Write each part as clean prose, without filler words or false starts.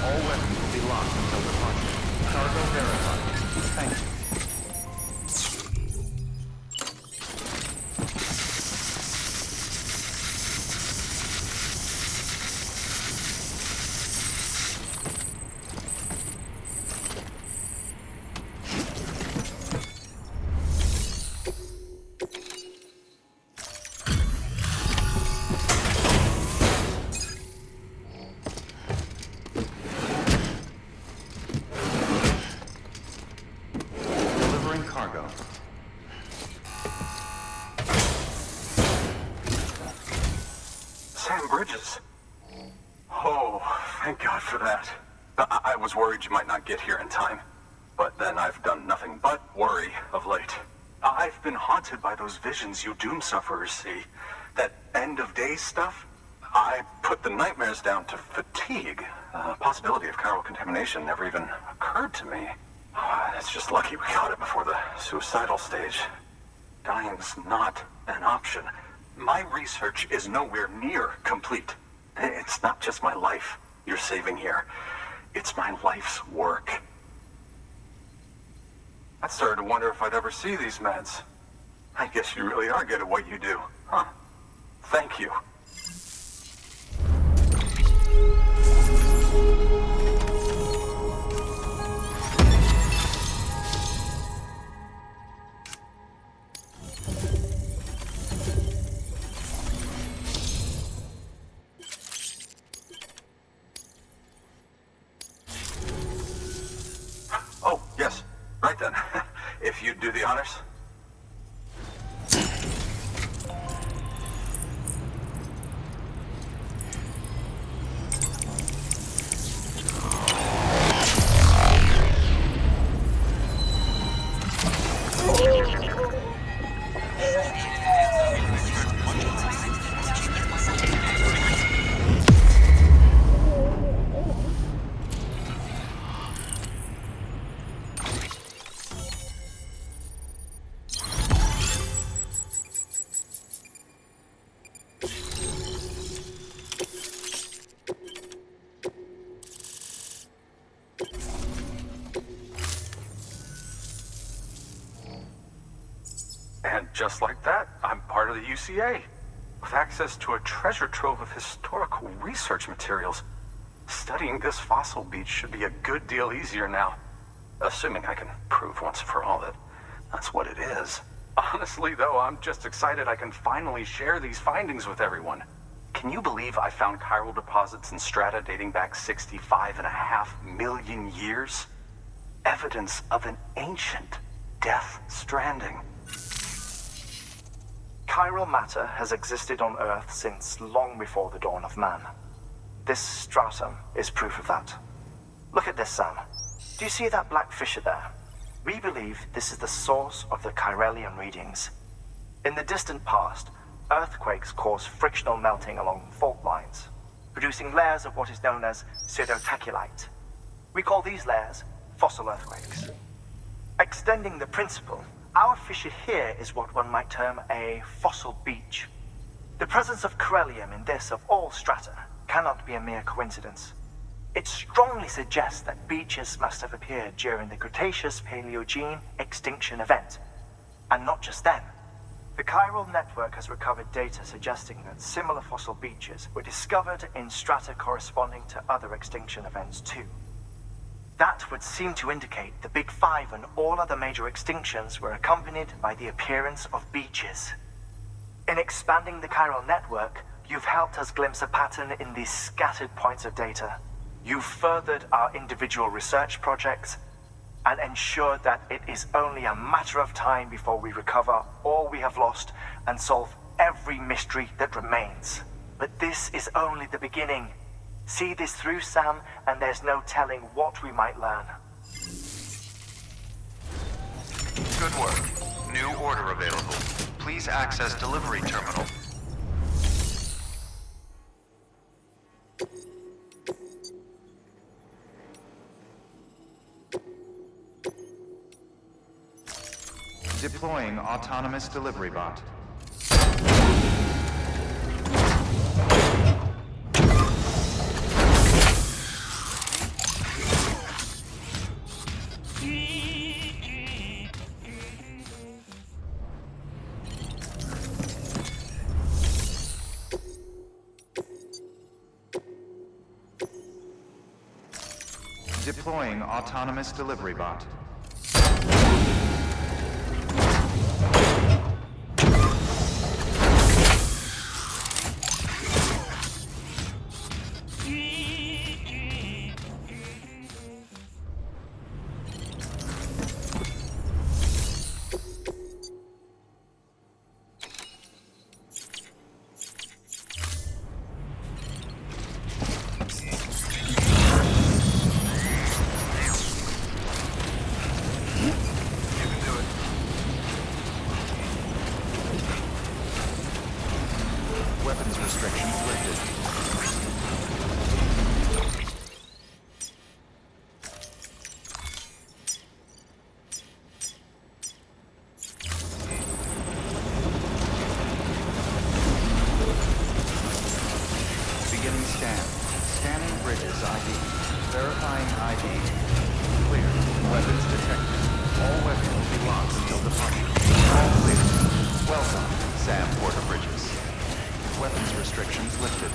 All weapons will be locked until departure. Cargo verified. Thank you. Cargo. Sam Bridges. Oh, thank God for that. I was worried you might not get here in time. But then I've done nothing but worry of late. I've been haunted by those visions you doom sufferers see. That end of days stuff. I put the nightmares down to fatigue. The possibility of chiral contamination never even occurred to me. It's just lucky we caught it before the suicidal stage. Dying's not an option. My research is nowhere near complete. It's not just my life you're saving here. It's my life's work. I started to wonder if I'd ever see these meds. I guess you really are good at what you do, huh? Thank you. Oh, yes. Right then. If you'd do the honors. And just like that, I'm part of the UCA, with access to a treasure trove of historical research materials. Studying this fossil beach should be a good deal easier now, assuming I can prove once and for all that that's what it is. Honestly, though, I'm just excited I can finally share these findings with everyone. Can you believe I found chiral deposits in strata dating back 65.5 million years? Evidence of an ancient Death Stranding. Chiral matter has existed on Earth since long before the dawn of man. This stratum is proof of that. Look at this, Sam. Do you see that black fissure there? We believe this is the source of the Chiralian readings. In the distant past, earthquakes cause frictional melting along fault lines, producing layers of what is known as pseudotaculite. We call these layers fossil earthquakes. Extending the principle, our fissure here is what one might term a fossil beach. The presence of chiralium in this of all strata cannot be a mere coincidence. It strongly suggests that beaches must have appeared during the Cretaceous-Paleogene extinction event. And not just then. The chiral network has recovered data suggesting that similar fossil beaches were discovered in strata corresponding to other extinction events too. That would seem to indicate the Big Five and all other major extinctions were accompanied by the appearance of beaches. In expanding the chiral network, you've helped us glimpse a pattern in these scattered points of data. You've furthered our individual research projects and ensured that it is only a matter of time before we recover all we have lost and solve every mystery that remains. But this is only the beginning. See this through, Sam, and there's no telling what we might learn. Good work. New order available. Please access delivery terminal. Deploying autonomous delivery bot. Deploying autonomous delivery bot. Weapons restrictions lifted. Beginning scan. Scanning bridges ID. Verifying ID. Clear. Weapons detected. All weapons will be locked until departure. All clear. Welcome, Sam Porter Bridges. Weapons restrictions lifted.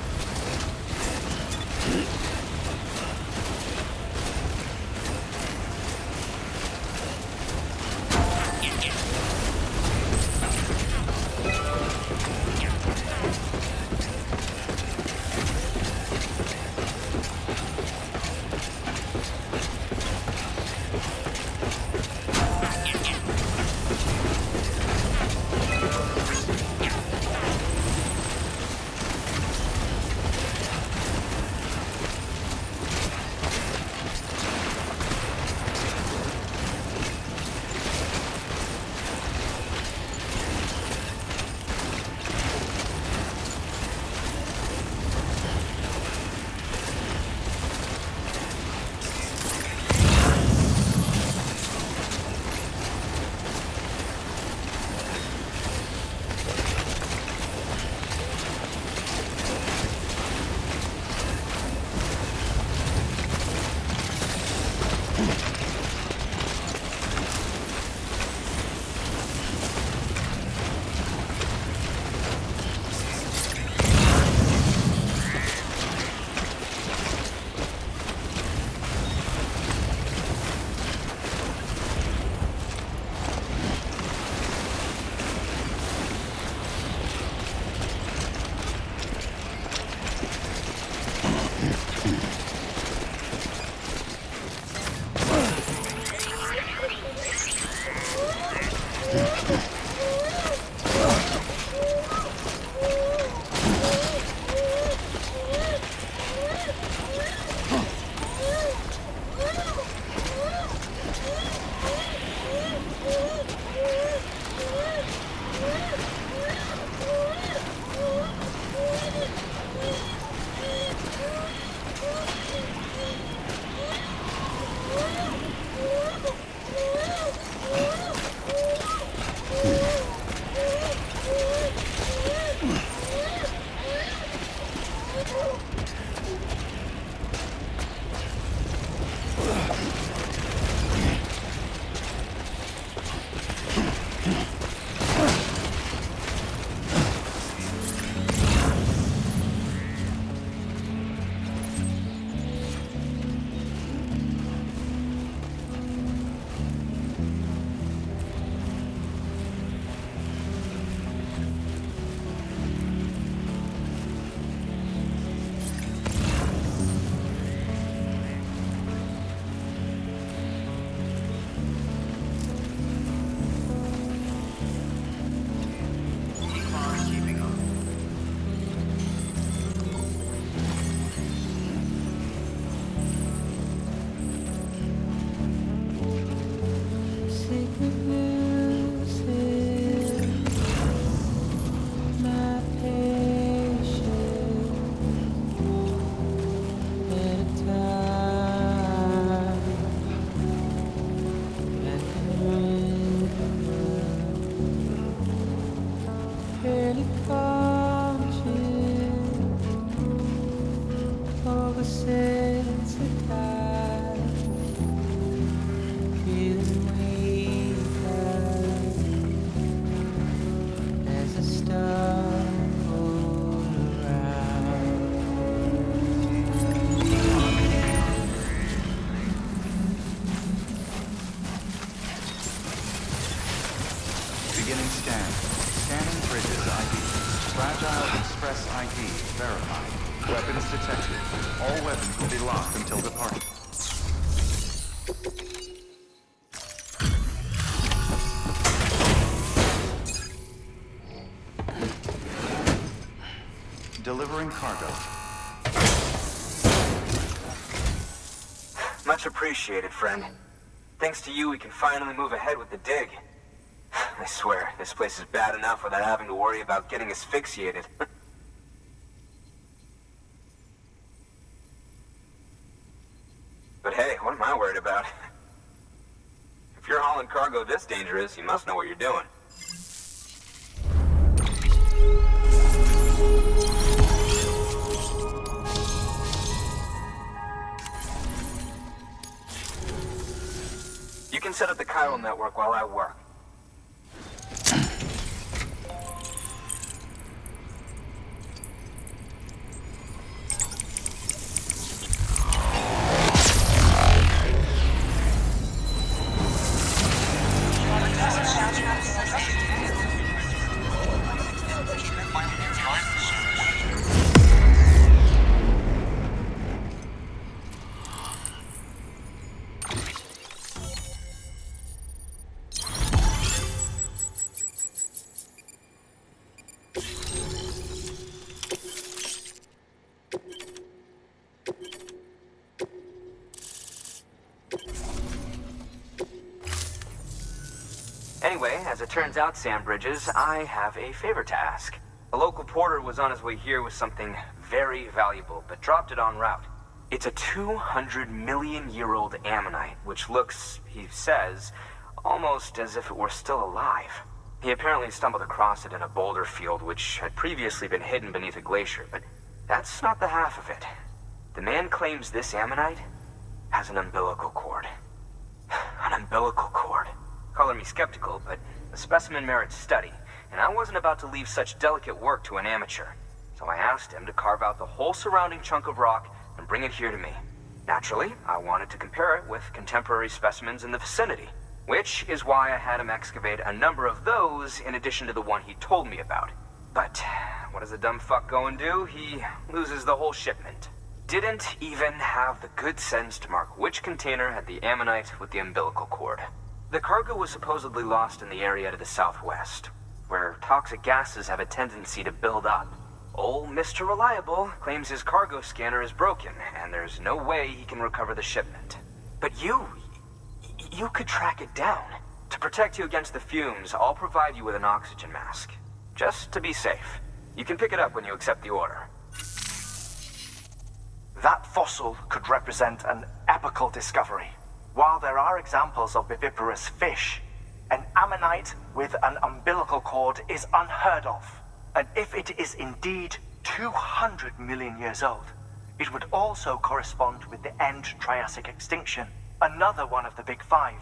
Much appreciated, friend. Thanks to you, we can finally move ahead with the dig. I swear, this place is bad enough without having to worry about getting asphyxiated. But hey, what am I worried about? If you're hauling cargo this dangerous, you must know what you're doing. You can set up the chiral network while I work. Anyway, as it turns out, Sam Bridges, I have a favor to ask. A local porter was on his way here with something very valuable, but dropped it en route. It's a 200-million-year-old ammonite, which looks, he says, almost as if it were still alive. He apparently stumbled across it in a boulder field which had previously been hidden beneath a glacier, but that's not the half of it. The man claims this ammonite has an umbilical cord. An umbilical cord. Color me skeptical, but the specimen merits study, and I wasn't about to leave such delicate work to an amateur. So I asked him to carve out the whole surrounding chunk of rock and bring it here to me. Naturally, I wanted to compare it with contemporary specimens in the vicinity, which is why I had him excavate a number of those in addition to the one he told me about. But what does the dumb fuck go and do? He loses the whole shipment. Didn't even have the good sense to mark which container had the ammonite with the umbilical cord. The cargo was supposedly lost in the area to the southwest, where toxic gases have a tendency to build up. Old Mr. Reliable claims his cargo scanner is broken, and there's no way he can recover the shipment. But you could track it down. To protect you against the fumes, I'll provide you with an oxygen mask. Just to be safe. You can pick it up when you accept the order. That fossil could represent an epical discovery. While there are examples of viviparous fish, an ammonite with an umbilical cord is unheard of. And if it is indeed 200 million years old, it would also correspond with the end Triassic extinction, another one of the big five.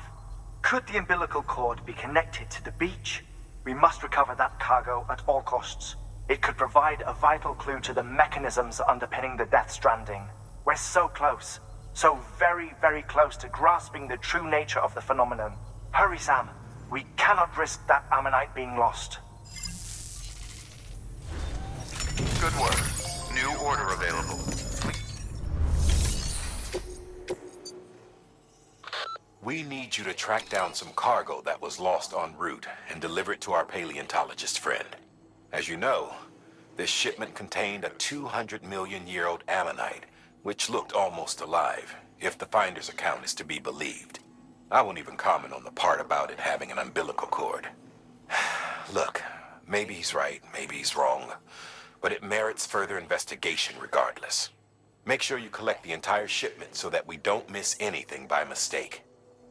Could the umbilical cord be connected to the beach? We must recover that cargo at all costs. It could provide a vital clue to the mechanisms underpinning the Death Stranding. We're so close. So very, very close to grasping the true nature of the phenomenon. Hurry, Sam. We cannot risk that ammonite being lost. Good work. New order available. We need you to track down some cargo that was lost en route and deliver it to our paleontologist friend. As you know, this shipment contained a 200-million-year-old ammonite, which looked almost alive, if the finder's account is to be believed. I won't even comment on the part about it having an umbilical cord. Look, maybe he's right, maybe he's wrong, but it merits further investigation regardless. Make sure you collect the entire shipment so that we don't miss anything by mistake.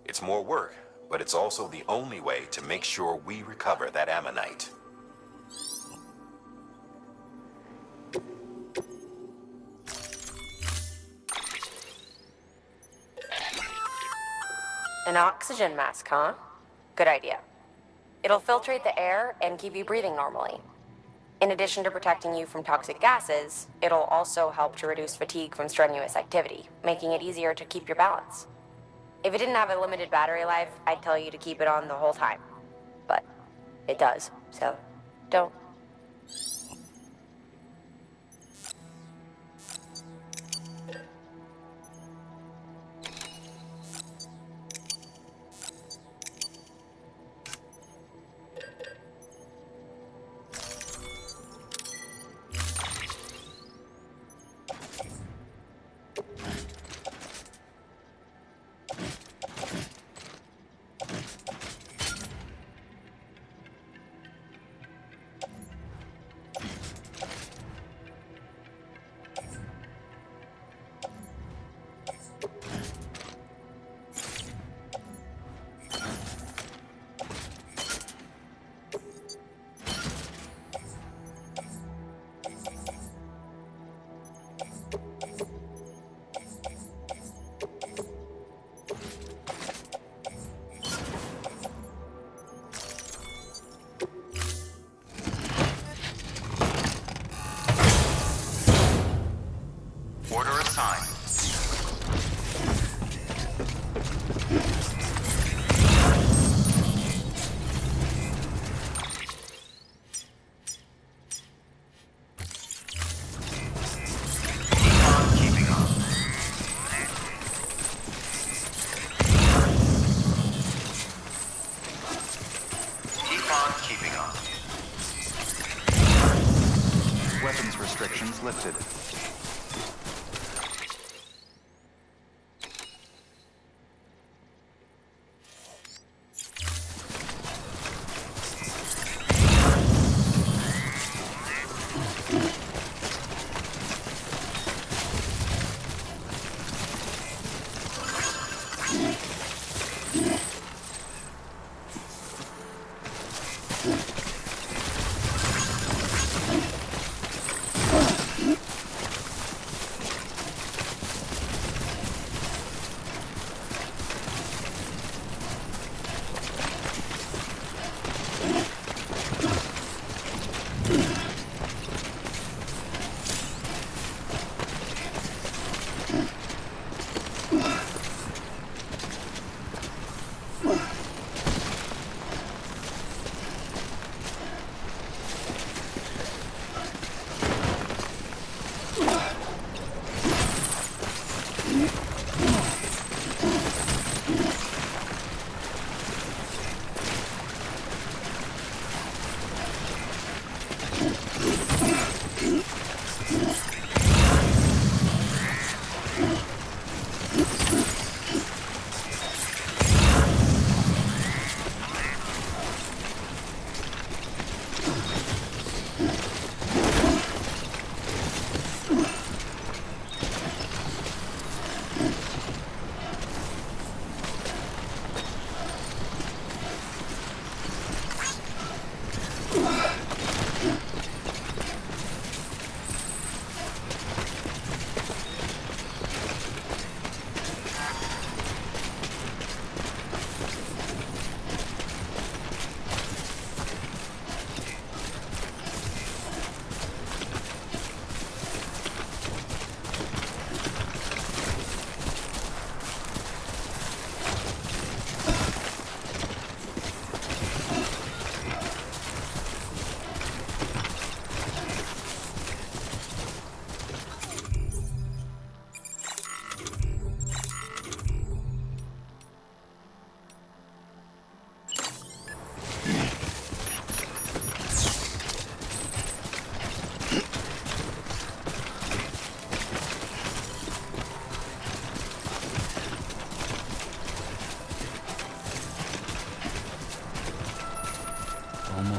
It's more work, but it's also the only way to make sure we recover that ammonite. An oxygen mask, huh? Good idea. It'll filtrate the air and keep you breathing normally. In addition to protecting you from toxic gases, it'll also help to reduce fatigue from strenuous activity, making it easier to keep your balance. If it didn't have a limited battery life, I'd tell you to keep it on the whole time. But it does, so don't.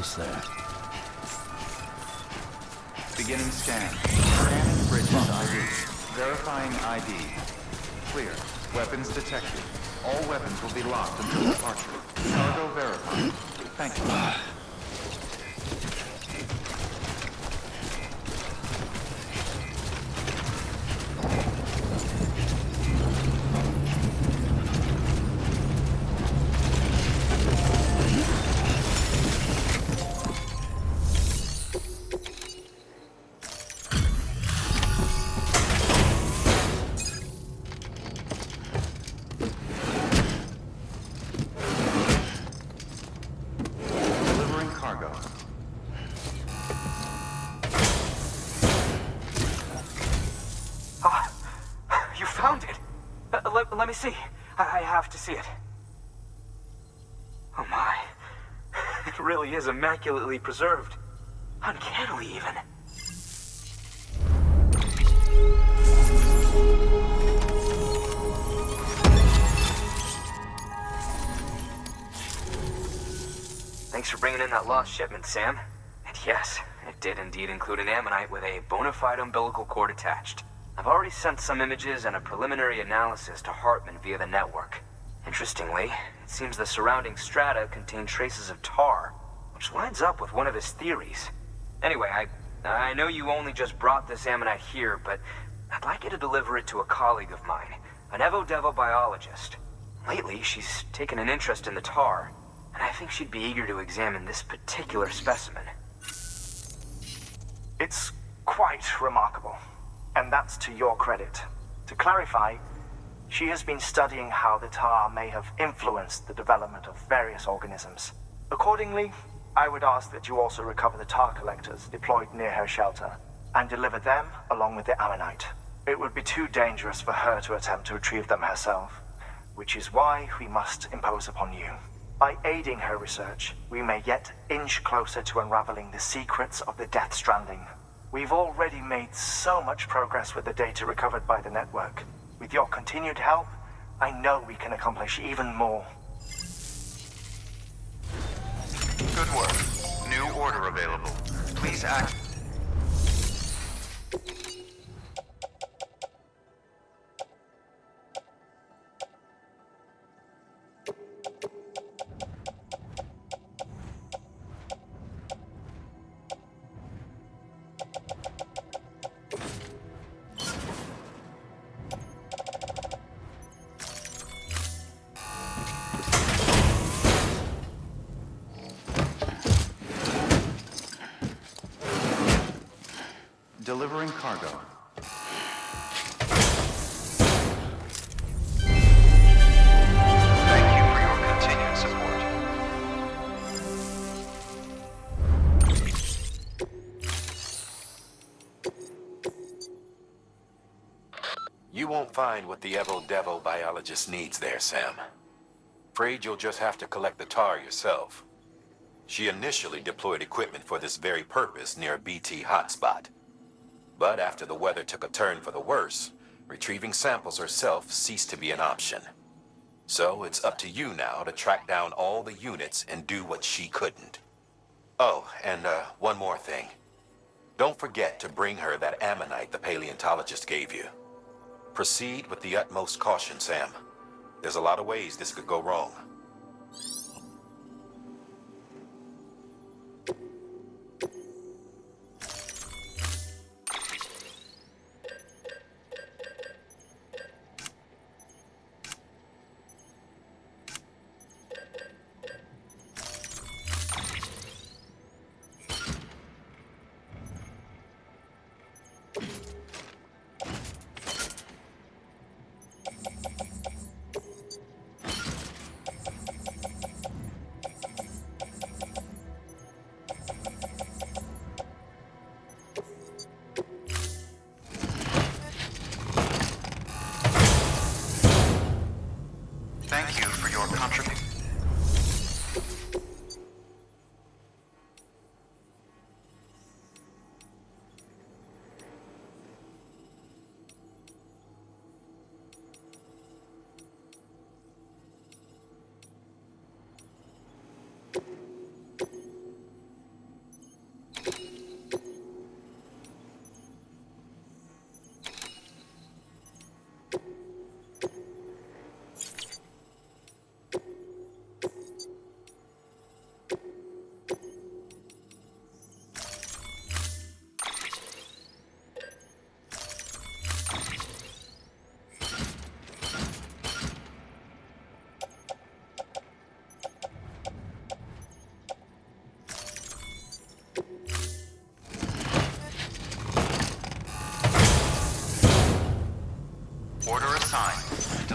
device there. Beginning scan. Scanning bridges ID. Verifying ID. Clear. Weapons detected. All weapons will be locked until departure. Cargo verified. Thank you. Delivering cargo. Ah, you found it. Let me see. I have to see it. Oh my. It really is immaculately preserved. Uncannily even. Thanks for bringing in that lost shipment, Sam. And yes, it did indeed include an ammonite with a bona fide umbilical cord attached. I've already sent some images and a preliminary analysis to Hartman via the network. Interestingly, it seems the surrounding strata contain traces of tar, which lines up with one of his theories. Anyway, I know you only just brought this ammonite here, but I'd like you to deliver it to a colleague of mine, an Evo-Devo biologist. Lately, she's taken an interest in the tar, and I think she'd be eager to examine this particular specimen. It's quite remarkable, and that's to your credit. To clarify, she has been studying how the tar may have influenced the development of various organisms. Accordingly, I would ask that you also recover the tar collectors deployed near her shelter and deliver them along with the ammonite. It would be too dangerous for her to attempt to retrieve them herself, which is why we must impose upon you. By aiding her research, we may yet inch closer to unraveling the secrets of the Death Stranding. We've already made so much progress with the data recovered by the network. With your continued help, I know we can accomplish even more. Good work. New order available. Please act. Delivering cargo. Thank you for your continued support. You won't find what the Evo-Devo biologist needs there, Sam. Afraid you'll just have to collect the tar yourself. She initially deployed equipment for this very purpose near a BT hotspot. But after the weather took a turn for the worse, retrieving samples herself ceased to be an option. So it's up to you now to track down all the units and do what she couldn't. Oh, and one more thing. Don't forget to bring her that ammonite the paleontologist gave you. Proceed with the utmost caution, Sam. There's a lot of ways this could go wrong. Thank you for your contribution.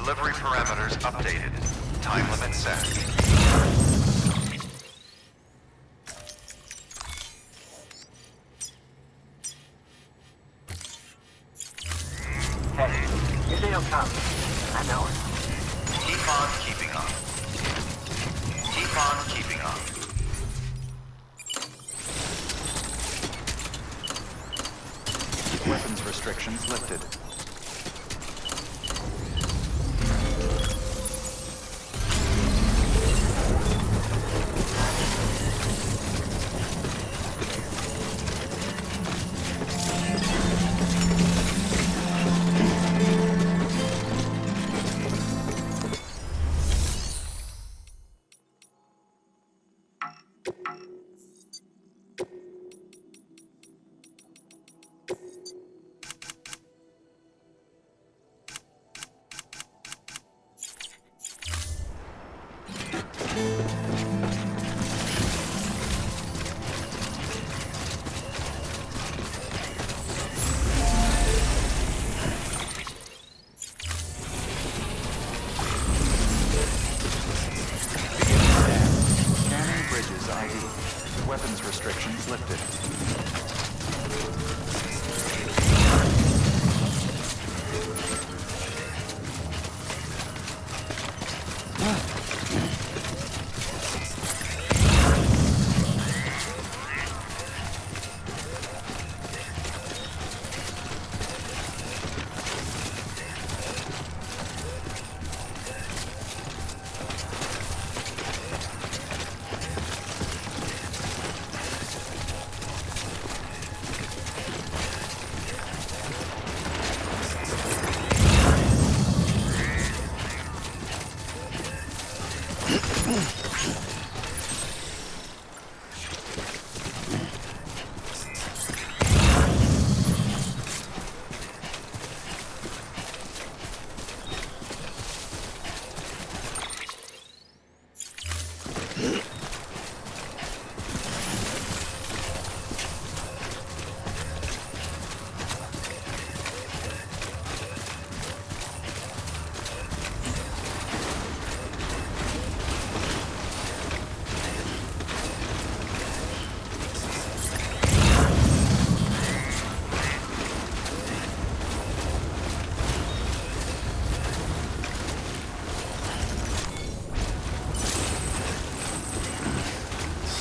Delivery parameters updated. Time limit set. Hey, if they don't come, I know it. Keep on keeping on. Keep on keeping on. Weapons restrictions lifted. Scanning bridges ID. Weapons restrictions lifted.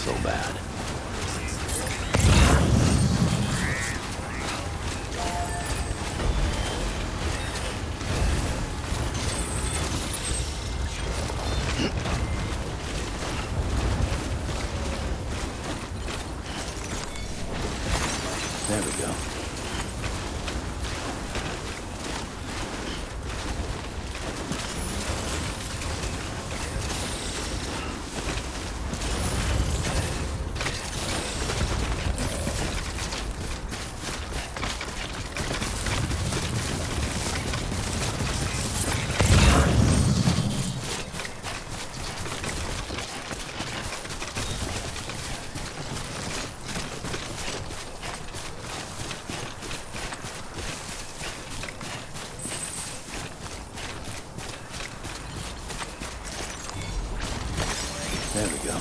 So bad. There we go. There we go.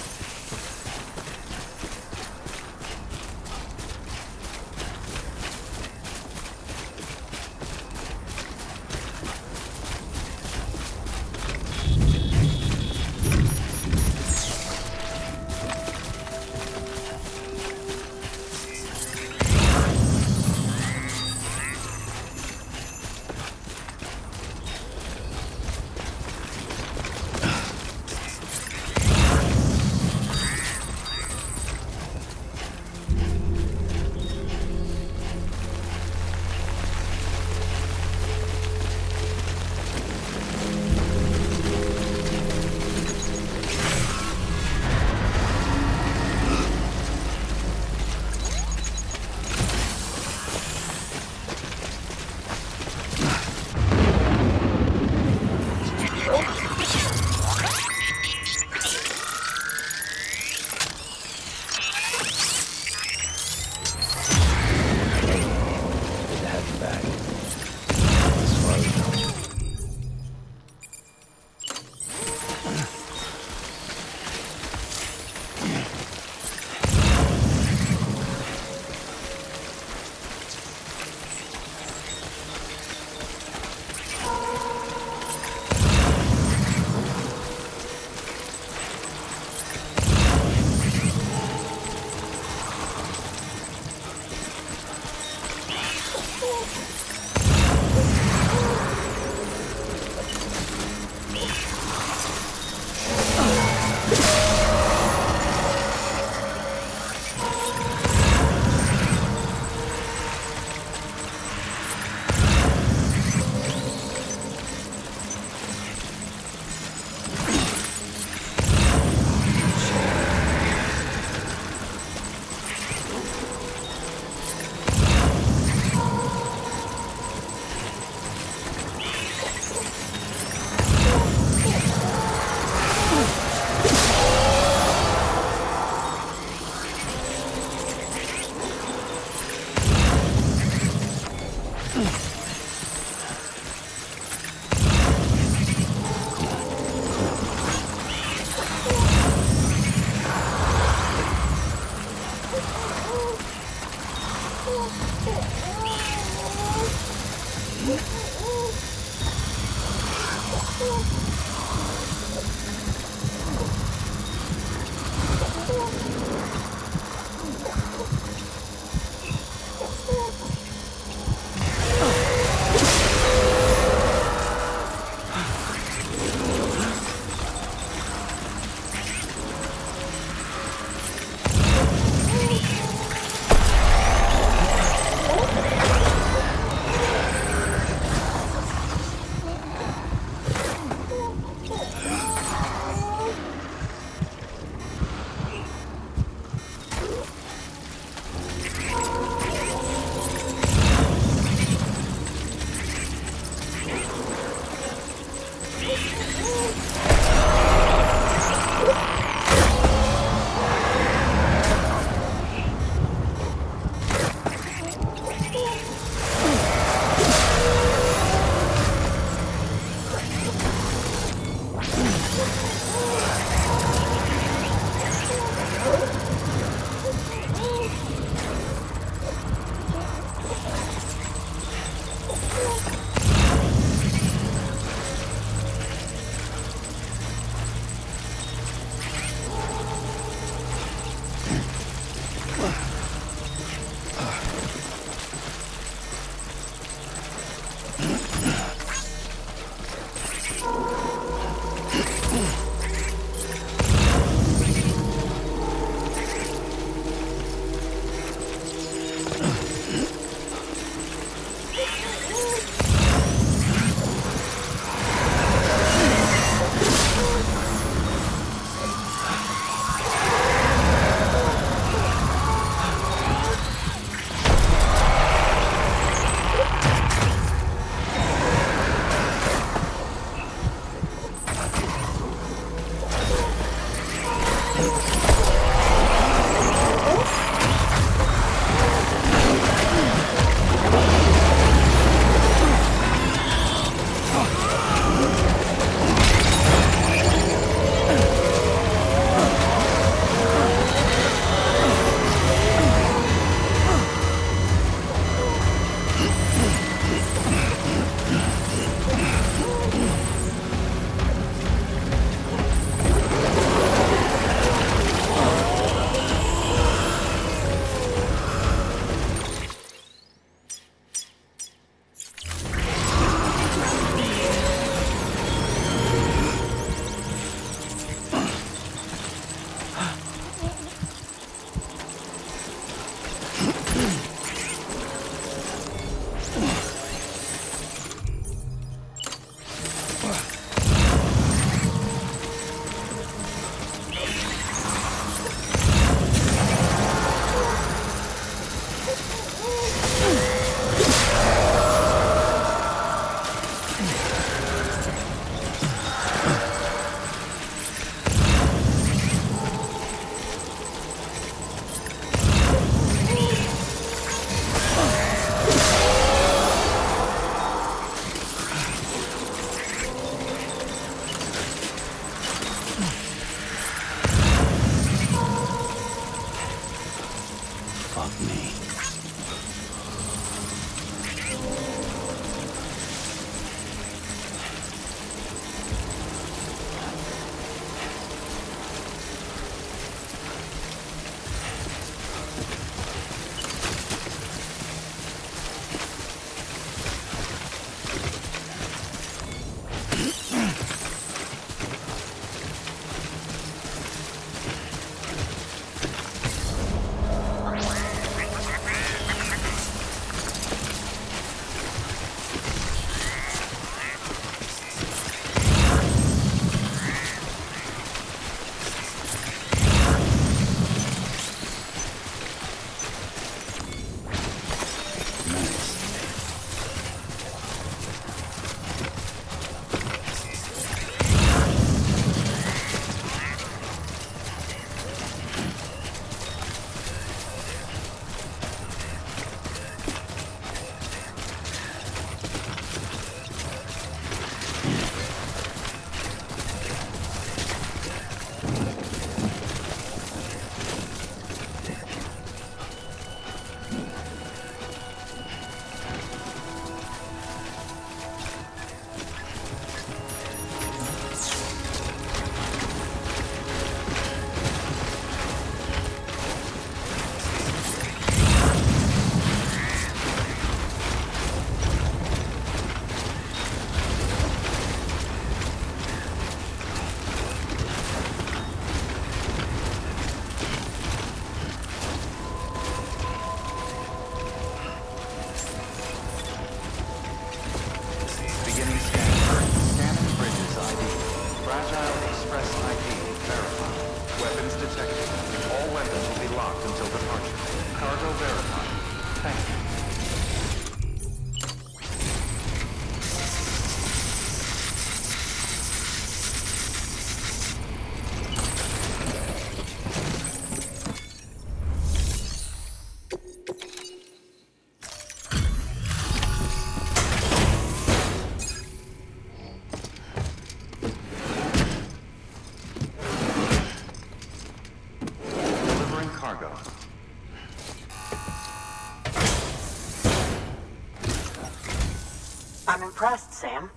impressed, Sam.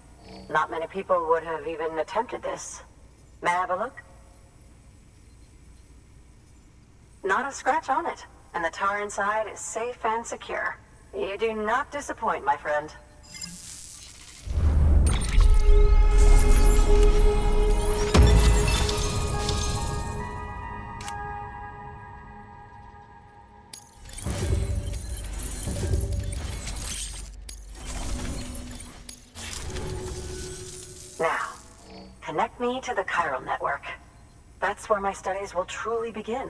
Not many people would have even attempted this. May I have a look? Not a scratch on it, and the tar inside is safe and secure. You do not disappoint, my friend. Now, connect me to the chiral network. That's where my studies will truly begin.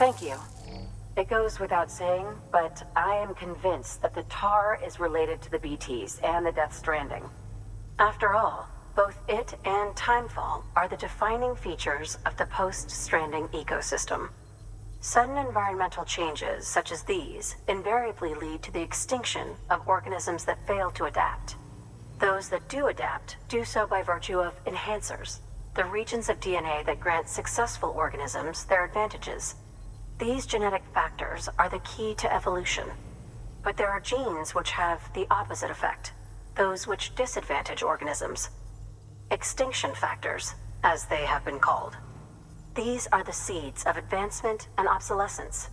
Thank you. It goes without saying, but I am convinced that the tar is related to the BTs and the Death Stranding. After all, both it and Timefall are the defining features of the post-Stranding ecosystem. Sudden environmental changes such as these invariably lead to the extinction of organisms that fail to adapt. Those that do adapt do so by virtue of enhancers, the regions of DNA that grant successful organisms their advantages. These genetic factors are the key to evolution. But there are genes which have the opposite effect, those which disadvantage organisms. Extinction factors, as they have been called. These are the seeds of advancement and obsolescence.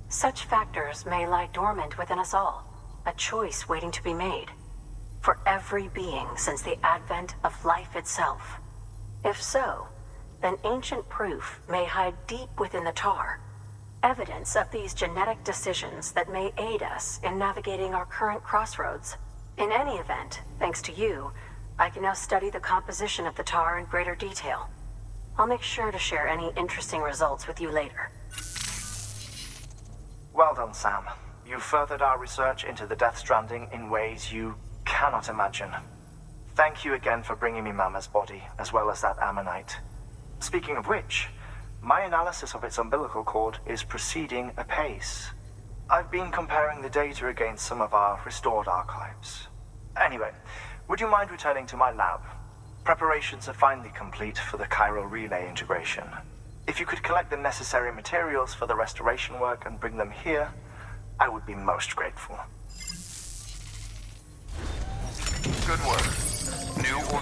Such factors may lie dormant within us all, a choice waiting to be made. For every being since the advent of life itself. If so, then ancient proof may hide deep within the tar. Evidence of these genetic decisions that may aid us in navigating our current crossroads. In any event, thanks to you, I can now study the composition of the tar in greater detail. I'll make sure to share any interesting results with you later. Well done, Sam. You furthered our research into the Death Stranding in ways you cannot imagine. Thank you again for bringing me Mama's body, as well as that ammonite. Speaking of which, my analysis of its umbilical cord is proceeding apace. I've been comparing the data against some of our restored archives. Anyway, would you mind returning to my lab? Preparations are finally complete for the chiral relay integration. If you could collect the necessary materials for the restoration work and bring them here, I would be most grateful. Good work. New or...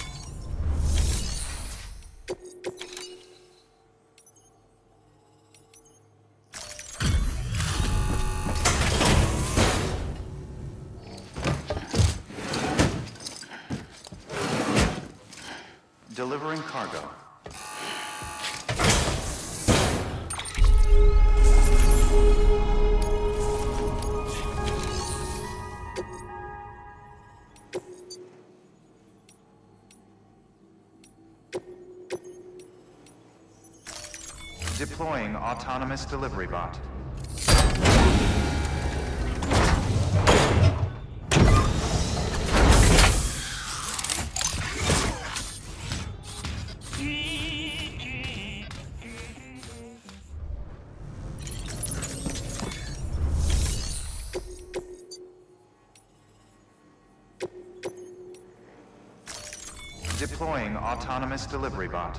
Delivering cargo. Deploying autonomous delivery bot. Deploying autonomous delivery bot.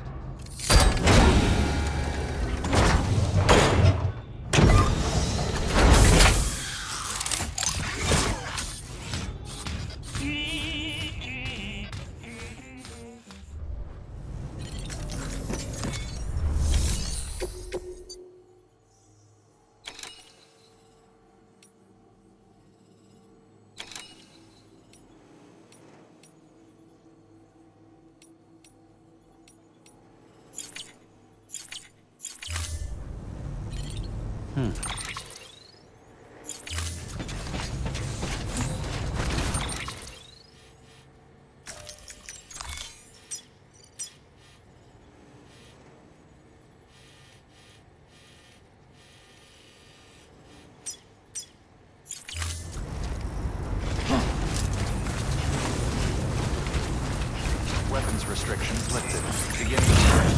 Weapons restrictions lifted. Beginning scan.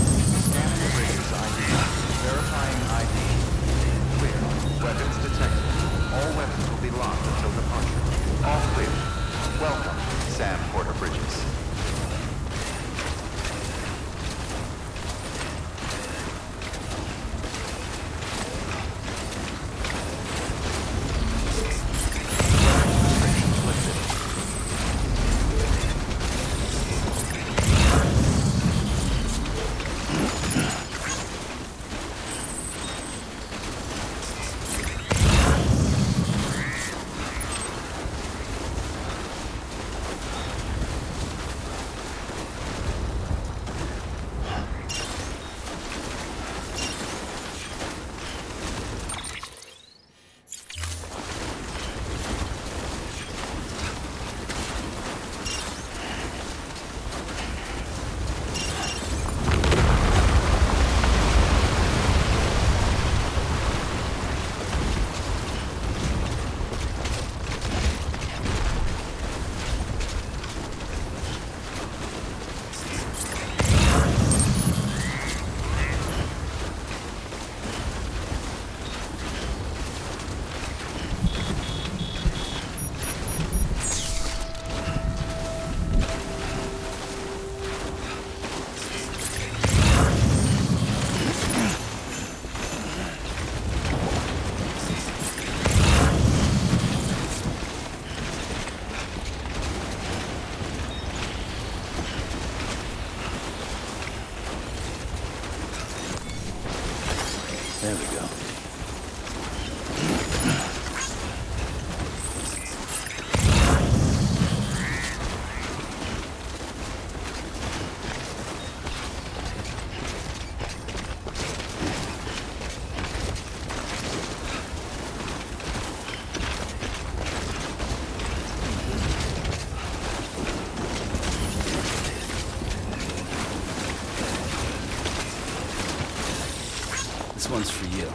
Scanning bridges ID. Verifying ID. Clear. Weapons detected. All weapons will be locked until departure. All clear. Welcome, Sam Porter Bridges. There we go. This one's for you.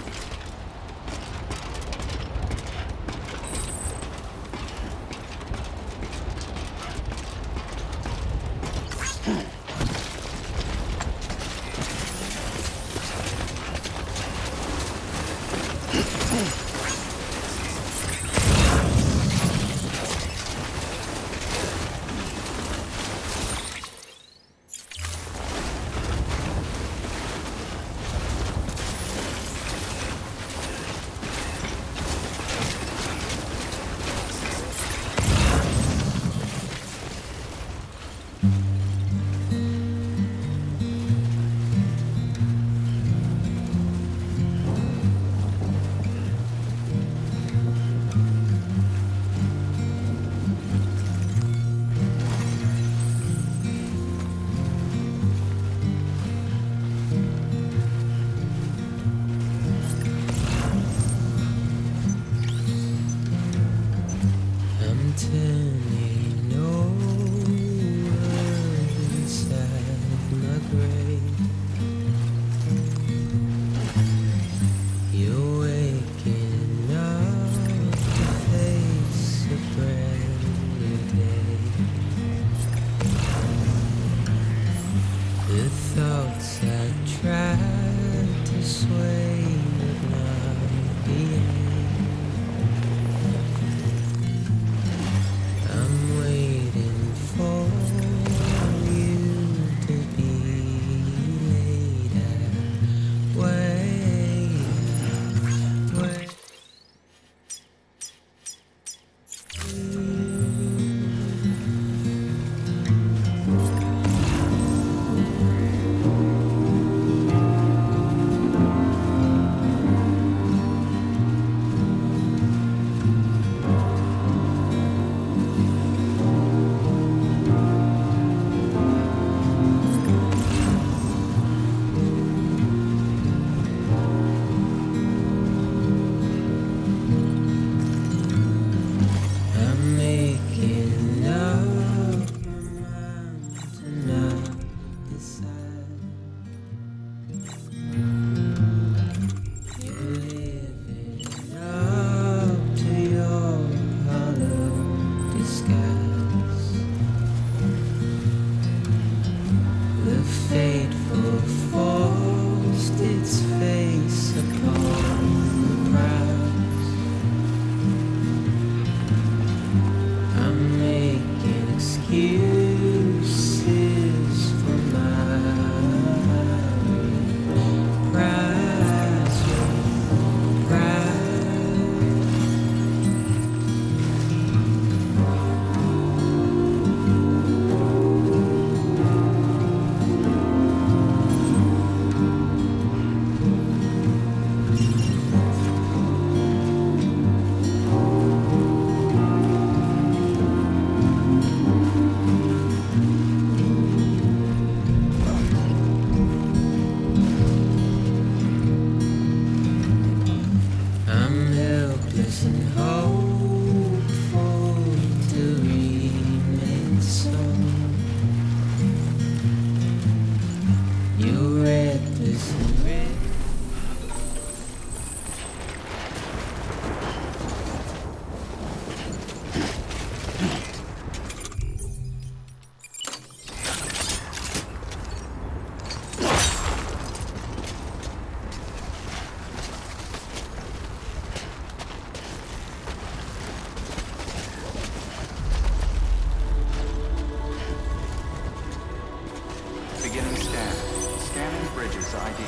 Bridges ID.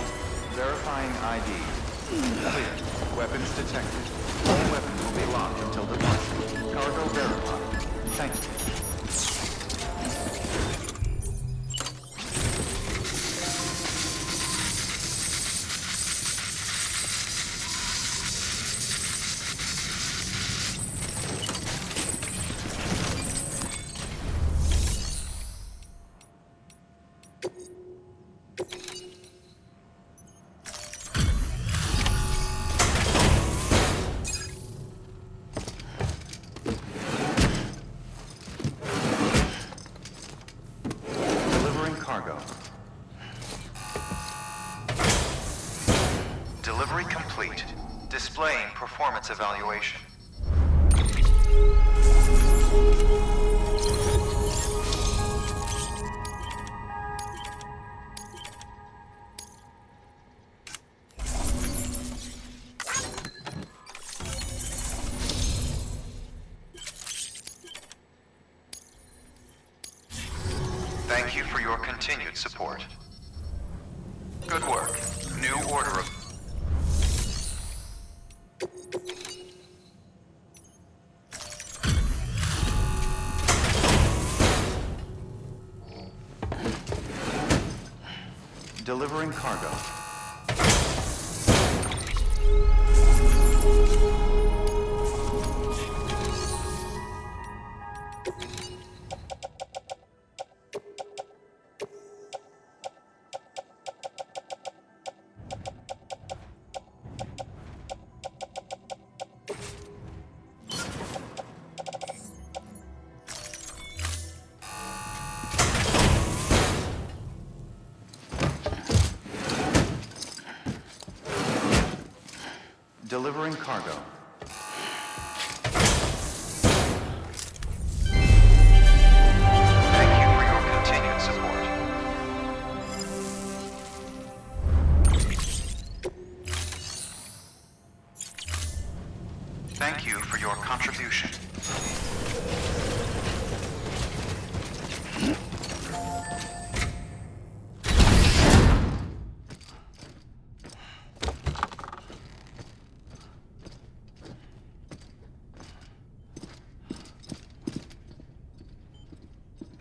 Verifying ID. Clear. Weapons detected. All weapons will be locked until departure. Cargo verified. Thank you. Cargo. Delivery complete. Displaying performance evaluation. Thank you for your continued support. Good work. New order of... Delivering cargo. Delivering cargo. Thank you for your continued support. Thank you for your contribution.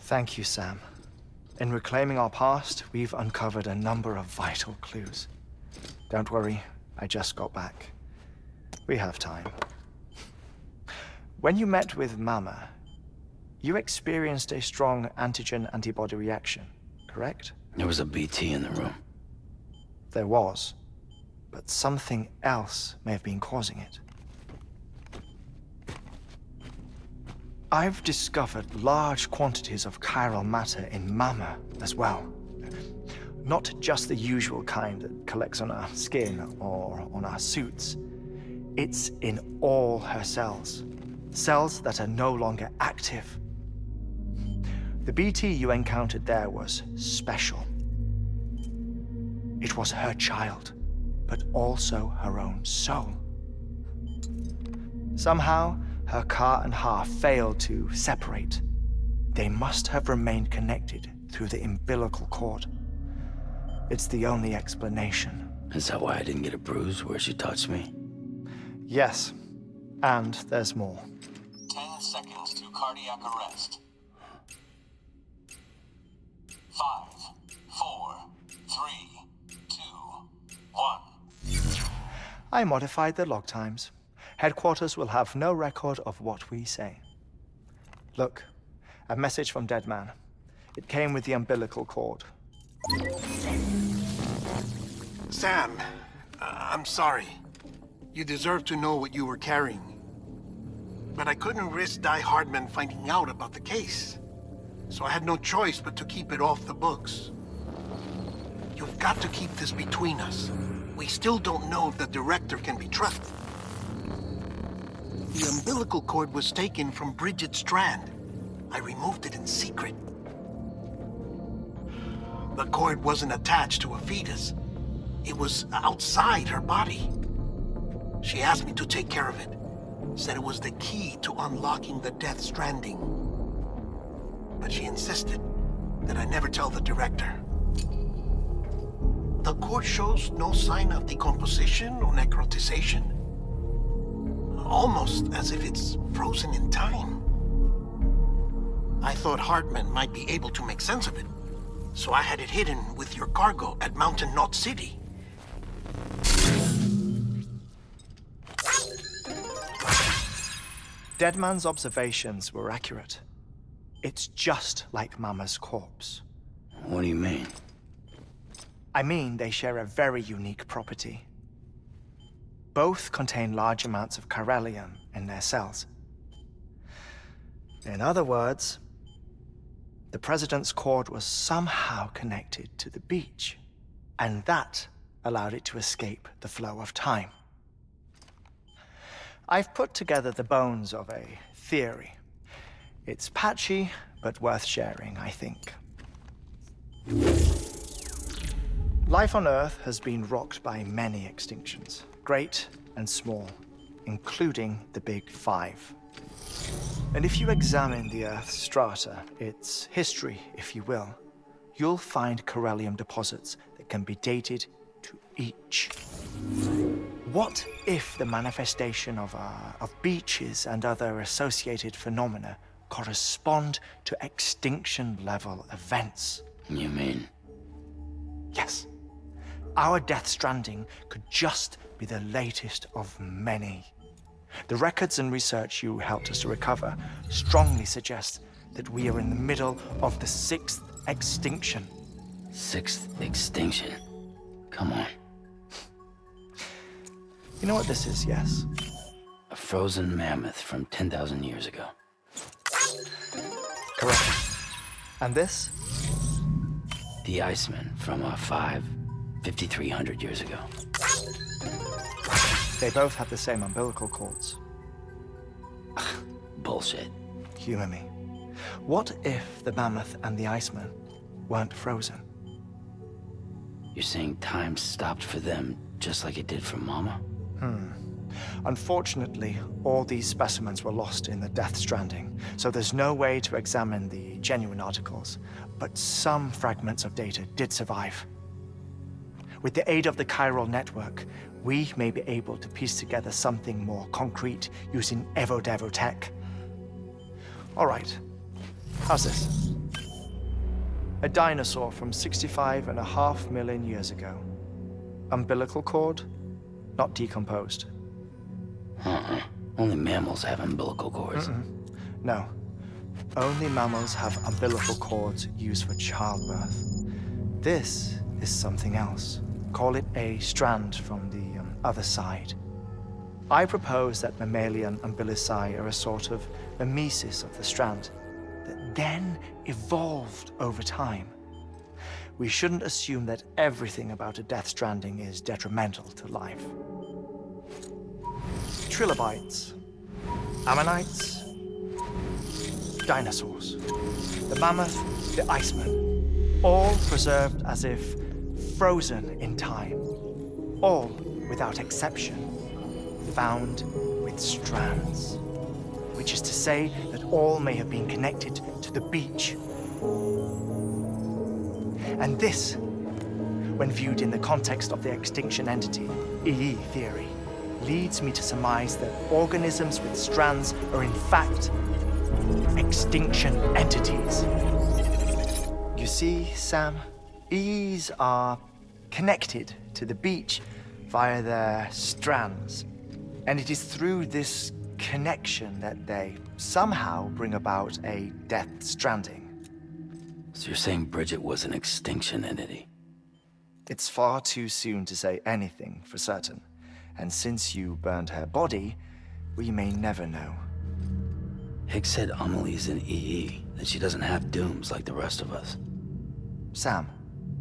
Thank you, Sam. In reclaiming our past, we've uncovered a number of vital clues. Don't worry, I just got back. We have time. When you met with Mama, you experienced a strong antigen-antibody reaction, correct? There was a BT in the room. There was, but something else may have been causing it. I've discovered large quantities of chiral matter in Mama as well. Not just the usual kind that collects on our skin or on our suits. It's in all her cells. Cells that are no longer active. The BT you encountered there was special. It was her child, but also her own soul. Somehow, her car and half failed to separate. They must have remained connected through the umbilical cord. It's the only explanation. Is that why I didn't get a bruise where she touched me? Yes, and there's more. 10 seconds to cardiac arrest. 5, 4, 3, 2, 1. I modified the log times. Headquarters will have no record of what we say. Look, a message from Dead Man. It came with the umbilical cord. Sam, I'm sorry. You deserve to know what you were carrying. But I couldn't risk Die Hardman finding out about the case. So I had no choice but to keep it off the books. You've got to keep this between us. We still don't know if the director can be trusted. The umbilical cord was taken from Bridget Strand. I removed it in secret. The cord wasn't attached to a fetus. It was outside her body. She asked me to take care of it. Said it was the key to unlocking the Death Stranding. But she insisted that I never tell the director. cord shows no sign of decomposition or necrotization. Almost as if it's frozen in time. I thought Hartman might be able to make sense of it, so I had it hidden with your cargo at Mountain Knot City. Deadman's observations were accurate. It's just like Mama's corpse. What do you mean? I mean, they share a very unique property. Both contain large amounts of chiralium in their cells. In other words, the President's cord was somehow connected to the beach, and that allowed it to escape the flow of time. I've put together the bones of a theory. It's patchy, but worth sharing, I think. Life on Earth has been rocked by many extinctions, great and small, including the Big Five. And if you examine the Earth's strata, its history, if you will, you'll find chiralium deposits that can be dated to each. What if the manifestation of beaches and other associated phenomena correspond to extinction-level events? You mean? Yes. Our Death Stranding could just be the latest of many. The records and research you helped us to recover strongly suggest that we are in the middle of the 6th extinction. 6th extinction? Come on. You know what this is, yes? A frozen mammoth from 10,000 years ago. Correct. And this? The Iceman from 5,300 years ago. They both have the same umbilical cords. Bullshit. Humor me. What if the mammoth and the Iceman weren't frozen? You're saying time stopped for them just like it did for Mama? Unfortunately, all these specimens were lost in the Death Stranding, so there's no way to examine the genuine articles, but some fragments of data did survive. With the aid of the chiral network, we may be able to piece together something more concrete using Evo-Devo tech. All right, how's this? A dinosaur from 65.5 million years ago. Umbilical cord, not decomposed. Only mammals have umbilical cords. No. Only mammals have umbilical cords used for childbirth. This is something else. Call it a strand from the other side. I propose that mammalian umbilici are a sort of mimesis of the strand that then evolved over time. We shouldn't assume that everything about a Death Stranding is detrimental to life. Trilobites, ammonites, dinosaurs, the mammoth, the Iceman, all preserved as if frozen in time, all without exception found with strands, which is to say that all may have been connected to the beach. And this, when viewed in the context of the extinction entity, EE theory, leads me to surmise that organisms with strands are in fact extinction entities. You see, Sam, EEs are connected to the beach via their strands, and it is through this connection that they somehow bring about a Death Stranding. So you're saying Bridget was an extinction entity? It's far too soon to say anything for certain. And since you burned her body, we may never know. Higgs said Amelie's an EE, that she doesn't have dooms like the rest of us. Sam,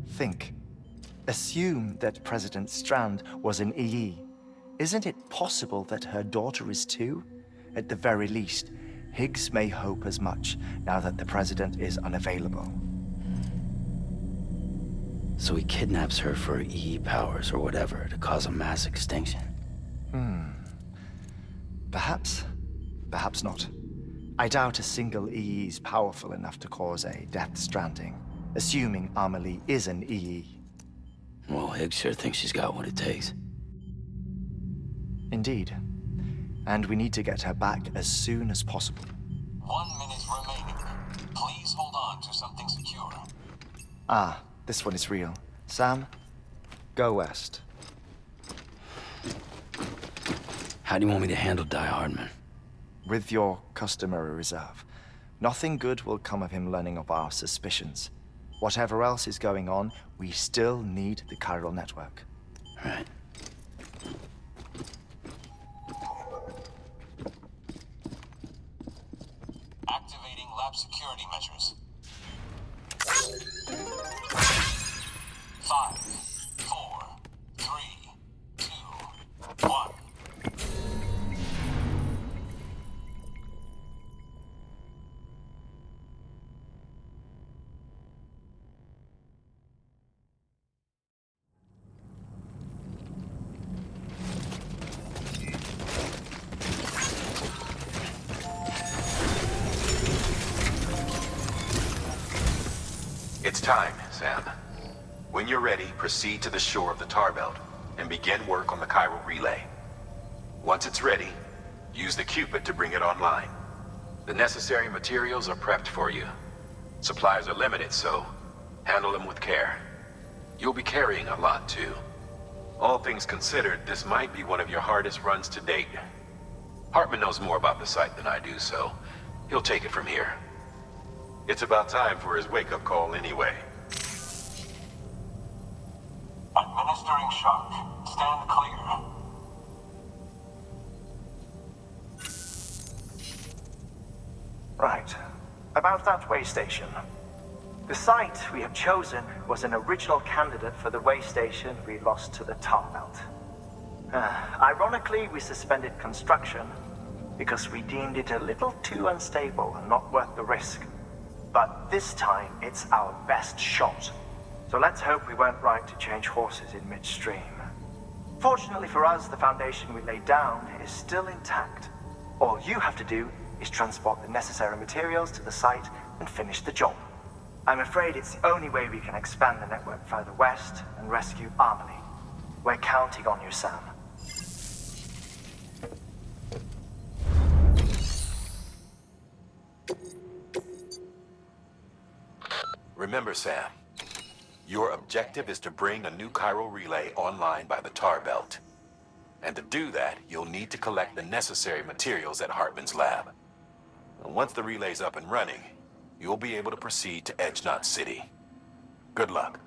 think. Assume that President Strand was an EE. Isn't it possible that her daughter is too? At the very least, Higgs may hope as much now that the President is unavailable. So he kidnaps her for EE powers or whatever to cause a mass extinction. Perhaps. Perhaps not. I doubt a single EE is powerful enough to cause a Death Stranding, assuming Amelie is an EE. Well, Higgs sure thinks she's got what it takes. Indeed. And we need to get her back as soon as possible. 1 minute remaining. Please hold on to something secure. Ah, this one is real. Sam, go west. How do you want me to handle Die Hardman? With your customary reserve. Nothing good will come of him learning of our suspicions. Whatever else is going on, we still need the chiral network. Right. Activating lab security measures. 5, 4, 3, 2, 1. It's time, Sam. When you're ready, proceed to the shore of the tar belt and begin work on the chiral relay. Once it's ready, use the Cupid to bring it online. The necessary materials are prepped for you. Supplies are limited, so handle them with care. You'll be carrying a lot, too. All things considered, this might be one of your hardest runs to date. Hartman knows more about the site than I do, so he'll take it from here. It's about time for his wake-up call anyway. Administering shock. Stand clear. Right. About that way station. The site we have chosen was an original candidate for the way station we lost to the tar belt. Ironically, we suspended construction because we deemed it a little too unstable and not worth the risk. But this time, it's our best shot. So let's hope we weren't right to change horses in midstream. Fortunately for us, the foundation we laid down is still intact. All you have to do is transport the necessary materials to the site and finish the job. I'm afraid it's the only way we can expand the network further west and rescue Amelie. We're counting on you, Sam. Remember, Sam, your objective is to bring a new chiral relay online by the tar belt. And to do that, you'll need to collect the necessary materials at Hartman's lab. And once the relay's up and running, you'll be able to proceed to Edge Knot City. Good luck.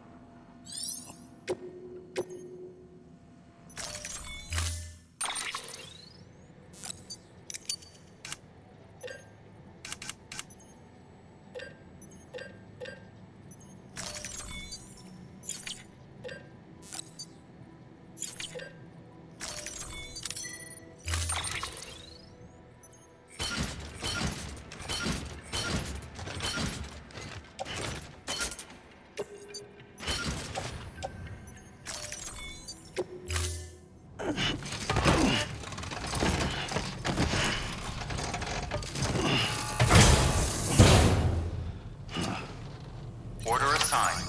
Order assigned.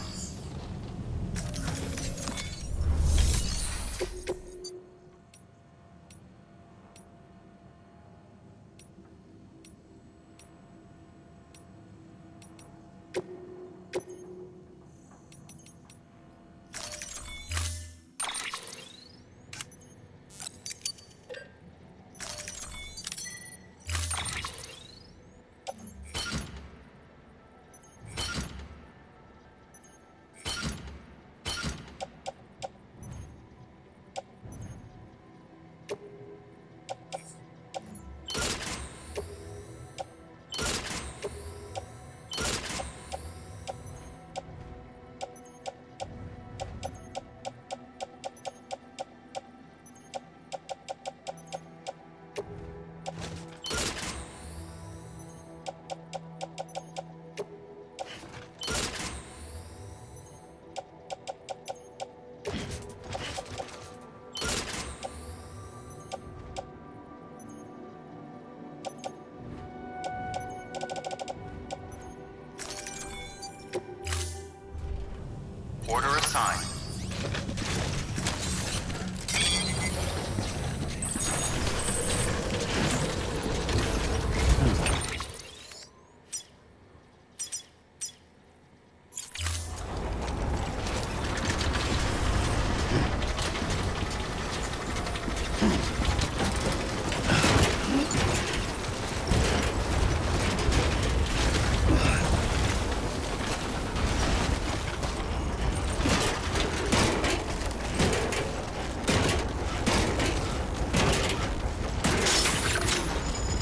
Order assigned.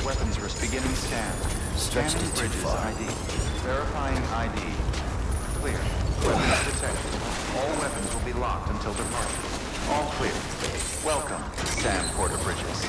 Weapons risk beginning scan. Stretched Scanning it too bridges far. ID. Verifying ID. Clear. Weapons detected. All weapons will be locked until departure. All clear. Welcome, Sam Porter Bridges.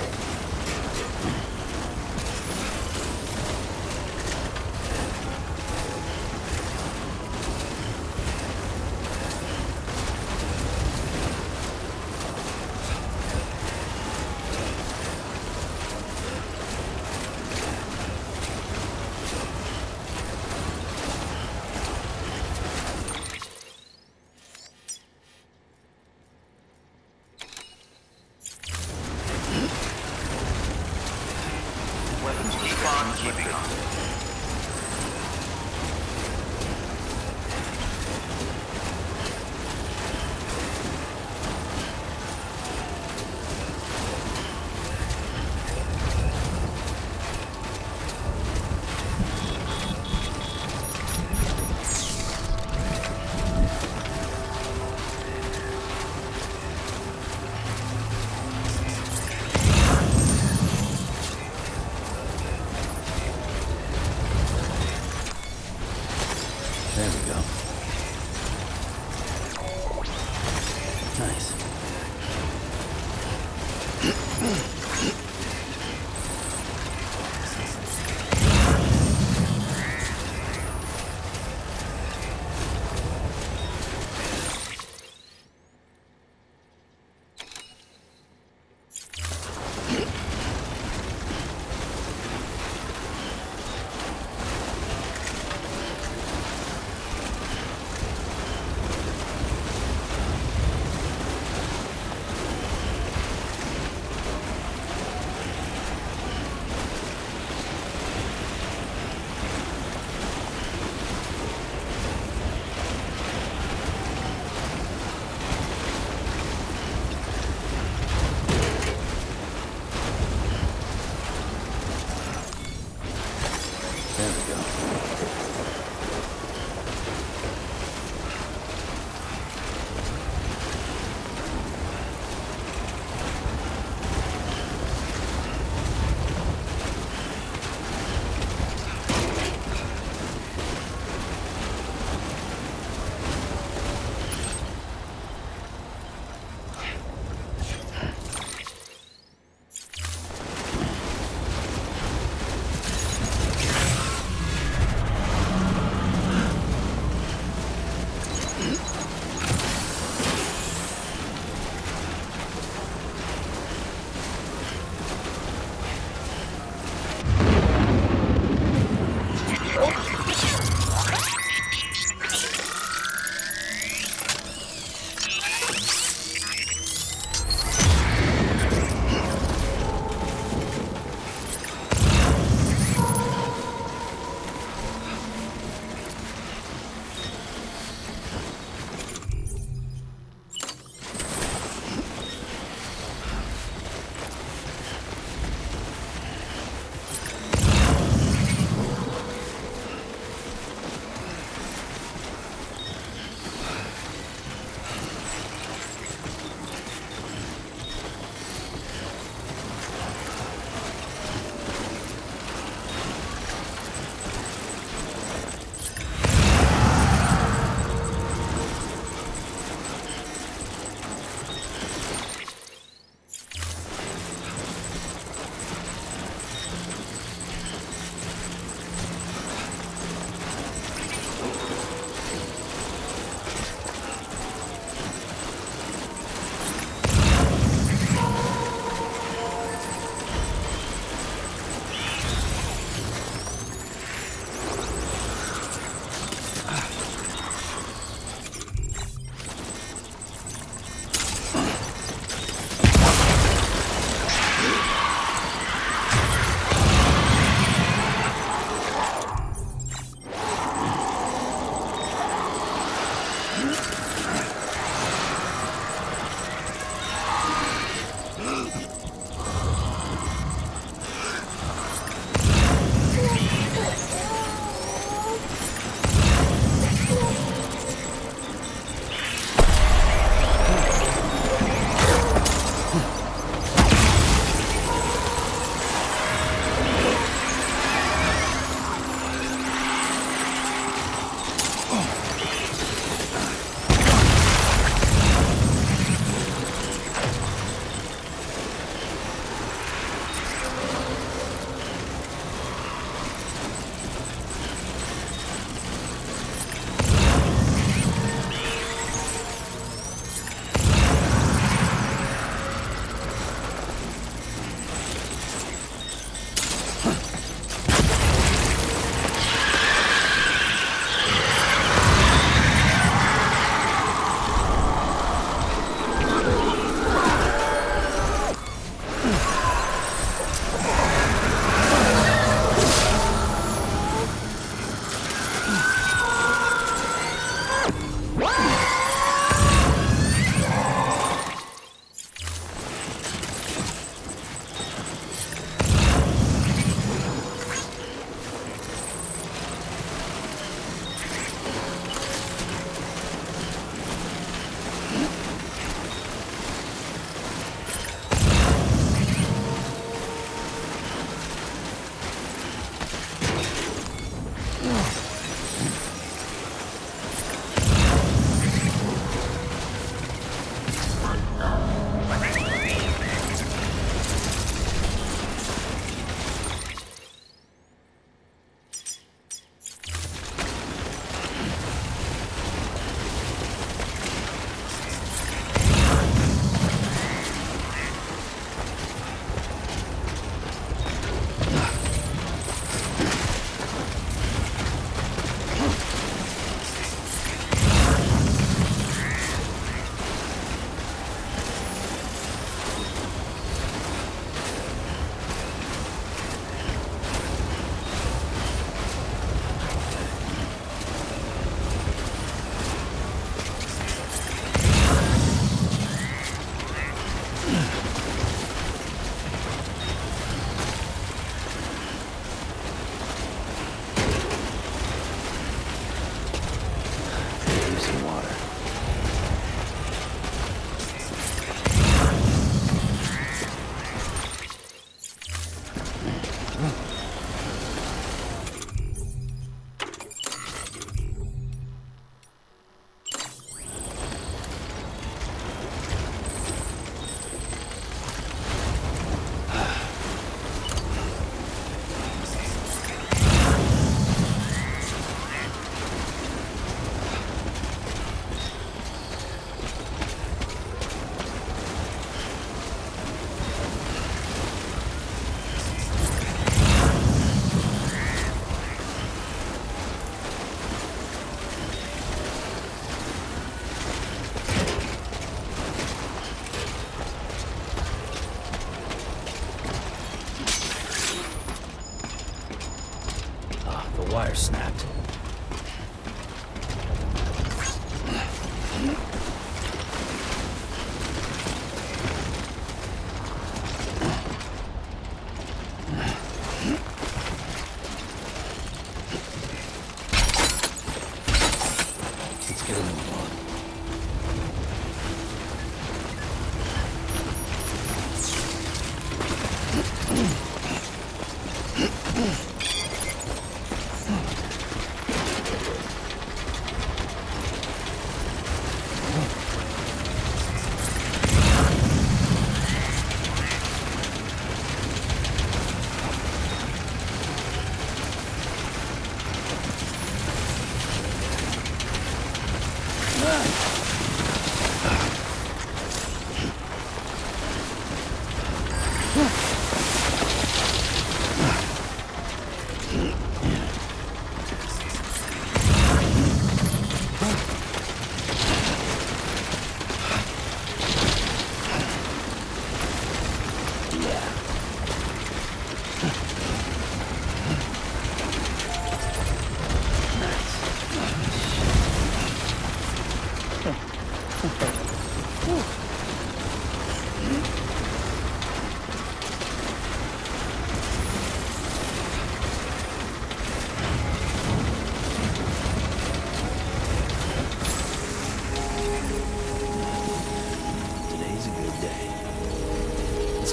Weapons Keep on keeping on. There we go. Nice.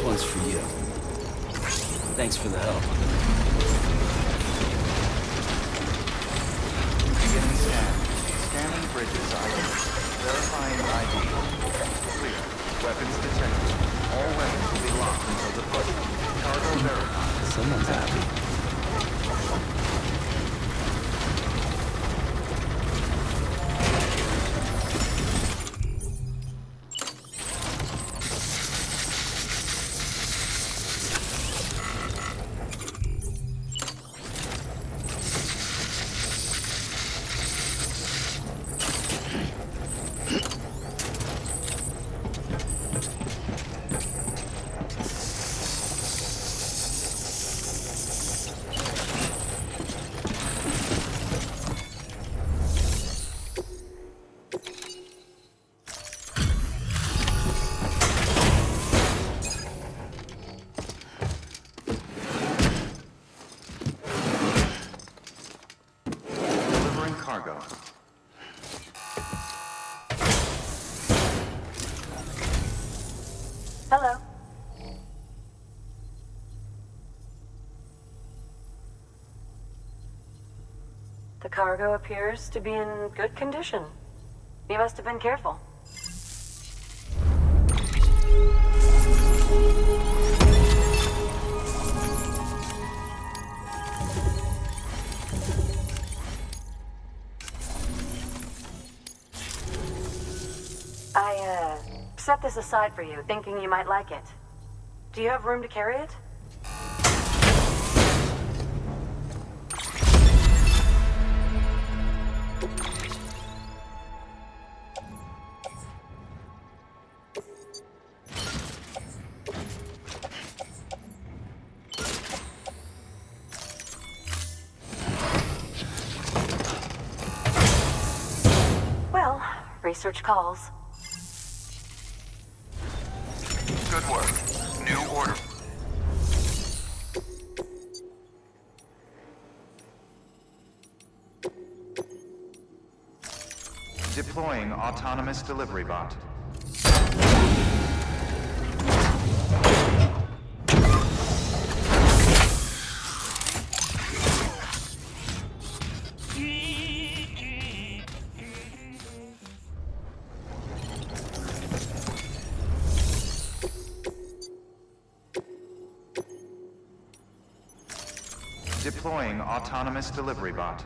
one's for you. Thanks for the help. Beginning scan. Scanning bridges ID. Verifying ID. Clear. Weapons detected. All weapons will be locked until departure. Cargo verified. Someone's happy. Cargo. Hello. The cargo appears to be in good condition. You must have been careful. I, set this aside for you, thinking you might like it. Do you have room to carry it? Well, research calls. Good work. New order. Deploying autonomous delivery bot. Deploying autonomous delivery bot.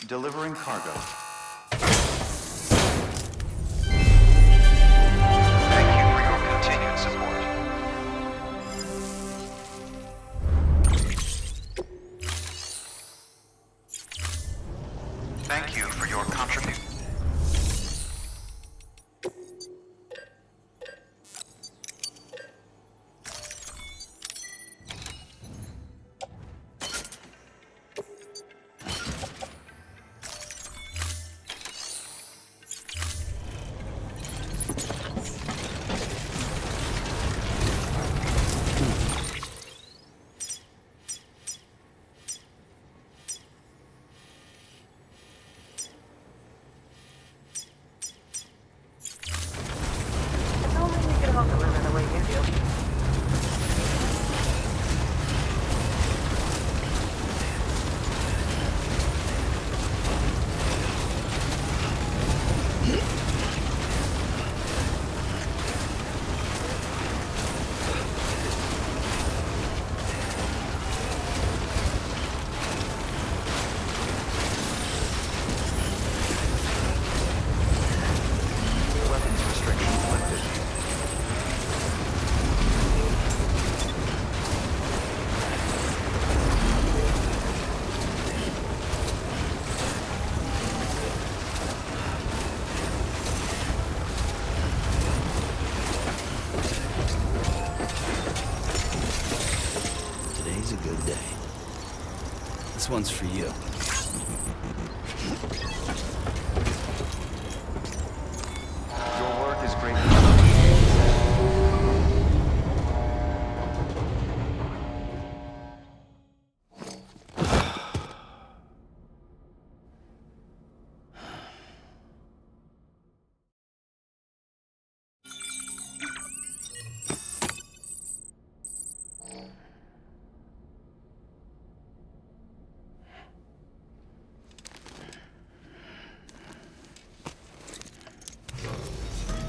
Delivering cargo. Thank you for your continued support. Thank you for your contribution. one's for you. Your work is greatly appreciated, Sam.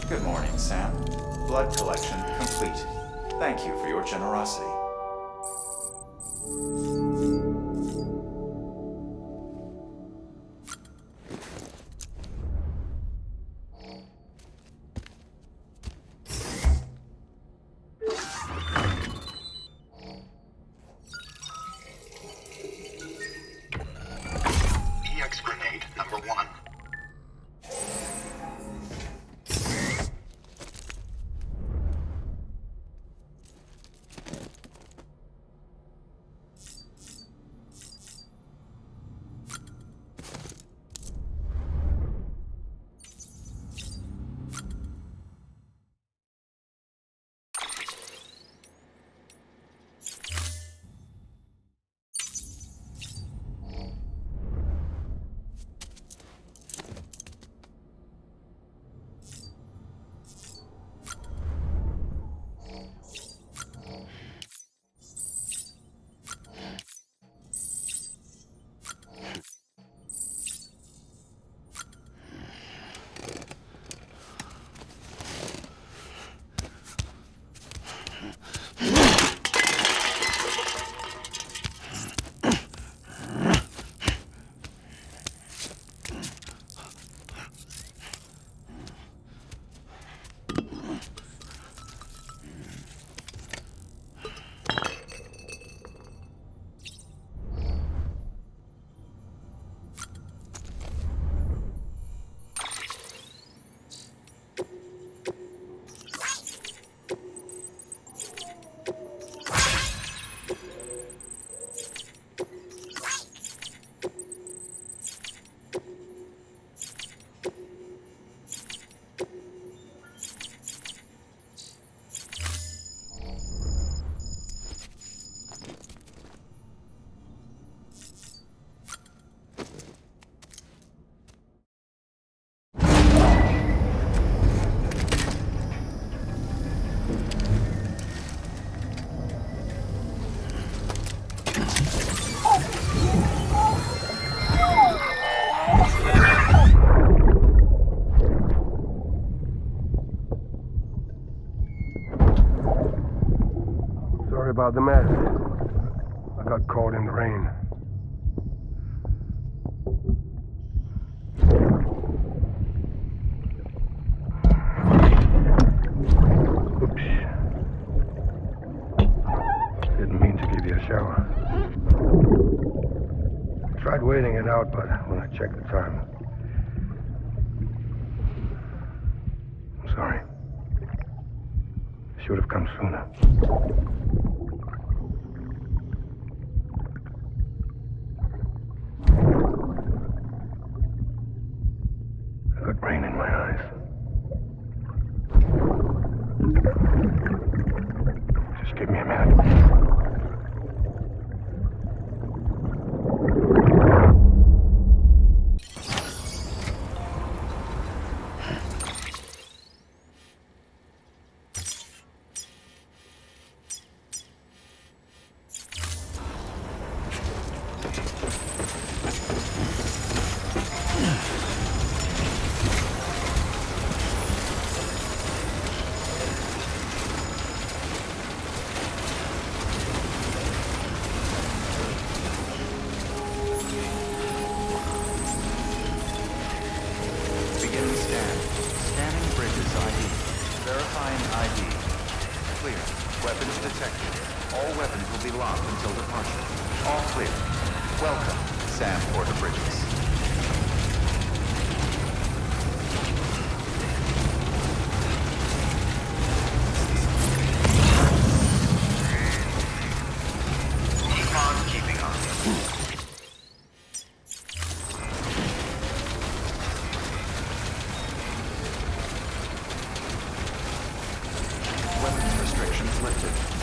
Good morning, Sam. Blood collection complete. Thank you for your generosity. EX grenade number 1. Sorry about the mess. I got caught in the rain. Oops. Didn't mean to give you a shower. Tried waiting it out, but when I checked the time... I'm sorry. Should have come sooner. I got rain in my eyes. Just give me a minute. Beginning scan. Scanning bridges ID. Verifying ID. Clear. Weapons detected. All weapons will be locked until departure. All clear. Welcome, Sam Porter Bridges. Keep on keeping on. Weapons restrictions lifted.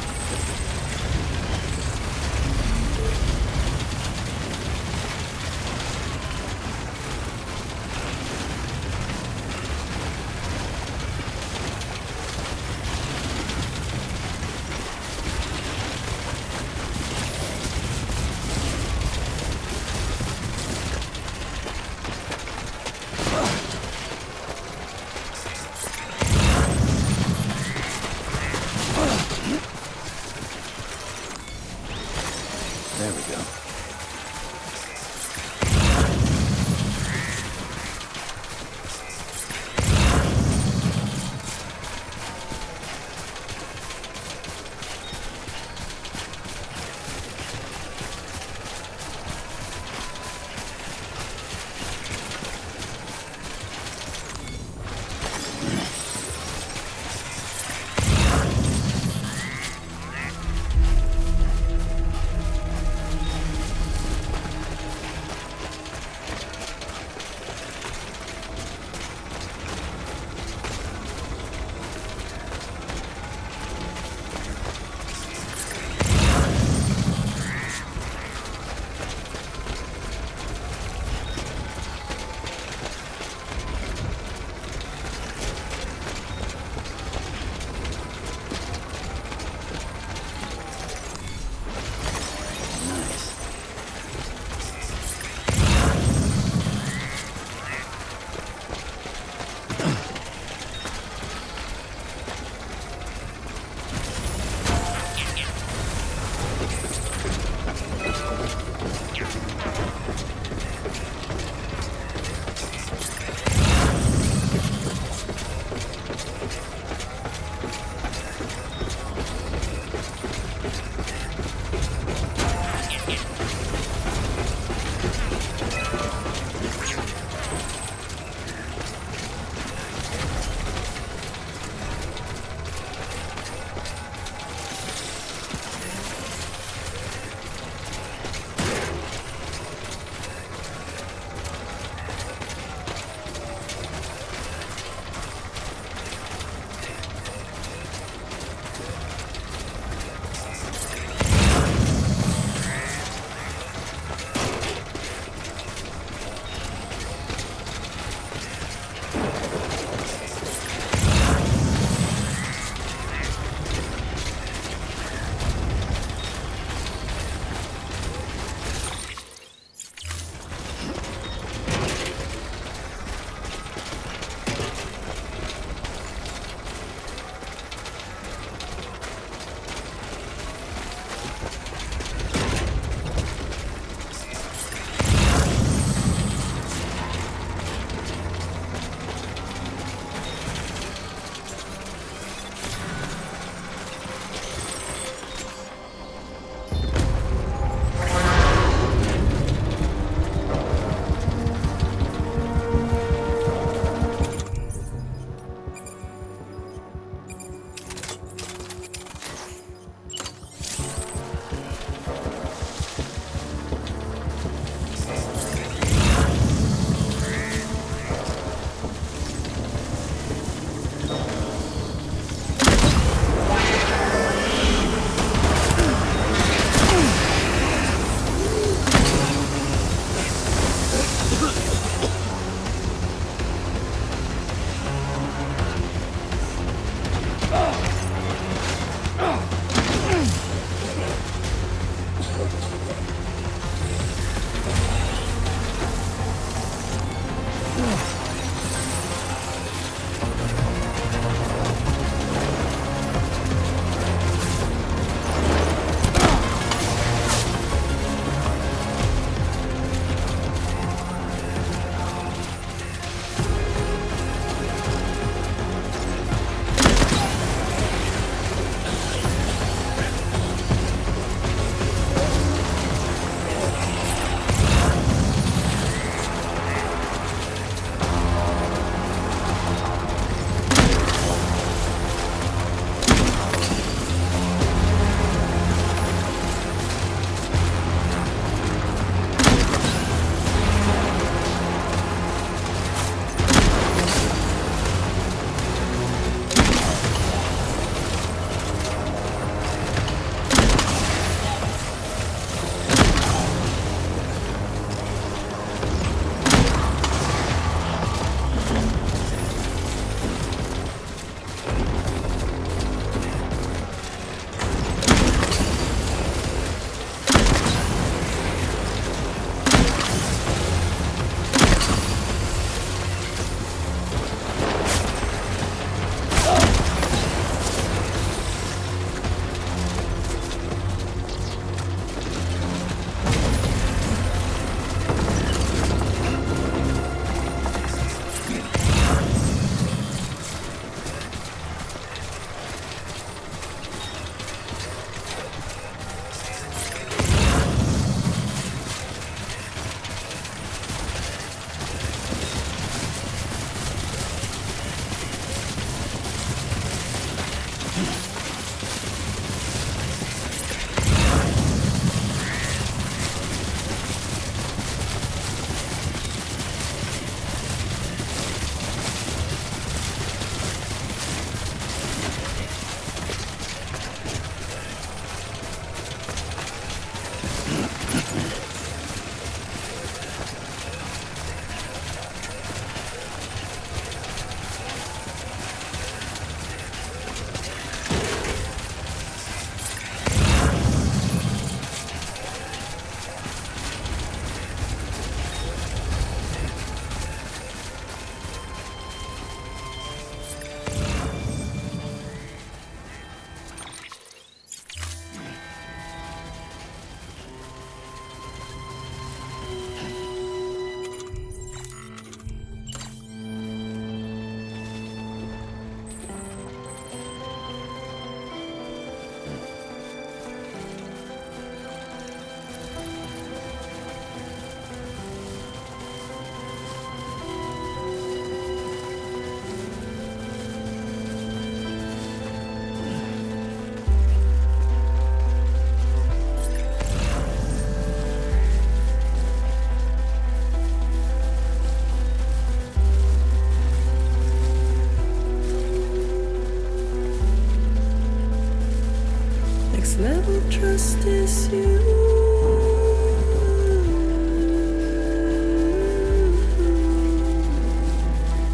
level trust is you.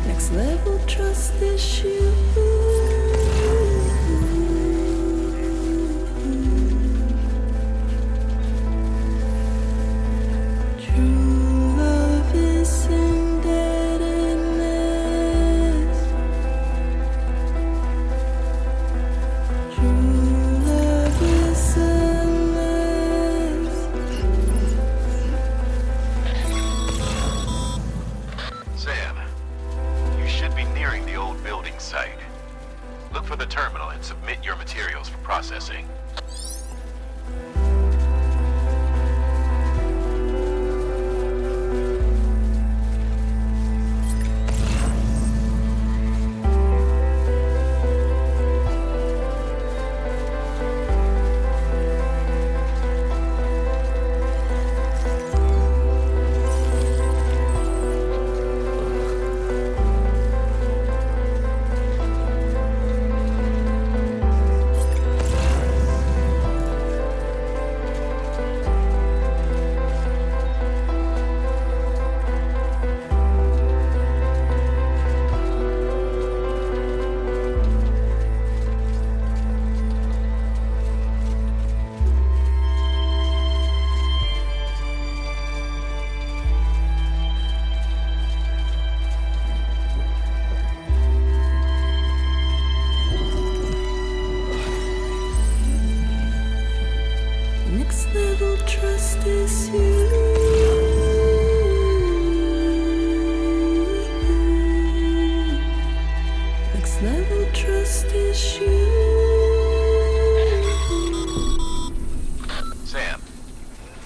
Next level trust is you. True love is indebtedness. True love is endless. Sam, you should be nearing the old building site. Look for the terminal and submit your materials for processing. Next level trust is you. Next level trust is you. Sam,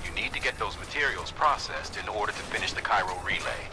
you need to get those materials processed in order to finish the Cairo relay.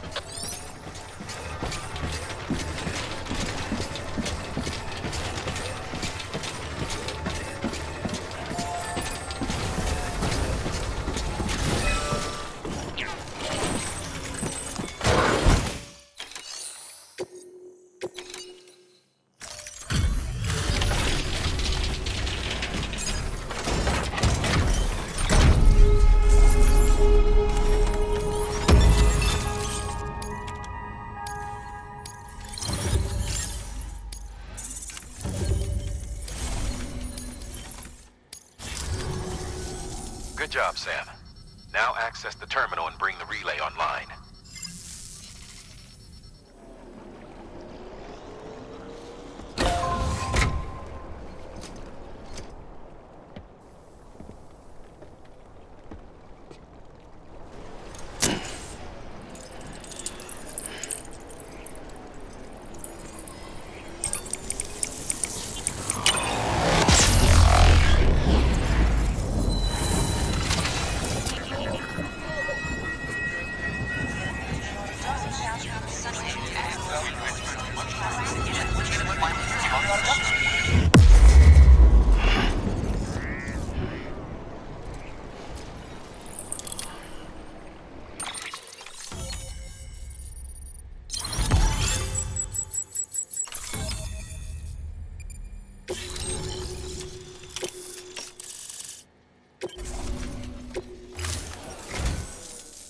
Good job, Sam. Now access the terminal and bring the relay online.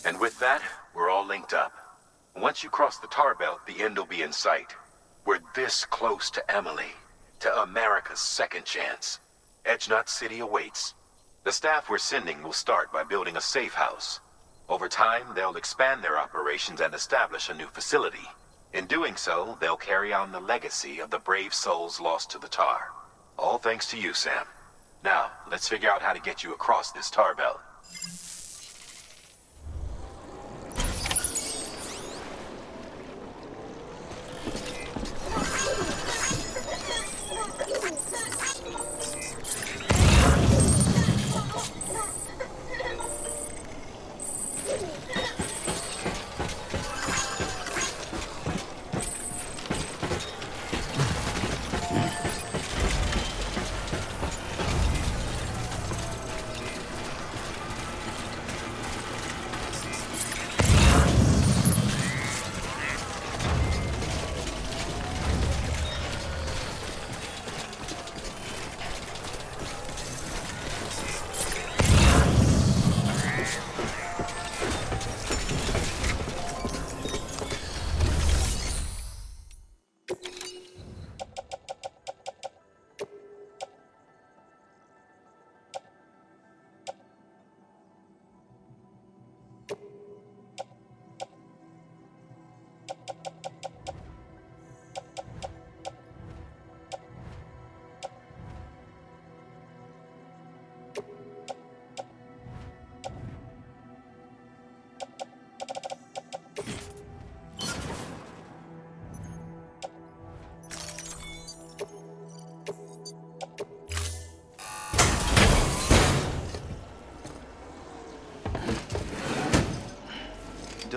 And with that, we're all linked up. Once you cross the tar belt, the end will be in sight. We're this close to Emily, to America's second chance. Edgenut City awaits. The staff we're sending will start by building a safe house. Over time, they'll expand their operations and establish a new facility. In doing so, they'll carry on the legacy of the brave souls lost to the tar. All thanks to you, Sam. Now, let's figure out how to get you across this tar belt.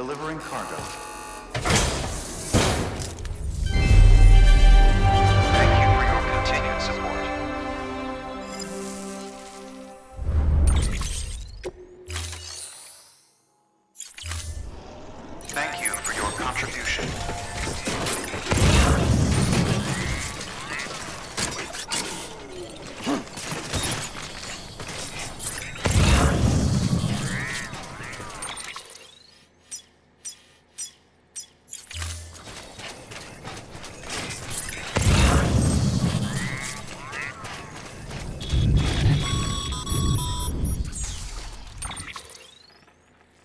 delivering cargo. Thank you for your continued support. Thank you for your contribution.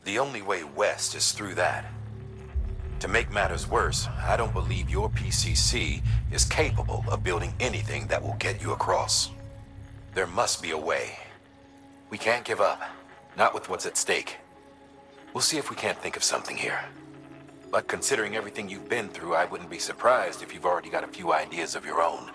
The only way west is through that. To make matters worse, I don't believe your PCC is capable of building anything that will get you across. There must be a way. We can't give up, not with what's at stake. We'll see if we can't think of something here. But considering everything you've been through, I wouldn't be surprised if you've already got a few ideas of your own.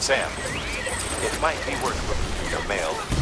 Sam, it might be worth looking in your mail.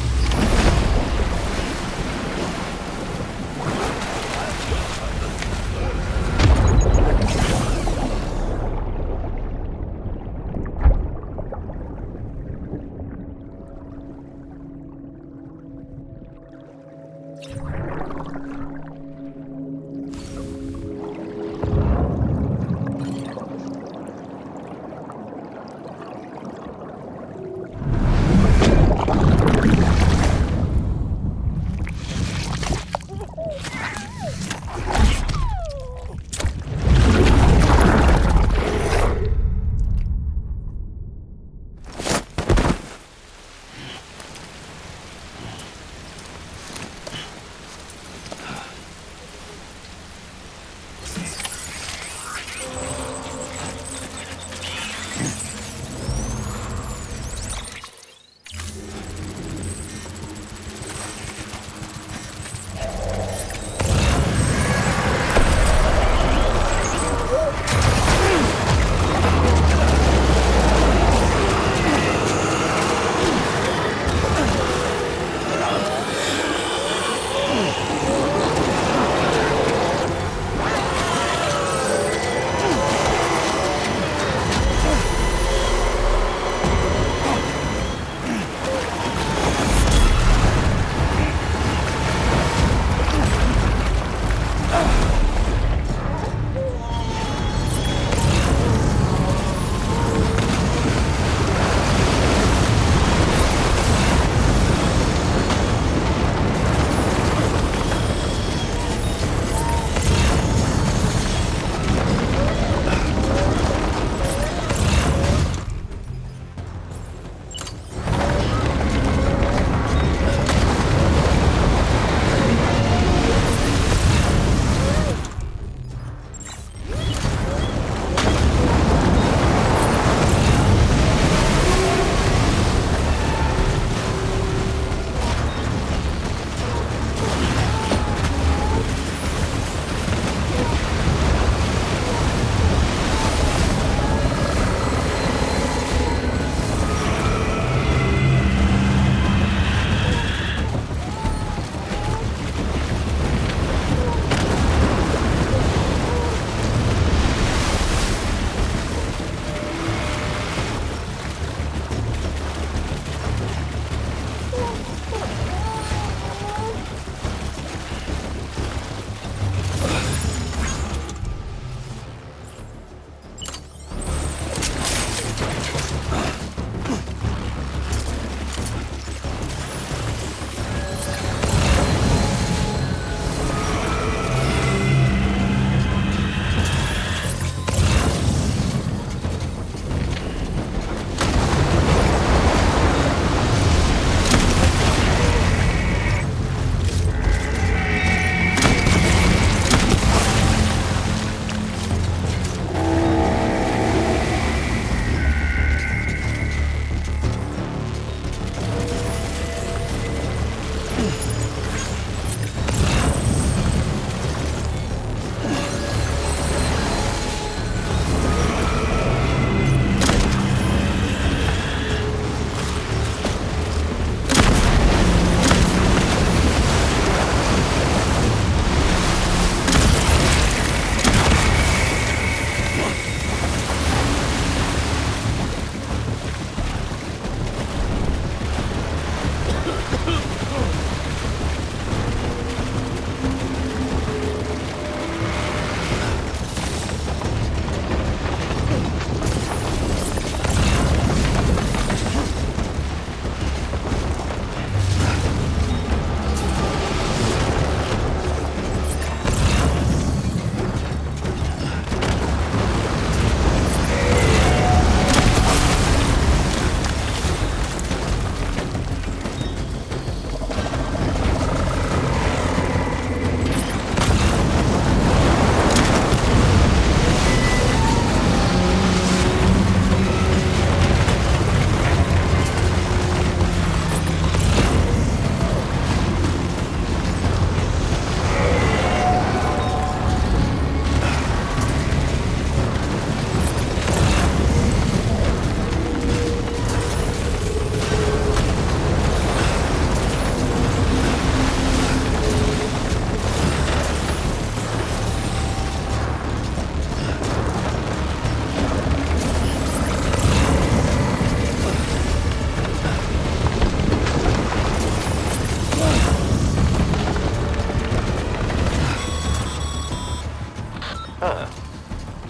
Huh.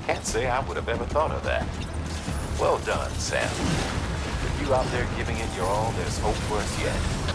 Can't say I would have ever thought of that. Well done, Sam. With you out there giving it your all, there's hope for us yet.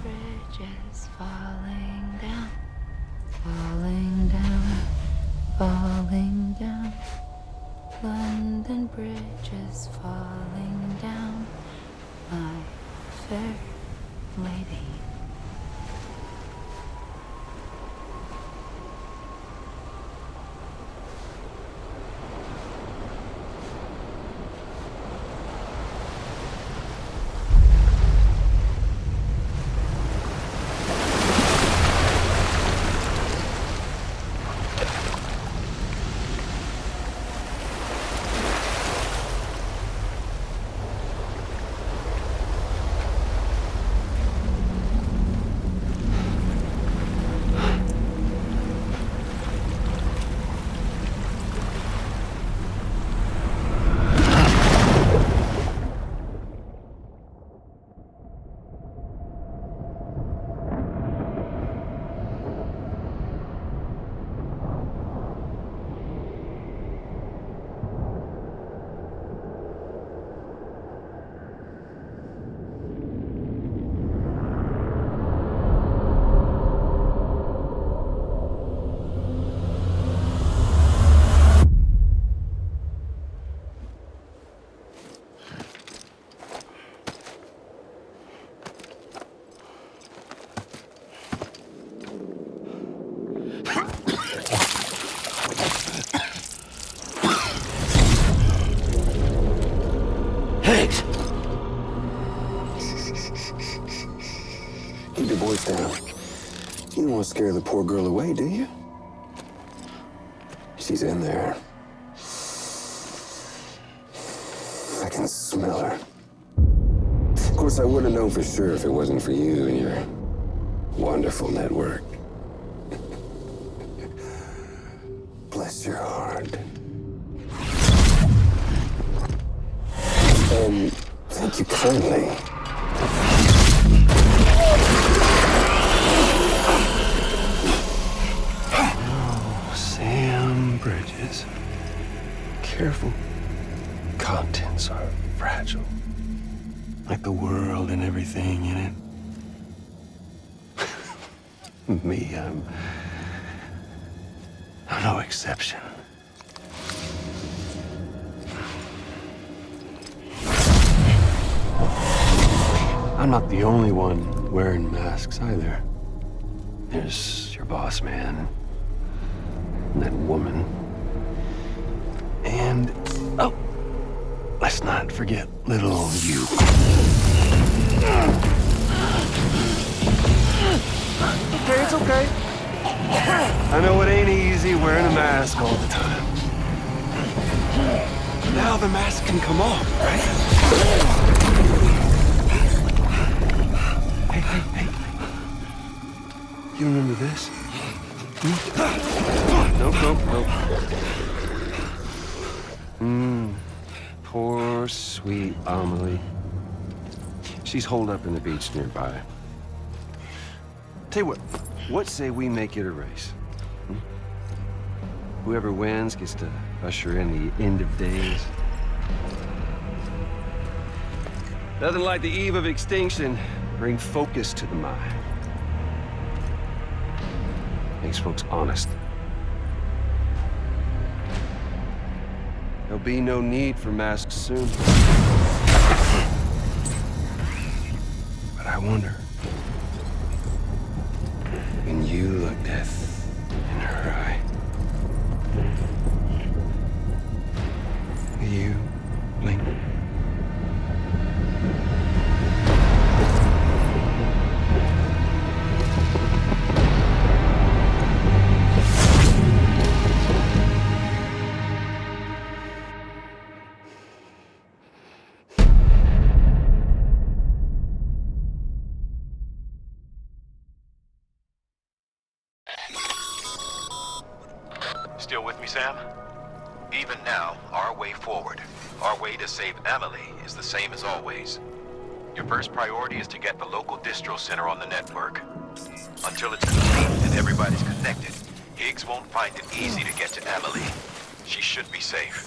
bridges falling down, falling down, falling down. London Bridge is falling down, my fair lady. Keep your voice down. You don't want to scare the poor girl away, do you? She's in there. I can smell her. Of course, I wouldn't have known for sure if it wasn't for you and your wonderful network. Bless your heart. And thank you kindly. Oh, Sam Bridges. Careful. Contents are fragile. Like the world and everything in it. Me, I'm no exception. I'm not the only one wearing masks either. There's your boss man, and that woman, and, oh, let's not forget little you. Okay, it's okay. I know it ain't easy wearing a mask all the time. Now the mask can come off, right? Hey. You remember this? Nope. Poor, sweet Amelie. She's holed up in the beach nearby. Tell you what say we make it a race? Whoever wins gets to usher in the end of days. Nothing like the eve of extinction. Bring focus to the mind. Makes folks honest. There'll be no need for masks soon. But I wonder, when you look death in her eye, will you blink? Still with me, Sam? Even now, our way forward, our way to save Amelie, is the same as always. Your first priority is to get the local distro center on the network. Until it's complete and everybody's connected, Higgs won't find it easy to get to Amelie. She should be safe.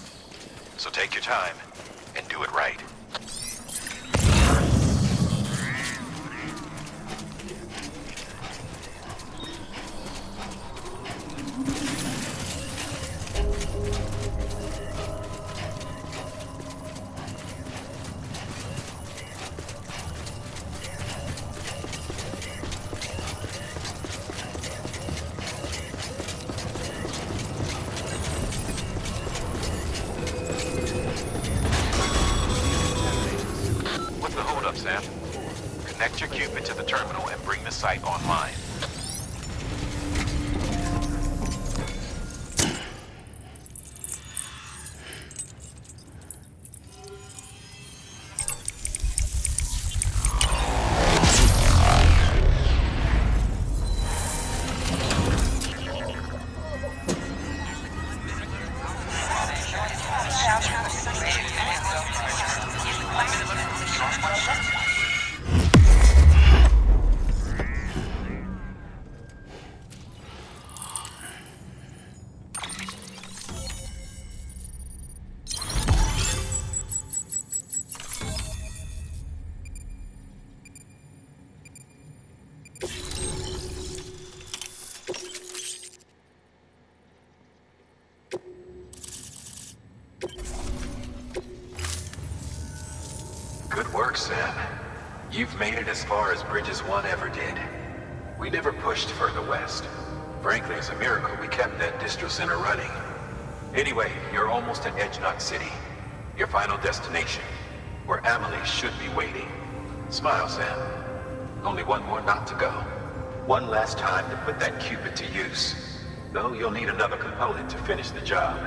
So take your time and do it right. Sam. Connect your Cupid to the terminal and bring the site online. Good work, Sam. You've made it as far as Bridges 1 ever did. We never pushed further west. Frankly, it's a miracle we kept that distro center running. Anyway, you're almost at Edge Knot City, your final destination, where Amelie should be waiting. Smile, Sam. Only one more knot to go. One last time to put that Cupid to use. Though you'll need another component to finish the job.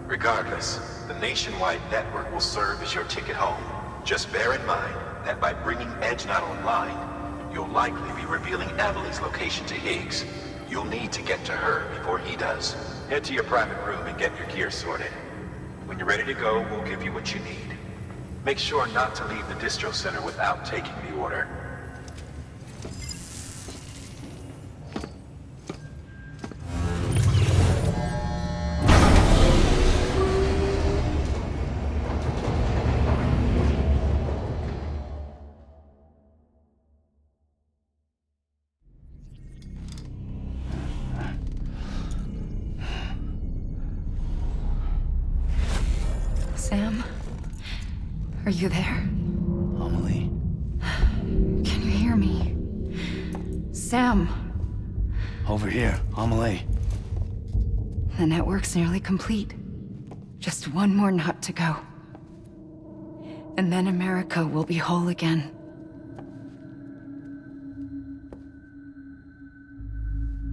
Regardless, the nationwide network will serve as your ticket home. Just bear in mind that by bringing EdgeNet online, you'll likely be revealing Emily's location to Higgs. You'll need to get to her before he does. Head to your private room and get your gear sorted. When you're ready to go, we'll give you what you need. Make sure not to leave the distro center without taking the order. Sam? Are you there? Amelie. Can you hear me? Sam! Over here, Amelie. The network's nearly complete. Just one more knot to go. And then America will be whole again.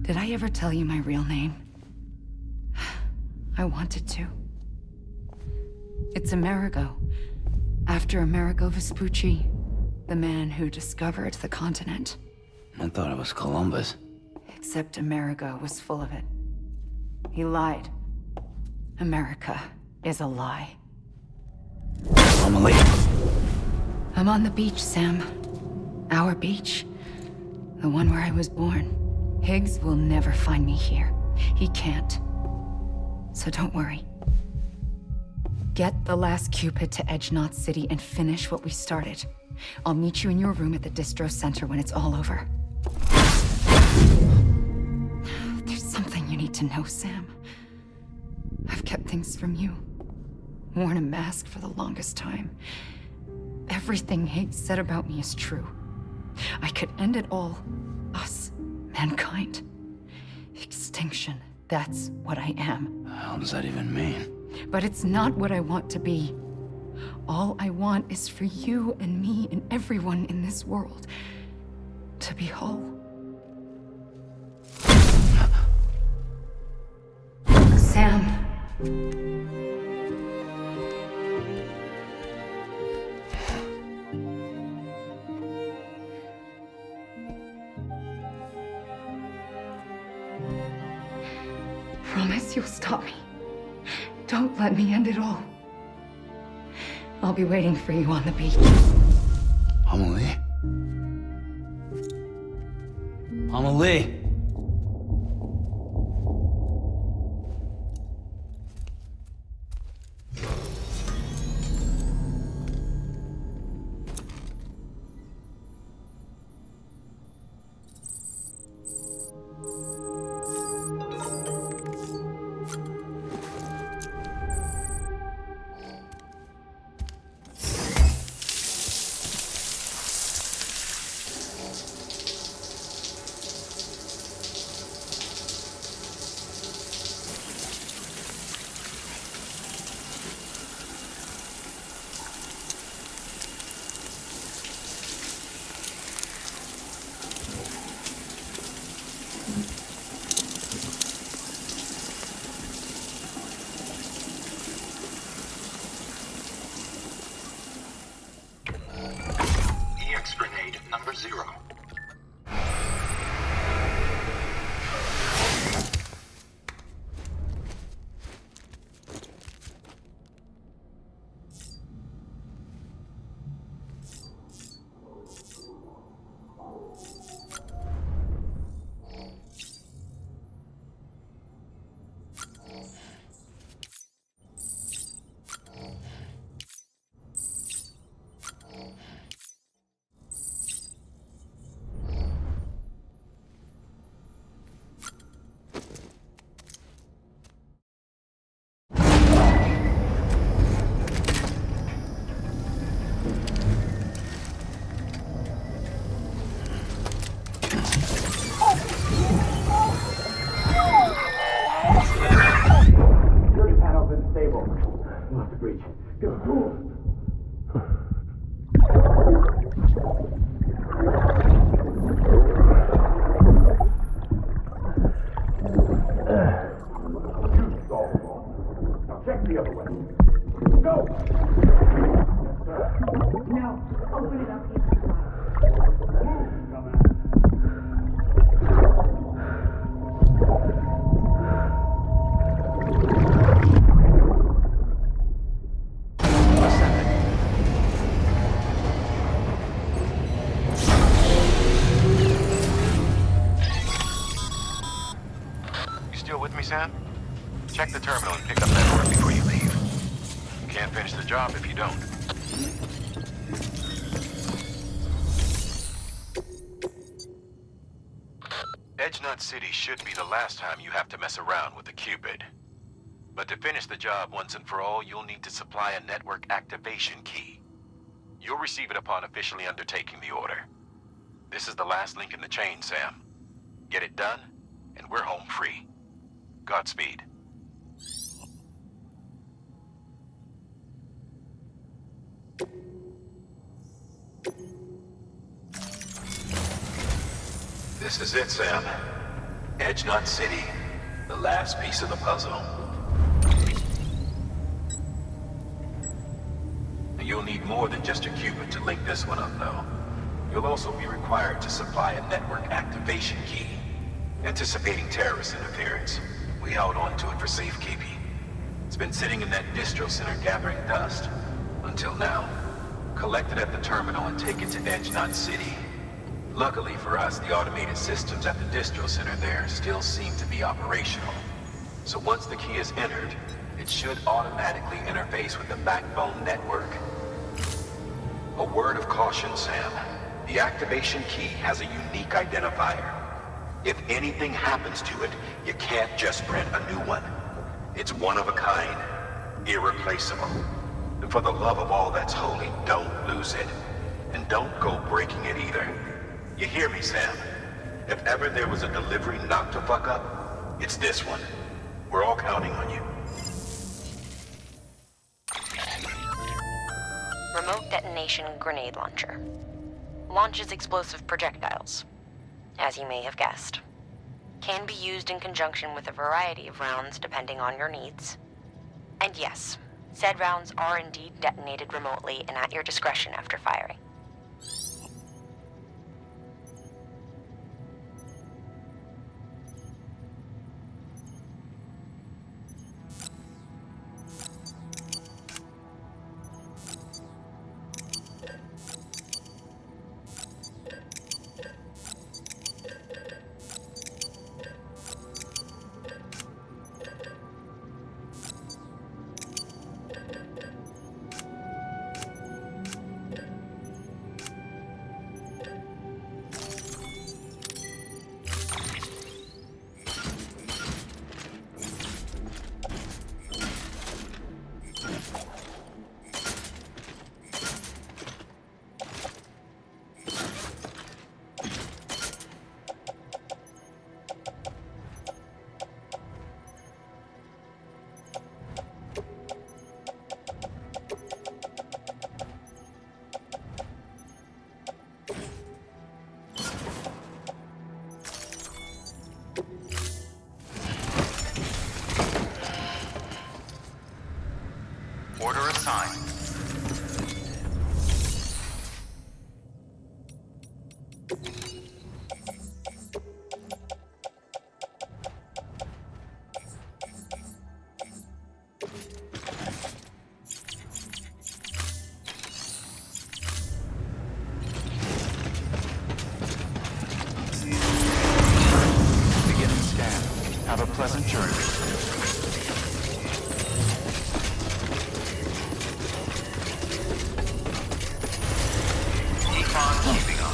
Did I ever tell you my real name? I wanted to. It's Amerigo. After Amerigo Vespucci, the man who discovered the continent. I thought it was Columbus. Except Amerigo was full of it. He lied. America is a lie. Amelie. I'm on the beach, Sam. Our beach. The one where I was born. Higgs will never find me here. He can't. So don't worry. Get the last Cupid to EdgeNet City and finish what we started. I'll meet you in your room at the distro center when it's all over. There's something you need to know, Sam. I've kept things from you. Worn a mask for the longest time. Everything Higgs said about me is true. I could end it all. Us. Mankind. Extinction. That's what I am. How does that even mean? But it's not what I want to be. All I want is for you and me and everyone in this world to be whole. Sam. Promise you'll stop me. Don't let me end it all. I'll be waiting for you on the beach. Amelie? Amelie! Grenade number 0. Off the breach. Go. Sam? Check the terminal and pick up that work before you leave. You can't finish the job if you don't. Edgenut City should be the last time you have to mess around with the Cupid. But to finish the job once and for all, you'll need to supply a network activation key. You'll receive it upon officially undertaking the order. This is the last link in the chain, Sam. Get it done, and we're home free. Godspeed. This is it, Sam. Edgenut City, the last piece of the puzzle. You'll need more than just a Cupid to link this one up, though. You'll also be required to supply a network activation key. Anticipating terrorist interference, we held on to it for safekeeping. It's been sitting in that distro center gathering dust. Until now. Collect it at the terminal and take it to Edgenut City. Luckily for us, the automated systems at the distro center there still seem to be operational. So once the key is entered, it should automatically interface with the backbone network. A word of caution, Sam. The activation key has a unique identifier. If anything happens to it, you can't just print a new one. It's one of a kind, irreplaceable. And for the love of all that's holy, don't lose it. And don't go breaking it either. You hear me, Sam? If ever there was a delivery not to fuck up, it's this one. We're all counting on you. Remote detonation grenade launcher. Launches explosive projectiles. As you may have guessed. Can be used in conjunction with a variety of rounds depending on your needs. And yes, said rounds are indeed detonated remotely and at your discretion after firing. Order assigned. Beginning scan. Have a pleasant journey. Keeping on.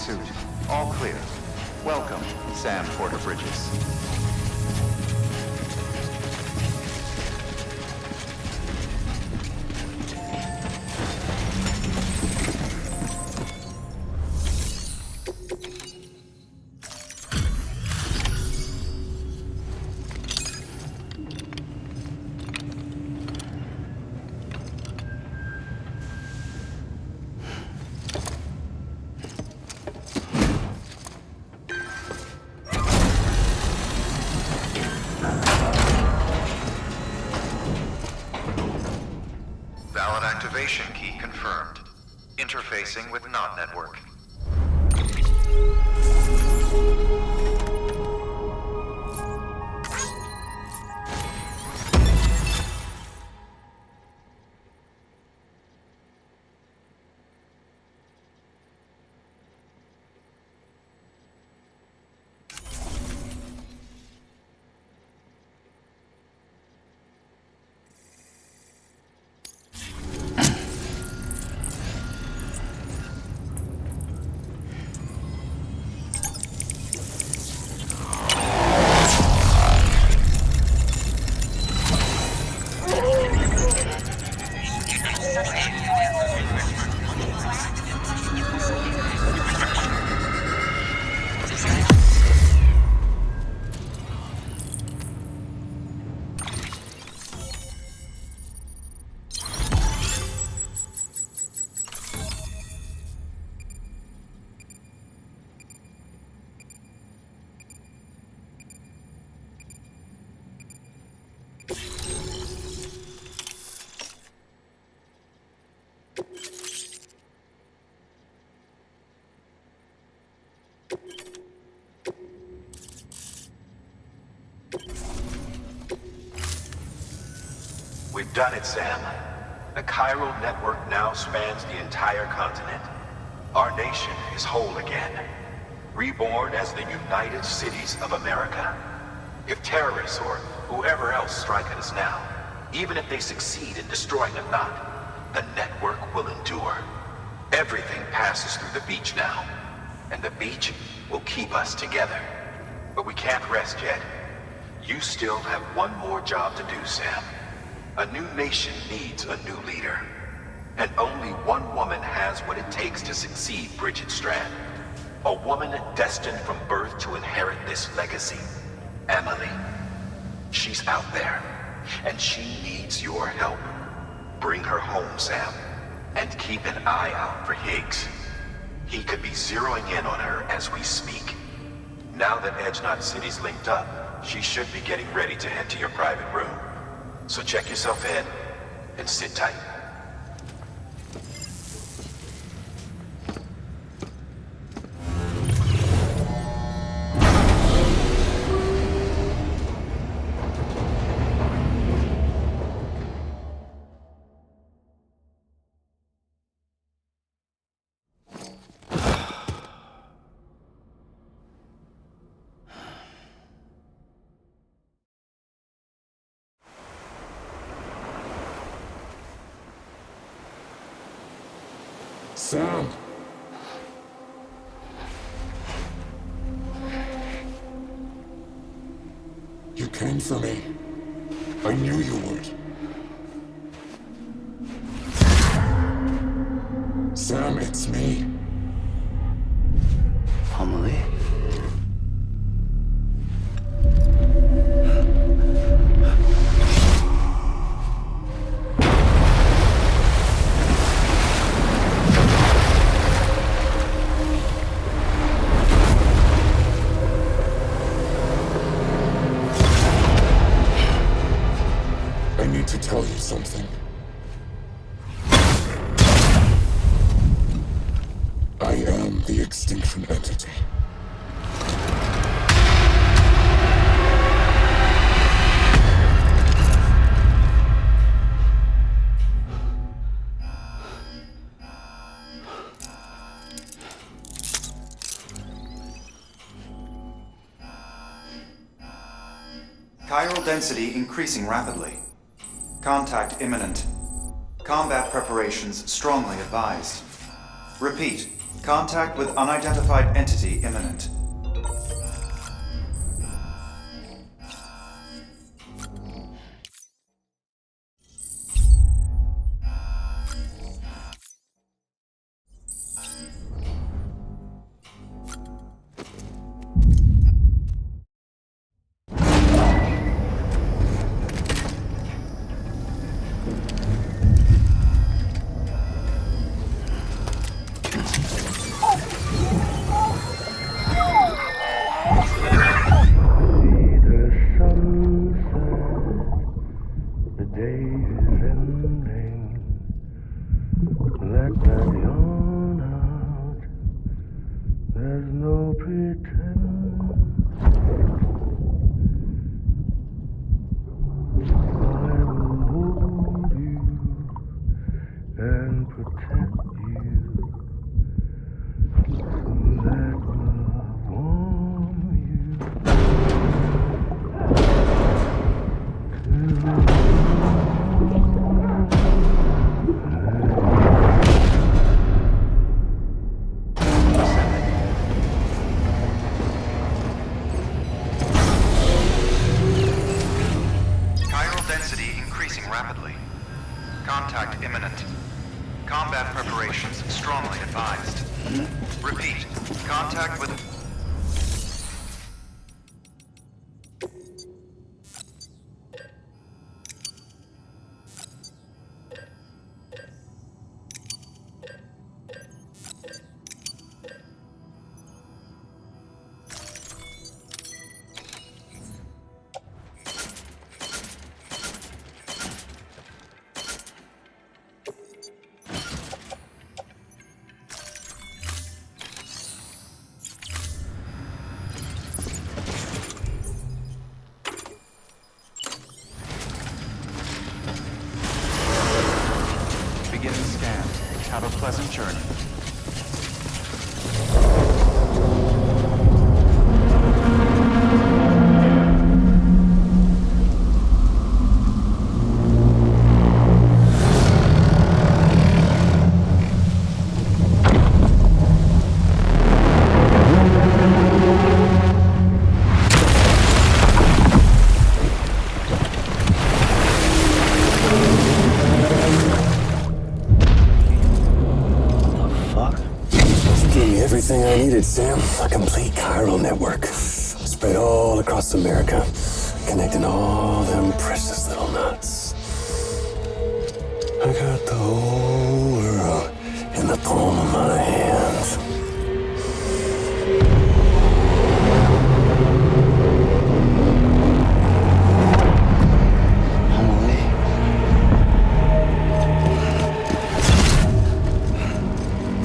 suit. All clear. Welcome, Sam Porter Bridges. Valid activation key confirmed. Interfacing with NOT network. We've done it, Sam. The chiral network now spans the entire continent. Our nation is whole again, reborn as the United Cities of America. If terrorists or whoever else strike at us now, even if they succeed in destroying a knot, the network will endure. Everything passes through the beach now, and the beach will keep us together. But we can't rest yet. You still have one more job to do, Sam. A new nation needs a new leader. And only one woman has what it takes to succeed Bridget Strand. A woman destined from birth to inherit this legacy. Emily. She's out there, and she needs your help. Bring her home, Sam, and keep an eye out for Higgs. He could be zeroing in on her as we speak. Now that Edge Knot City's linked up, she should be getting ready to head to your private room. So check yourself in, and sit tight. Sam! You came for me. I knew you would. Sam, it's me. Amelie? To tell you something. I am the Extinction Entity. Chiral density increasing rapidly. Contact imminent. Combat preparations strongly advised. Repeat, Contact with unidentified entity imminent. Contact imminent. Combat preparations strongly advised. Repeat. Contact with... Beginning scan. Have a pleasant journey. Everything I needed, Sam. A complete chiral network. Spread all across America. Connecting all them precious little knots. I got the whole world in the palm of my hand.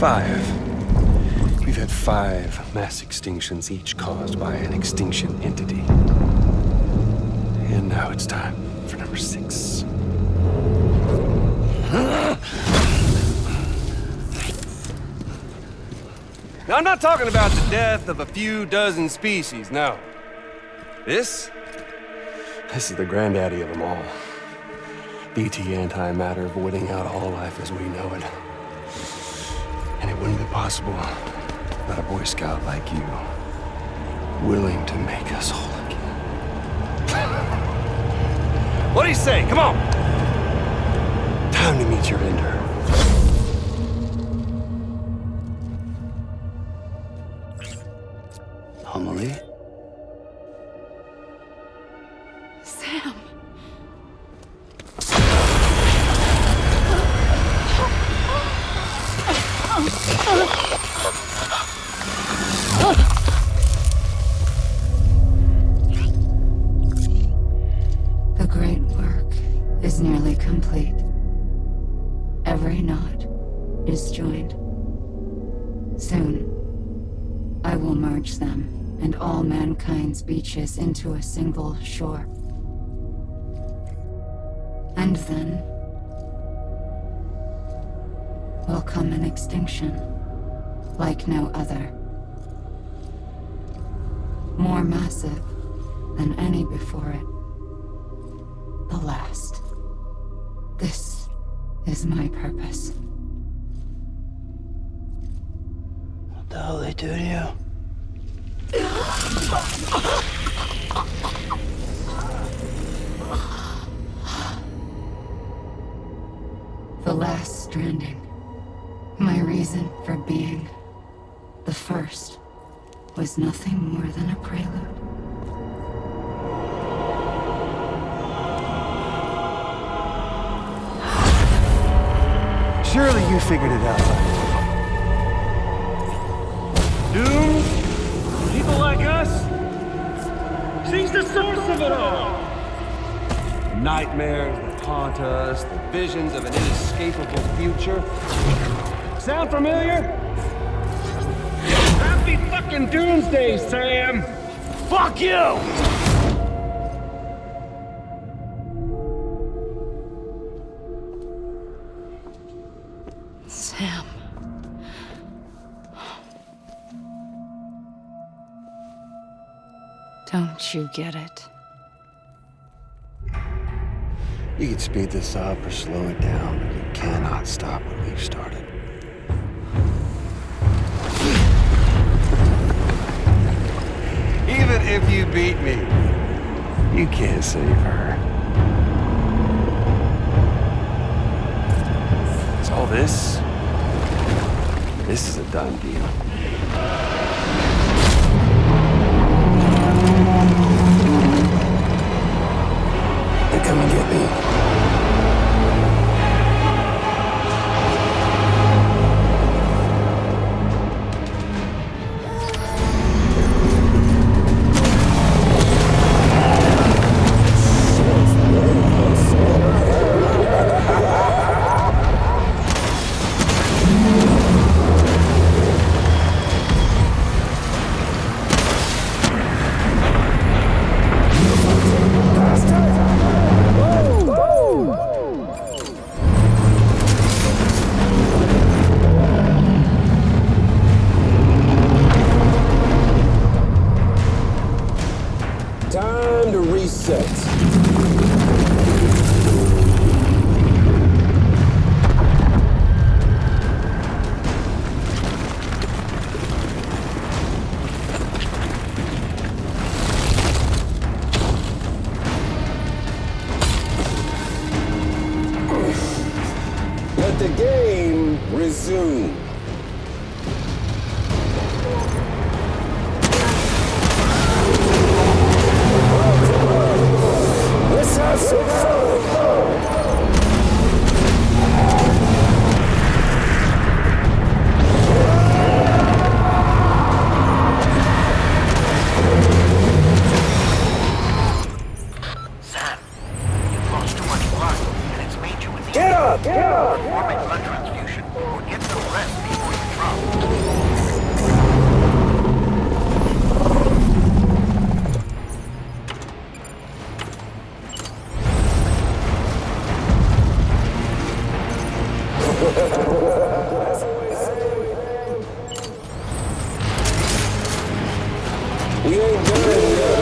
Five. We've had 5 mass extinctions, each caused by an extinction entity. And now it's time for number 6. Now, I'm not talking about the death of a few dozen species, no. This is the granddaddy of them all. BT antimatter voiding out all life as we know it. And it wouldn't be possible without a Boy Scout like you, willing to make us whole again. What do you say? Come on! Time to meet your ender. Amelie? Sam. The great work is nearly complete. Every knot is joined. Soon, I will merge them and all mankind's beaches into a single shore. And then will come an extinction like no other. More massive than any before it. The last. This is my purpose. The hell they do to you? The last stranding. My reason for being the first was nothing more than a prelude. Surely you figured it out. Dooms? People like us? She's the source of it all! Nightmares that haunt us, the visions of an inescapable future. Sound familiar? Happy fucking doomsday, Sam! Fuck you! Sam. Don't you get it? You can speed this up or slow it down, but you cannot stop what we've started. Even if you beat me, you can't save her. So all this is a done deal. They come and get me. Time to reset. Let the game resume. Let's have some fun! Sam, you've lost too much blood, and it's made you a Get up! Get up! Perform a blood transfusion, or get some rest before you drop. We ain't done it yet.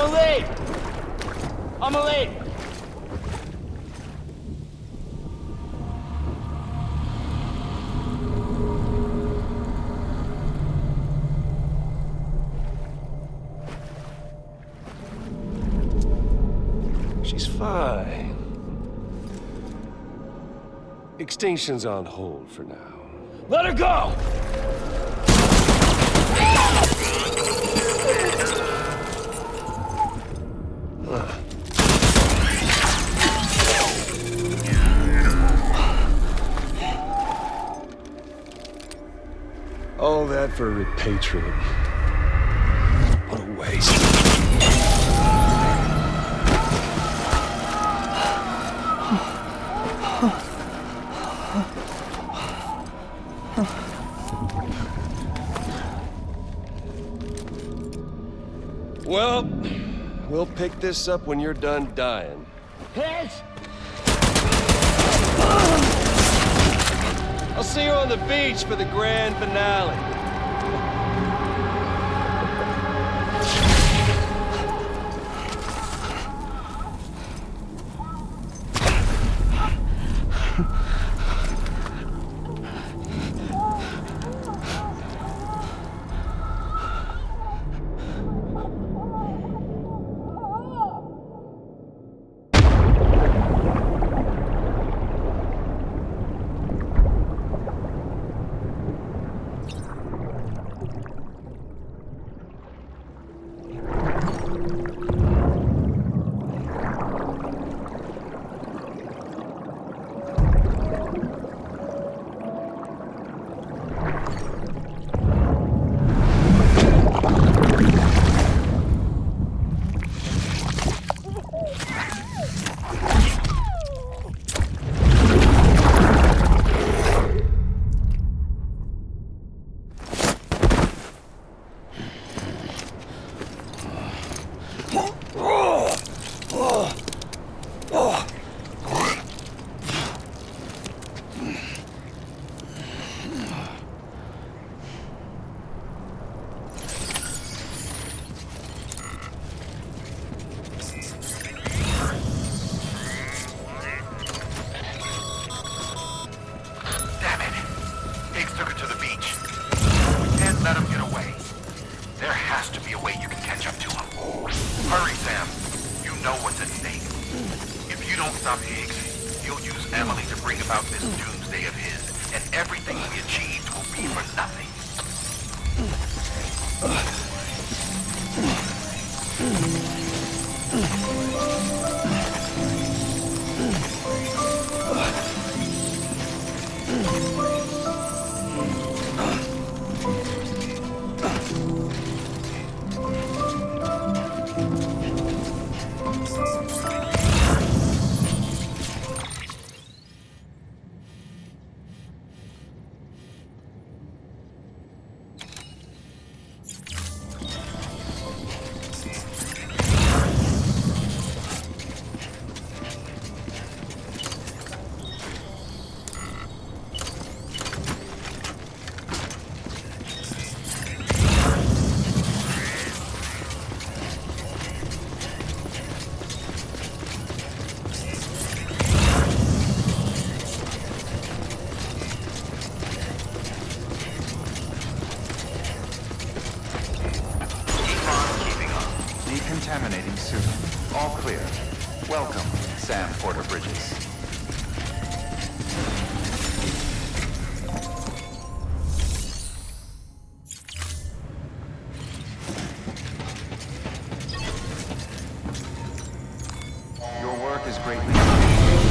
Amelie! Amelie! She's fine. Extinction's on hold for now. Let her go! All that for a repatriate. What a waste. Well, we'll pick this up when you're done dying. Hit! I'll see you on the beach for the grand finale. Decontaminating suit. All clear. Welcome, Sam Porter Bridges. Your work is greatly appreciated.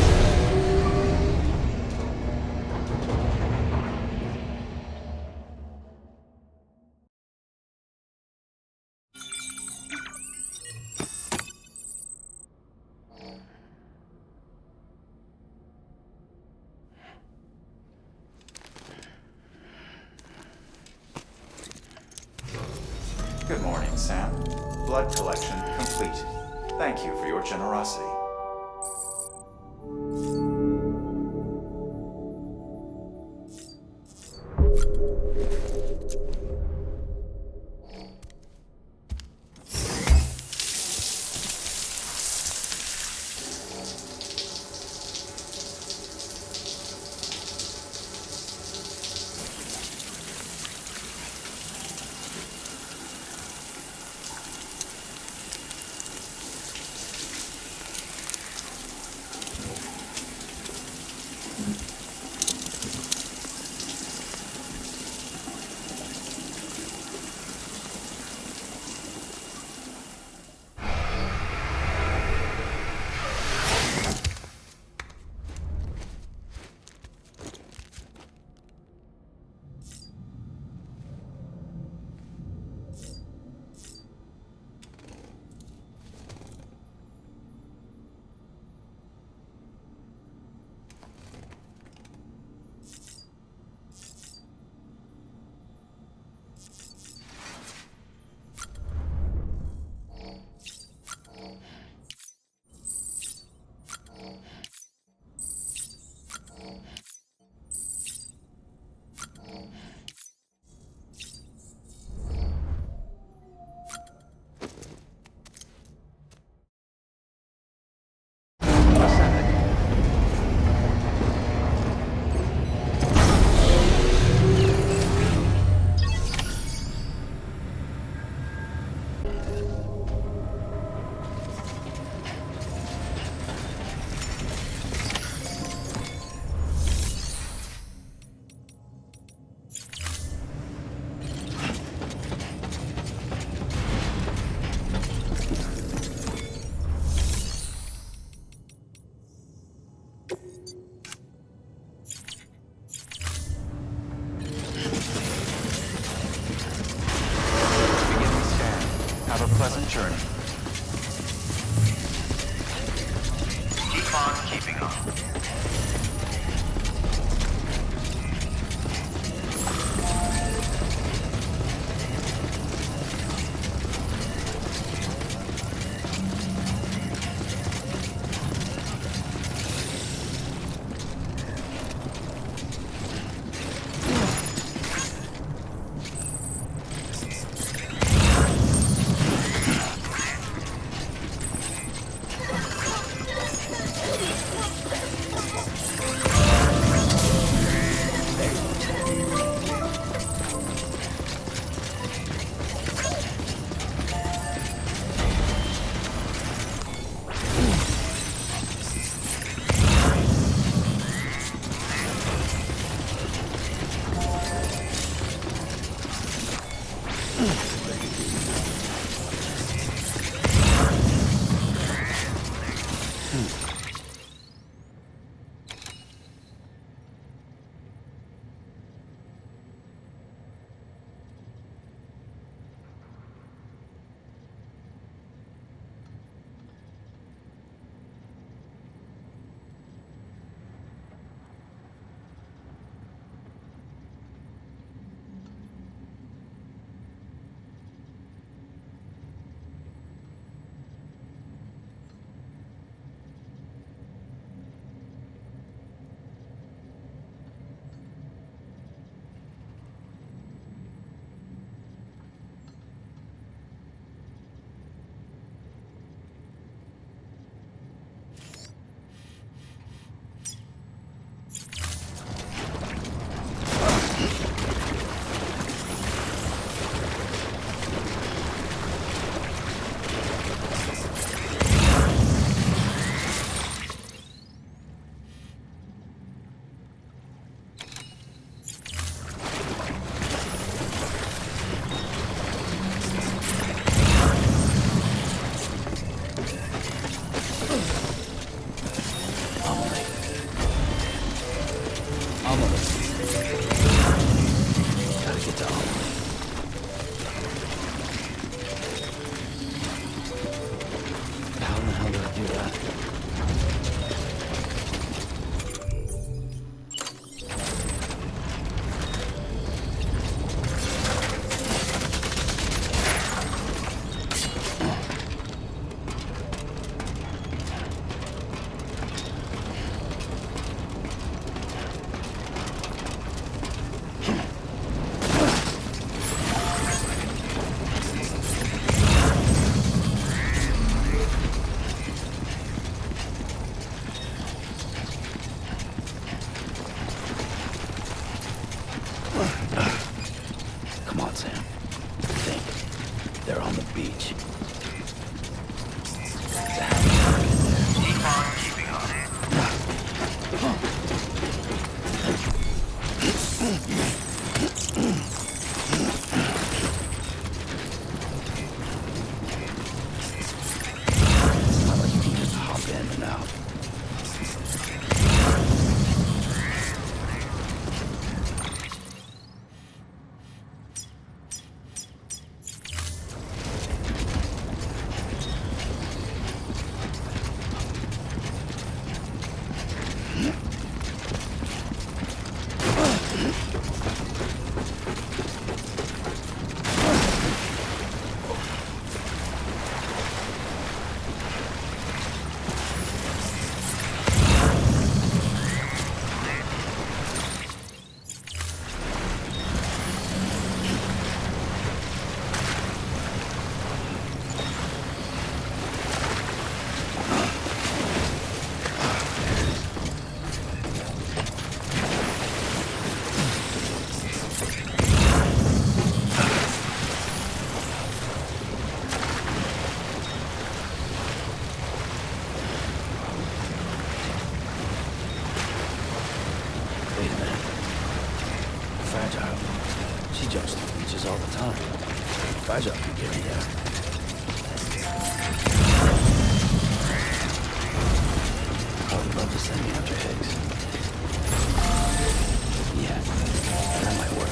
Good morning, Sam. Blood collection complete. Thank you for your generosity. pleasant journey. Keep on keeping on. Fragile can get me there. I would love to send me after Higgs. Yeah, that might work.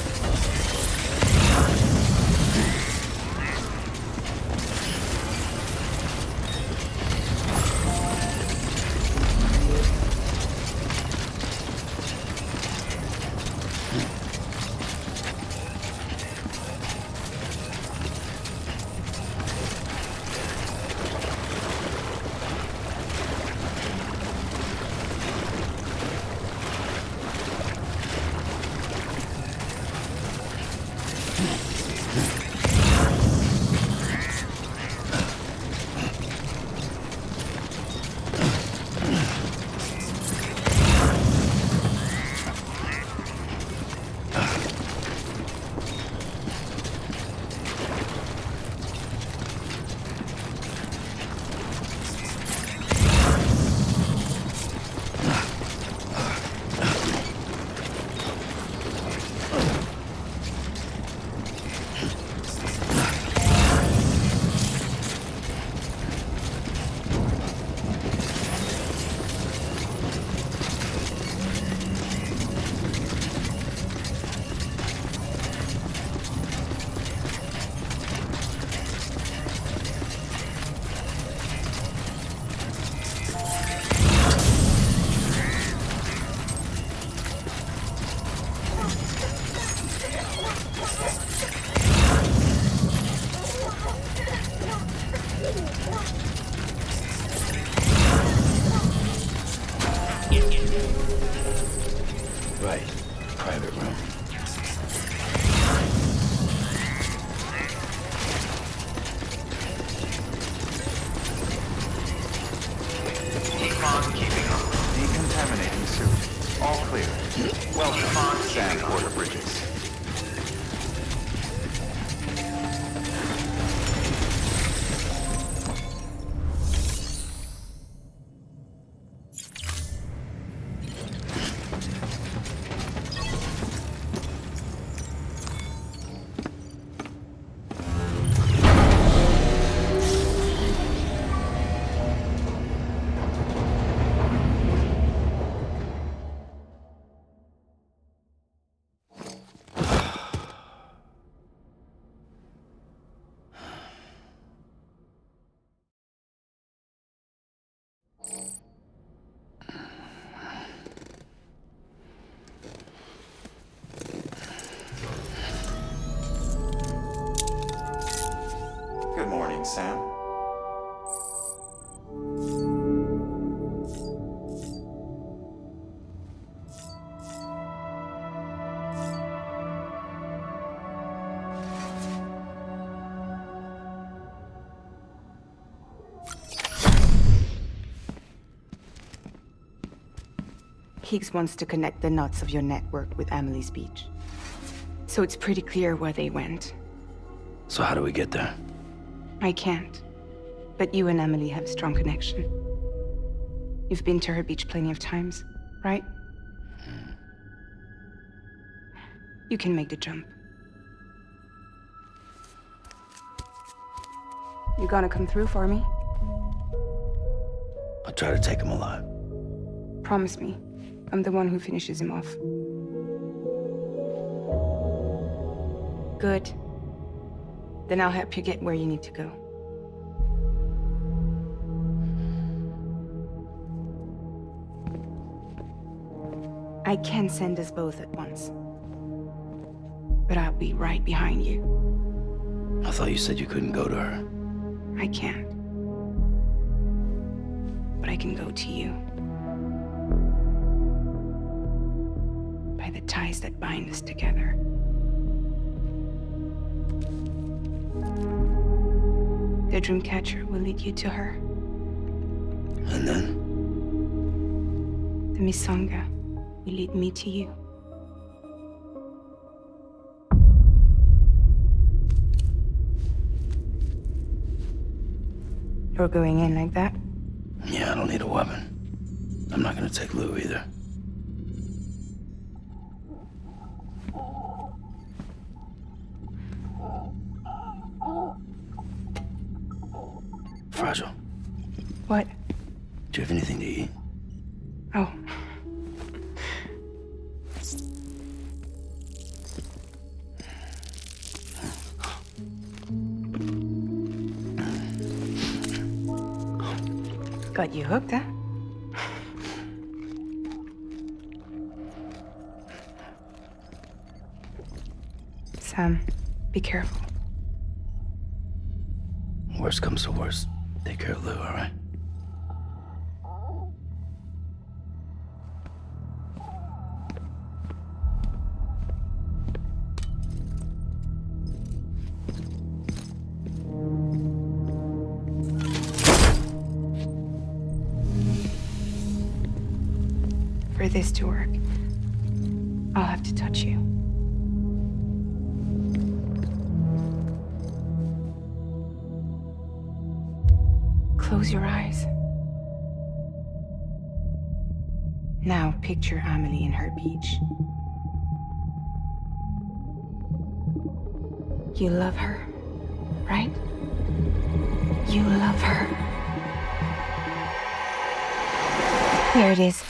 private room. Keep on keeping on. Decontaminating suit. All clear. Welcome, Sam Porter Bridges. Good morning, Sam. Higgs wants to connect the knots of your network with Amelie's beach. So it's pretty clear where they went. So how do we get there? I can't. But you and Emily have a strong connection. You've been to her beach plenty of times, right? You can make the jump. You gonna come through for me? I'll try to take him alive. Promise me. I'm the one who finishes him off. Good. Then I'll help you get where you need to go. I can send us both at once. But I'll be right behind you. I thought you said you couldn't go to her. I can't. But I can go to you. By the ties that bind us together. The Dreamcatcher will lead you to her. And then? The Misanga will lead me to you. You're going in like that? Yeah, I don't need a weapon. I'm not gonna take Lou either. Fragile. What? Do you have anything to eat? Oh. Got you hooked, huh? Sam, be careful. Worst comes to worst. Take care of Lou, all right? For this to work, I'll have to touch you. Close your eyes. Now picture Amelie in her beach. You love her, right? You love her. Here it is.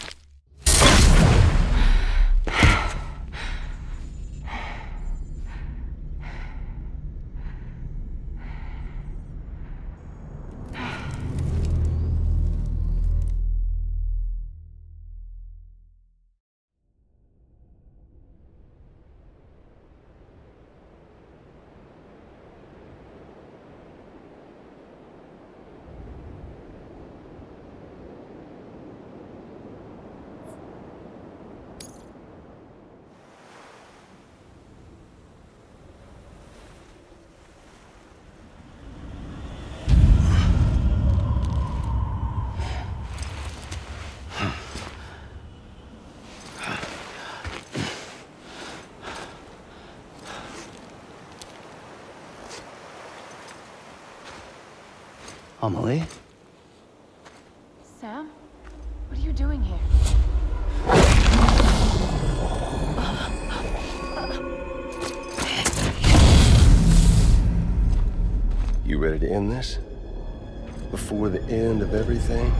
Amelie? Sam? What are you doing here? You ready to end this? Before the end of everything?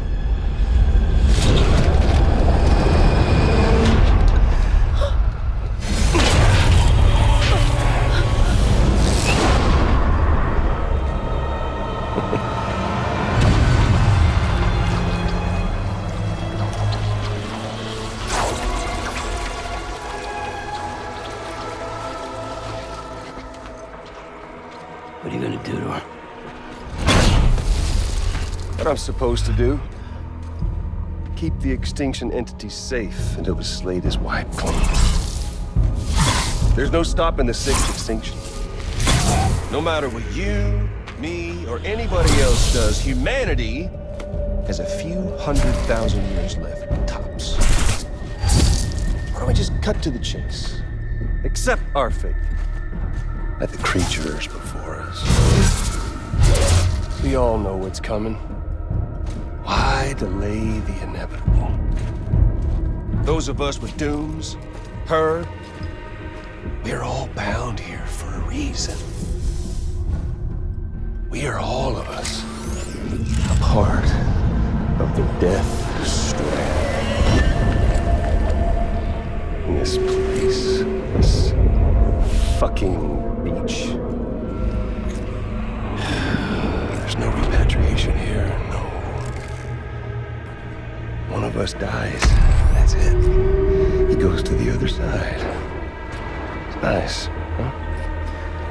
What are you gonna do to her? What I'm supposed to do? Keep the extinction entity safe until the slate is wiped clean. There's no stopping the sixth extinction. No matter what you, me, or anybody else does, humanity has a few 100,000 years left, tops. Why don't we just cut to the chase? Accept our fate. At the creatures before us. We all know what's coming. Why delay the inevitable? Those of us with dooms, her, we're all bound here for a reason. We are all of us a part of the Death Stranding. In this place, this fucking beach. There's no repatriation here, no. One of us dies, that's it. He goes to the other side. It's nice, huh?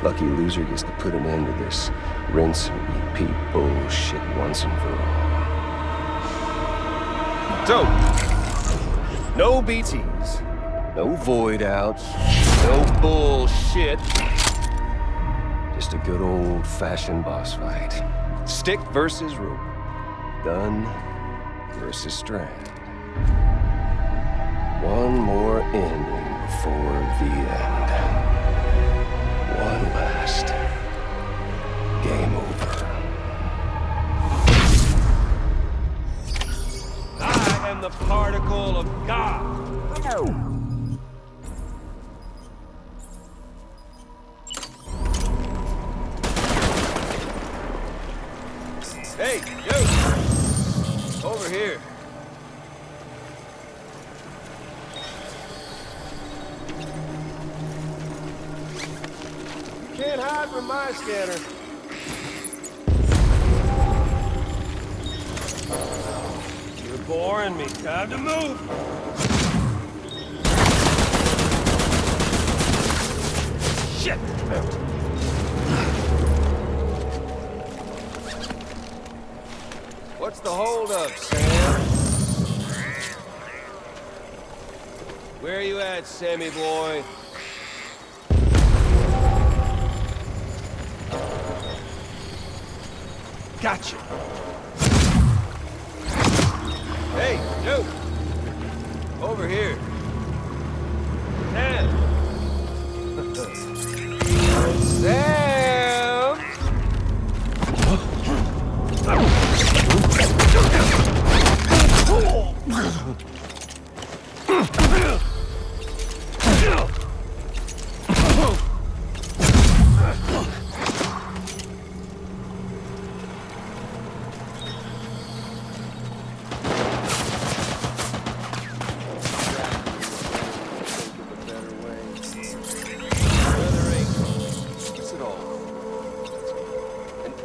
Lucky loser gets to put an end to this rinse and repeat bullshit once and for all. So, no BTs, no void outs, no bullshit. Just a good old-fashioned boss fight. Stick versus rope. Gun versus strand. One more ending before the end. One last game over. I am the particle of God. Hey, you! Over here. You can't hide from my scanner. You're boring me. Time to move. Shit! What's the holdup, Sam? Where you at, Sammy boy? Gotcha. Hey, you! Over here. Sam! Sam!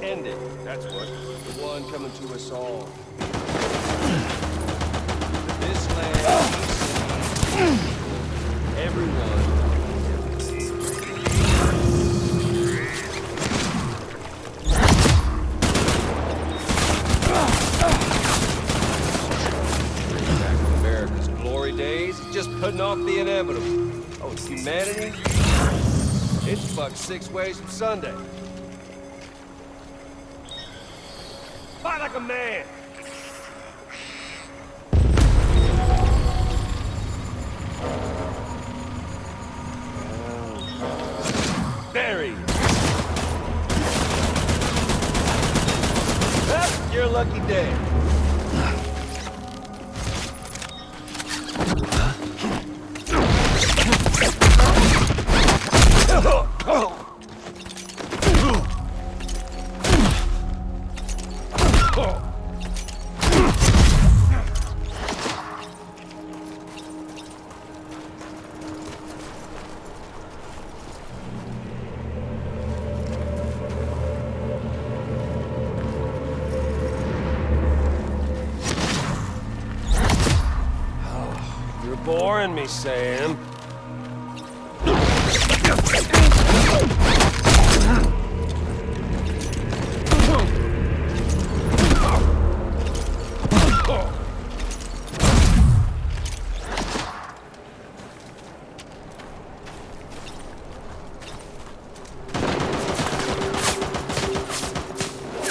End it, that's what. The one coming to us all. This land, everyone. Back in America's glory days, just putting off the inevitable. Oh, it's humanity? It's fucked 6 ways from Sunday. Fight like a man! Buried! lucky day. You're boring me, Sam.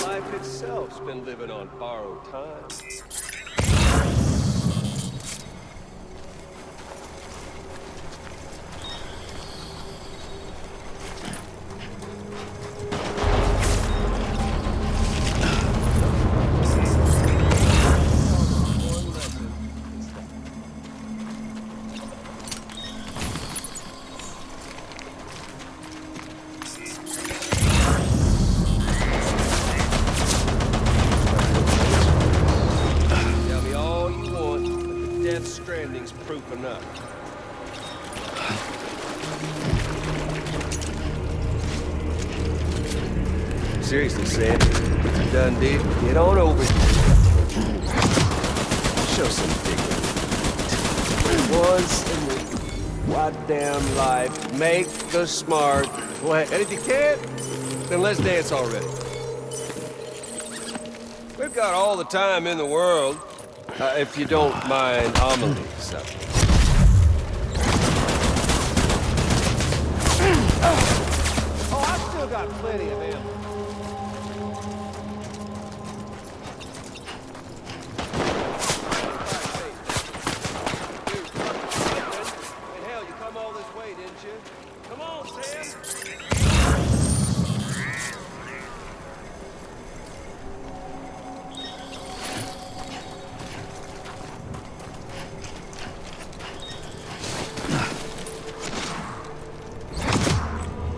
Life itself's been living on borrowed time. Tell me all you want, but the Death Stranding's proof enough. Seriously, Sam, done deal. Get on over here. Show some dignity. Once in the goddamn life, make the smart play. And if you can't, then let's dance already. We've got all the time in the world, if you don't mind Amelie. So. Oh, I've still got plenty of him. And hell, you come all this way, didn't you? Come on, Sam.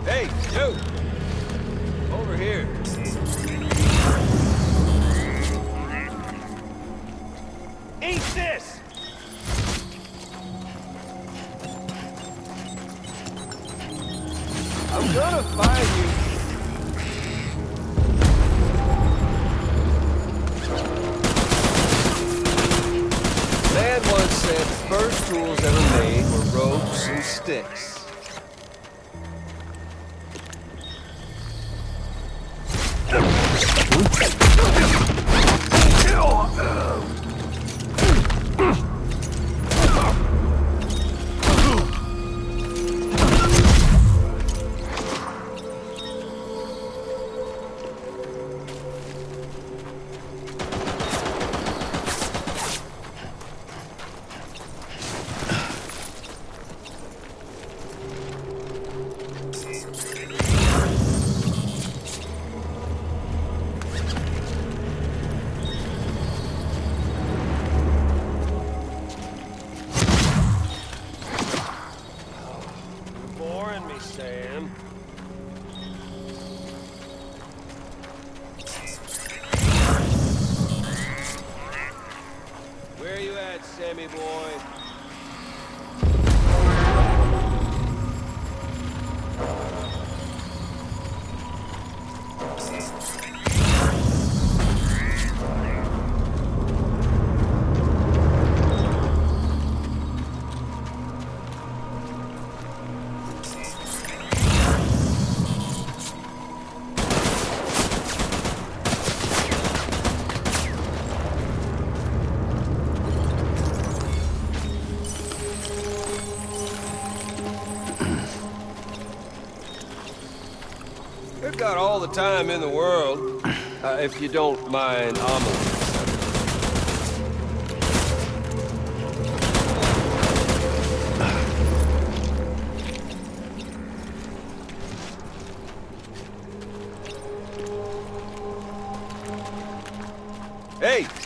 Hey, you! Over here. Eat this! I'm gonna find you. Man once said the first tools ever made were ropes and sticks. Boring me, Sam. Where you at, Sammy boy? We've got all the time in the world, if you don't mind Amelie.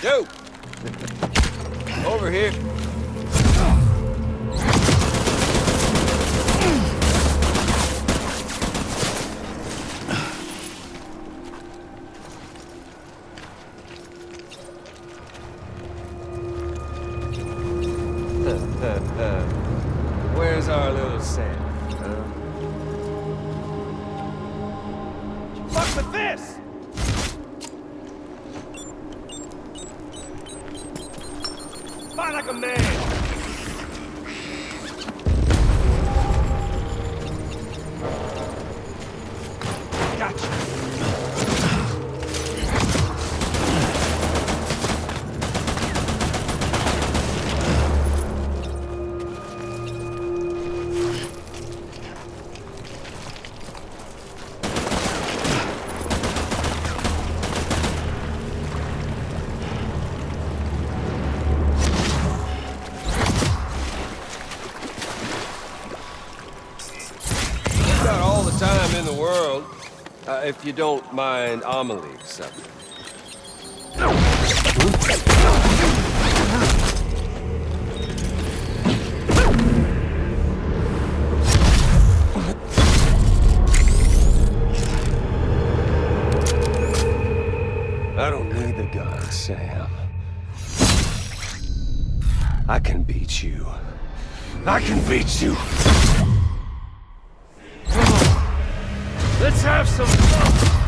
Yo! Over here. Where's our little Sam? Fuck with this! Fight like a man! Gotcha! Time in the world, if you don't mind Amelie something. I don't need the gun, Sam. I can beat you. I can beat you. Let's have some fun!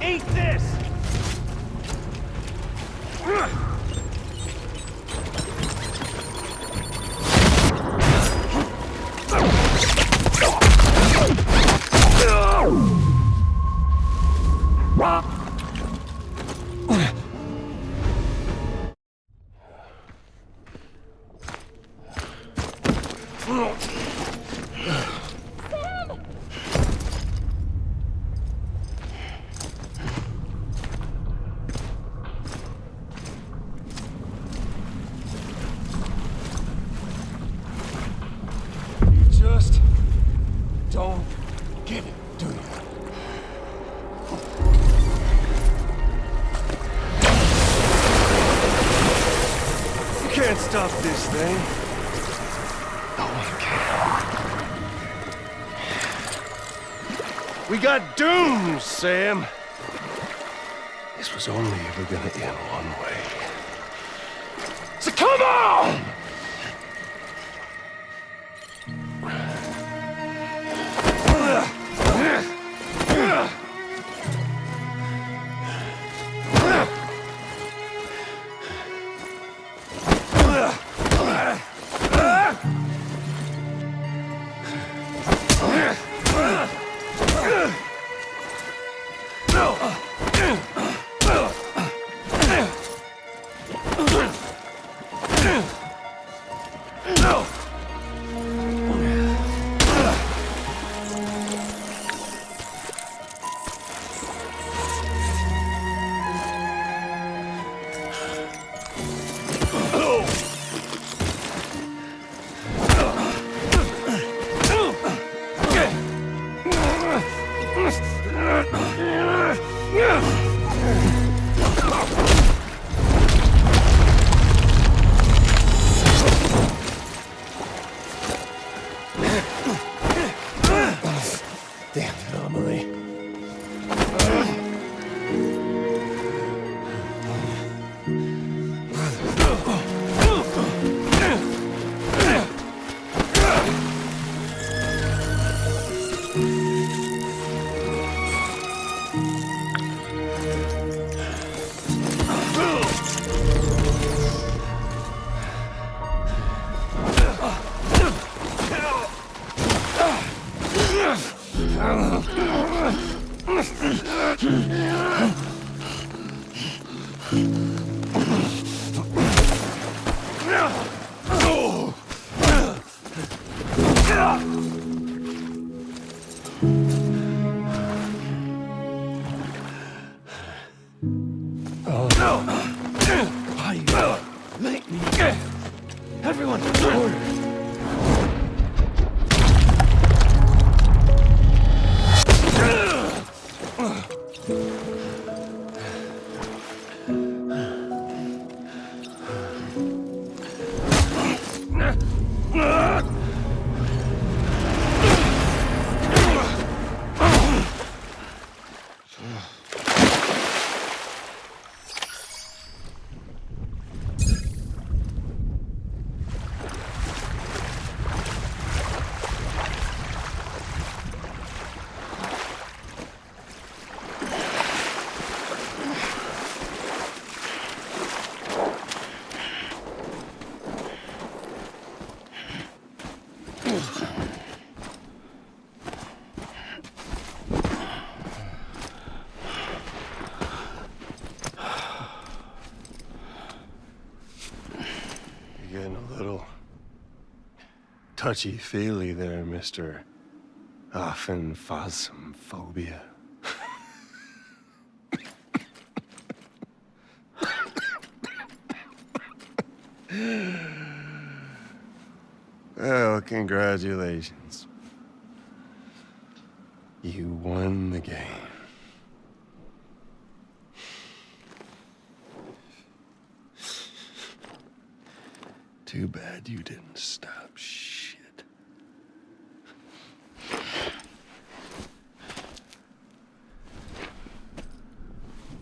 Eat this! Just don't get it, do you? You can't stop this thing. No one can. We got dooms, Sam. This was only ever gonna end one way. So come on! No! Damn it, Amelie. Why you make me? Everyone's order. You're getting a little touchy-feely there, Mr. Phasmophobia. Well, congratulations. You won the game. Too bad you didn't stop shit.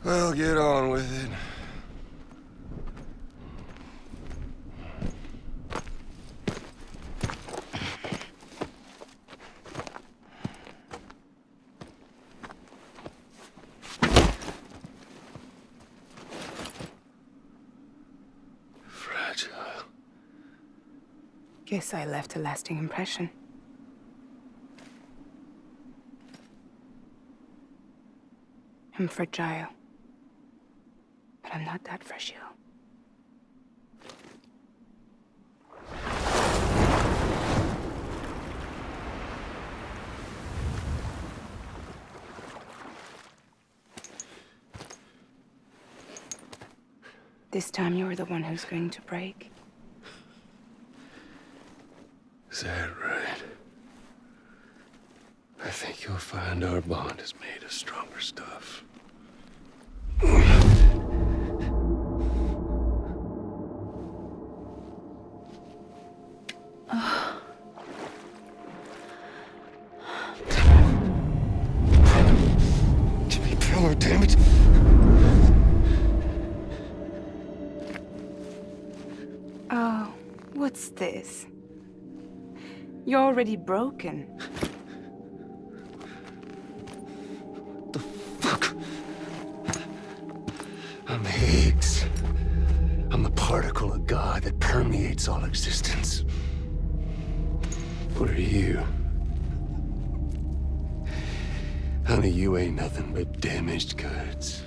Well, get on with it. Guess I left a lasting impression. I'm fragile. But I'm not that fragile. This time you're the one who's going to break. Is that right? I think you'll find our bond is made of stronger stuff. Jimmy Pillar, damn it! Oh, what's this? You're already broken. I'm Higgs. I'm the particle of God that permeates all existence. What are you? Honey, you ain't nothing but damaged goods.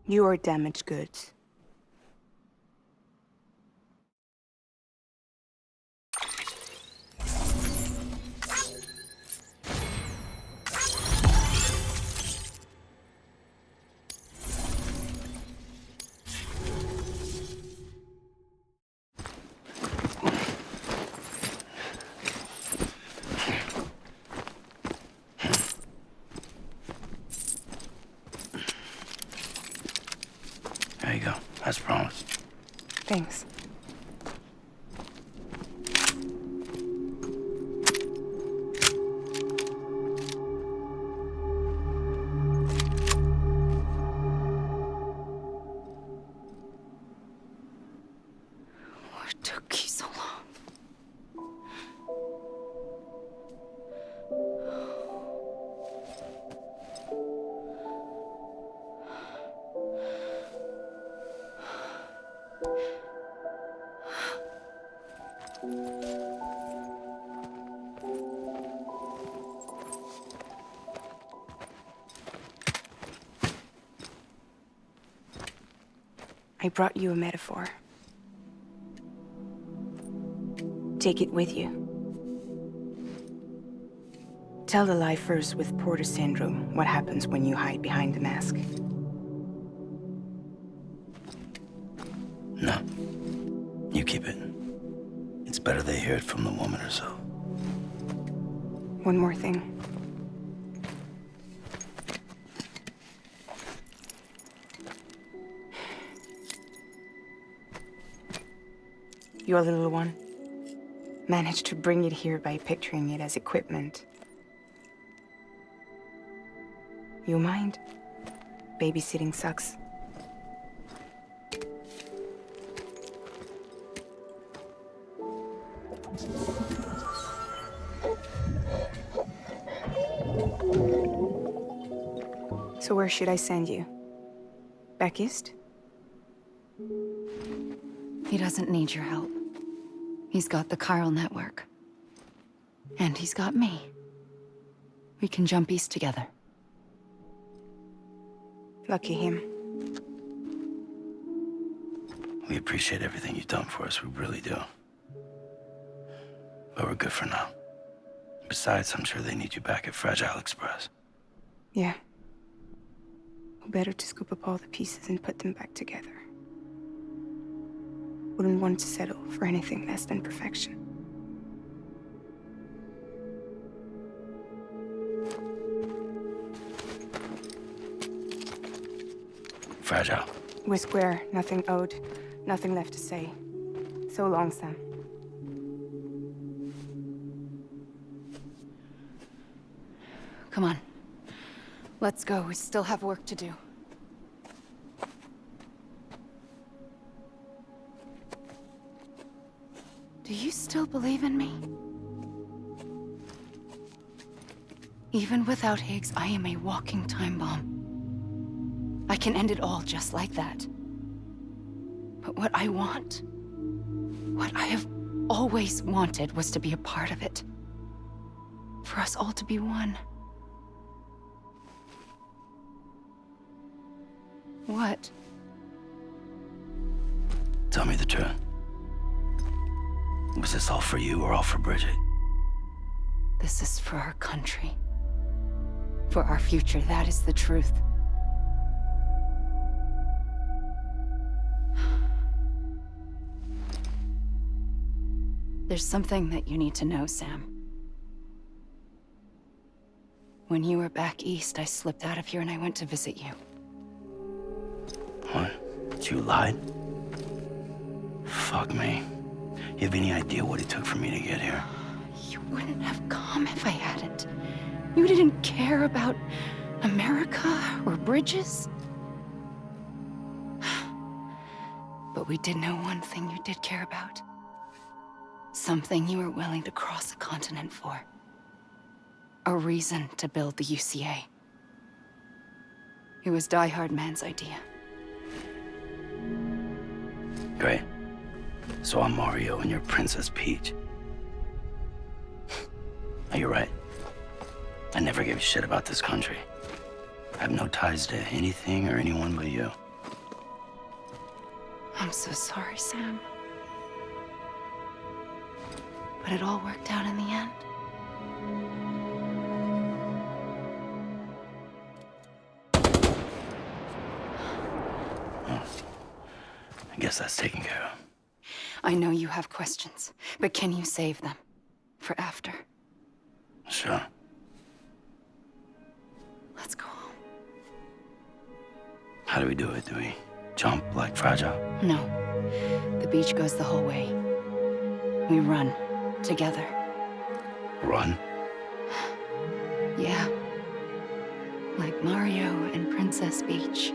You are damaged goods. As promised. Thanks. What took you so long? I brought you a metaphor. Take it with you. Tell the lifers with Porter syndrome what happens when you hide behind the mask. No. You keep it. It's better they hear it from the woman herself. One more thing. Your little one managed to bring it here by picturing it as equipment. You mind? Babysitting sucks. So where should I send you? Back east? He doesn't need your help. He's got the chiral network. And he's got me. We can jump east together. Lucky him. We appreciate everything you've done for us, we really do. But we're good for now. Besides, I'm sure they need you back at Fragile Express. Yeah. Better to scoop up all the pieces and put them back together. Wouldn't want to settle for anything less than perfection. Fragile. We're square, nothing owed, nothing left to say. So long, Sam. Come on. Let's go. We still have work to do. Do you still believe in me? Even without Higgs, I am a walking time bomb. I can end it all just like that. But what I want, what I have always wanted, was to be a part of it. For us all to be one. What? Tell me the truth. Was this all for you or all for Bridget? This is for our country. For our future, that is the truth. There's something that you need to know, Sam. When you were back east, I slipped out of here and I went to visit you. What? You lied? Fuck me. You have any idea what it took for me to get here? You wouldn't have come if I hadn't. You didn't care about America or bridges. But we did know one thing you did care about. Something you were willing to cross a continent for. A reason to build the UCA. It was Die Hard Man's idea. Great. So I'm Mario and you're Princess Peach. Now, you're right. I never gave a shit about this country. I have no ties to anything or anyone but you. I'm so sorry, Sam. But it all worked out in the end. I guess that's taken care of. I know you have questions, but can you save them? For after? Sure. Let's go home. How do we do it? Do we Jump like Fragile? No. The beach goes the whole way. We run. Together. Run? Yeah. Like Mario and Princess Beach.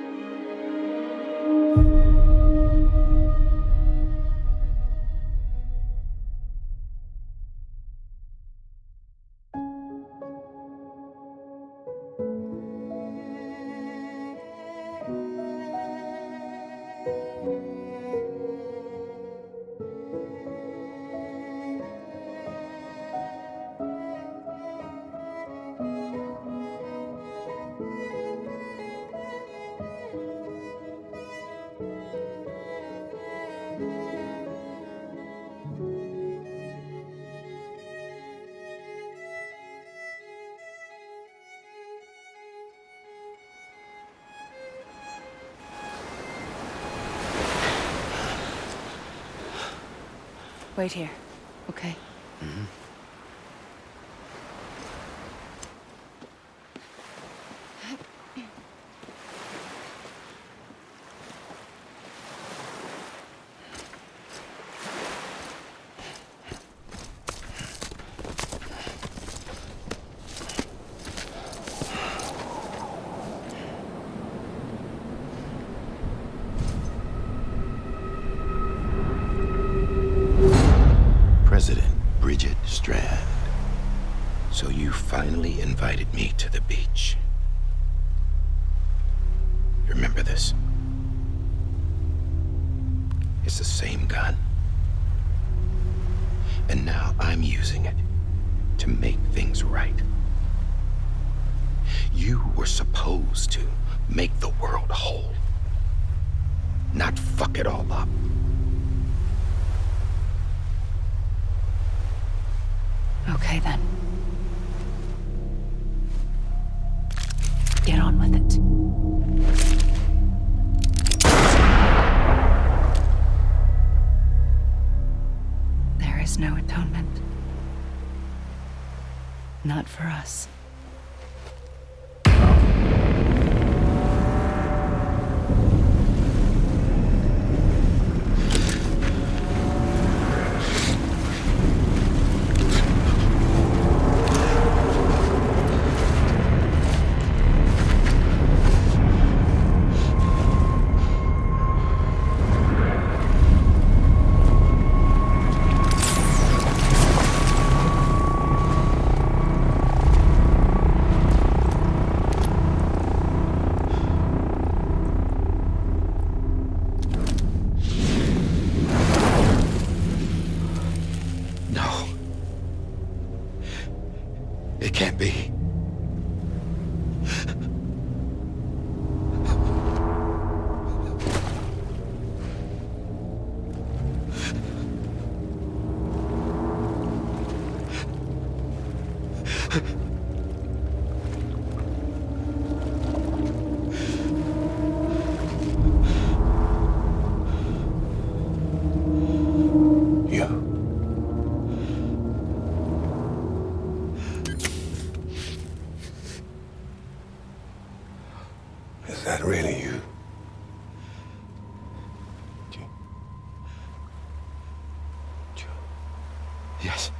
Wait here, okay? Mm-hmm. President Bridget Strand. So you finally invited me to the beach. Remember this? It's the same gun. And now I'm using it to make things right. You were supposed to make the world whole, not fuck it all up. Okay then. Get on with it. There is no atonement. Not for us. It can't be. Is that really you? Yes.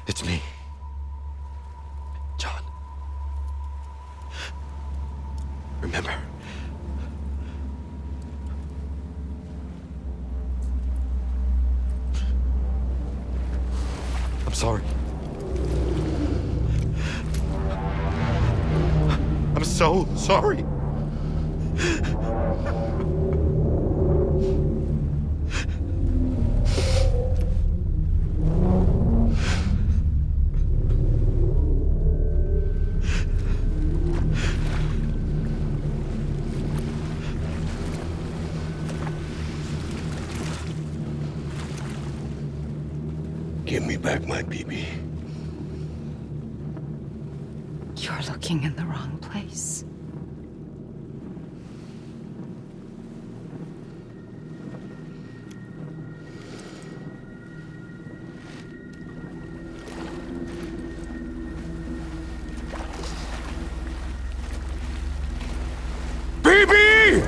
It's me. John. Remember? I'm sorry. I'm so sorry. Give me back my BB. You're looking in the wrong place. baby!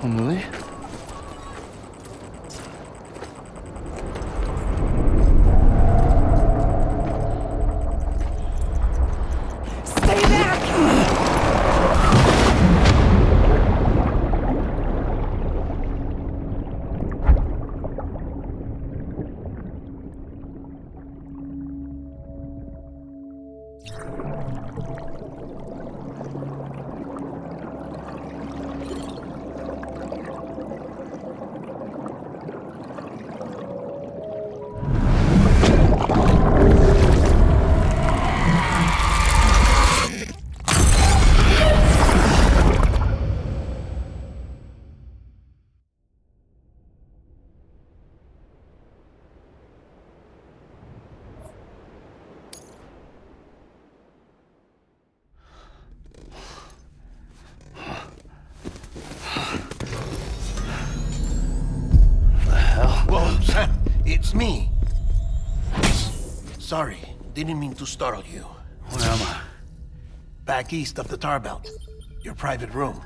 Emily? Stay back! Whoa, Sam, it's me. Sorry, didn't mean to startle you. Where am I? Back east of the tar belt. Your private room.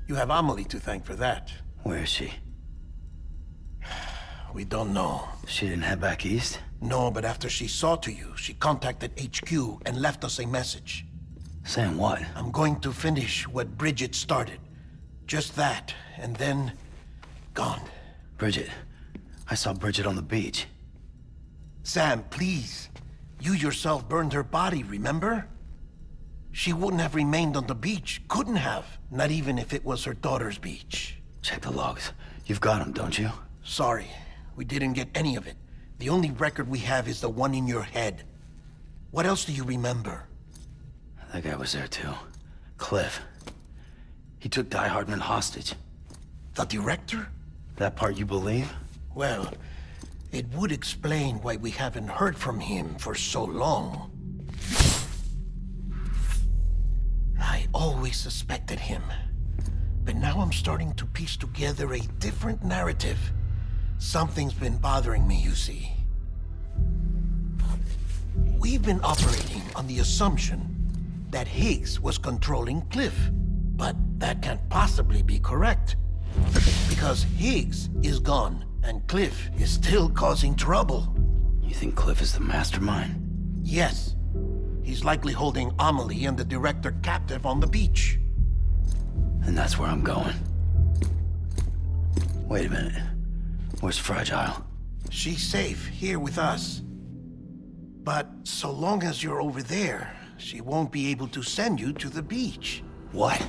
You have Amelie to thank for that. Where is she? We don't know. She didn't head back east? No, but after she saw to you, she contacted HQ and left us a message. Saying what? I'm going to finish what Bridget started. Just that, and then... gone. Bridget. I saw Bridget on the beach. Sam, please. You yourself burned her body, remember? She wouldn't have remained on the beach. Couldn't have. Not even if it was her daughter's beach. Check the logs. You've got them, don't you? Sorry. We didn't get any of it. The only record we have is the one in your head. What else do you remember? That guy was there too. Cliff. He took Die Hardman hostage. The director? That part you believe? Well, it would explain why we haven't heard from him for so long. I always suspected him. But now I'm starting to piece together a different narrative. Something's been bothering me, you see. We've been operating on the assumption that Higgs was controlling Cliff. But that can't possibly be correct. Because Higgs is gone, and Cliff is still causing trouble. You think Cliff is the mastermind? Yes. He's likely holding Amelie and the director captive on the beach. And that's where I'm going. Wait a minute. Where's Fragile? She's safe here with us. But so long as you're over there, she won't be able to send you to the beach. What?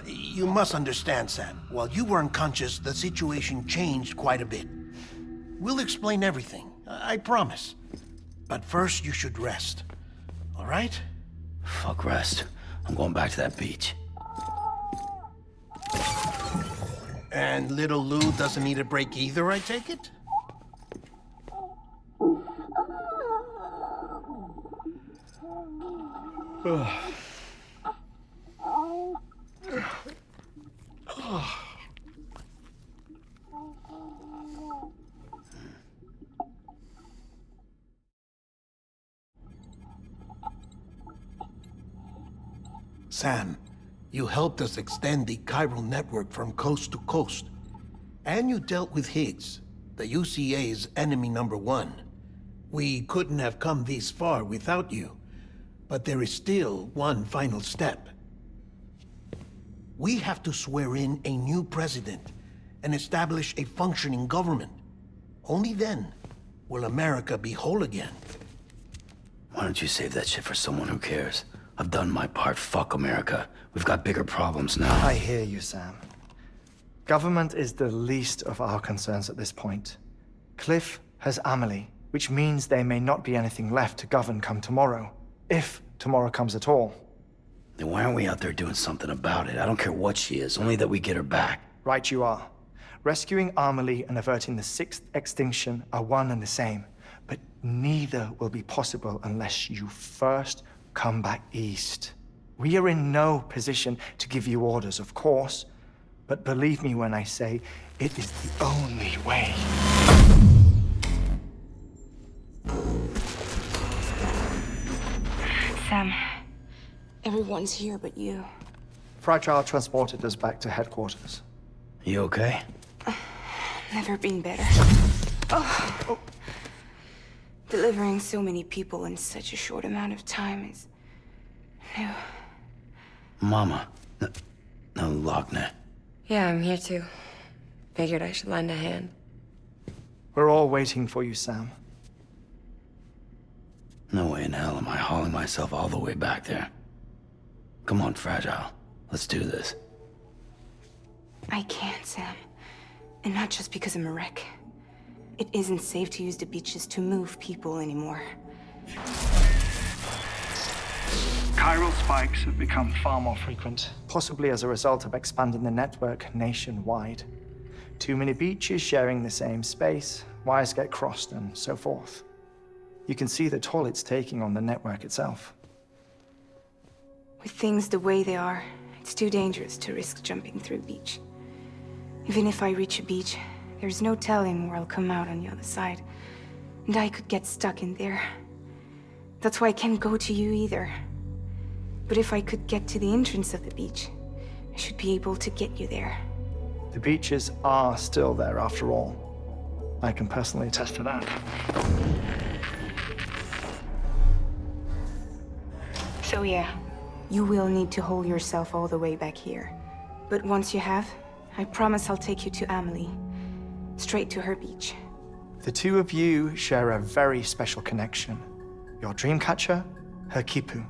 You must understand, Sam. While you were unconscious, the situation changed quite a bit. We'll explain everything, I promise. But first, you should rest. All right? Fuck rest. I'm going back to that beach. And little Lou doesn't need a break either, I take it? Sam, you helped us extend the chiral network from coast to coast. And you dealt with Higgs, the UCA's enemy #1. We couldn't have come this far without you. But there is still one final step. We have to swear in a new president and establish a functioning government. Only then will America be whole again. Why don't you save that shit for someone who cares? I've done my part. Fuck America. We've got bigger problems now. I hear you, Sam. Government is the least of our concerns at this point. Cliff has Amelie, which means there may not be anything left to govern come tomorrow. If tomorrow comes at all. Then why aren't we out there doing something about it? I don't care what she is, only that we get her back. Right you are. Rescuing Amelie and averting the 6th extinction are one and the same. But neither will be possible unless you first come back east. We are in no position to give you orders, of course. But believe me when I say it is the only way. Sam, everyone's here but you. Fragile transported us back to headquarters. You okay? Never been better. Oh. Delivering so many people in such a short amount of time is new. Mama. No, Lochner. Yeah, I'm here too. Figured I should lend a hand. We're all waiting for you, Sam. No way in hell am I hauling myself all the way back there. Come on, Fragile. Let's do this. I can't, Sam. And not just because I'm a wreck. It isn't safe to use the beaches to move people anymore. Chiral spikes have become far more frequent, possibly as a result of expanding the network nationwide. Too many beaches sharing the same space, wires get crossed, and so forth. You can see the toll it's taking on the network itself. With things the way they are, it's too dangerous to risk jumping through a beach. Even if I reach a beach, there's no telling where I'll come out on the other side. And I could get stuck in there. That's why I can't go to you either. But if I could get to the entrance of the beach, I should be able to get you there. The beaches are still there after all. I can personally attest to that. So yeah, you will need to haul yourself all the way back here. But once you have, I promise I'll take you to Amelie. Straight to her beach. The two of you share a very special connection. Your dreamcatcher, her quipu.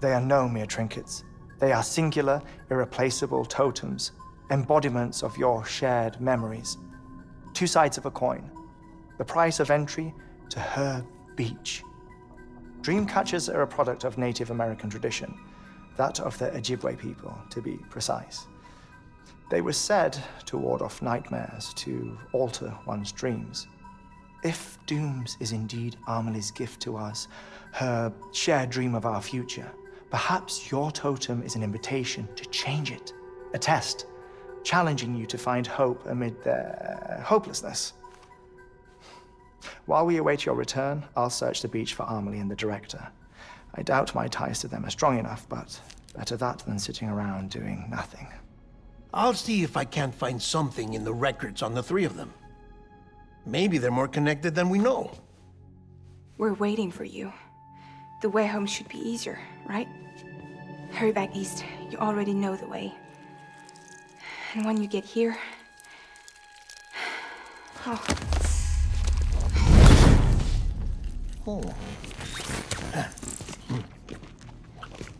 They are no mere trinkets. They are singular, irreplaceable totems, embodiments of your shared memories. Two sides of a coin. The price of entry to her beach. Dreamcatchers are a product of Native American tradition, that of the Ojibwe people, to be precise. They were said to ward off nightmares, to alter one's dreams. If Dooms is indeed Amelie's gift to us, her shared dream of our future, perhaps your totem is an invitation to change it. A test, challenging you to find hope amid their hopelessness. While we await your return, I'll search the beach for Amelie and the director. I doubt my ties to them are strong enough, but better that than sitting around doing nothing. I'll see if I can't find something in the records on the three of them. Maybe they're more connected than we know. We're waiting for you. The way home should be easier, right? Hurry back east. You already know the way. And when you get here... Oh. Oh.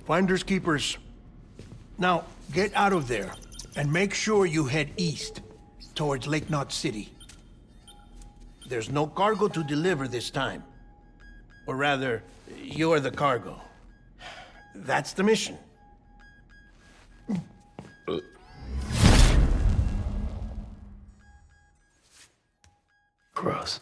Finders keepers. Now, get out of there, and make sure you head east, towards Lake Knot City. There's no cargo to deliver this time. Or rather, you're the cargo. That's the mission. Gross.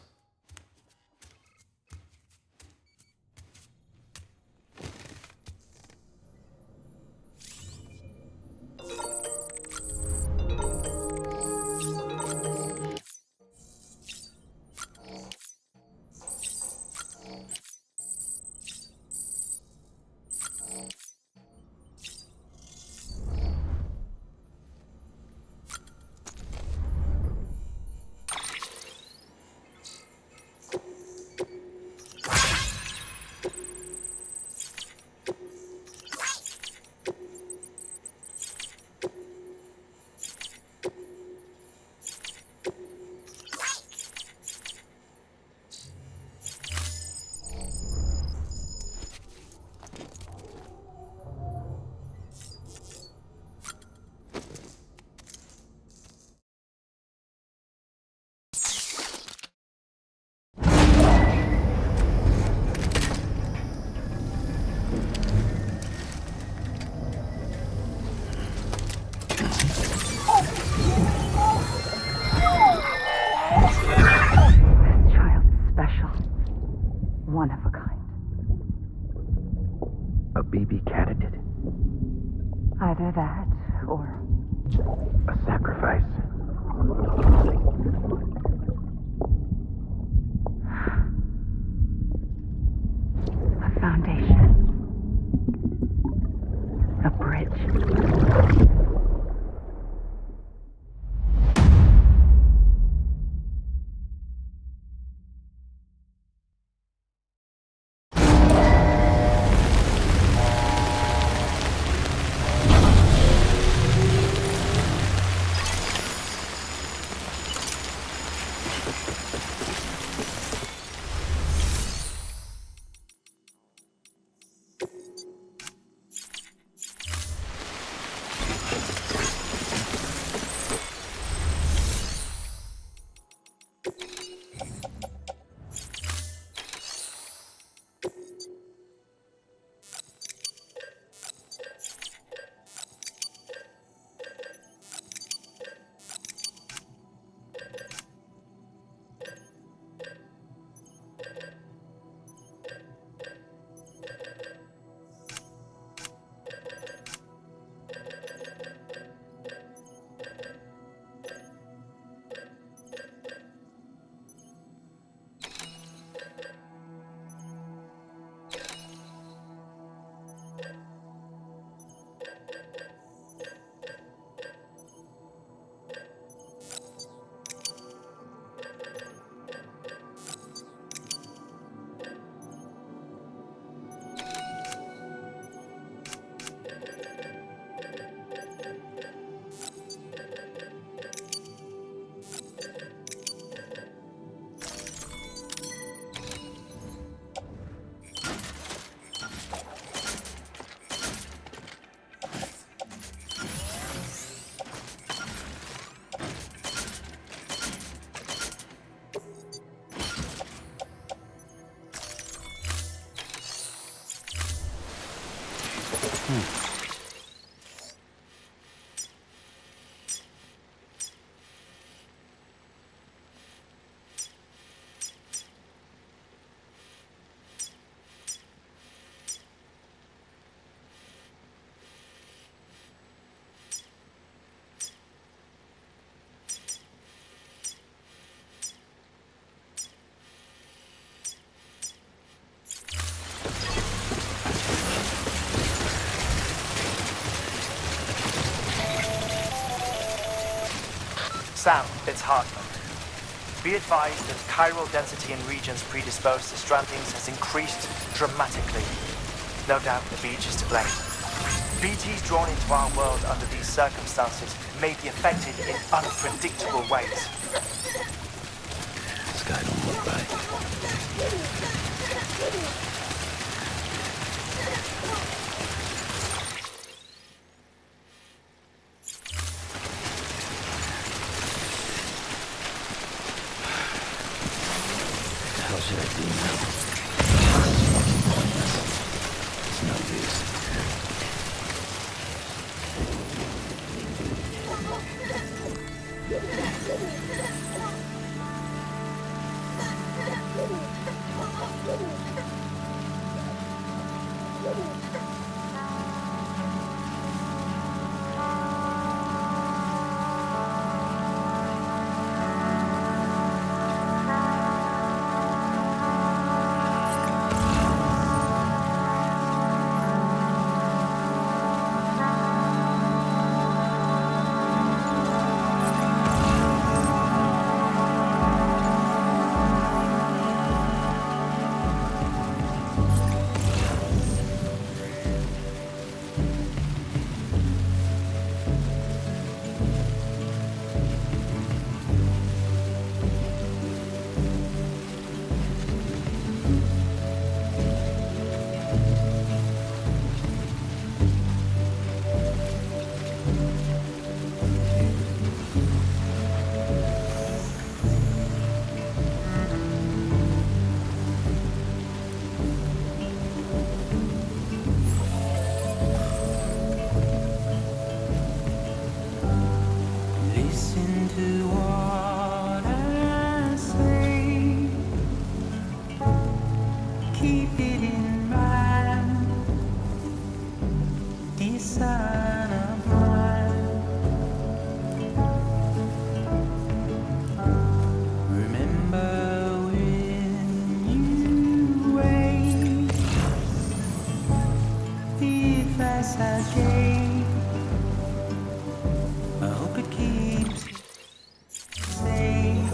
A BB candidate? Either that, or a sacrifice. a foundation. A bridge. Sam, it's Hartman. Be advised that chiral density in regions predisposed to strandings has increased dramatically. No doubt the beach is to blame. BTs drawn into our world under these circumstances may be affected in unpredictable ways. This guy don't look right. What should I do now? It's no use. sign of life. Remember when you wait, the advice I gave, I hope it keeps you safe.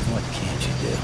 What can't you do?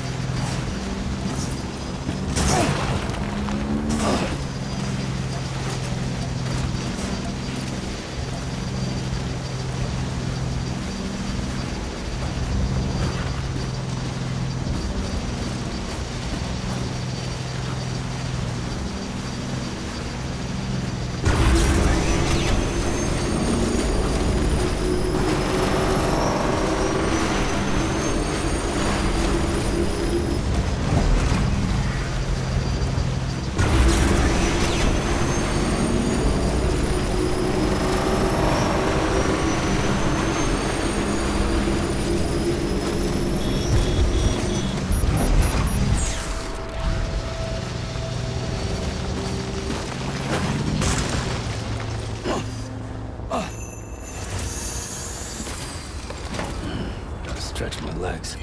Gotta stretch my legs.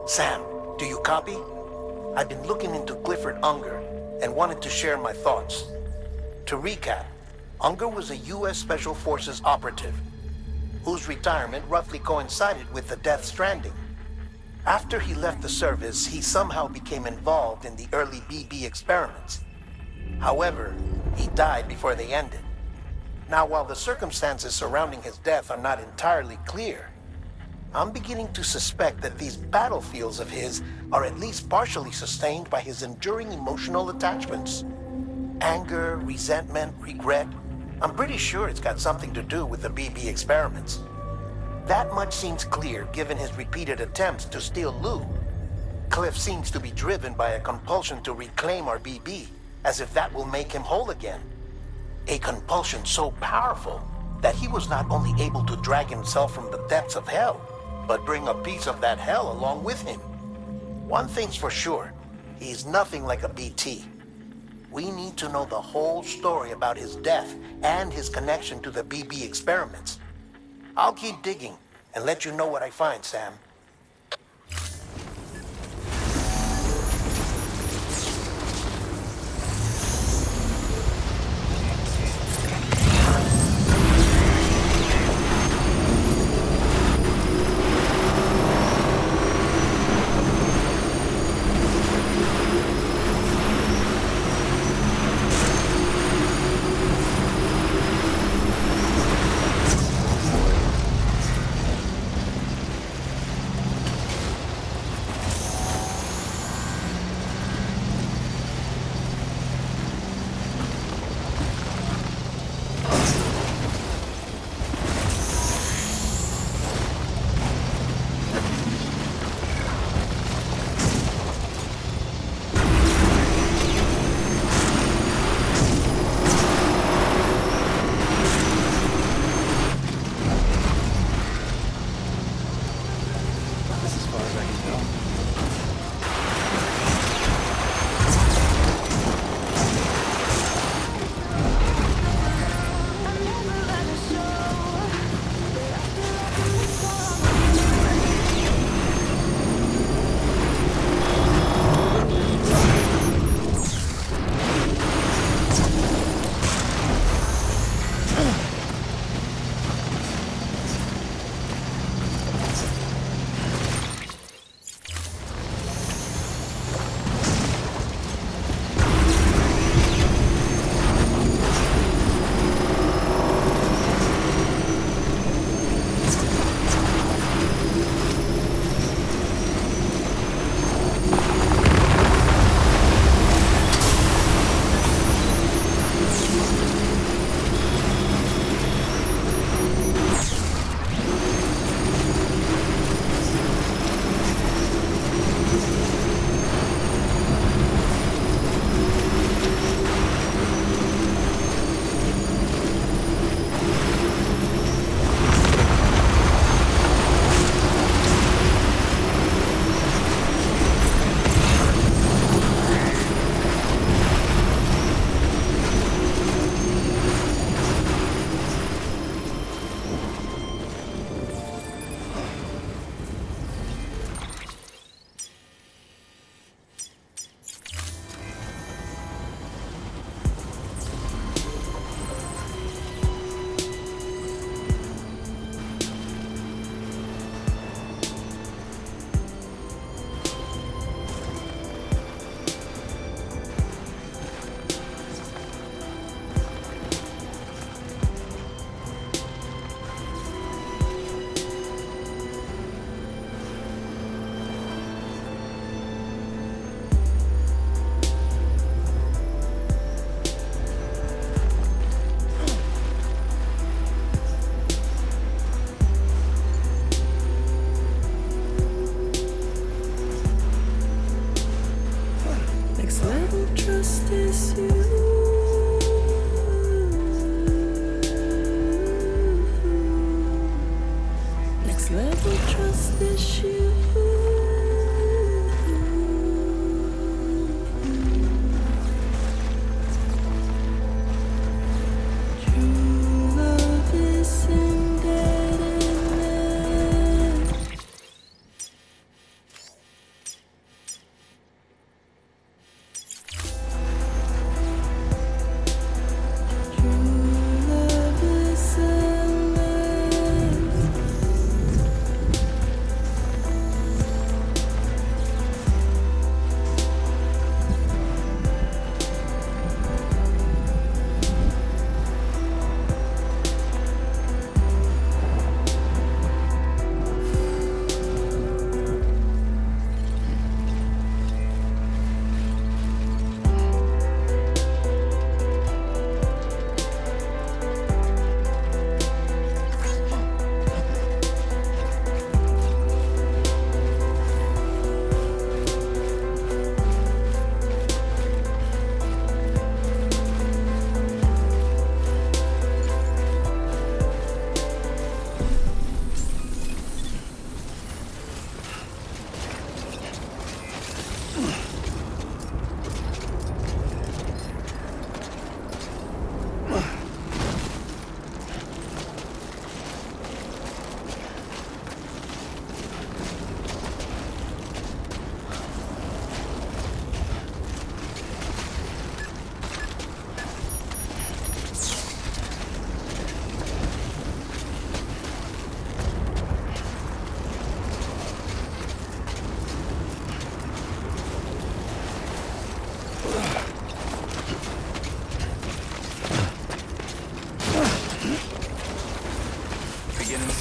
Sam, do you copy? I've been looking into Clifford Unger and wanted to share my thoughts. To recap, Unger was a U.S. Special Forces operative whose retirement roughly coincided with the Death Stranding. After he left the service, he somehow became involved in the early BB experiments. However, he died before they ended. Now, while the circumstances surrounding his death are not entirely clear, I'm beginning to suspect that these battlefields of his are at least partially sustained by his enduring emotional attachments. Anger, resentment, regret. I'm pretty sure it's got something to do with the BB experiments. That much seems clear given his repeated attempts to steal Lou. Cliff seems to be driven by a compulsion to reclaim our BB, as if that will make him whole again. A compulsion so powerful that he was not only able to drag himself from the depths of hell, but bring a piece of that hell along with him. One thing's for sure, he's nothing like a BT. We need to know the whole story about his death and his connection to the BB experiments. I'll keep digging and let you know what I find, Sam.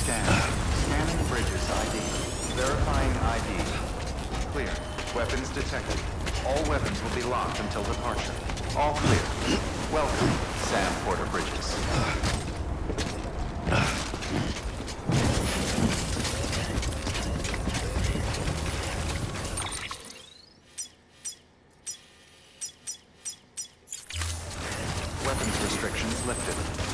Scanning bridges ID. Verifying ID. Clear. Weapons detected. All weapons will be locked until departure. All clear. Welcome, Sam Porter Bridges. Weapons restrictions lifted.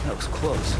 That was close.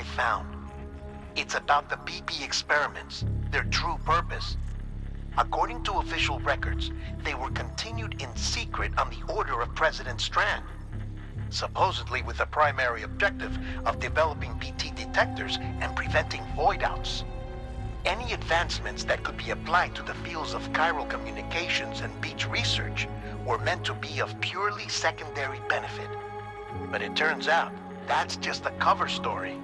I found. It's about the BP experiments, their true purpose. According to official records, they were continued in secret on the order of President Strand, supposedly with the primary objective of developing BT detectors and preventing void-outs. Any advancements that could be applied to the fields of chiral communications and beach research were meant to be of purely secondary benefit. But it turns out, that's just a cover story.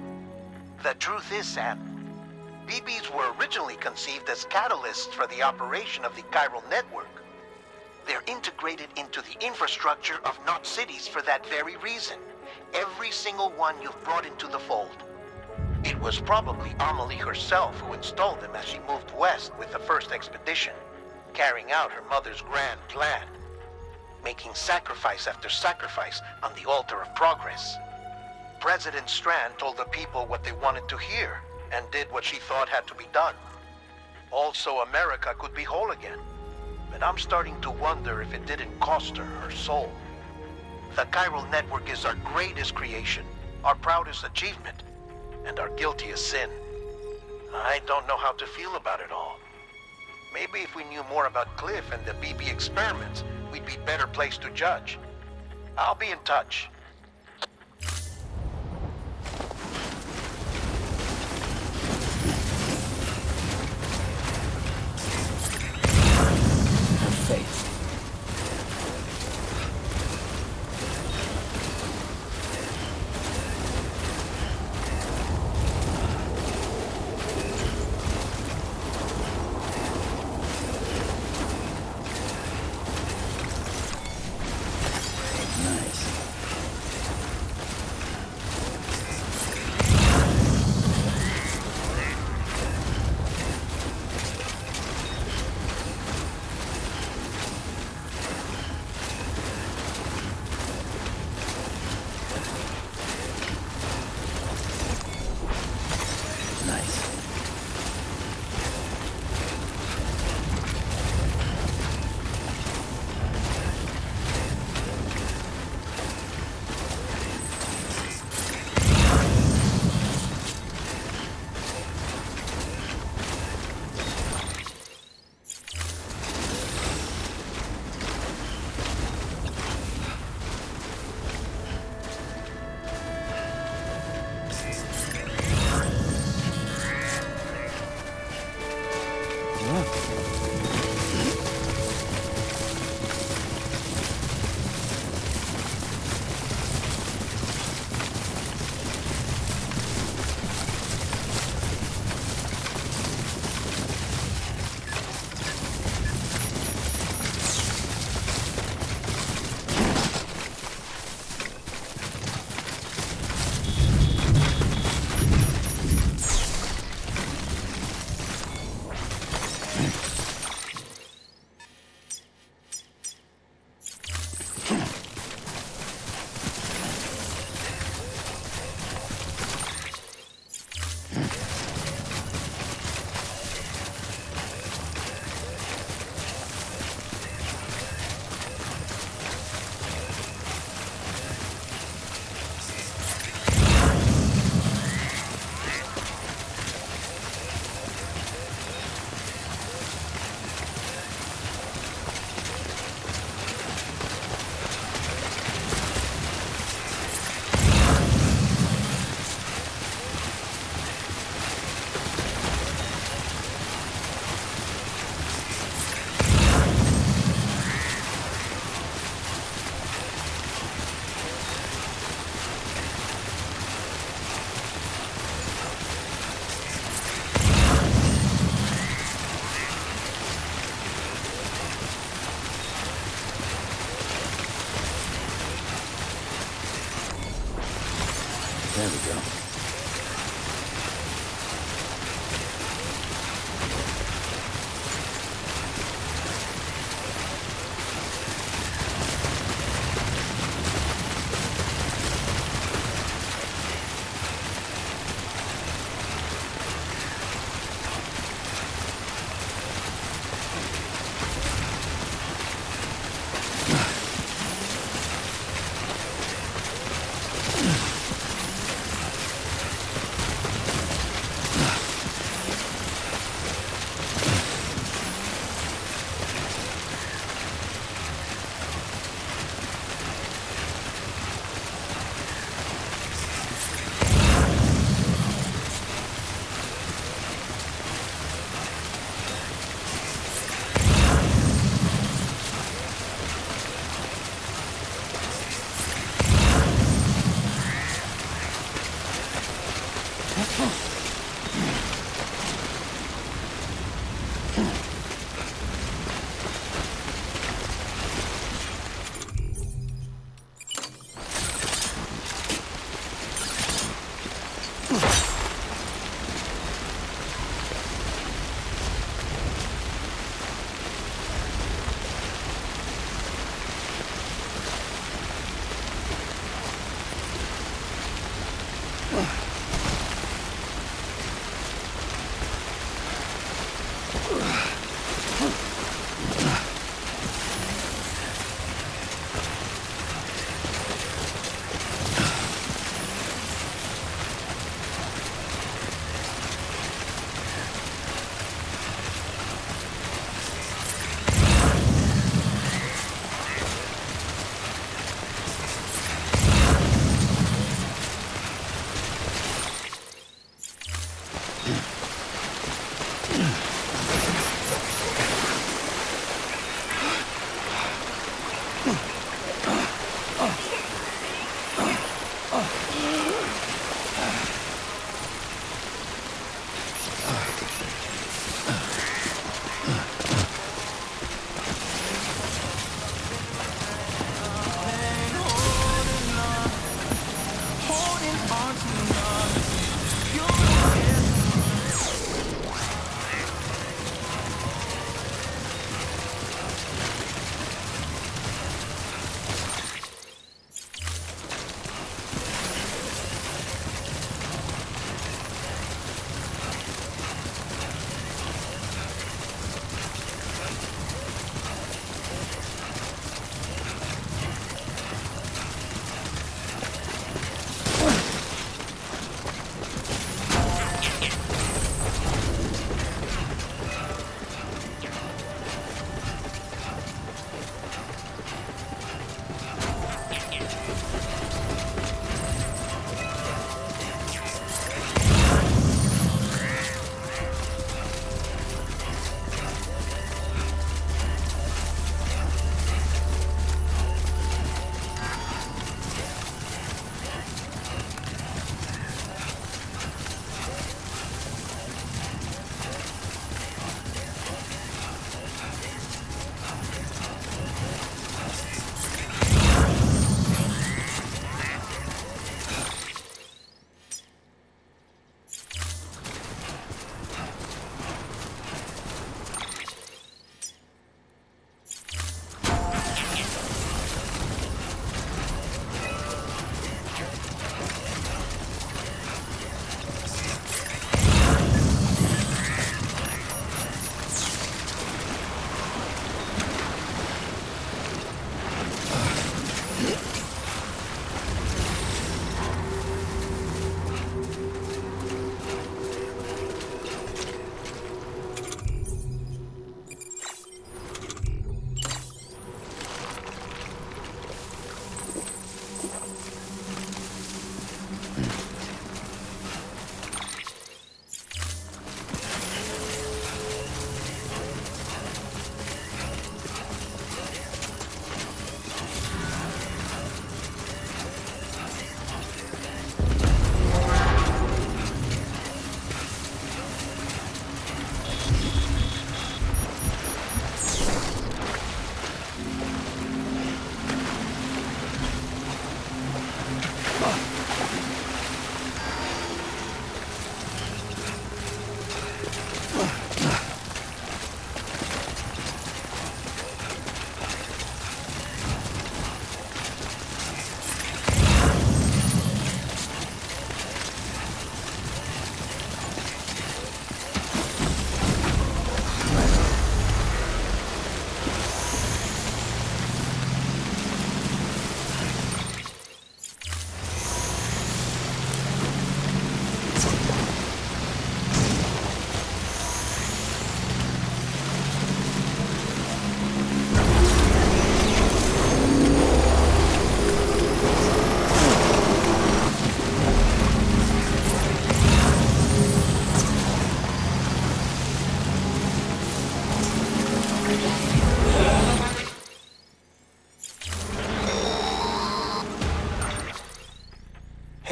The truth is, Sam, BBs were originally conceived as catalysts for the operation of the chiral network. They're integrated into the infrastructure of Knot cities for that very reason. Every single one you've brought into the fold. It was probably Amelie herself who installed them as she moved west with the first expedition, carrying out her mother's grand plan, making sacrifice after sacrifice on the altar of progress. President Strand told the people what they wanted to hear, and did what she thought had to be done. Also, America could be whole again. But I'm starting to wonder if it didn't cost her her soul. The chiral network is our greatest creation, our proudest achievement, and our guiltiest sin. I don't know how to feel about it all. Maybe if we knew more about Cliff and the BB experiments, we'd be better placed to judge. I'll be in touch. Faith. There we go.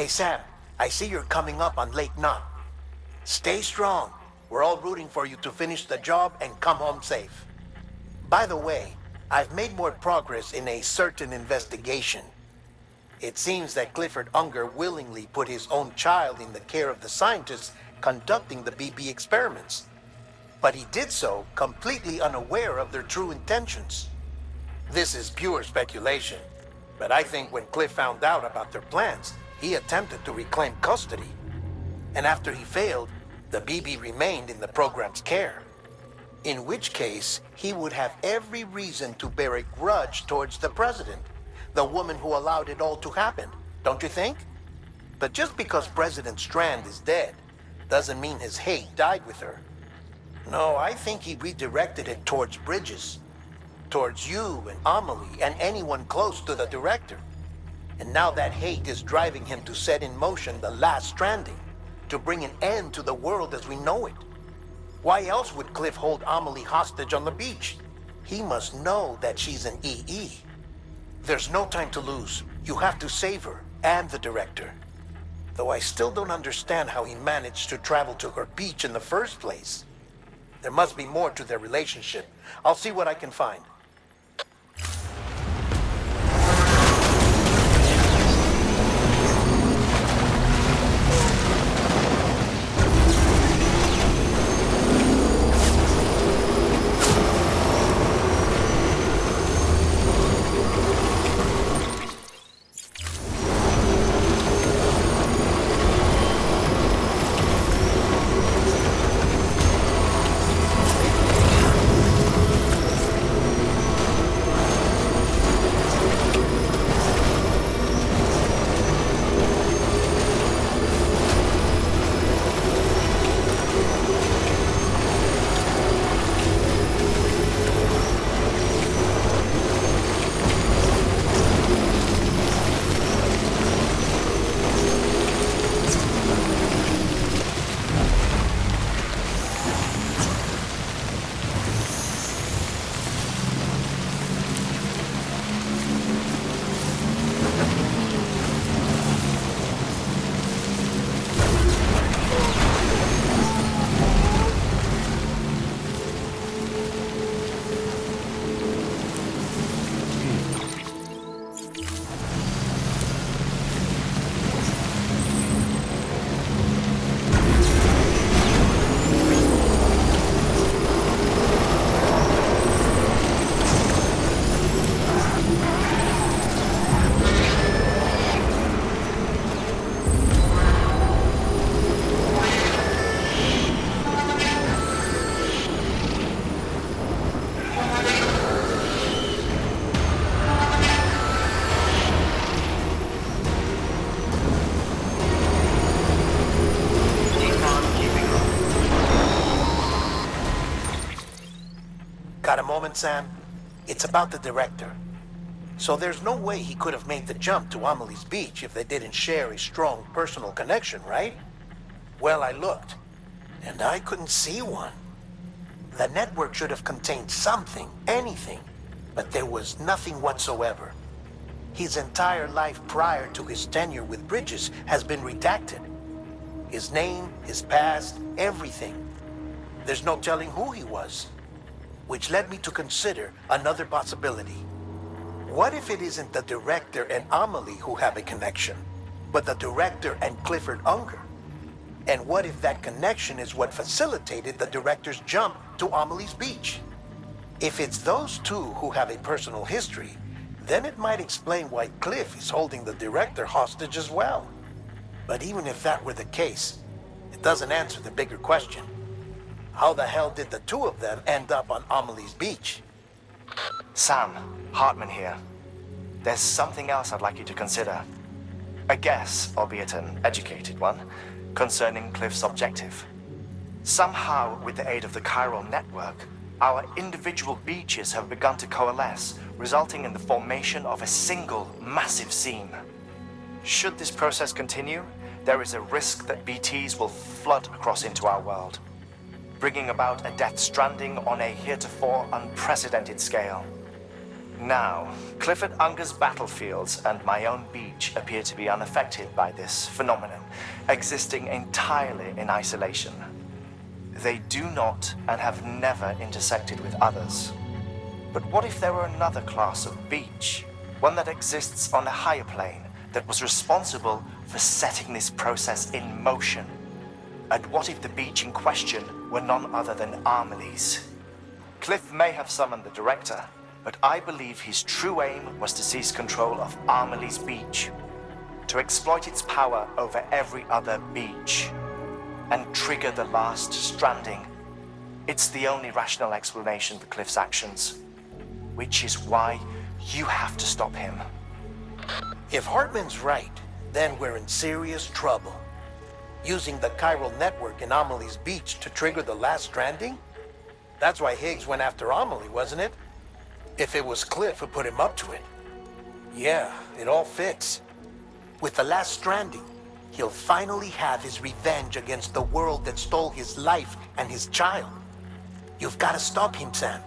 Hey, Sam, I see you're coming up on Lake Knot. Stay strong. We're all rooting for you to finish the job and come home safe. By the way, I've made more progress in a certain investigation. It seems that Clifford Unger willingly put his own child in the care of the scientists conducting the BB experiments. But he did so completely unaware of their true intentions. This is pure speculation, but I think when Cliff found out about their plans, he attempted to reclaim custody. And after he failed, the BB remained in the program's care. In which case, he would have every reason to bear a grudge towards the president, the woman who allowed it all to happen, don't you think? But just because President Strand is dead, doesn't mean his hate died with her. No, I think he redirected it towards Bridges, towards you and Amelie and anyone close to the director. And now that hate is driving him to set in motion the last stranding, to bring an end to the world as we know it. Why else would Cliff hold Amelie hostage on the beach? He must know that she's an EE. There's no time to lose. You have to save her and the director. Though I still don't understand how he managed to travel to her beach in the first place. There must be more to their relationship. I'll see what I can find. Got a moment, Sam? It's about the director. So there's no way he could have made the jump to Amelie's beach if they didn't share a strong personal connection, right? Well, I looked, and I couldn't see one. The network should have contained something, anything, but there was nothing whatsoever. His entire life prior to his tenure with Bridges has been redacted. His name, his past, everything. There's no telling who he was. Which led me to consider another possibility. What if it isn't the director and Amelie who have a connection, but the director and Clifford Unger? And what if that connection is what facilitated the director's jump to Amelie's beach? If it's those two who have a personal history, then it might explain why Cliff is holding the director hostage as well. But even if that were the case, it doesn't answer the bigger question. How the hell did the two of them end up on Amelie's beach? Sam, Hartman here. There's something else I'd like you to consider. A guess, albeit an educated one, concerning Cliff's objective. Somehow, with the aid of the chiral network, our individual beaches have begun to coalesce, resulting in the formation of a single massive seam. Should this process continue, there is a risk that BTs will flood across into our world, bringing about a Death Stranding on a heretofore unprecedented scale. Now, Clifford Unger's battlefields and my own beach appear to be unaffected by this phenomenon, existing entirely in isolation. They do not and have never intersected with others. But what if there were another class of beach, one that exists on a higher plane, that was responsible for setting this process in motion? And what if the beach in question were none other than Amelie's? Cliff may have summoned the director, but I believe his true aim was to seize control of Amelie's beach, to exploit its power over every other beach, and trigger the last stranding. It's the only rational explanation for Cliff's actions, which is why you have to stop him. If Hartman's right, then we're in serious trouble. Using the chiral network in Amelie's beach to trigger the last stranding? That's why Higgs went after Amelie, wasn't it? If it was Cliff who put him up to it. Yeah, it all fits. With the last stranding, he'll finally have his revenge against the world that stole his life and his child. You've got to stop him, Sam.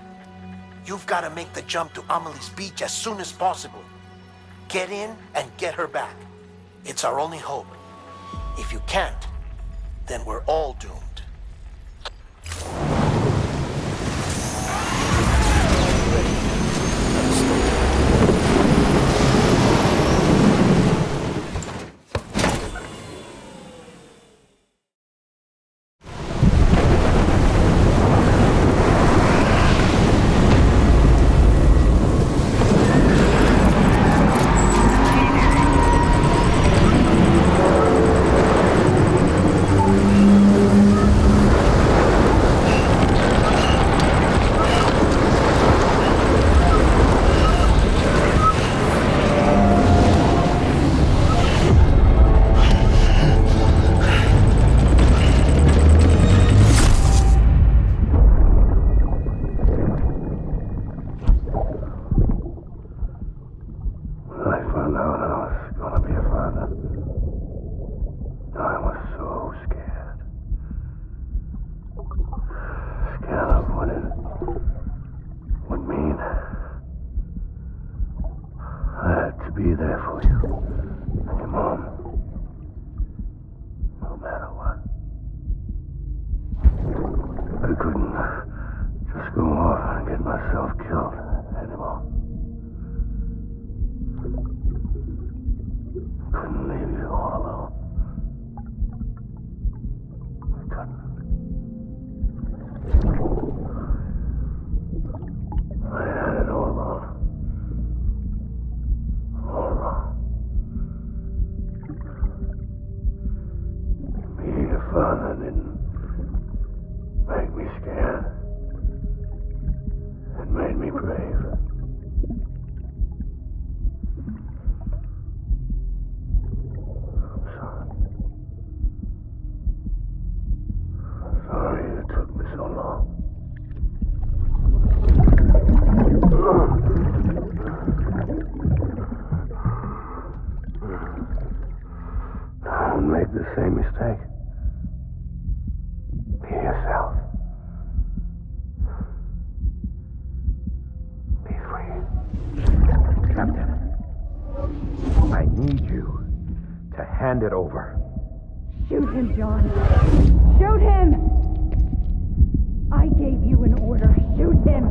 You've got to make the jump to Amelie's beach as soon as possible. Get in and get her back. It's our only hope. If you can't, then we're all doomed. Be there for you. And your mom. No matter what. I couldn't just go off and get myself killed anymore. Couldn't leave you all alone. I couldn't. I had it all wrong. All wrong. Being a father didn't make me scared. It made me brave. I'm sorry. I'm sorry it took me so long. Don't make the same mistake. Be yourself. Be free. Captain, I need you to hand it over. Shoot him, John. Shoot him! I gave you an order. Shoot him!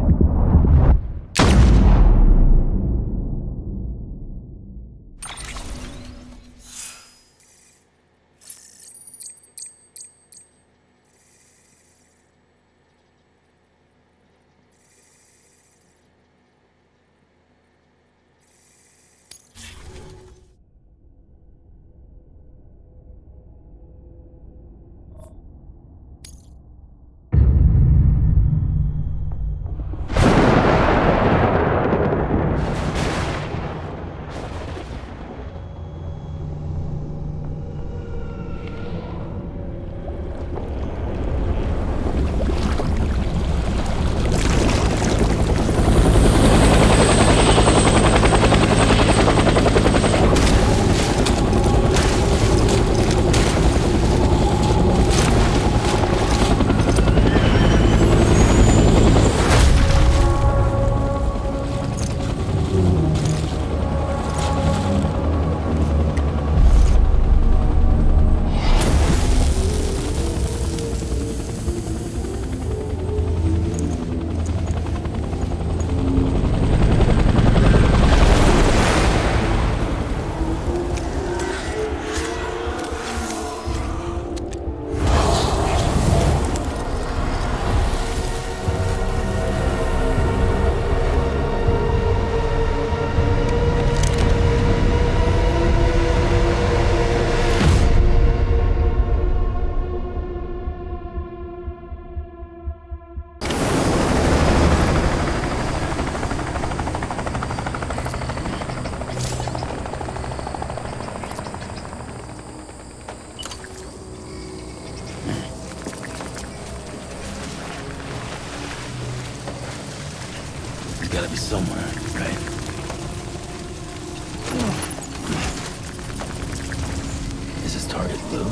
He's gotta be somewhere, right? Is his target blue?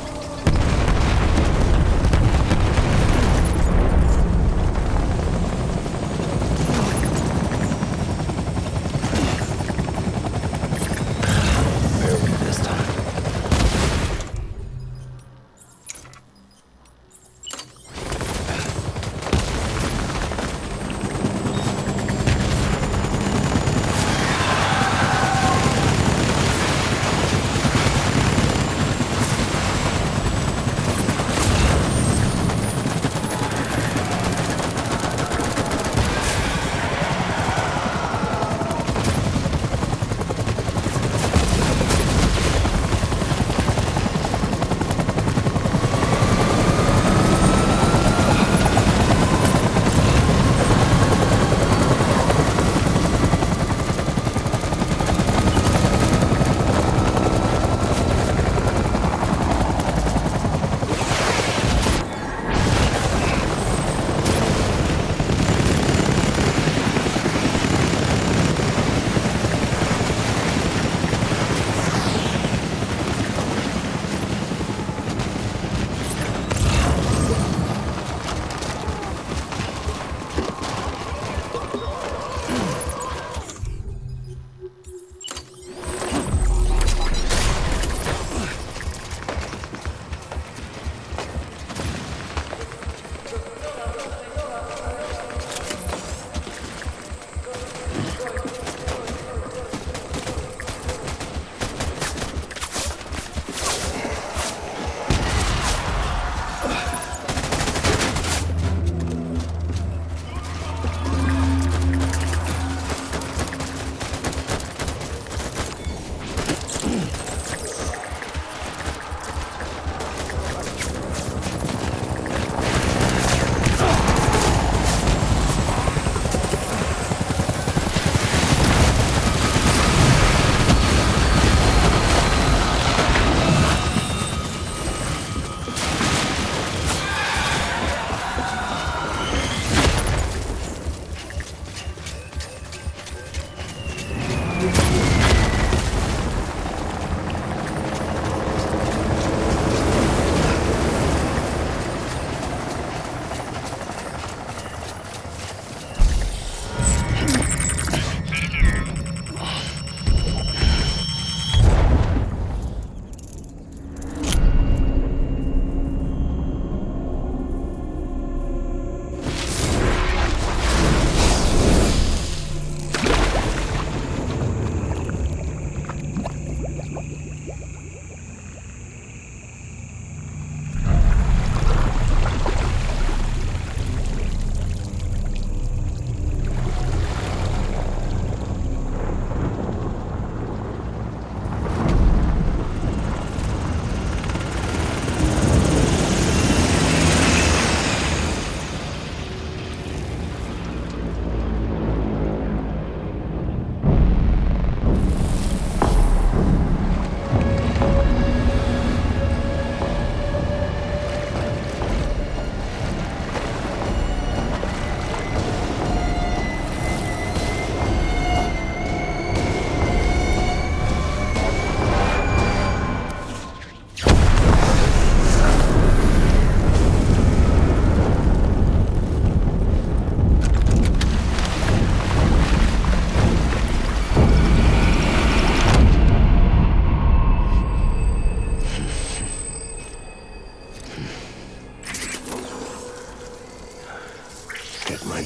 Barely this time.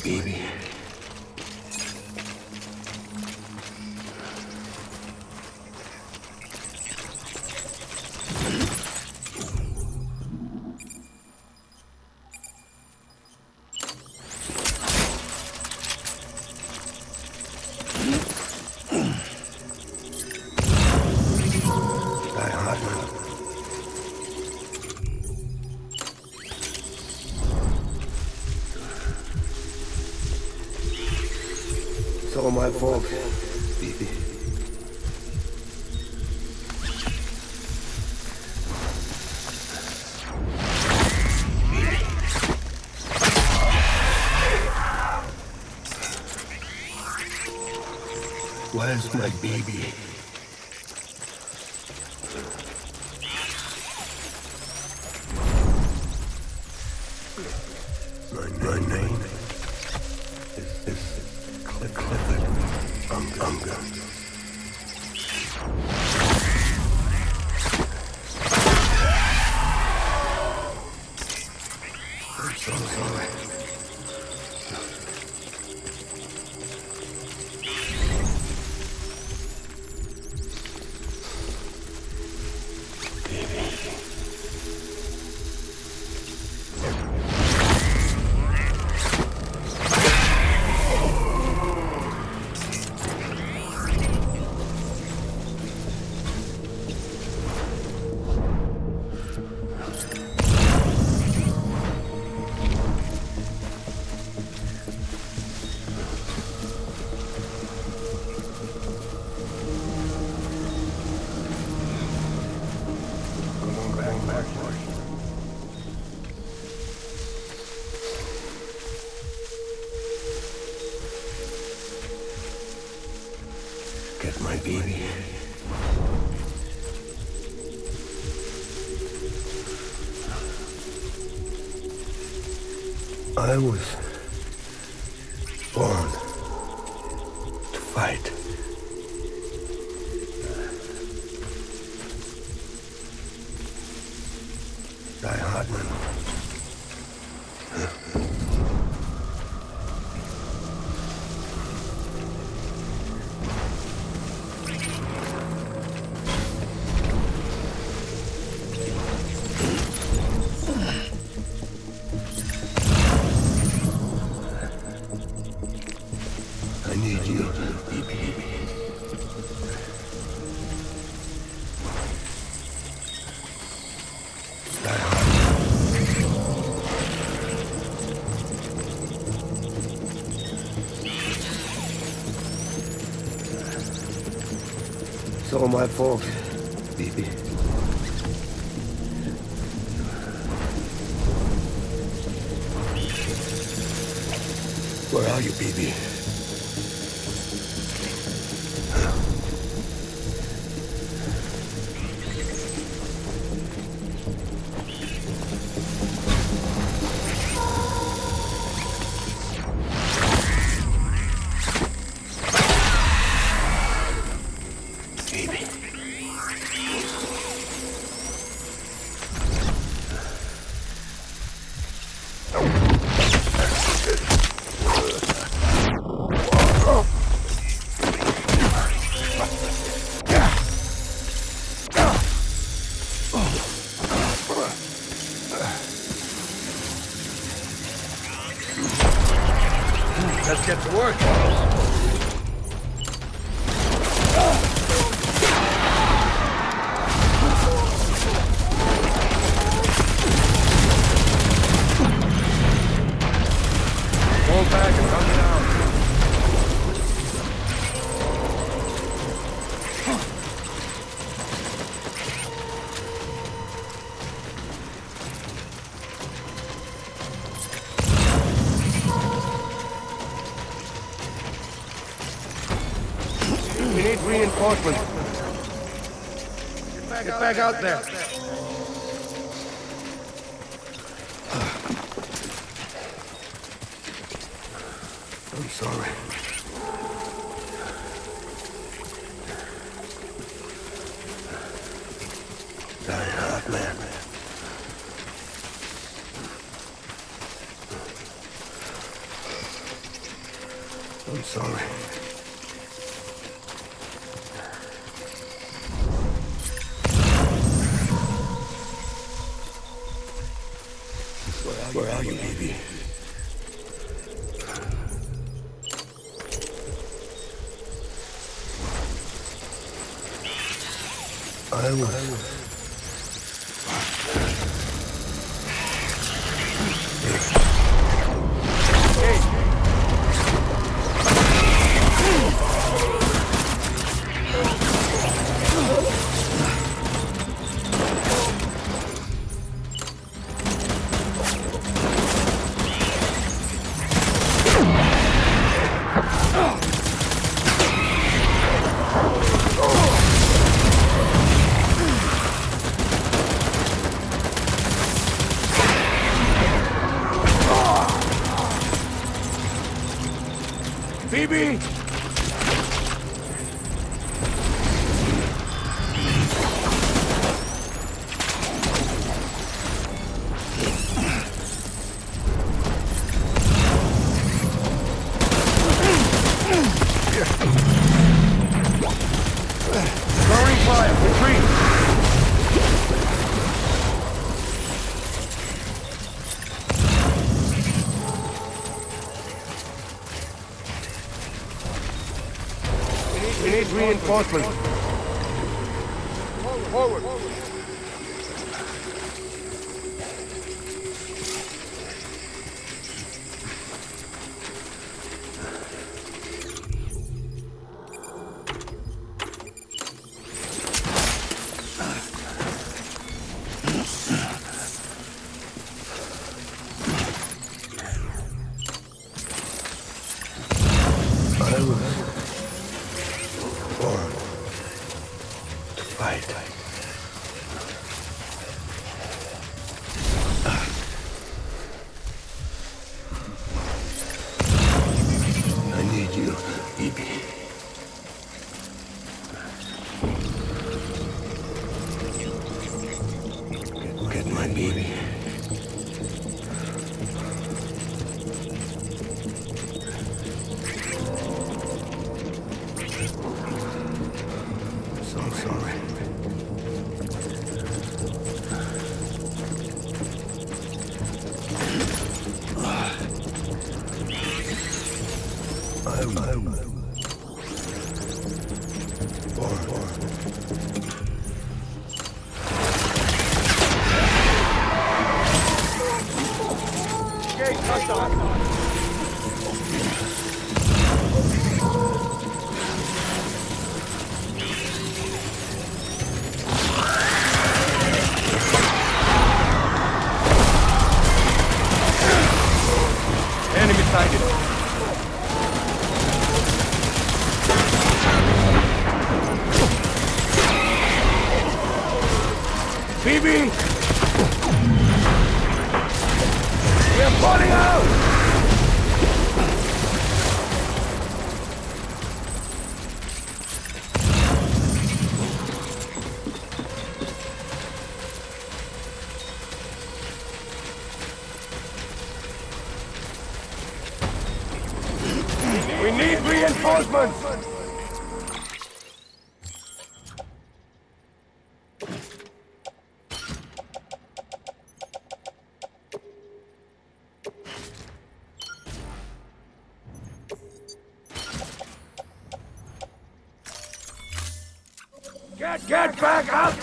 baby. It's all my fault, baby. Where's my baby? My name is Clifford Unger. I'm so sorry. Get my baby. I was born to fight. Die Hardman. I need you, baby. It's all my fault, baby. Where are you, baby? Let's get to work. Fall back and run me down. We need reinforcements. Get back out there. I'm sorry. Die hard, man. I'm sorry. Where are you, baby? I was... me? Throwing fire, retreat! We need reinforcements. Forward! I need you, Evie. Get my baby. So sorry. Enemy sighted. Phoebe! We're falling out! We need reinforcements! Get back up!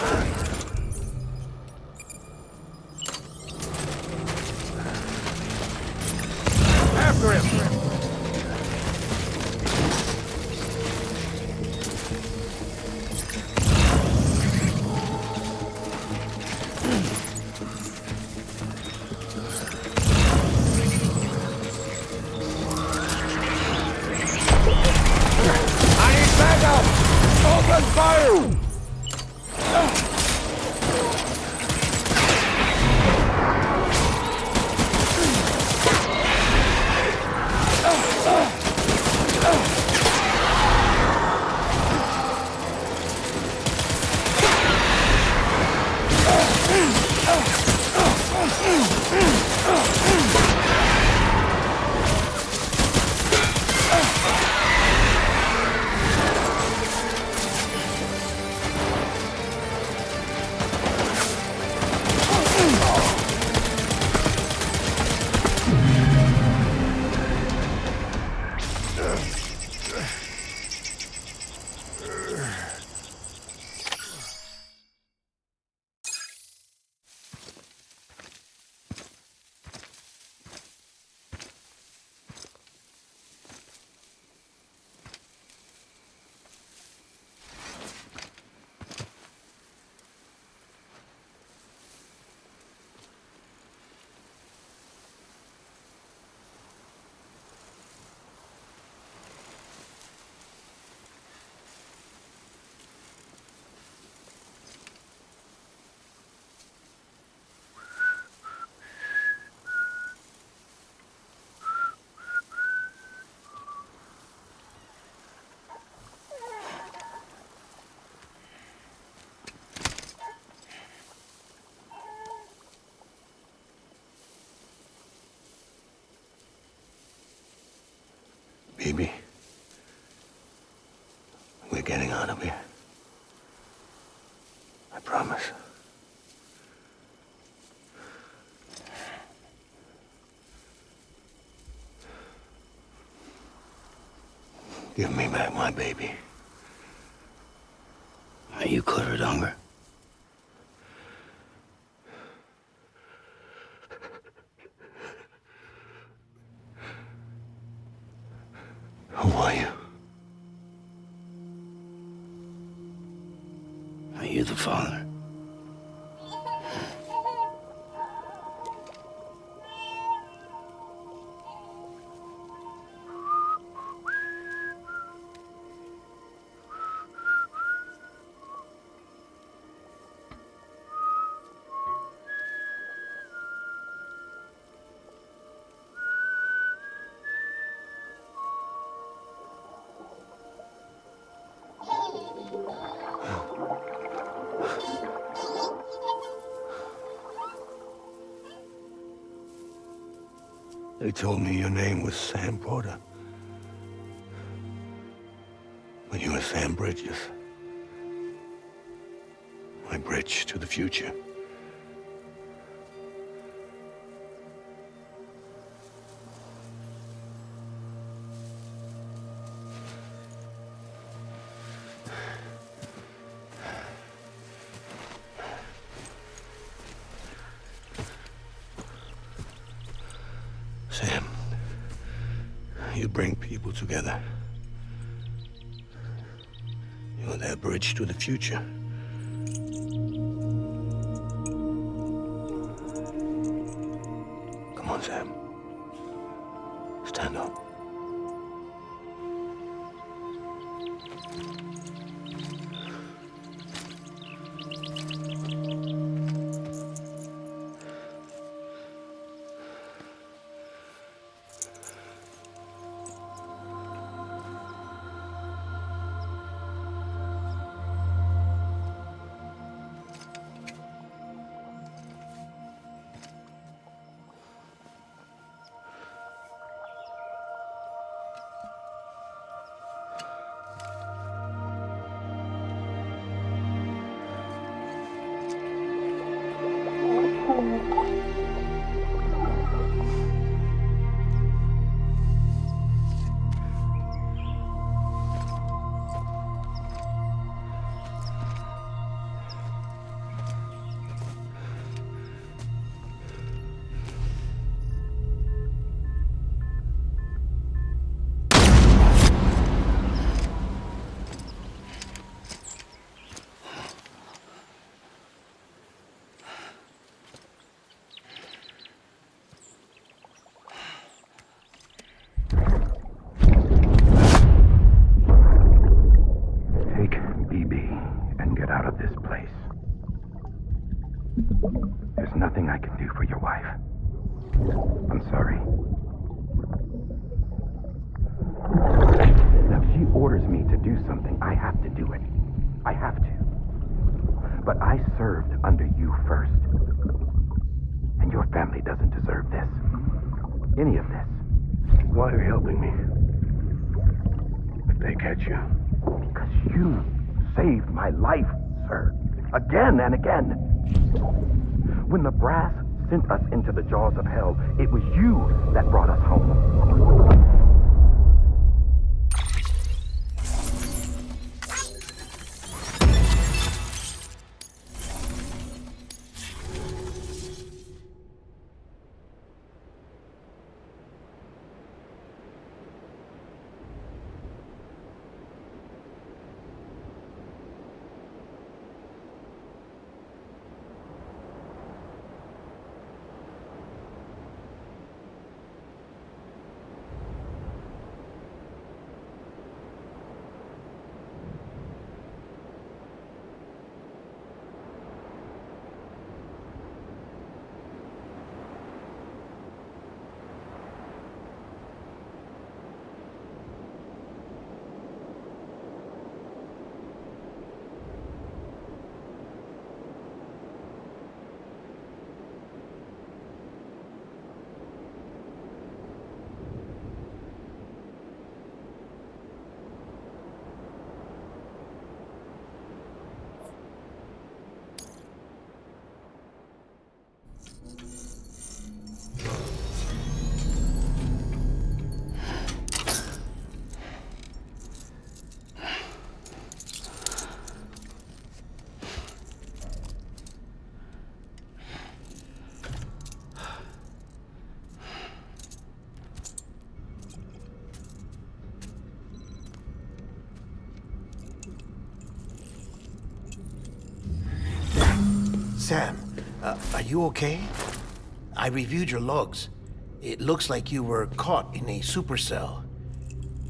After him! I need backup! Open fire! Baby, we're getting out of here. I promise. Give me back my baby. Are you clear of hunger? Who are you? Are you the father? They told me your name was Sam Porter. But you were Sam Bridges. My bridge to the future. Sam, you bring people together. You're their bridge to the future. Come on, Sam. Stand up. There's nothing I can do for your wife. I'm sorry. Now, if she orders me to do something, I have to do it. I have to. But I served under you first. And your family doesn't deserve this. Any of this. Why are you helping me? If they catch you. Because you saved my life, sir. Again and again. When the brass sent us into the jaws of hell, it was you that brought us home. Sam, are you okay? I reviewed your logs. It looks like you were caught in a supercell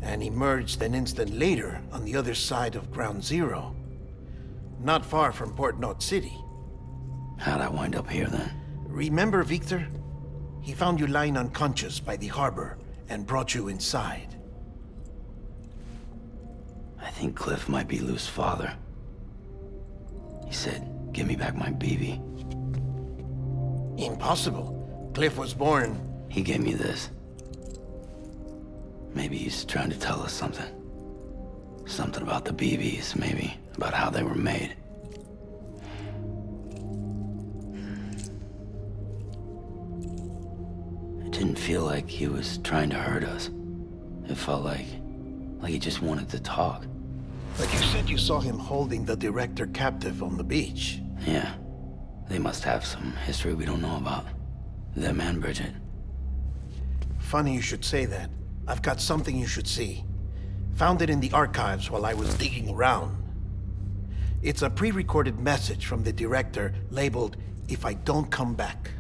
and emerged an instant later on the other side of Ground Zero. Not far from Port Knot City. How'd I wind up here then? Remember Victor? He found you lying unconscious by the harbor and brought you inside. I think Cliff might be Lou's father. He said, give me back my BB. Impossible. Cliff was born... He gave me this. Maybe he's trying to tell us something. Something about the BBs, maybe. About how they were made. It didn't feel like he was trying to hurt us. It felt like he just wanted to talk. But you said you saw him holding the director captive on the beach. Yeah. They must have some history we don't know about. Them and Bridget. Funny you should say that. I've got something you should see. Found it in the archives while I was digging around. It's a pre-recorded message from the director labeled, "If I don't come back."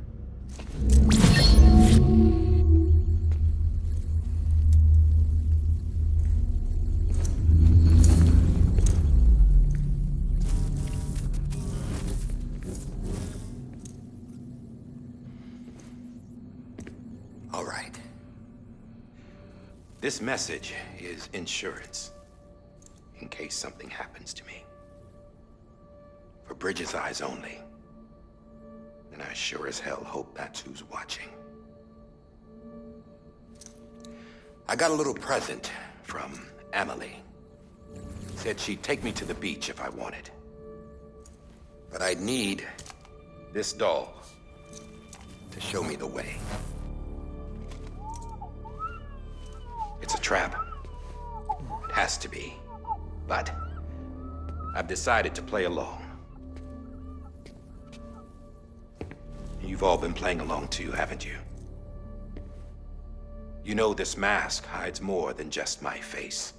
All right. This message is insurance, in case something happens to me. For Bridget's eyes only. And I sure as hell hope that's who's watching. I got a little present from Emily. Said she'd take me to the beach if I wanted. But I'd need this doll to show me the way. It's a trap. It has to be. But I've decided to play along. You've all been playing along too, haven't you? You know this mask hides more than just my face.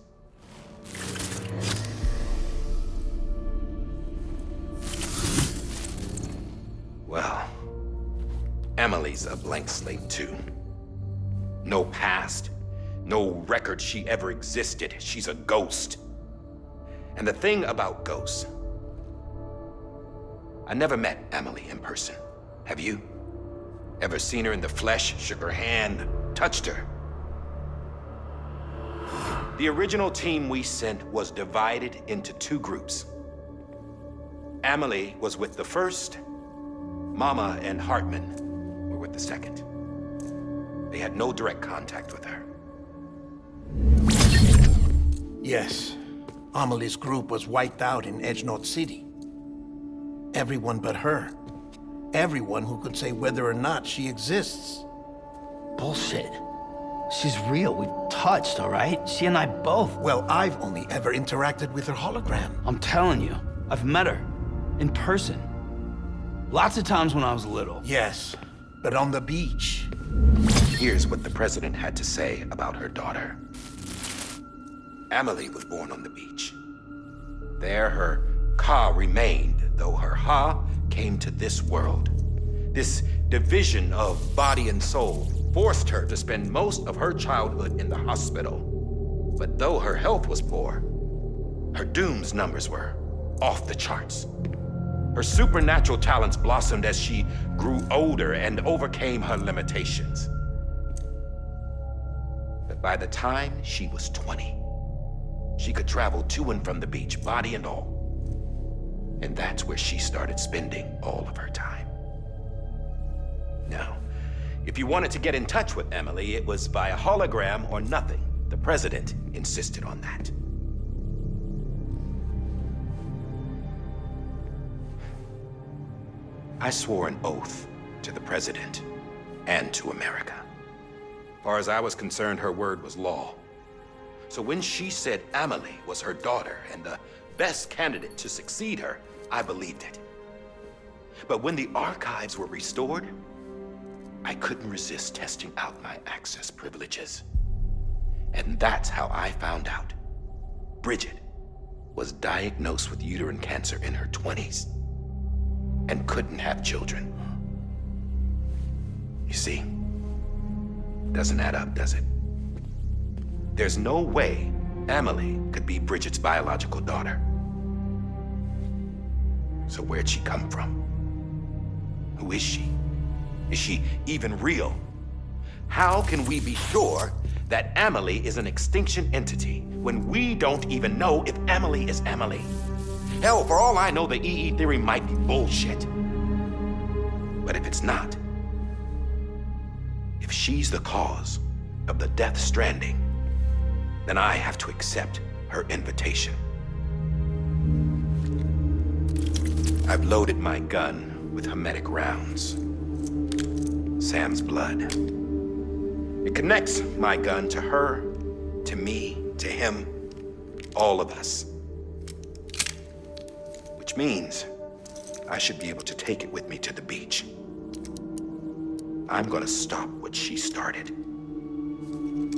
Well, Emily's a blank slate too. No past. No record she ever existed. She's a ghost. And the thing about ghosts, I never met Emily in person. Have you? Ever seen her in the flesh, shook her hand, touched her? The original team we sent was divided into two groups. Emily was with the first. Mama and Hartman were with the second. They had no direct contact with her. Yes. Amelie's group was wiped out in Edge Knot City. Everyone but her. Everyone who could say whether or not she exists. Bullshit. She's real. We've touched, all right? She and I both. Well, I've only ever interacted with her hologram. I'm telling you, I've met her. In person. Lots of times when I was little. Yes, but on the beach. Here's what the president had to say about her daughter. Emily was born on the beach. There her Ka remained, though her Ha came to this world. This division of body and soul forced her to spend most of her childhood in the hospital. But though her health was poor, her Doom's numbers were off the charts. Her supernatural talents blossomed as she grew older and overcame her limitations. But by the time she was 20, she could travel to and from the beach, body and all. And that's where she started spending all of her time. Now, if you wanted to get in touch with Emily, it was via hologram or nothing. The president insisted on that. I swore an oath to the president and to America. As far as I was concerned, her word was law. So when she said Emily was her daughter and the best candidate to succeed her, I believed it. But when the archives were restored, I couldn't resist testing out my access privileges. And that's how I found out Bridget was diagnosed with uterine cancer in her 20s. and couldn't have children. You see, doesn't add up, does it? There's no way Amelie could be Bridget's biological daughter. So where'd she come from? Who is she? Is she even real? How can we be sure that Amelie is an extinction entity when we don't even know if Amelie is Amelie? Hell, for all I know, the EE theory might be bullshit. But if it's not, if she's the cause of the Death Stranding, then I have to accept her invitation. I've loaded my gun with hermetic rounds. Sam's blood. It connects my gun to her, to me, to him, all of us. Which means I should be able to take it with me to the beach. I'm gonna stop what she started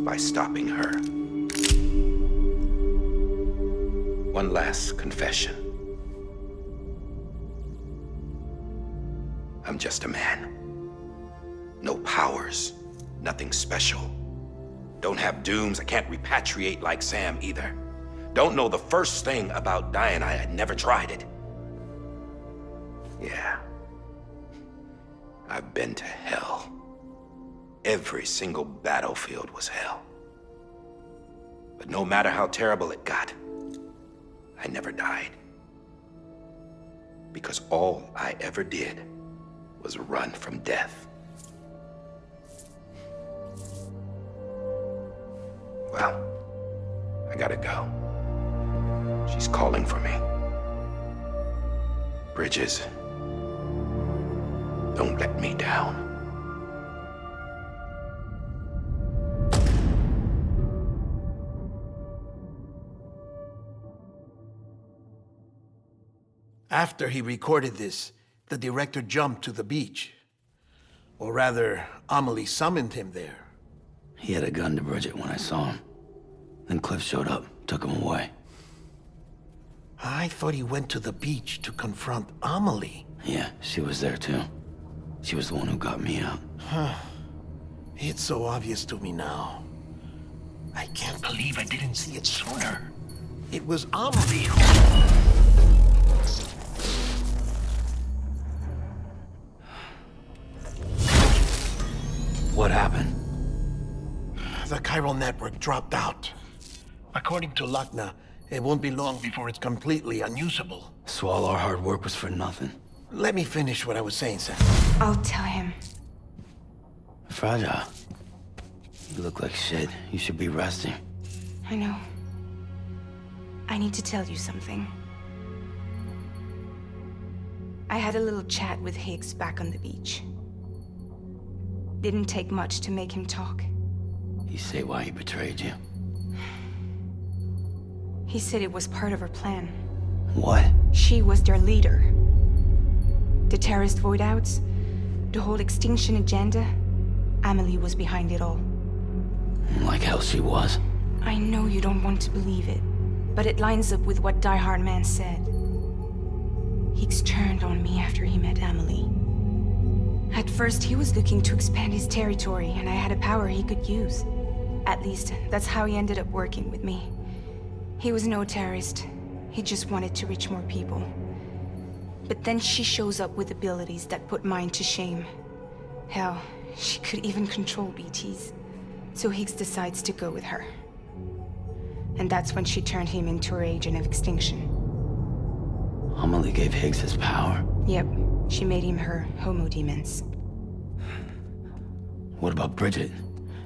by stopping her. One last confession. I'm just a man. No powers, nothing special. Don't have dooms, I can't repatriate like Sam either. Don't know the first thing about dying, I had never tried it. Yeah. I've been to hell. Every single battlefield was hell. But no matter how terrible it got, I never died. Because all I ever did was run from death. Well, I gotta go. She's calling for me. Bridges, don't let me down. After he recorded this, the director jumped to the beach. Or rather, Amelie summoned him there. He had a gun to Bridget when I saw him. Then Cliff showed up, took him away. I thought he went to the beach to confront Amelie. Yeah, she was there too. She was the one who got me out. It's so obvious to me now. I can't believe I didn't see it sooner. It was Amelie who... What happened? The chiral network dropped out. According to Luckna, it won't be long before it's completely unusable. So all our hard work was for nothing. Let me finish what I was saying, Sam. I'll tell him. Fragile. You look like shit. You should be resting. I know. I need to tell you something. I had a little chat with Higgs back on the beach. Didn't take much to make him talk. You say why he betrayed you? He said it was part of her plan. What? She was their leader. The terrorist voidouts, the whole extinction agenda, Amelie was behind it all. Like hell she was. I know you don't want to believe it, but it lines up with what Die Hard Man said. Higgs turned on me after he met Amelie. At first, he was looking to expand his territory, and I had a power he could use. At least, that's how he ended up working with me. He was no terrorist. He just wanted to reach more people. But then she shows up with abilities that put mine to shame. Hell, she could even control BTs. So Higgs decides to go with her. And that's when she turned him into her agent of extinction. Amelie gave Higgs his power? Yep. She made him her Homo Demens. What about Bridget?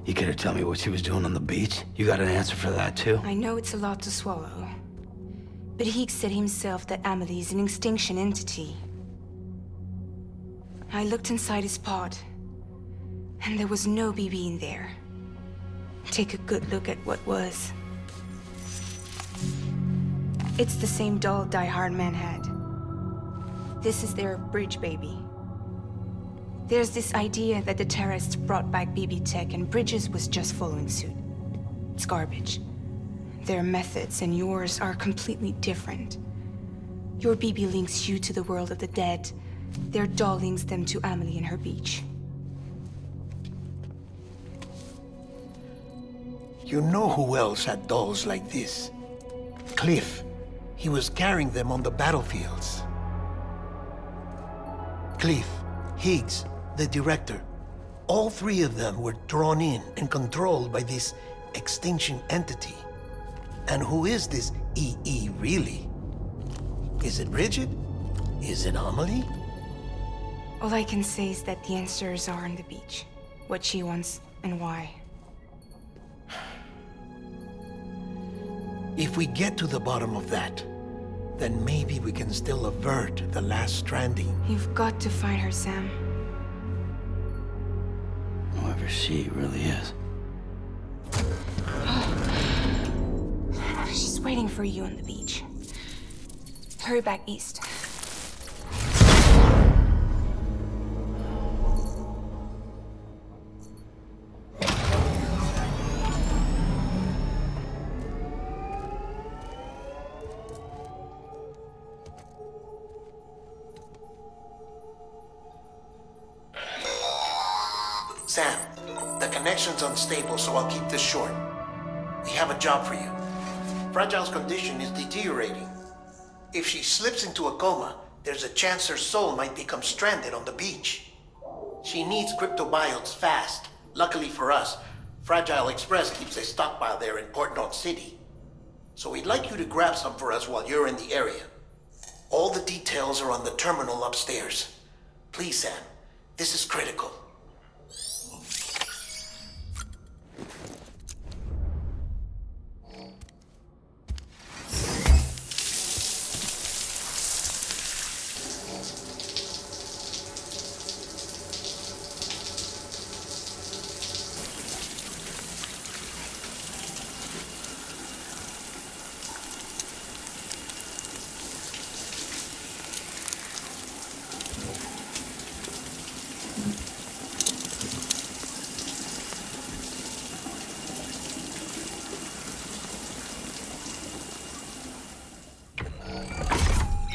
You care to tell me what she was doing on the beach? You got an answer for that too? I know it's a lot to swallow. But Higgs said himself that Amelie is an extinction entity. I looked inside his pod, and there was no BB in there. Take a good look at what was. It's the same doll Die Hard Man had. This is their bridge baby. There's this idea that the terrorists brought back BB tech and Bridges was just following suit. It's garbage. Their methods and yours are completely different. Your BB links you to the world of the dead, Their doll links them to Amelie and her beach. You know who else had dolls like this? Cliff. He was carrying them on the battlefields. Cliff, Higgs, the director. All three of them were drawn in and controlled by this extinction entity. And who is this EE really? Is it Bridget? Is it Amelie? All I can say is that the answers are on the beach. What she wants and why. If we get to the bottom of that, then maybe we can still avert the last stranding. You've got to find her, Sam. Whoever she really is. She's waiting for you on the beach. Hurry back east. Sam, the connection's unstable, so I'll keep this short. We have a job for you. Fragile's condition is deteriorating. If she slips into a coma, there's a chance her soul might become stranded on the beach. She needs cryptobiotes fast. Luckily for us, Fragile Express keeps a stockpile there in Port North City. So we'd like you to grab some for us while you're in the area. All the details are on the terminal upstairs. Please, Sam, this is critical.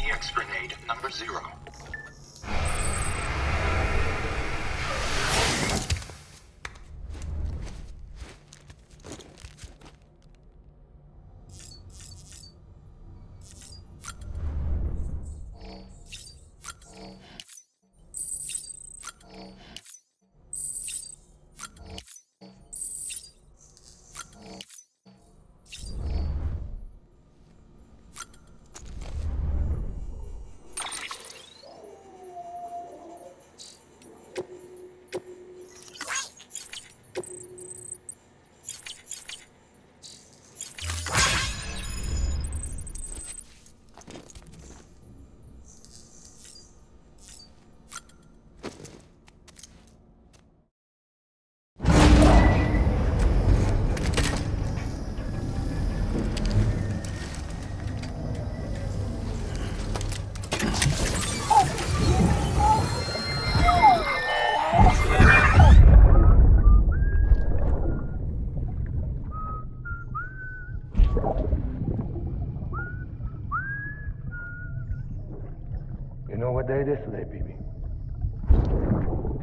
EX grenade number 0. You know what day it is today, BB?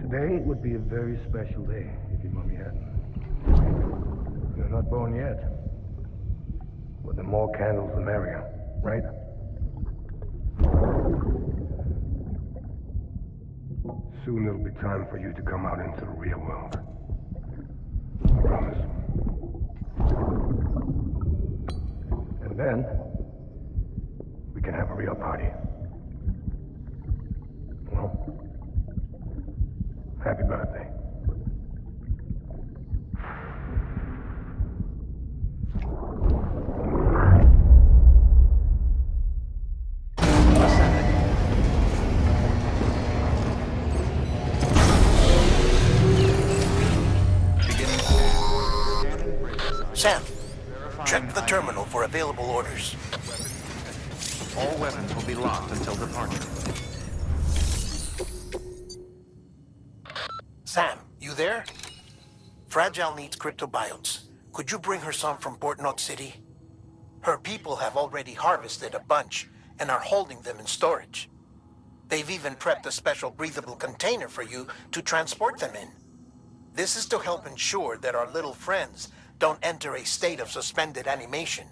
Today would be a very special day if your mommy hadn't. You're not born yet. But the more candles, the merrier, right? Soon it'll be time for you to come out into the real world. Promise. And then, we can have a real party. Well, happy birthday. Sam, check the terminal for available orders. All weapons will be locked until departure. Sam, you there? Fragile needs cryptobiotes. Could you bring her some from Port North City? Her people have already harvested a bunch and are holding them in storage. They've even prepped a special breathable container for you to transport them in. This is to help ensure that our little friends don't enter a state of suspended animation.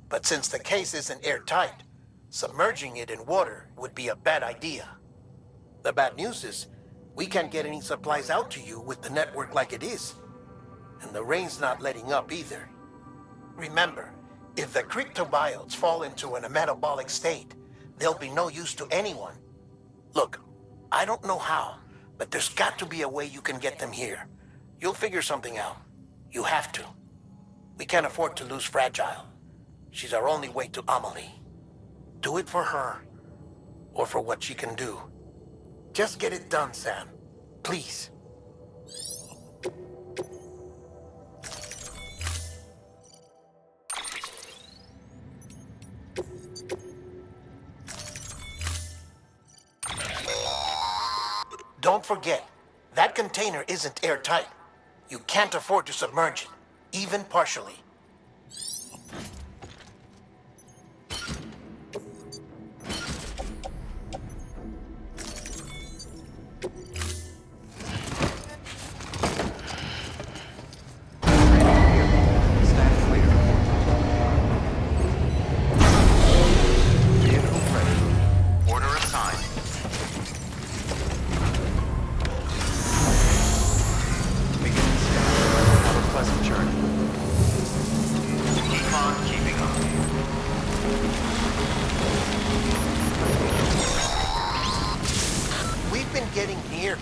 But since the case isn't airtight, submerging it in water would be a bad idea. The bad news is, we can't get any supplies out to you with the network like it is. And the rain's not letting up either. Remember, if the cryptobiotes fall into a metabolic state, they'll be no use to anyone. Look, I don't know how, but there's got to be a way you can get them here. You'll figure something out. You have to. We can't afford to lose Fragile. She's our only way to Amelie. Do it for her, or for what she can do. Just get it done, Sam. Please. Don't forget, that container isn't airtight. You can't afford to submerge it, even partially.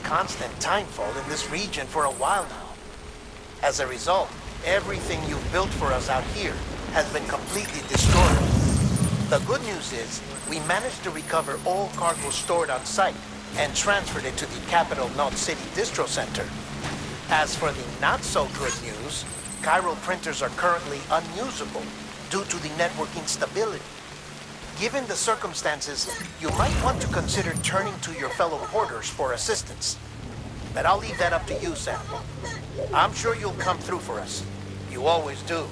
Constant timefall in this region for a while now. As a result, everything you've built for us out here has been completely destroyed. The good news is, we managed to recover all cargo stored on site and transferred it to the Capital Knot City Distro Center. As for the not-so-good news, chiral printers are currently unusable due to the network instability. Given the circumstances, you might want to consider turning to your fellow porters for assistance. But I'll leave that up to you, Sam. I'm sure you'll come through for us. You always do.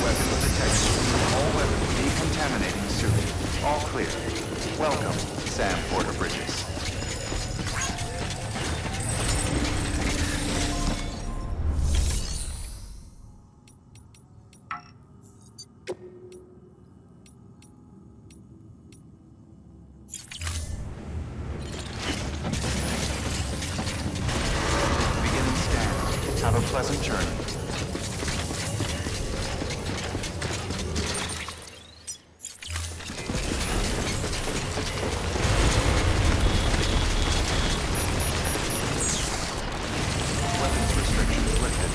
Weapons detected. All weapons decontaminating suit. All clear. Welcome, Sam Porter Bridges. Beginning scan. Have a pleasant journey. Weapons restrictions lifted.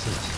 defenses.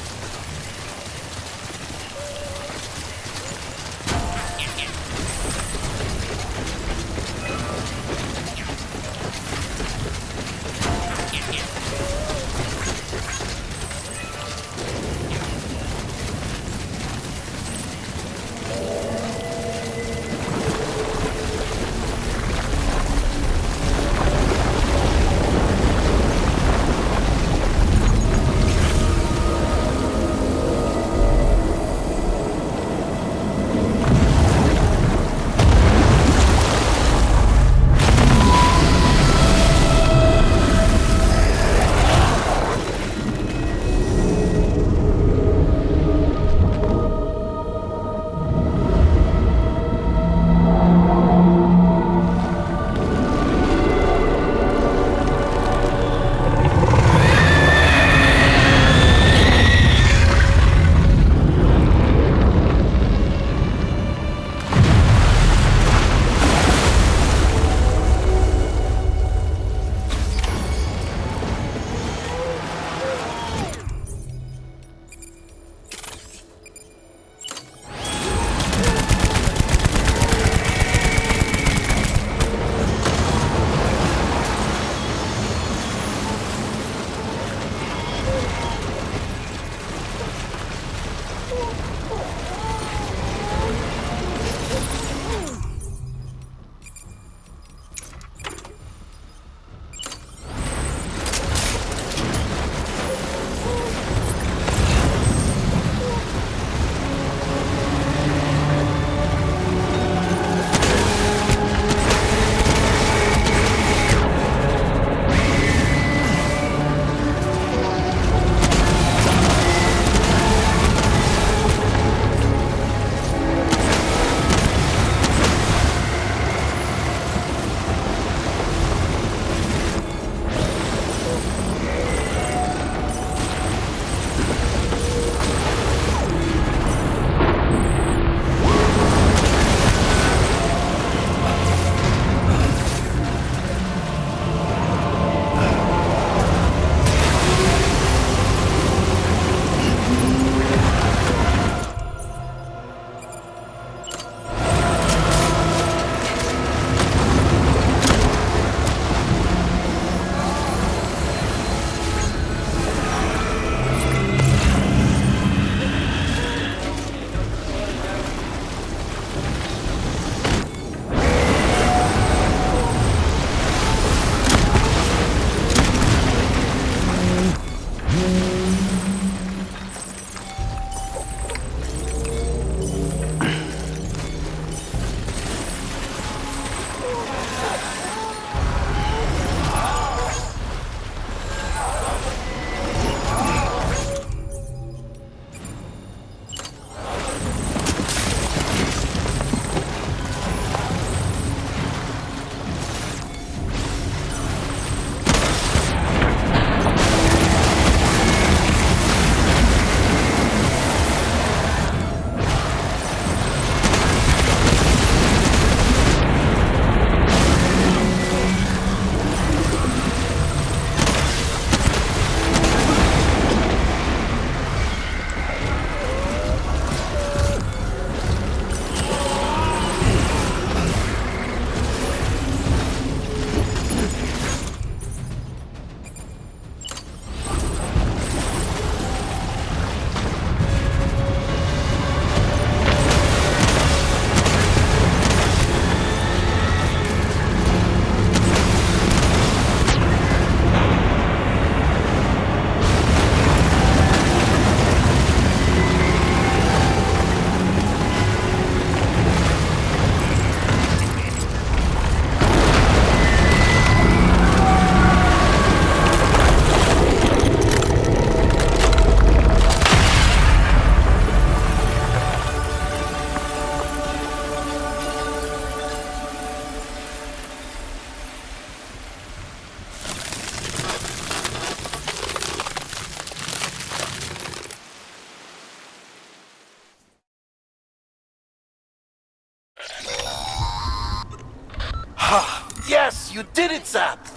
Yes, you did it, Zap!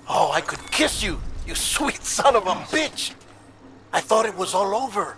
Oh, I could kiss you, you sweet son of a bitch! I thought it was all over.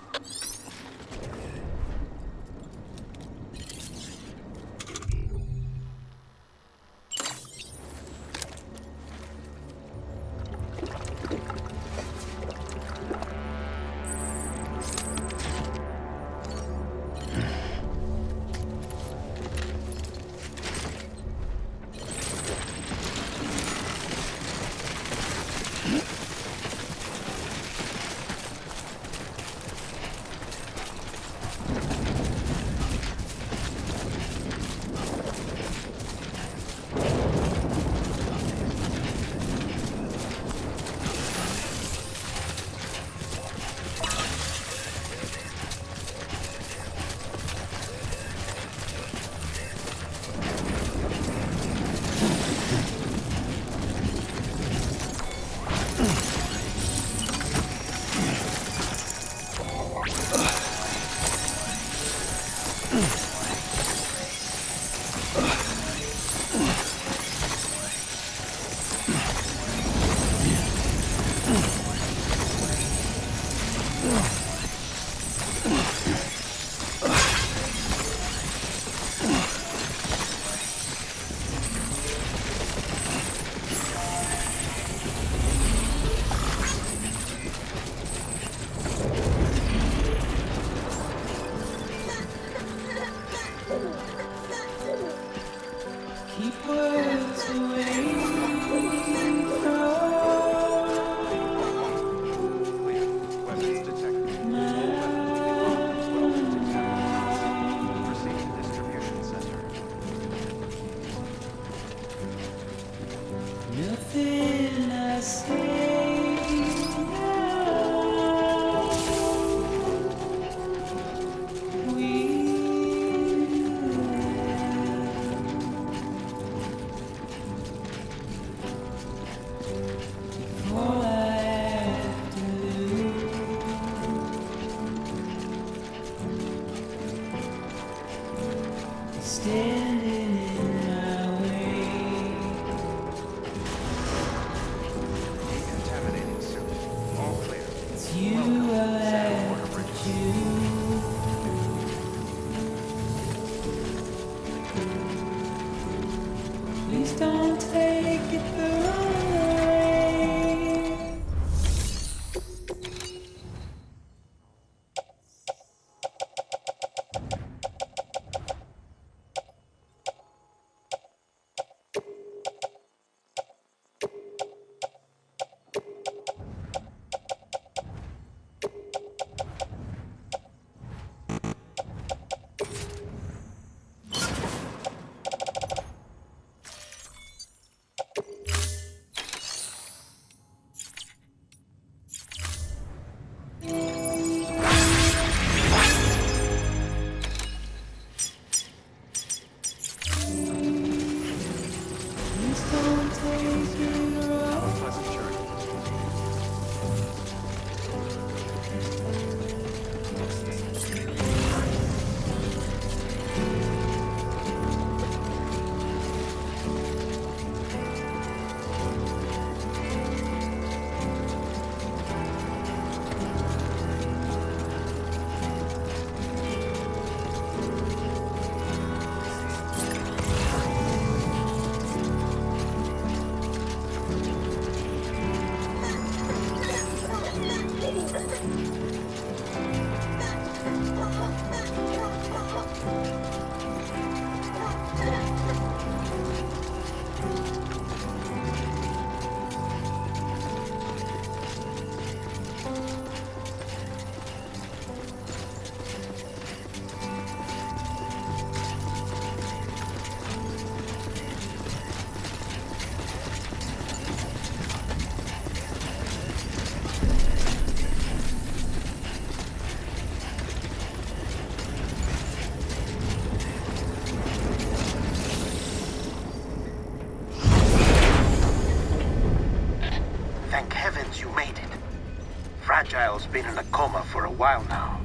Fragile's been in a coma for a while now.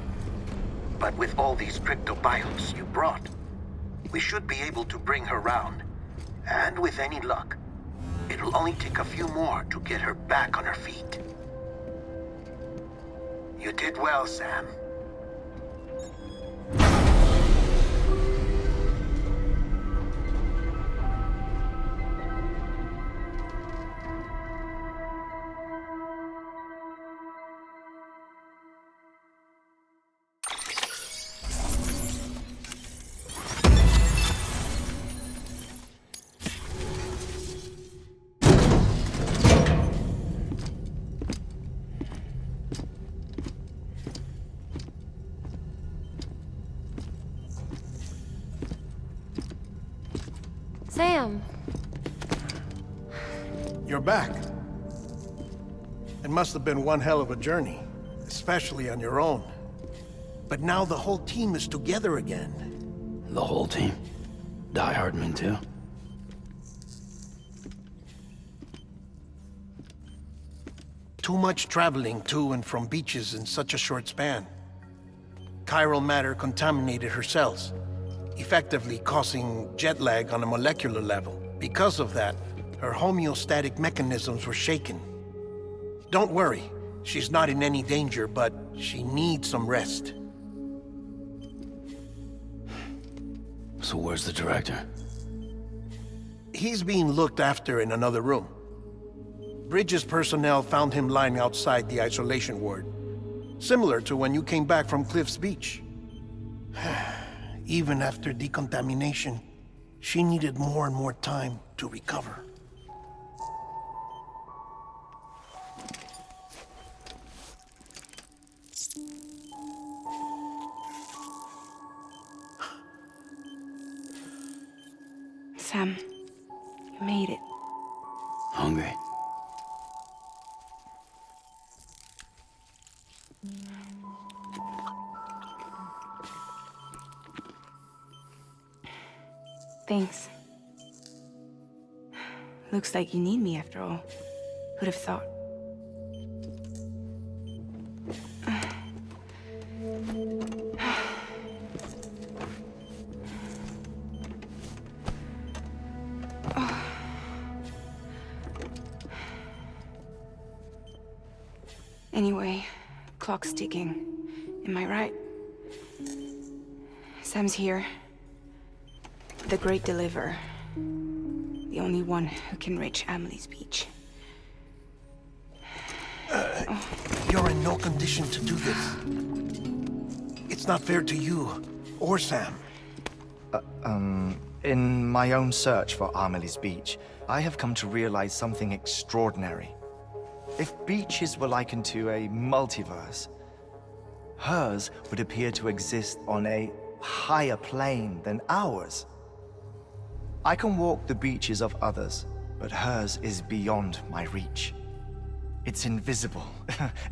But with all these cryptobiotes you brought, we should be able to bring her round. And with any luck, it'll only take a few more to get her back on her feet. You did well, Sam. Sam. You're back. It must have been one hell of a journey, especially on your own. But now the whole team is together again. The whole team? Die Hardman too? Too much traveling to and from beaches in such a short span. Chiral matter contaminated her cells, effectively causing jet lag on a molecular level. Because of that, her homeostatic mechanisms were shaken. Don't worry, she's not in any danger, but she needs some rest. So where's the director? He's being looked after in another room. Bridges personnel found him lying outside the isolation ward, similar to when you came back from Cliff's Beach. Even after decontamination, she needed more and more time to recover. Sam, you made it. Hungry? Thanks. Looks like you need me after all. Who'd have thought? Anyway, clock's ticking. Am I right? Sam's here. The Great Deliverer. The only one who can reach Amelie's Beach. You're in no condition to do this. It's not fair to you, or Sam. In my own search for Amelie's Beach, I have come to realize something extraordinary. If beaches were likened to a multiverse, hers would appear to exist on a higher plane than ours. I can walk the beaches of others, but hers is beyond my reach. It's invisible,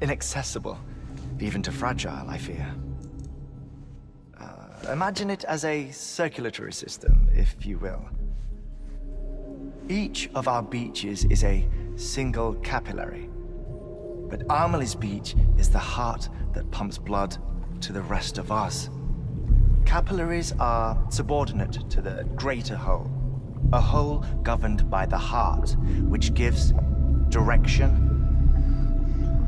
inaccessible, even to fragile, I fear. Imagine it as a circulatory system, if you will. Each of our beaches is a single capillary, but Amelie's Beach is the heart that pumps blood to the rest of us. Capillaries are subordinate to the greater whole, a whole governed by the heart, which gives direction,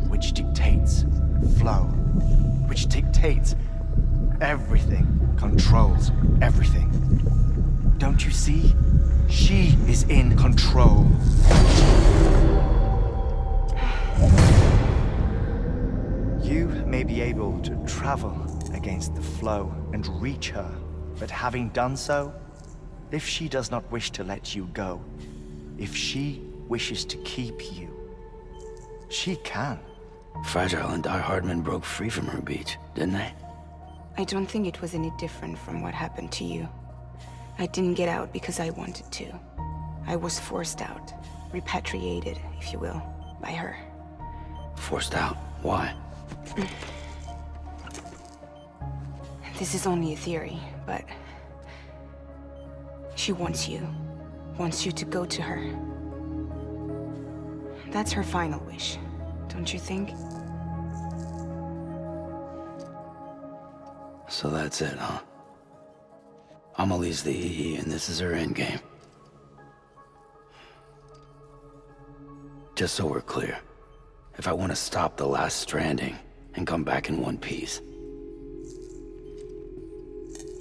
which dictates flow, which dictates everything, controls everything. Don't you see? She is in control. You may be able to travel against the flow and reach her, but having done so, if she does not wish to let you go, if she wishes to keep you, she can. Fragile and Die Hardman broke free from her beach, didn't they? I don't think it was any different from what happened to you. I didn't get out because I wanted to. I was forced out, repatriated, if you will, by her. Forced out? Why? This is only a theory, but she wants you to go to her. That's her final wish, don't you think? So that's it, huh? Amelie's the EE, and this is her endgame. Just so we're clear, if I want to stop the last stranding, and come back in one piece.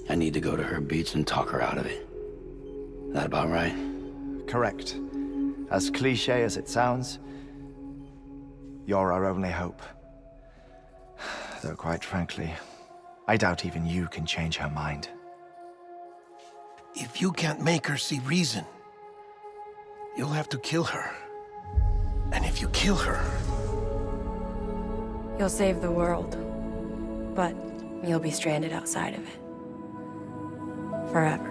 I need to go to her beach and talk her out of it. That about right? Correct. As cliche as it sounds, you're our only hope. Though quite frankly, I doubt even you can change her mind. If you can't make her see reason, you'll have to kill her. And if you kill her... You'll save the world, but you'll be stranded outside of it. Forever.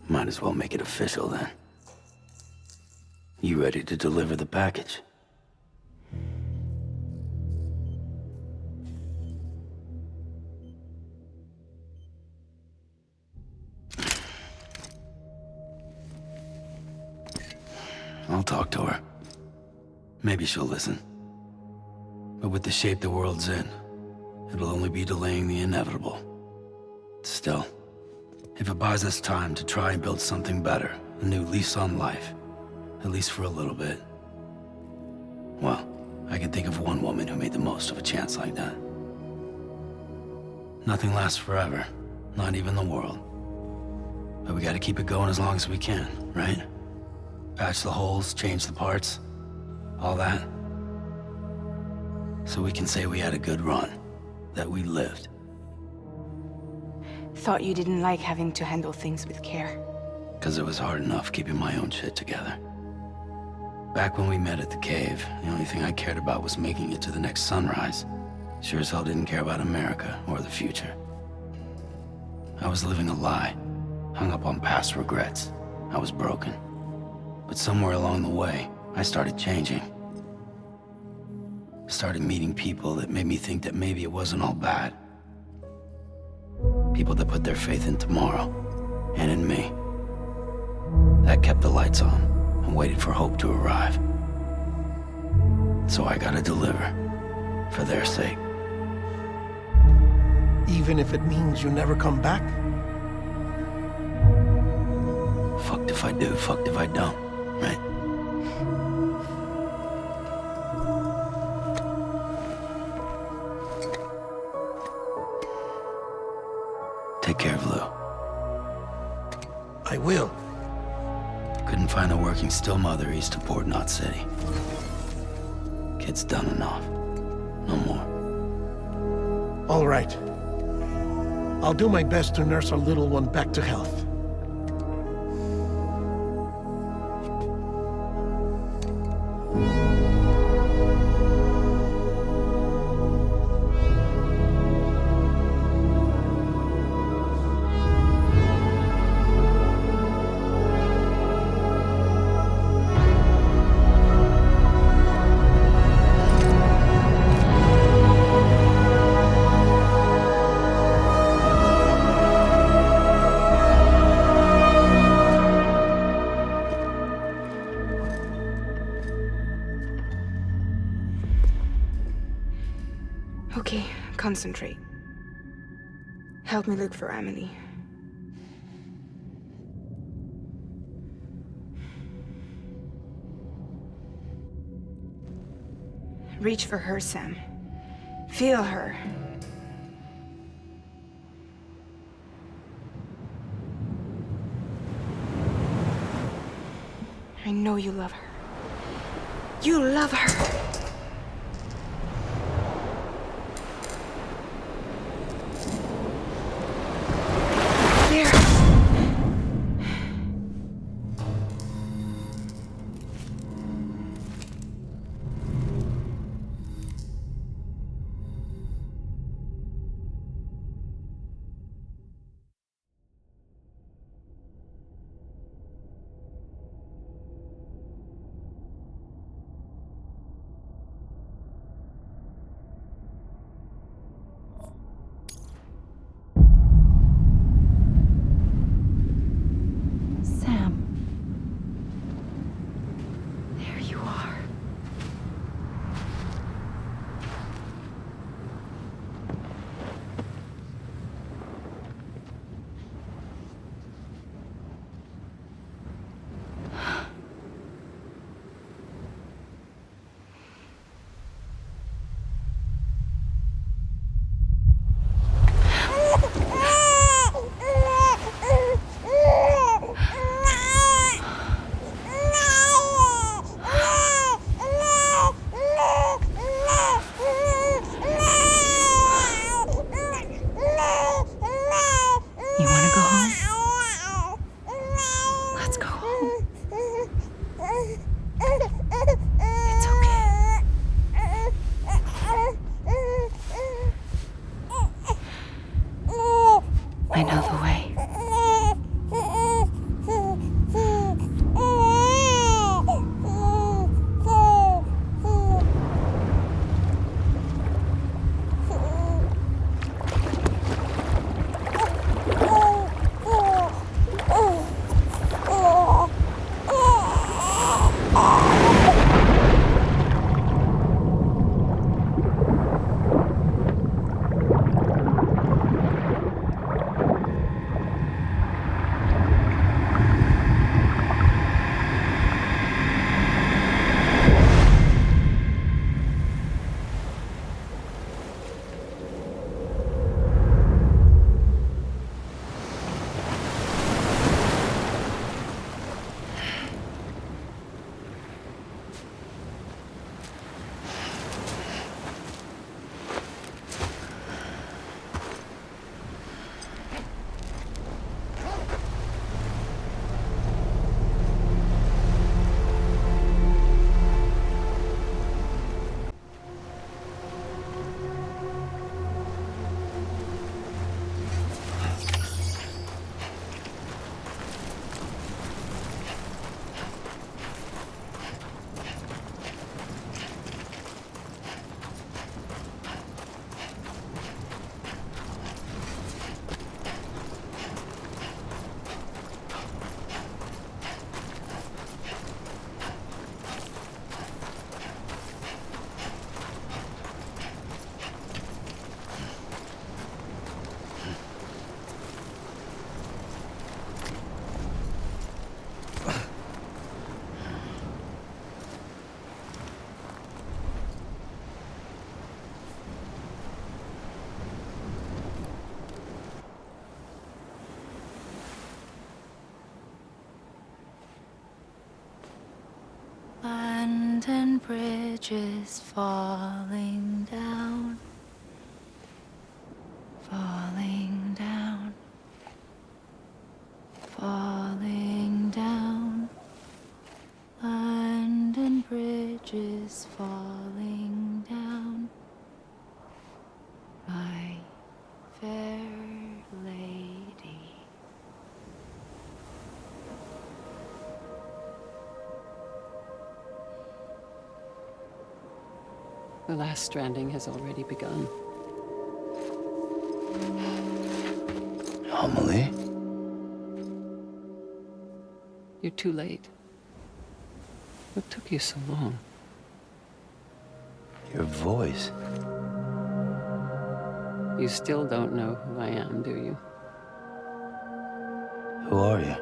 Might as well make it official then. You ready to deliver the package? I'll talk to her. Maybe she'll listen. But with the shape the world's in, it'll only be delaying the inevitable. Still, if it buys us time to try and build something better, a new lease on life, at least for a little bit, well, I can think of one woman who made the most of a chance like that. Nothing lasts forever, not even the world. But we gotta keep it going as long as we can, right? Patch the holes, change the parts, all that. So we can say we had a good run, that we lived. Thought you didn't like having to handle things with care. 'Cause it was hard enough keeping my own shit together. Back when we met at the cave, the only thing I cared about was making it to the next sunrise. Sure as hell didn't care about America or the future. I was living a lie, hung up on past regrets. I was broken. But somewhere along the way, I started changing. Started meeting people that made me think that maybe it wasn't all bad. People that put their faith in tomorrow, and in me. That kept the lights on, and waited for hope to arrive. So I gotta deliver, for their sake. Even if it means you never come back? Fucked if I do, fucked if I don't, right? Take care of Lou. I will. Couldn't find a working still mother east of Port Knot City. Kid's done enough. No more. All right. I'll do my best to nurse our little one back to health. Okay, concentrate. Help me look for Emily. Reach for her, Sam. Feel her. I know you love her. You love her! Abandoned bridges falling down. Falling down. Falling down. London Bridge is falling down. My fair lady. The last stranding has already begun. Amelie? You're too late. What took you so long? Your voice. You still don't know who I am, do you? Who are you?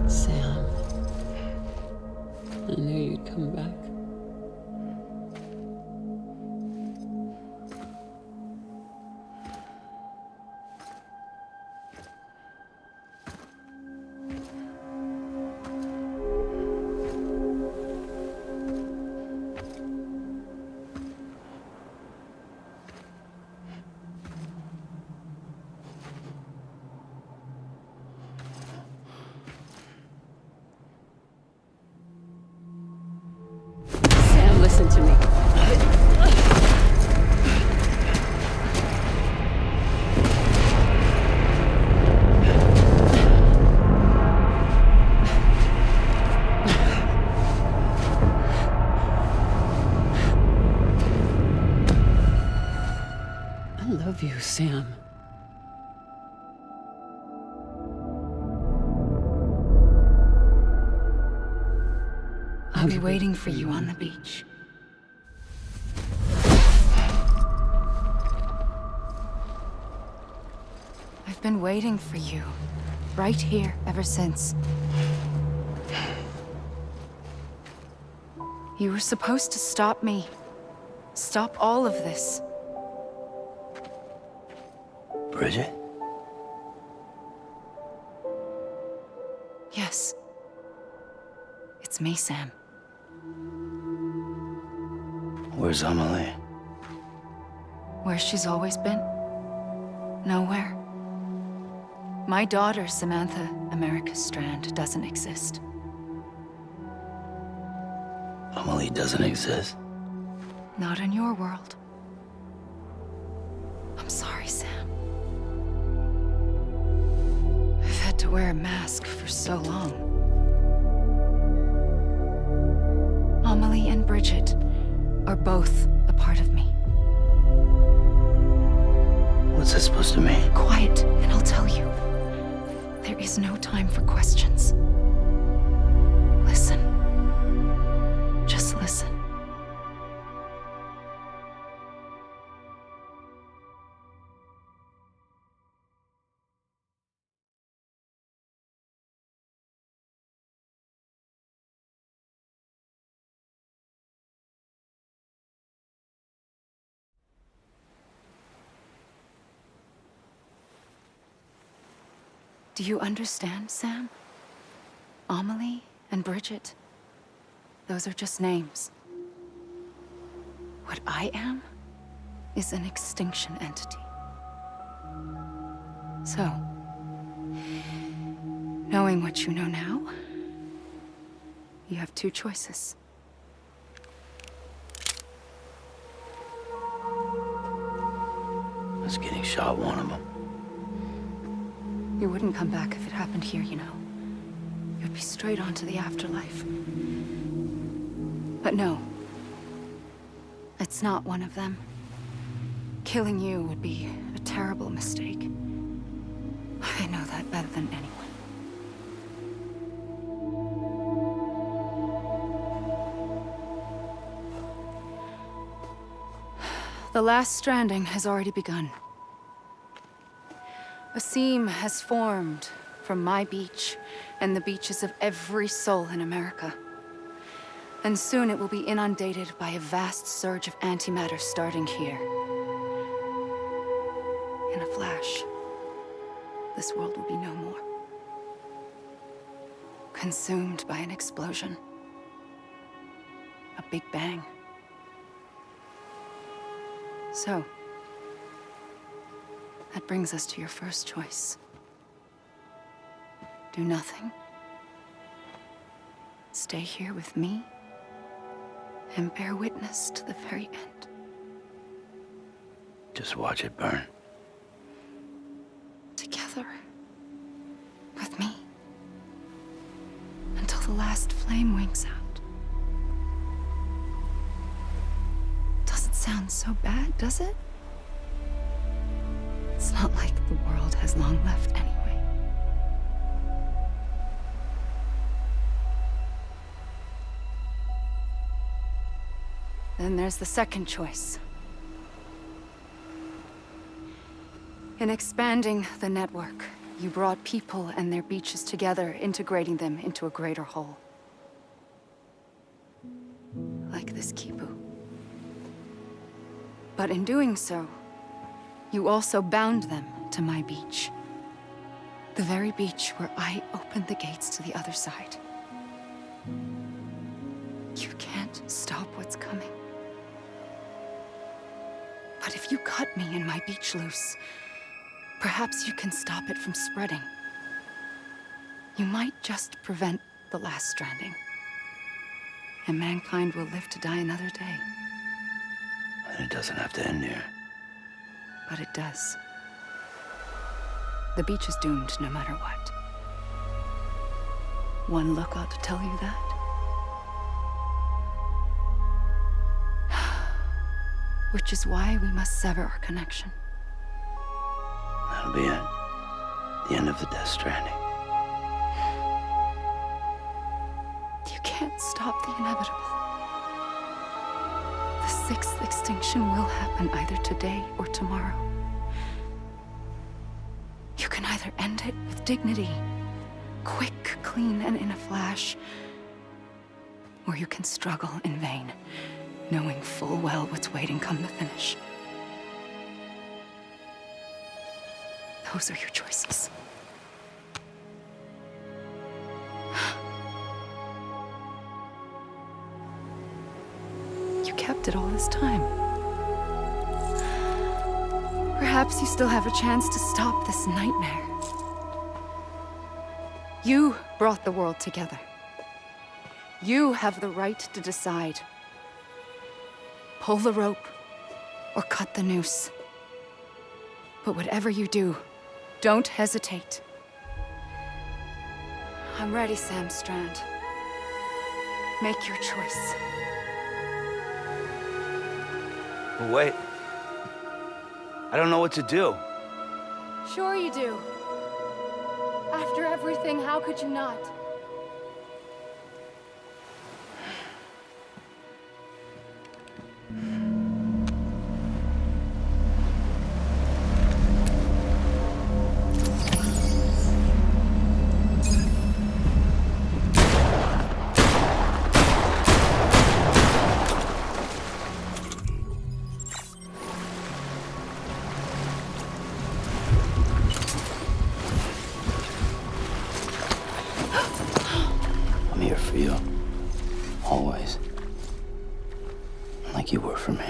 Sam. I knew you'd come back. Sam, listen to me. I love you, Sam. I'll be waiting for you on the beach. I've been waiting for you, right here, ever since. You were supposed to stop me. Stop all of this. Bridget? Yes. It's me, Sam. Where's Amelie? Where she's always been. Nowhere. My daughter, Samantha America Strand, doesn't exist. Amelie doesn't exist? Not in your world. I'm sorry, Sam. I've had to wear a mask for so long. Amelie and Bridget are both a part of me. What's that supposed to mean? Quiet, and I'll tell you. There is no time for questions. Listen. Just listen. Do you understand, Sam? Amelie and Bridget, those are just names. What I am is an extinction entity. So, knowing what you know now, you have two choices. Us getting shot one of them. You wouldn't come back if it happened here, you know. You'd be straight on to the afterlife. But no. It's not one of them. Killing you would be a terrible mistake. I know that better than anyone. The last stranding has already begun. A seam has formed from my beach and the beaches of every soul in America. And soon it will be inundated by a vast surge of antimatter starting here. In a flash, this world will be no more. Consumed by an explosion. A big bang. So, that brings us to your first choice. Do nothing. Stay here with me and bear witness to the very end. Just watch it burn. Together. With me. Until the last flame winks out. Doesn't sound so bad, does it? It's not like the world has long left anyway. Then there's the second choice. In expanding the network, you brought people and their beaches together, integrating them into a greater whole. Like this Kipu. But in doing so, you also bound them to my beach. The very beach where I opened the gates to the other side. You can't stop what's coming. But if you cut me and my beach loose, perhaps you can stop it from spreading. You might just prevent the last stranding. And mankind will live to die another day. And it doesn't have to end here. But it does. The beach is doomed no matter what. One look ought to tell you that. Which is why we must sever our connection. That'll be it. The end of the Death Stranding. You can't stop the inevitable. The sixth extinction will happen either today or tomorrow. You can either end it with dignity, quick, clean, and in a flash, or you can struggle in vain, knowing full well what's waiting come the finish. Those are your choices. You kept it all this time. Perhaps you still have a chance to stop this nightmare. You brought the world together. You have the right to decide. Pull the rope or cut the noose. But whatever you do, don't hesitate. I'm ready, Sam Strand. Make your choice. But wait. I don't know what to do. Sure you do. After everything, how could you not? I'm here for you. Always. Like you were for me.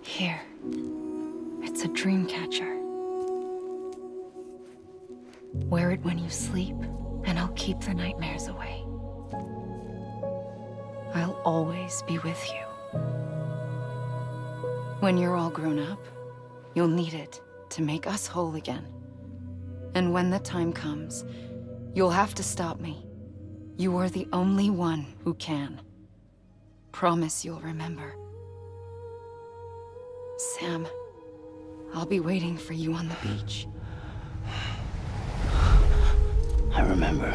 Here. It's a dream catcher. Wear it when you sleep, and I'll keep the nightmares away. I'll always be with you. When you're all grown up, you'll need it to make us whole again. And when the time comes, you'll have to stop me. You are the only one who can. Promise you'll remember. Sam, I'll be waiting for you on the beach. I remember.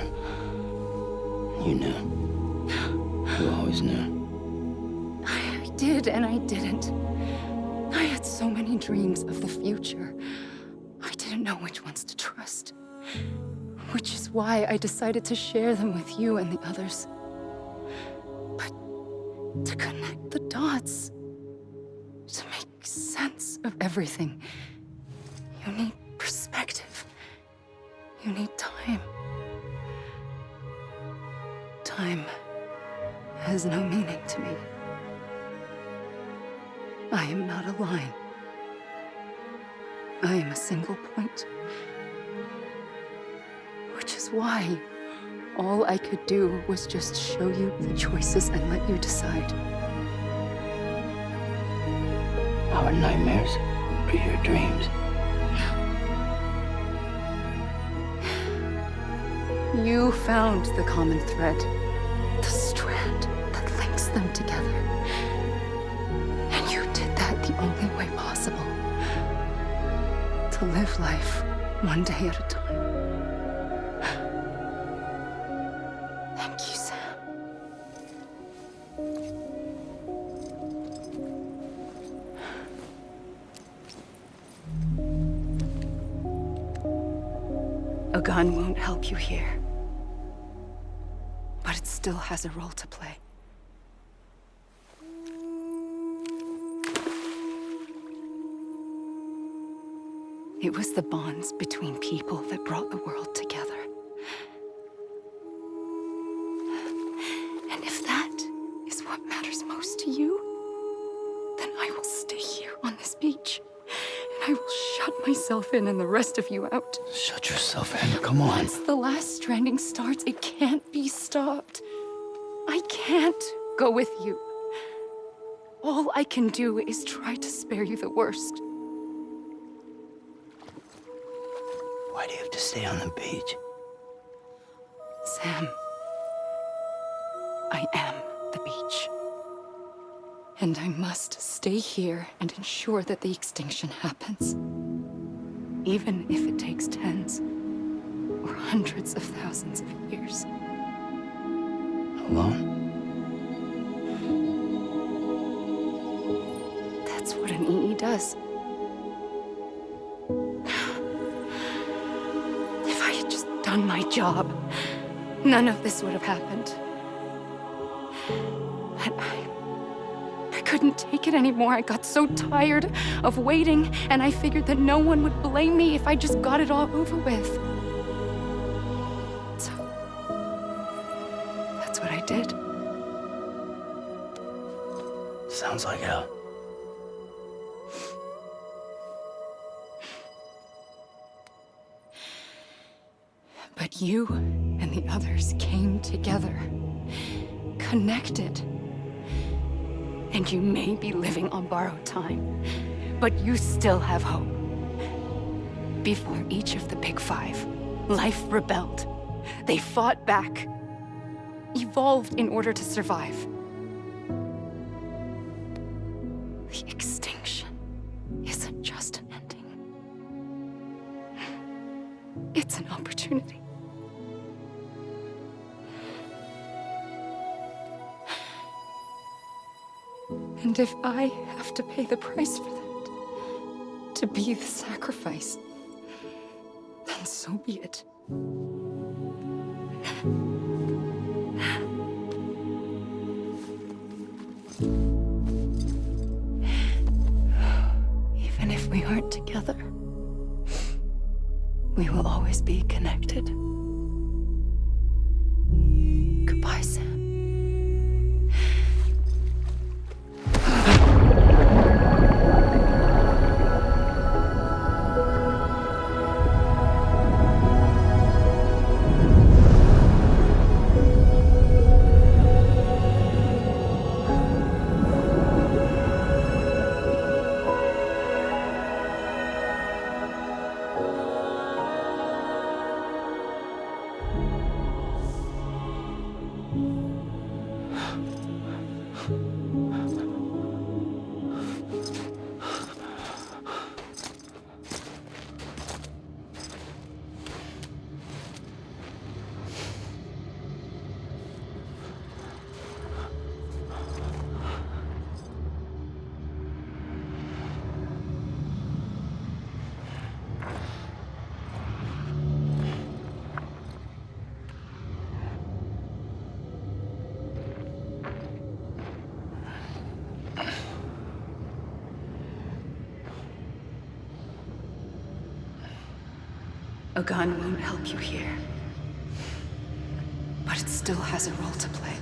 You knew. You always knew. I did and I didn't. I had so many dreams of the future. I didn't know which ones to trust. Which is why I decided to share them with you and the others. But to connect the dots, to make sense of everything, you need perspective. You need time. Time has no meaning to me. I am not a line. I am a single point. Which is why all I could do was just show you the choices and let you decide. Our nightmares are your dreams. You found the common thread, the strand that links them together. And you did that the only way possible. To live life one day at a time. Thank you, Sam. A gun won't help you here. But it still has a role to play. It was the bonds between people that brought the world together. And if that is what matters most to you, then I will stay here on this beach. And I will shut myself in and the rest of you out. Shut yourself in, come on. Once the last stranding starts, it can't be stopped. I can't go with you. All I can do is try to spare you the worst. Why do you have to stay on the beach? Sam, I am the beach. And I must stay here and ensure that the extinction happens. Even if it takes tens or hundreds of thousands of years. Alone? That's what an EE does. If I had just done my job, none of this would have happened. But I couldn't take it anymore. I got so tired of waiting, and I figured that no one would blame me if I just got it all over with. So, that's what I did. Sounds like hell. But you and the others came together, connected. And you may be living on borrowed time, but you still have hope. Before each of the Big Five, life rebelled. They fought back, evolved in order to survive. The extinction isn't just an ending. It's an opportunity. And if I have to pay the price for that, to be the sacrifice, then so be it. Even if we aren't together, we will always be connected. Goodbye, Sam. A gun won't help you here. But it still has a role to play.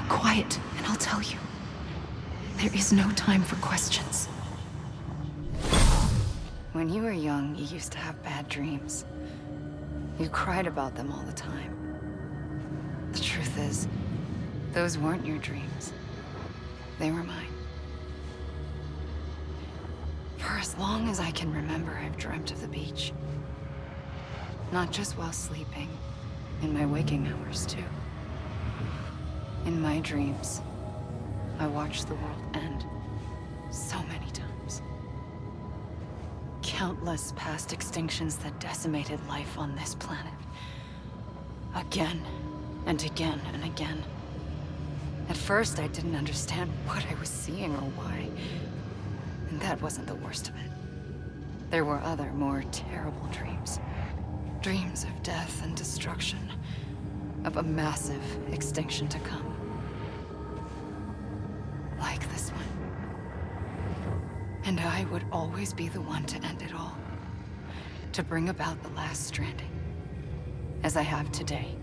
Quiet, and I'll tell you. There is no time for questions. When you were young, you used to have bad dreams. You cried about them all the time. The truth is, those weren't your dreams. They were mine. For as long as I can remember, I've dreamt of the beach. Not just while sleeping, in my waking hours, too. In my dreams, I watched the world end so many times. Countless past extinctions that decimated life on this planet. Again, and again, and again. At first, I didn't understand what I was seeing or why. And that wasn't the worst of it. There were other, more terrible dreams. Dreams of death and destruction. Of a massive extinction to come. Like this one. And I would always be the one to end it all. To bring about the last stranding. As I have today.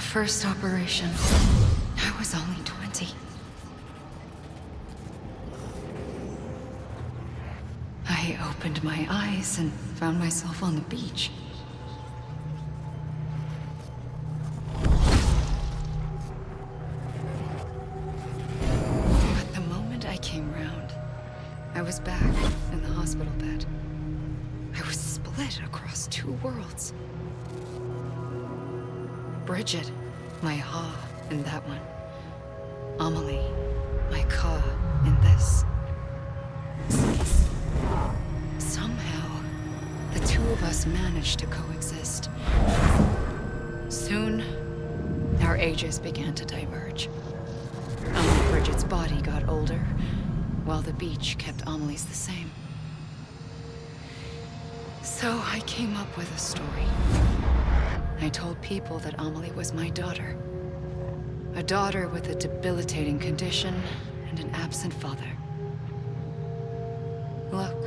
first operation, I was only 20. I opened my eyes and found myself on the beach. But the moment I came round, I was back in the hospital bed. I was split across two worlds. Bridget, my Ha in that one. Amelie, my Ka in this. Somehow, the two of us managed to coexist. Soon, our ages began to diverge. Bridget's body got older, while the beach kept Amelie's the same. So I came up with a story. I told people that Amelie was my daughter. A daughter with a debilitating condition and an absent father. Look.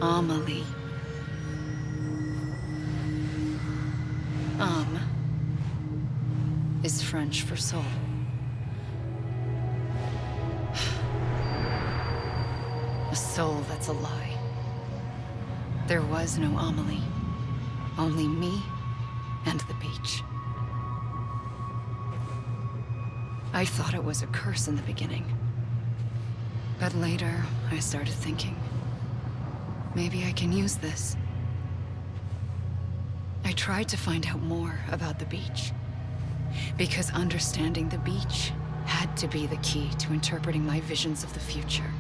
Amelie. Is French for soul. A soul that's a lie. There was no Amelie. Only me and the beach. I thought it was a curse in the beginning. But later, I started thinking, maybe I can use this. I tried to find out more about the beach. Because understanding the beach had to be the key to interpreting my visions of the future.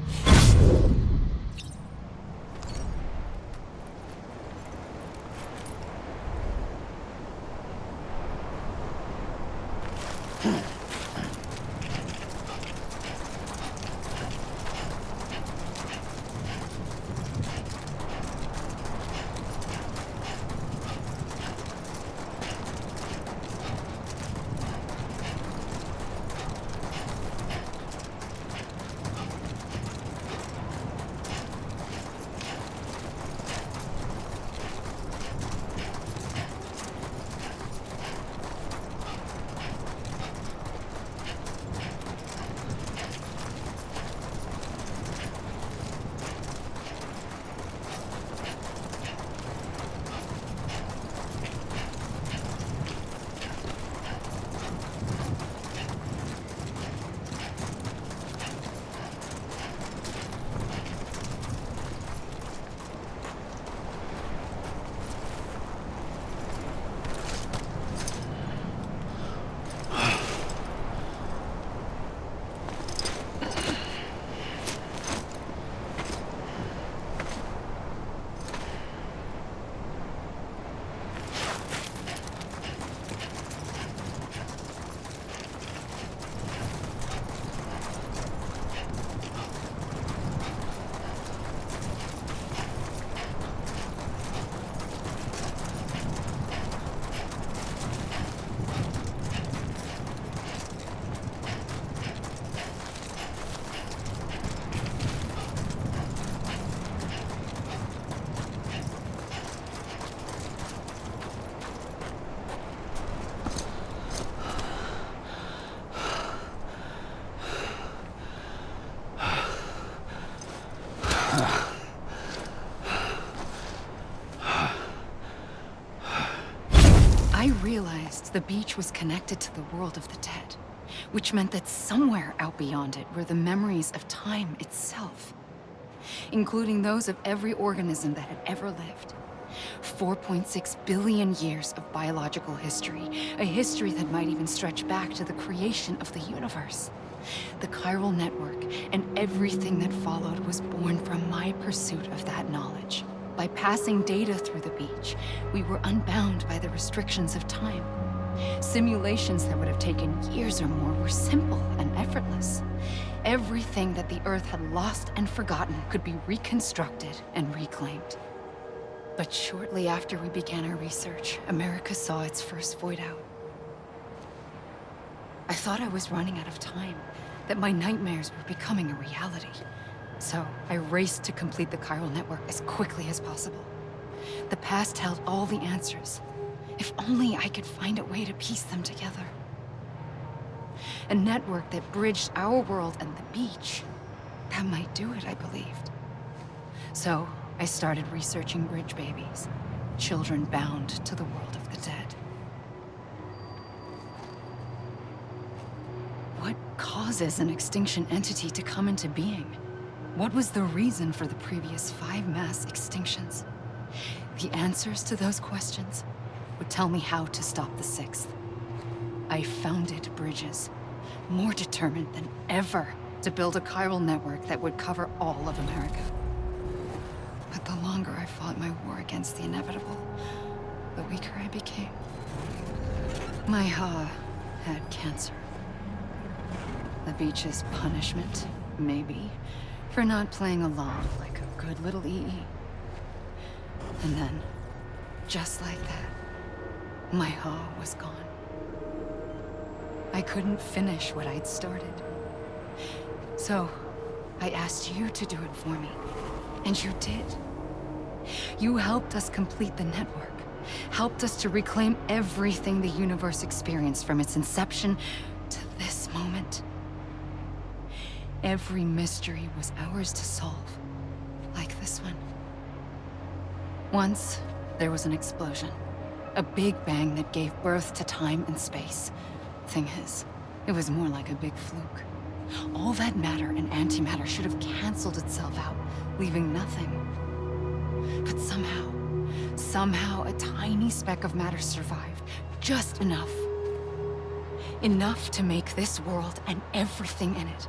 I realized the beach was connected to the world of the dead, which meant that somewhere out beyond it were the memories of time itself, including those of every organism that had ever lived. 4.6 billion years of biological history, a history that might even stretch back to the creation of the universe. The chiral network and everything that followed was born from my pursuit of that knowledge. By passing data through the beach, we were unbound by the restrictions of time. Simulations that would have taken years or more were simple and effortless. Everything that the Earth had lost and forgotten could be reconstructed and reclaimed. But shortly after we began our research, America saw its first void out. I thought I was running out of time, that my nightmares were becoming a reality. So I raced to complete the chiral network as quickly as possible. The past held all the answers. If only I could find a way to piece them together. A network that bridged our world and the beach. That might do it, I believed. So, I started researching bridge babies. Children bound to the world of the dead. What causes an extinction entity to come into being? What was the reason for the previous 5 mass extinctions? The answers to those questions would tell me how to stop the 6th. I founded bridges, more determined than ever to build a chiral network that would cover all of America. But the longer I fought my war against the inevitable, the weaker I became. My Ha had cancer. The beach's punishment, maybe, for not playing along like a good little EE. And then, just like that, my Ha was gone. I couldn't finish what I'd started. So, I asked you to do it for me. And you did. You helped us complete the network. Helped us to reclaim everything the universe experienced from its inception to this moment. Every mystery was ours to solve. Like this one. Once, there was an explosion. A big bang that gave birth to time and space. Thing is, it was more like a big fluke. All that matter and antimatter should have canceled itself out, leaving nothing. But somehow a tiny speck of matter survived. Just enough. Enough to make this world and everything in it.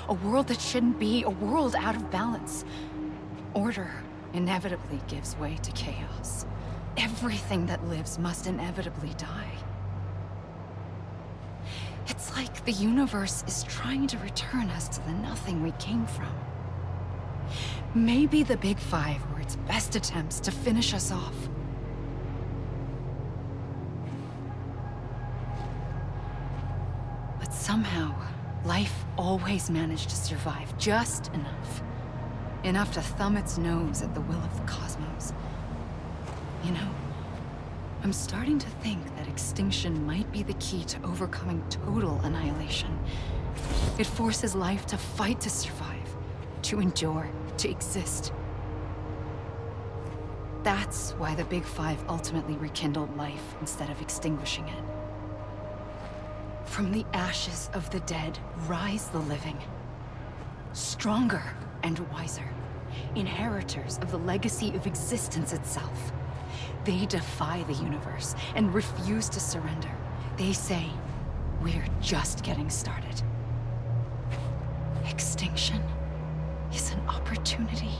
A world that shouldn't be, a world out of balance. Order inevitably gives way to chaos. Everything that lives must inevitably die. It's like the universe is trying to return us to the nothing we came from. Maybe the Big Five were its best attempts to finish us off. But somehow, life always managed to survive just enough. Enough to thumb its nose at the will of the cosmos. You know, I'm starting to think that extinction might be the key to overcoming total annihilation. It forces life to fight to survive, to endure, to exist. That's why the Big Five ultimately rekindled life instead of extinguishing it. From the ashes of the dead rise the living. Stronger and wiser. Inheritors of the legacy of existence itself. They defy the universe and refuse to surrender. They say, we're just getting started. Extinction is an opportunity.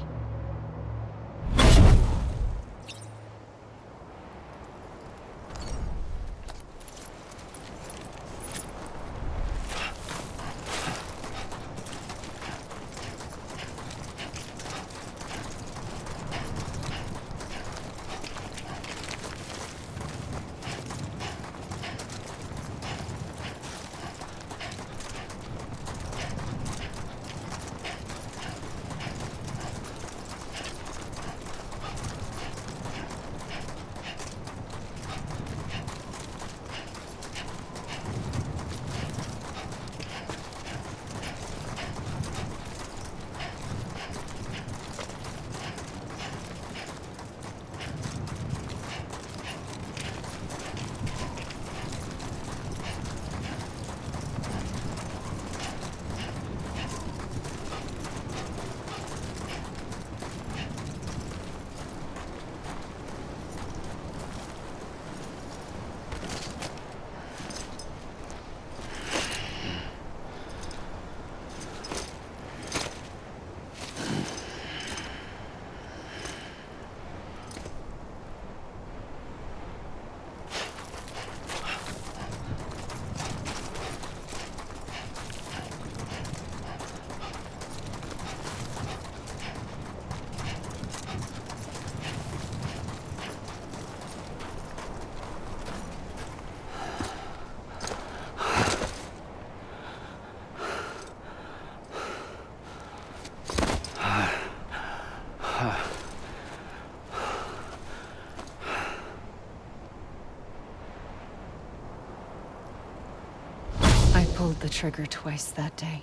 pulled the trigger twice that day.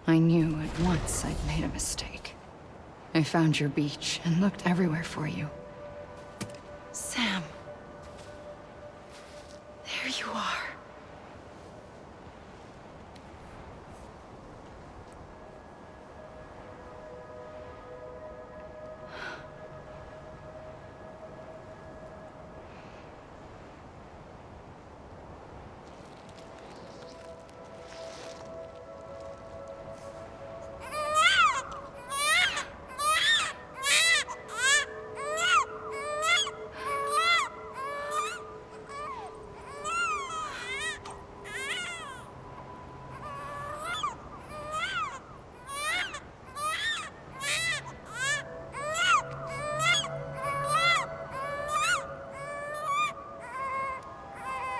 I knew at once I'd made a mistake. I found your beach and looked everywhere for you. Sam. There you are.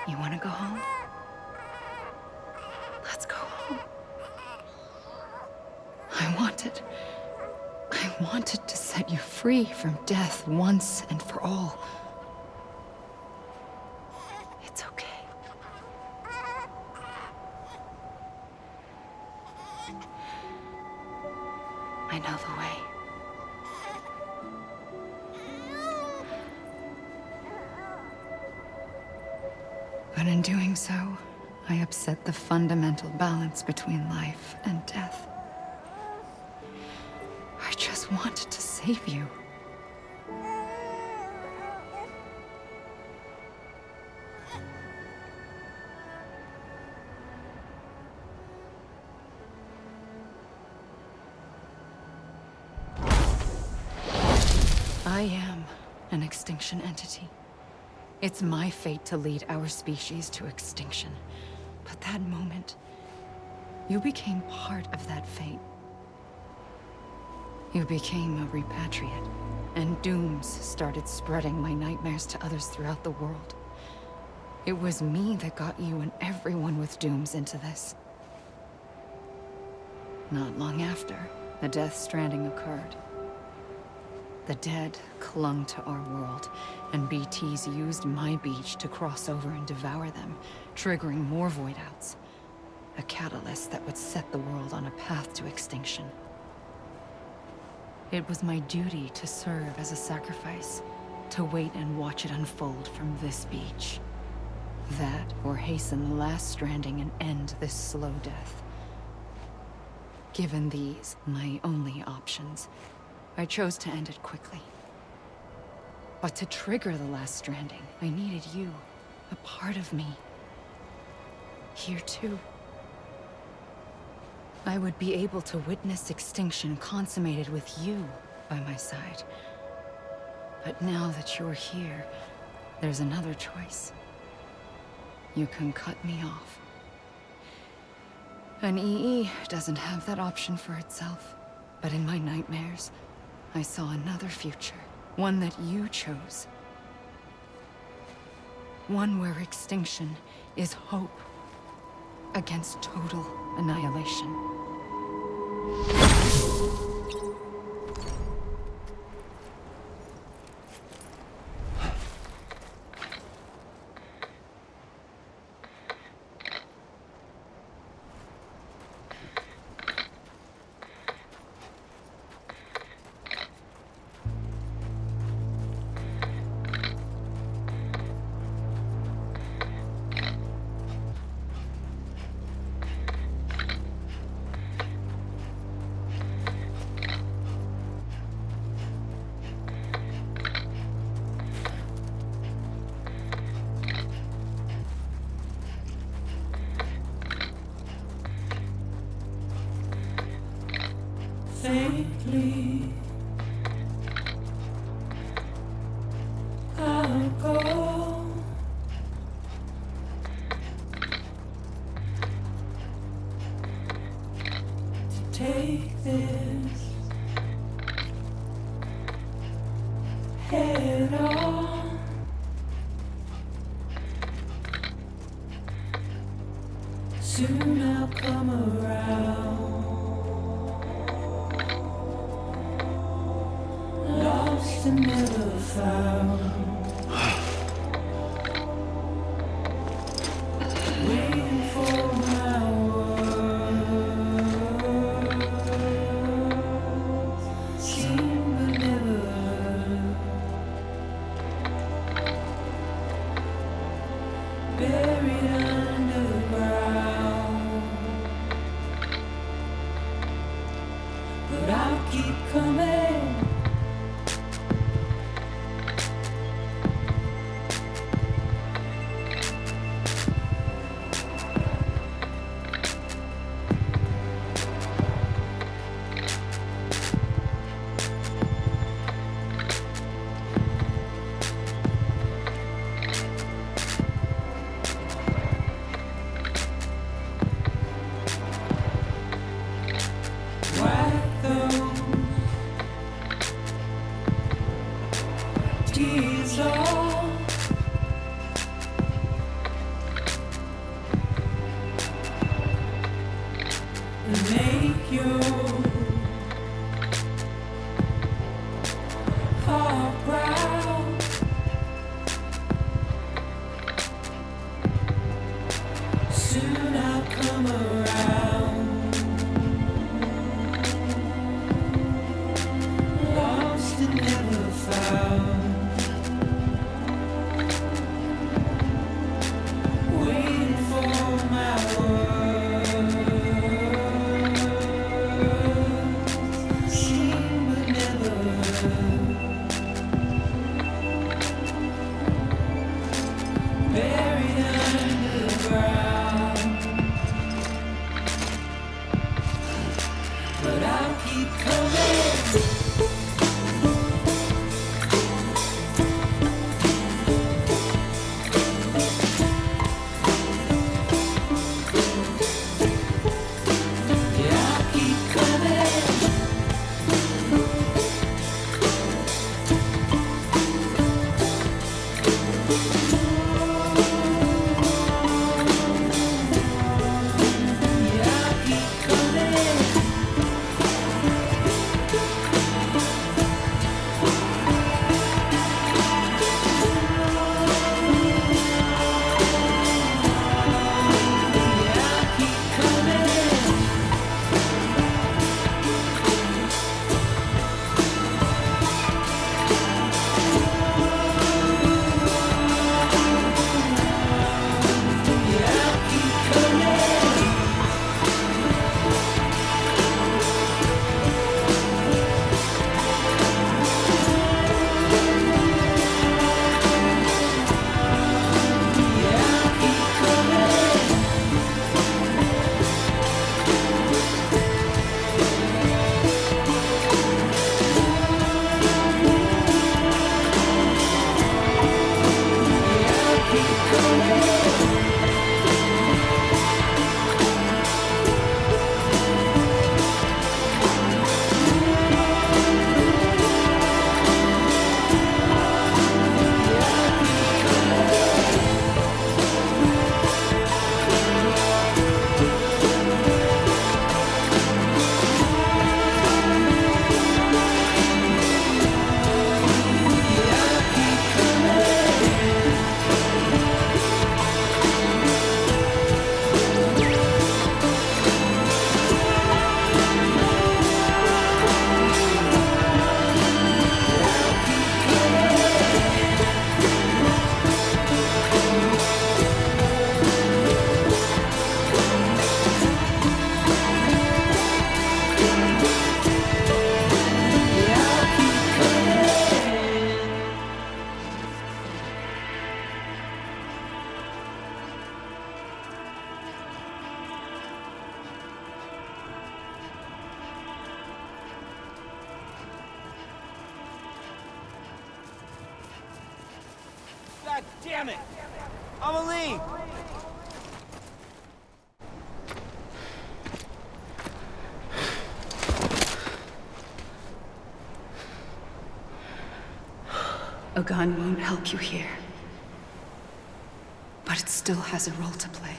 You want to go home? Let's go home. I wanted to set you free from death once and for all. It's okay. I know the way. But in doing so, I upset the fundamental balance between life and death. I just wanted to save you. I am an extinction entity. It's my fate to lead our species to extinction. But that moment, you became part of that fate. You became a repatriate, and dooms started spreading my nightmares to others throughout the world. It was me that got you and everyone with dooms into this. Not long after, the Death Stranding occurred. The dead clung to our world, and BTs used my beach to cross over and devour them, triggering more void outs. A catalyst that would set the world on a path to extinction. It was my duty to serve as a sacrifice, to wait and watch it unfold from this beach. That, or hasten the last stranding and end this slow death. Given these, my only options, I chose to end it quickly. But to trigger the last stranding, I needed you, a part of me. Here too. I would be able to witness extinction consummated with you by my side. But now that you're here, there's another choice. You can cut me off. An EE doesn't have that option for itself. But in my nightmares, I saw another future. One that you chose. One where extinction is hope against total annihilation. Faintly, I'll go to take this head on. Soon I'll come around. Lost and never found. Waiting for my Honesty is all. And make you heart proud. Soon I'll come around. Lost and never found. Waiting for my words. Seen but never heard. Buried underground. But I'll keep coming. God damn it! Amelie! A gun won't help you here. But it still has a role to play.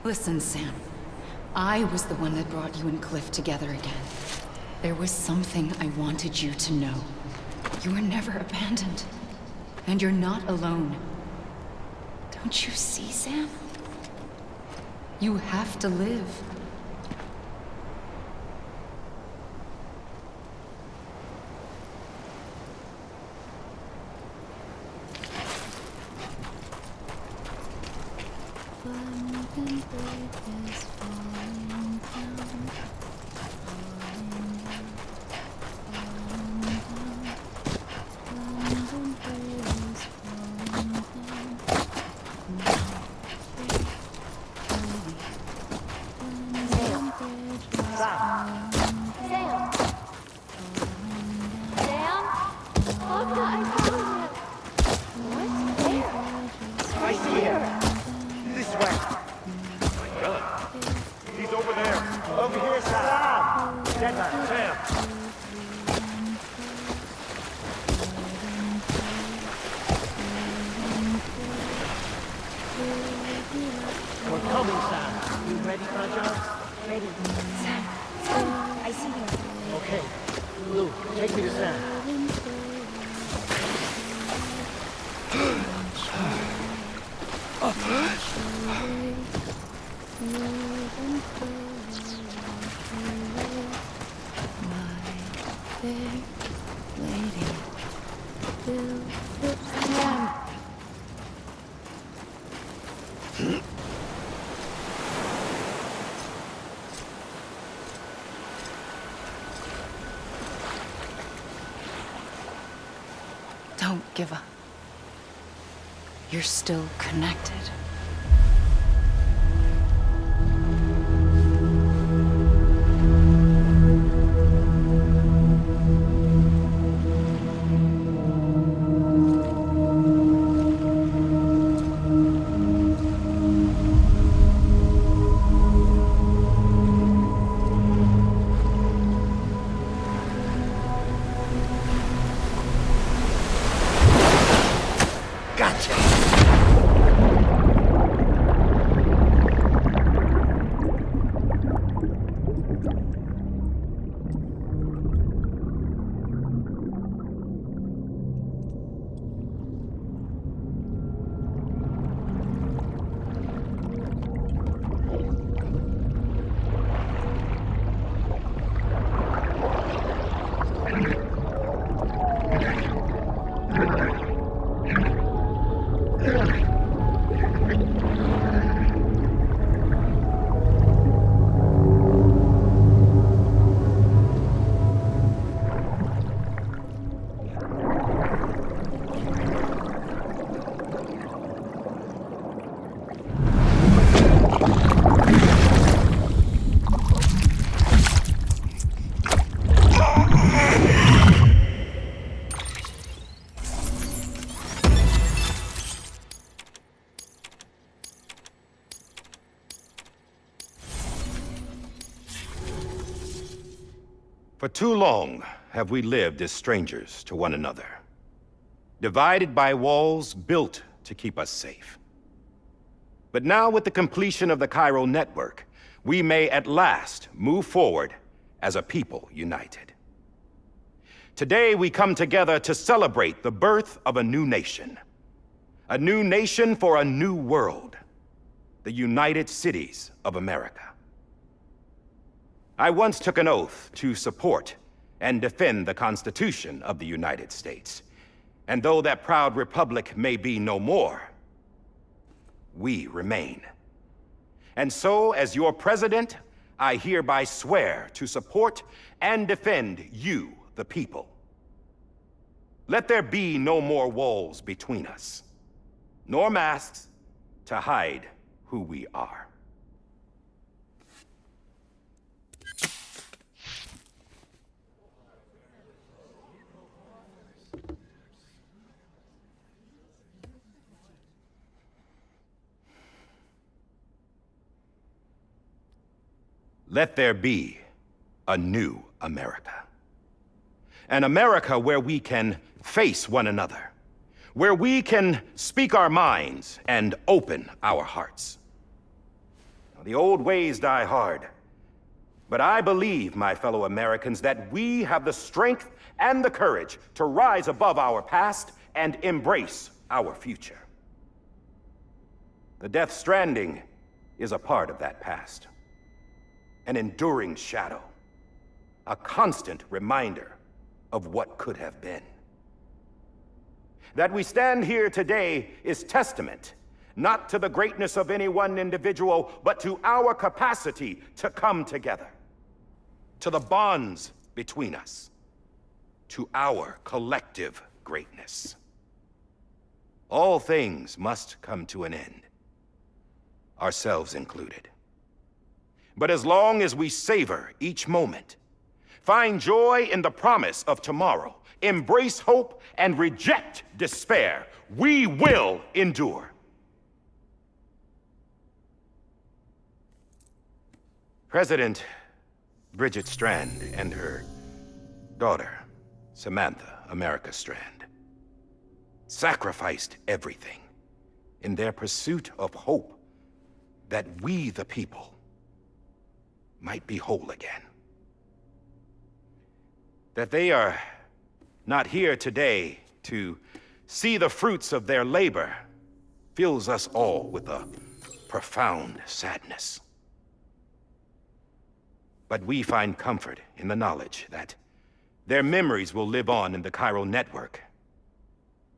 Listen, Sam. I was the one that brought you and Cliff together again. There was something I wanted you to know. You were never abandoned. And you're not alone. Don't you see, Sam? You have to live. over there. Over here, Sam. Deadman, Sam. We're coming, Sam. You ready for a job? Ready. Sam, it's coming. I see him. Okay. Lou, take me to Sam. Don't give up. You're still connected. For too long have we lived as strangers to one another, divided by walls built to keep us safe. But now, with the completion of the chiral network, we may at last move forward as a people united. Today, we come together to celebrate the birth of a new nation for a new world, the United Cities of America. I once took an oath to support and defend the Constitution of the United States. And though that proud republic may be no more, we remain. And so, as your president, I hereby swear to support and defend you, the people. Let there be no more walls between us, nor masks to hide who we are. Let there be a new America. An America where we can face one another, where we can speak our minds and open our hearts. Now, the old ways die hard, but I believe, my fellow Americans, that we have the strength and the courage to rise above our past and embrace our future. The Death Stranding is a part of that past. An enduring shadow, a constant reminder of what could have been. That we stand here today is testament, not to the greatness of any one individual, but to our capacity to come together, to the bonds between us, to our collective greatness. All things must come to an end, ourselves included. But as long as we savor each moment, find joy in the promise of tomorrow, embrace hope, and reject despair, we will endure. President Bridget Strand and her daughter, Samantha America Strand, sacrificed everything in their pursuit of hope that we, the people, might be whole again. That they are not here today to see the fruits of their labor fills us all with a profound sadness. But we find comfort in the knowledge that their memories will live on in the chiral network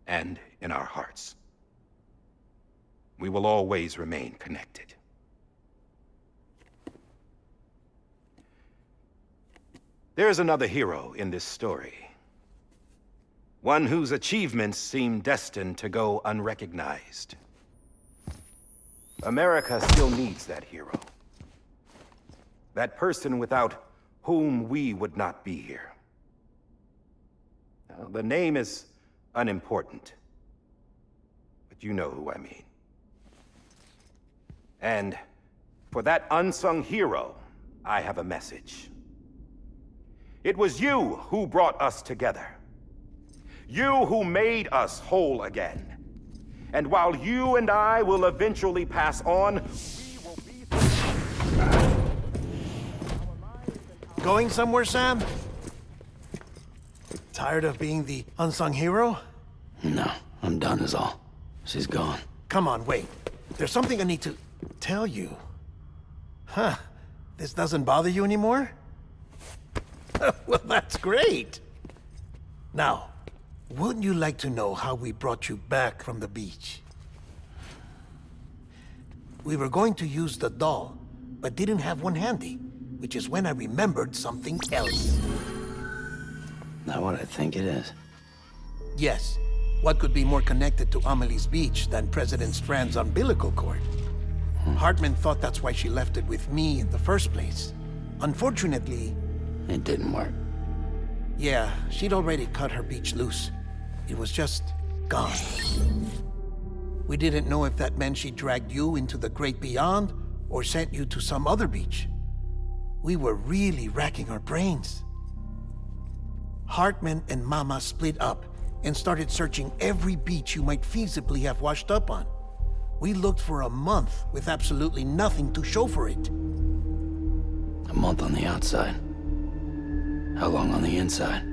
and in our hearts. We will always remain connected. There is another hero in this story. One whose achievements seem destined to go unrecognized. America still needs that hero. That person without whom we would not be here. Now, the name is unimportant, but you know who I mean. And for that unsung hero, I have a message. It was you who brought us together. You who made us whole again. And while you and I will eventually pass on, we will be... Going somewhere, Sam? Tired of being the unsung hero? No, I'm done is all. She's gone. Come on, wait. There's something I need to tell you. Huh. This doesn't bother you anymore? Well, that's great. Now, wouldn't you like to know how we brought you back from the beach? We were going to use the doll, but didn't have one handy, which is when I remembered something else. Not what I think it is. Yes. What could be more connected to Amelie's beach than President Strand's umbilical cord? Hartman thought that's why she left it with me in the first place. Unfortunately... It didn't work. Yeah, she'd already cut her beach loose. It was just gone. We didn't know if that meant she dragged you into the great beyond or sent you to some other beach. We were really racking our brains. Hartman and Mama split up and started searching every beach you might feasibly have washed up on. We looked for a month with absolutely nothing to show for it. A month on the outside. How long on the inside?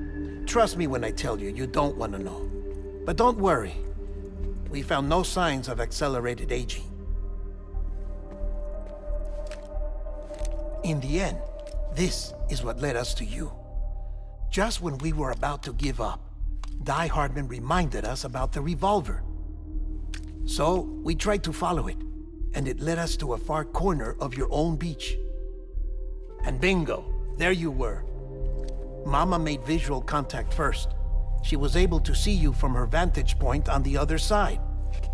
Trust me when I tell you, you don't want to know. But don't worry. We found no signs of accelerated aging. In the end, this is what led us to you. Just when we were about to give up, Die Hardman reminded us about the revolver. So, we tried to follow it, and it led us to a far corner of your own beach. And bingo, there you were. Mama made visual contact first. She was able to see you from her vantage point on the other side.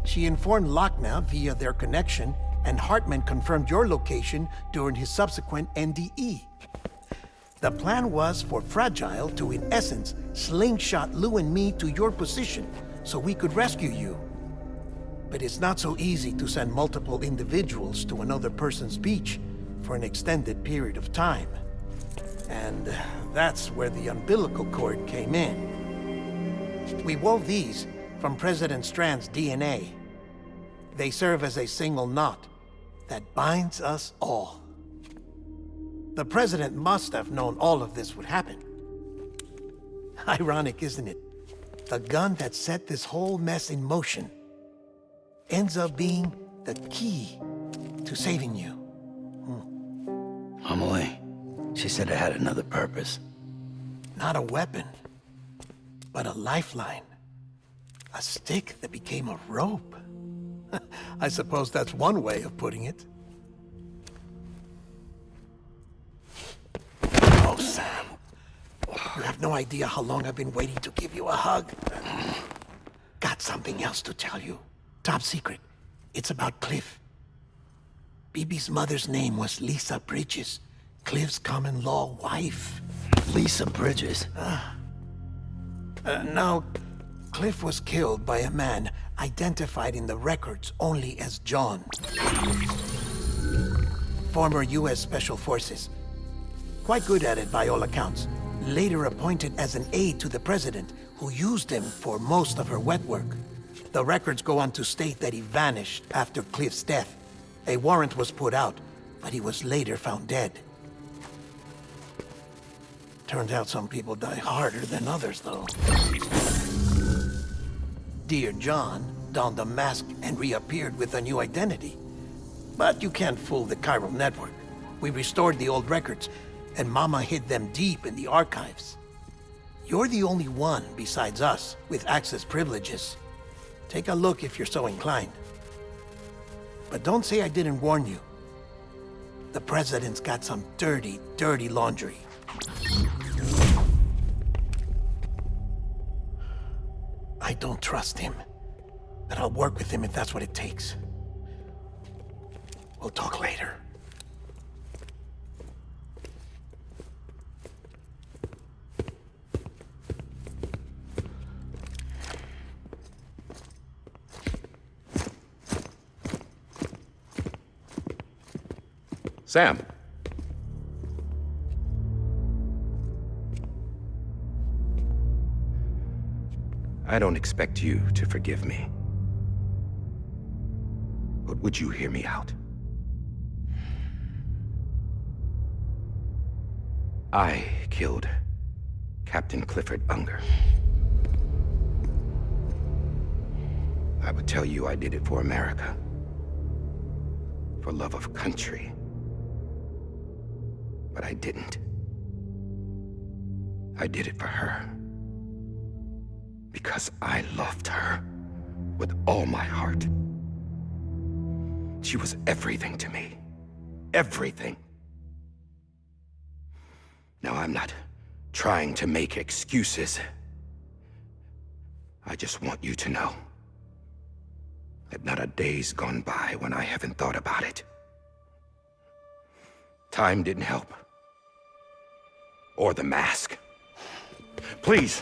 She informed Lochna via their connection, and Hartman confirmed your location during his subsequent NDE. The plan was for Fragile to, in essence, slingshot Lou and me to your position so we could rescue you. But it's not so easy to send multiple individuals to another person's beach for an extended period of time. And that's where the umbilical cord came in. We wove these from President Strand's DNA. They serve as a single knot that binds us all. The President must have known all of this would happen. Ironic, isn't it? The gun that set this whole mess in motion ends up being the key to saving you. Amelie, she said it had another purpose. Not a weapon, but a lifeline. A stick that became a rope. I suppose that's one way of putting it. Oh, Sam. You have no idea how long I've been waiting to give you a hug. Got something else to tell you. Top secret. It's about Cliff. BB's mother's name was Lisa Bridges, Cliff's common-law wife. Lisa Bridges? No, Cliff was killed by a man identified in the records only as John. former U.S. Special Forces. Quite good at it by all accounts. Later appointed as an aide to the president, who used him for most of her wet work. The records go on to state that he vanished after Cliff's death. A warrant was put out, but he was later found dead. Turns out some people die harder than others, though. Dear John donned a mask and reappeared with a new identity. But you can't fool the chiral network. We restored the old records, and Mama hid them deep in the archives. You're the only one besides us with access privileges. Take a look if you're so inclined. But don't say I didn't warn you. The president's got some dirty, dirty laundry. I don't trust him, but I'll work with him if that's what it takes. We'll talk later. Sam. I don't expect you to forgive me. But would you hear me out? I killed Captain Clifford Unger. I would tell you I did it for America. For love of country. But I didn't. I did it for her. Because I loved her with all my heart. She was everything to me. Everything. Now, I'm not trying to make excuses. I just want you to know that not a day's gone by when I haven't thought about it. Time didn't help. Or the mask. Please,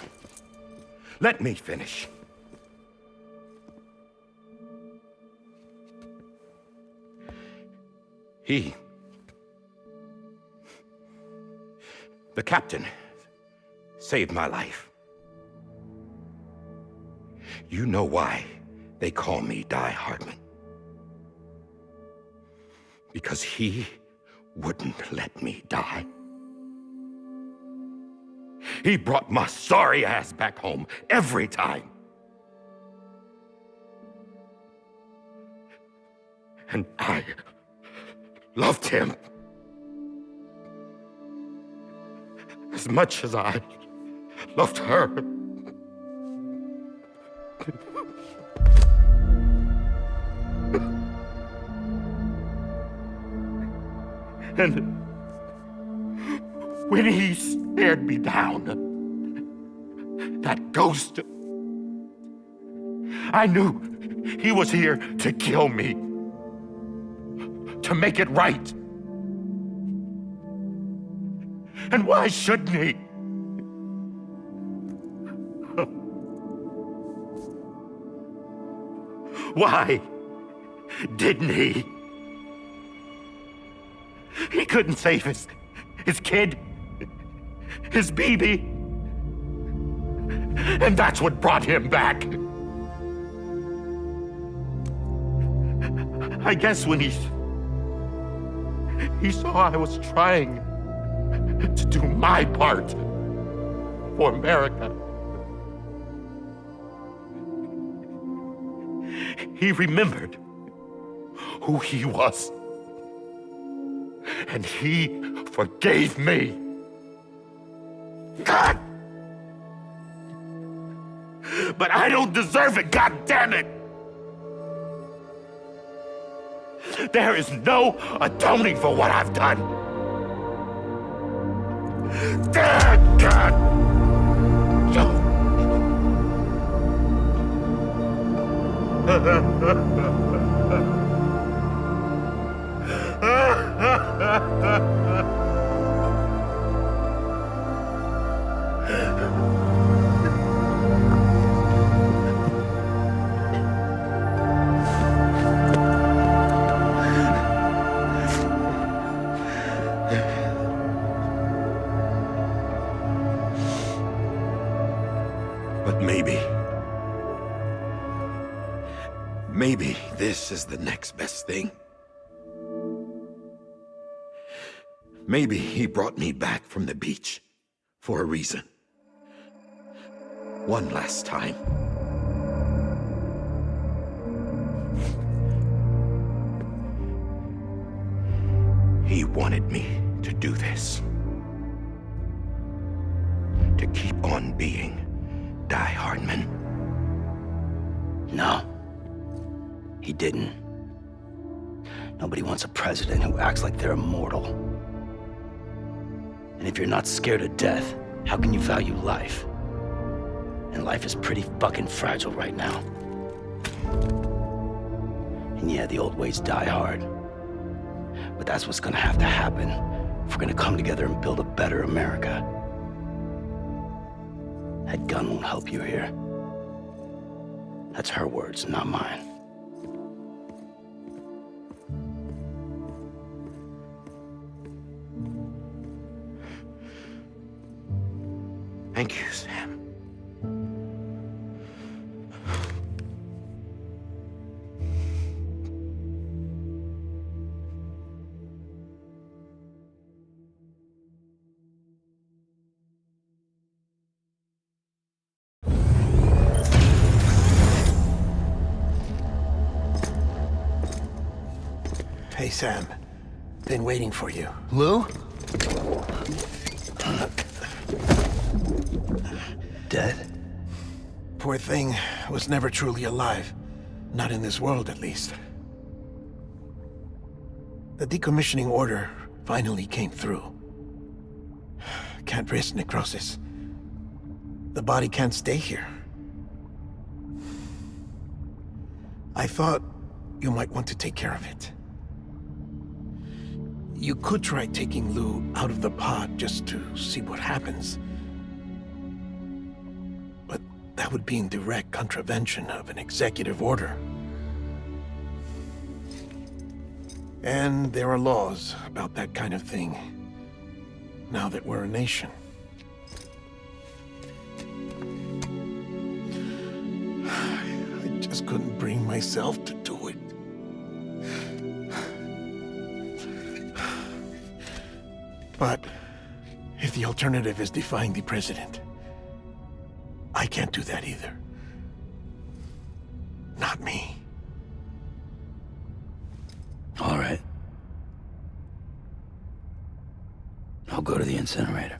let me finish. The captain, saved my life. You know why they call me Die Hardman. Because he wouldn't let me die. He brought my sorry ass back home every time. And I loved him as much as I loved her. And when he stared me down, that ghost, I knew he was here to kill me, to make it right. And why shouldn't he? Why didn't he? He couldn't save his kid, his baby. And that's what brought him back. I guess when he saw I was trying to do my part for America, he remembered who he was. And he forgave me. God! But I don't deserve it, God damn it! There is no atoning for what I've done. God! But maybe this is the next best thing. Maybe he brought me back from the beach for a reason. One last time. He wanted me to do this. To keep on being Die Hardman. No. He didn't. Nobody wants a president who acts like they're immortal. And if you're not scared of death, how can you value life? And life is pretty fucking fragile right now. And yeah, the old ways die hard. But that's what's gonna have to happen if we're gonna come together and build a better America. That gun won't help you here. That's her words, not mine. Thank you, Sam. Hey, Sam. Been waiting for you. Lou? Dead? Poor thing was never truly alive. Not in this world, at least. The decommissioning order finally came through. Can't risk necrosis. The body can't stay here. I thought you might want to take care of it. You could try taking Lou out of the pod just to see what happens. But that would be in direct contravention of an executive order. And there are laws about that kind of thing, now that we're a nation. I just couldn't bring myself to do it. But if the alternative is defying the president, I can't do that either. Not me. All right. I'll go to the incinerator.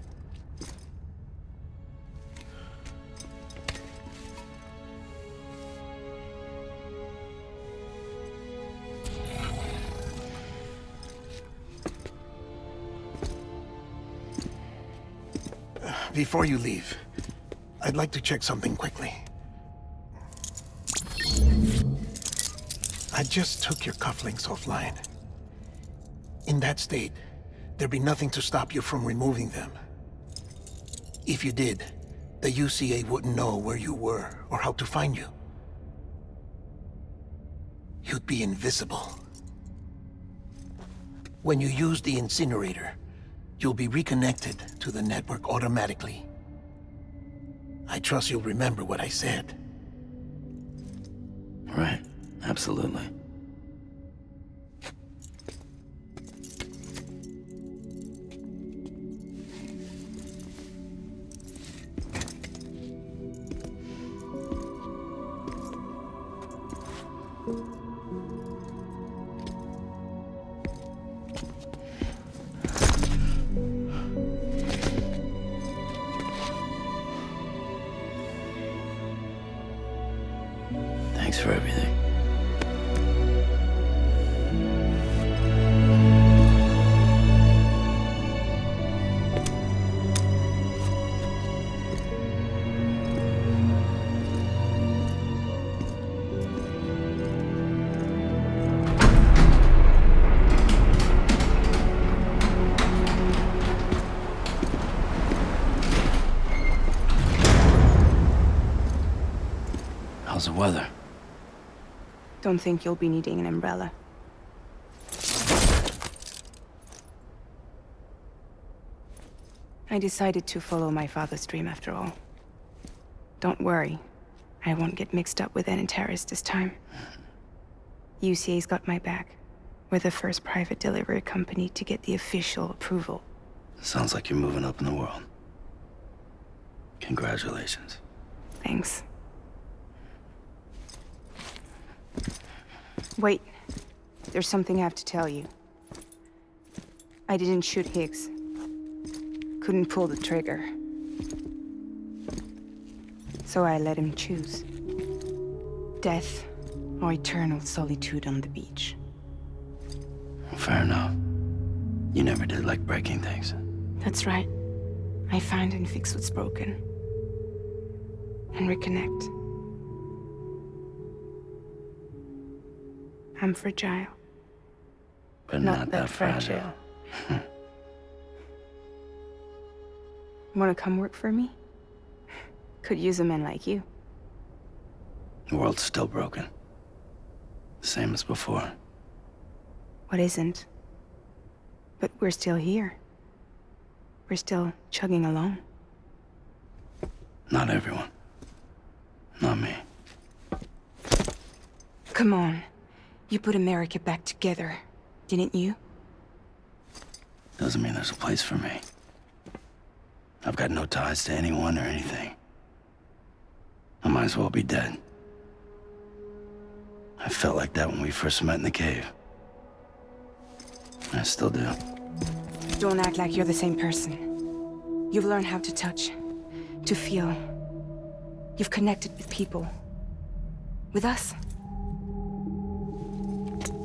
Before you leave, I'd like to check something quickly. I just took your cufflinks offline. In that state, there'd be nothing to stop you from removing them. If you did, the UCA wouldn't know where you were or how to find you. You'd be invisible. When you use the incinerator, you'll be reconnected to the network automatically. I trust you'll remember what I said. Right, absolutely. Thanks for everything. How's the weather? Don't think you'll be needing an umbrella. I decided to follow my father's dream after all. Don't worry. I won't get mixed up with any terrorists this time. UCA's got my back. We're the first private delivery company to get the official approval. Sounds like you're moving up in the world. Congratulations. Thanks. Wait. There's something I have to tell you. I didn't shoot Higgs. Couldn't pull the trigger. So I let him choose. Death or eternal solitude on the beach. Fair enough. You never did like breaking things. That's right. I find and fix what's broken. And reconnect. I'm fragile. But not that fragile. Wanna come work for me? Could use a man like you. The world's still broken. Same as before. What isn't? But we're still here. We're still chugging along. Not everyone. Not me. Come on. You put America back together, didn't you? Doesn't mean there's a place for me. I've got no ties to anyone or anything. I might as well be dead. I felt like that when we first met in the cave. I still do. Don't act like you're the same person. You've learned how to touch, to feel. You've connected with people. With us.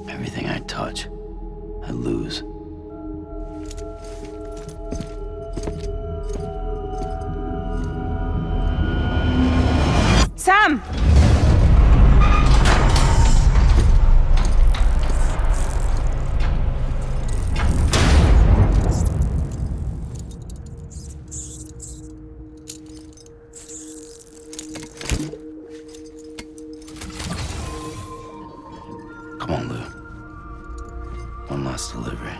Everything I touch, I lose. Sam! Come on, Lou. One last delivery.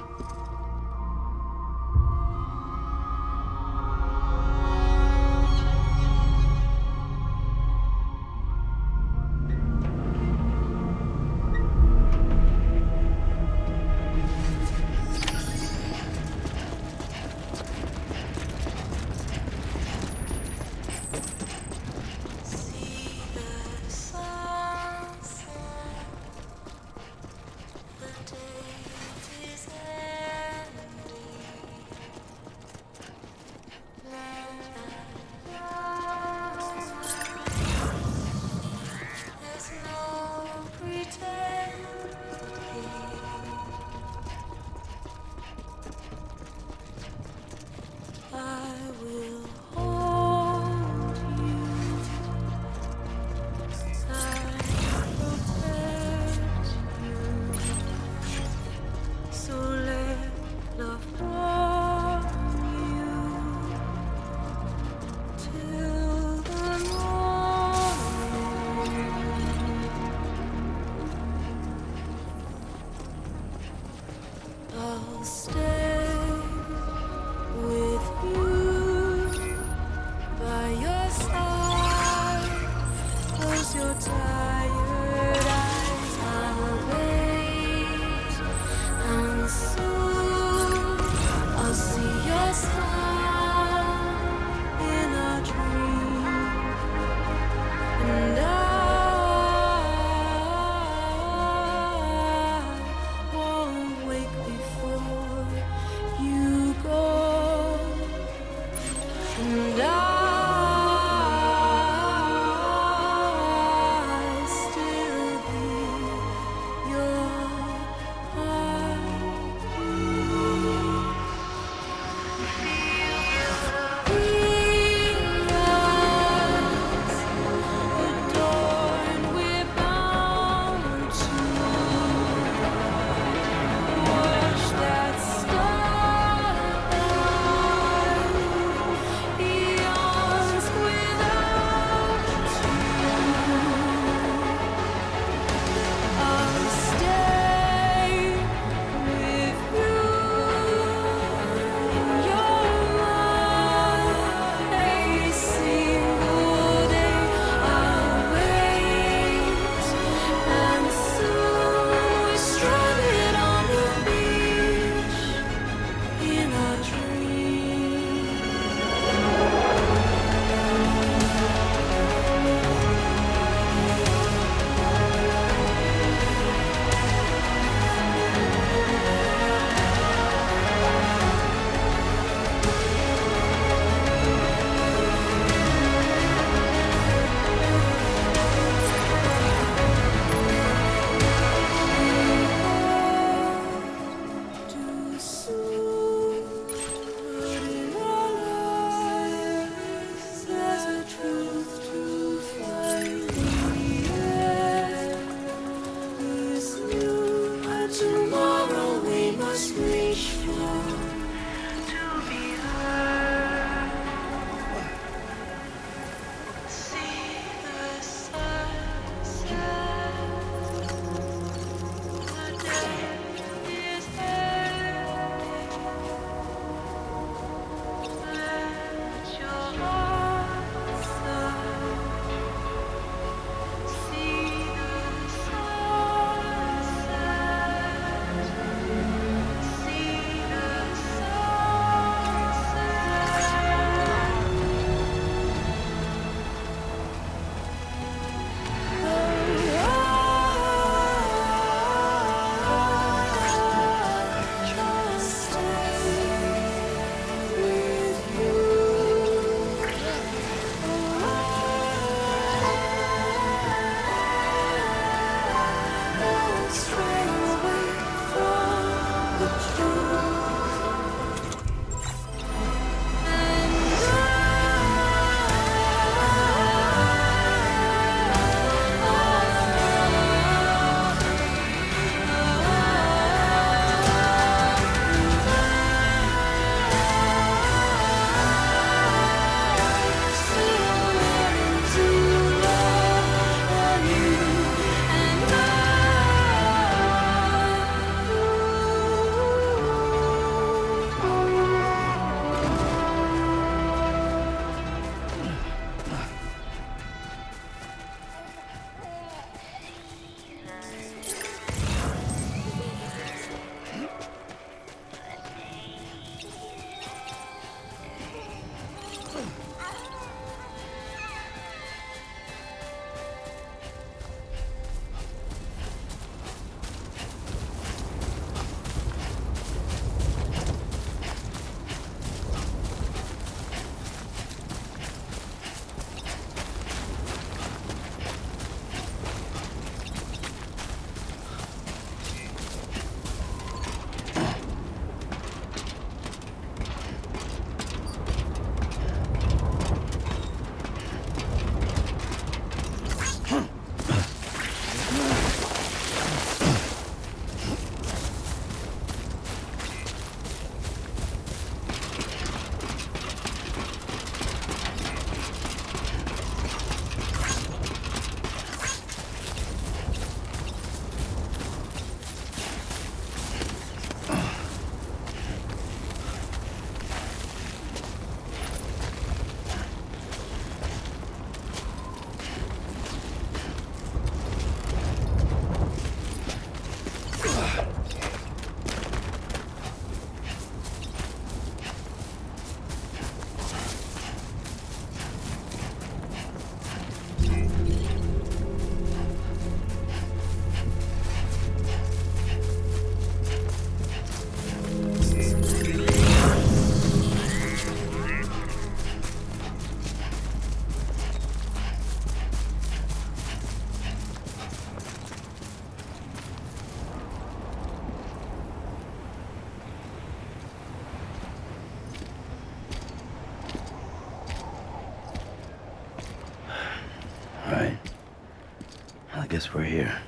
guess we're here.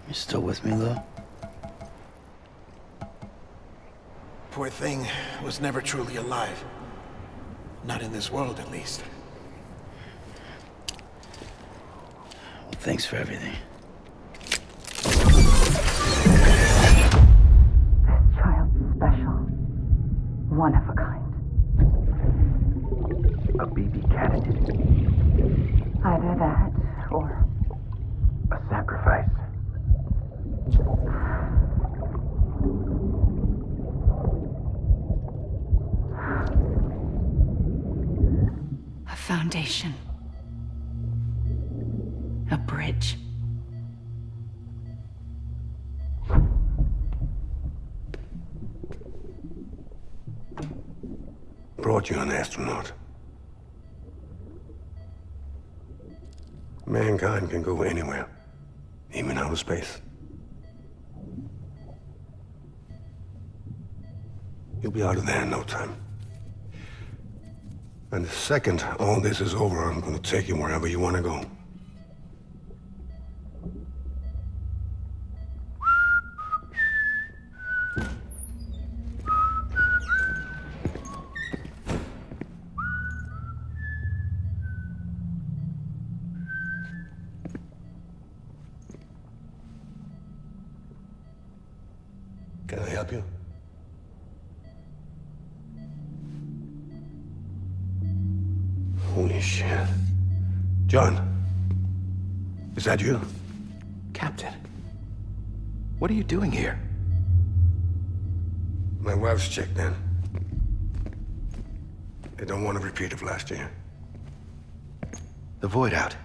You still with me, Lou? Poor thing was never truly alive. Not in this world, at least. Well, thanks for everything. Special. One of a kind. A BB candidate. Either that, or... a sacrifice. a foundation. A bridge. Brought you an astronaut. Mankind can go anywhere, even outer space. You'll be out of there in no time. And the second all this is over, I'm gonna take you wherever you want to go. Can I help you? Holy shit. John, is that you? Captain, what are you doing here? My wife's checked in. They don't want a repeat of last year. The Void Out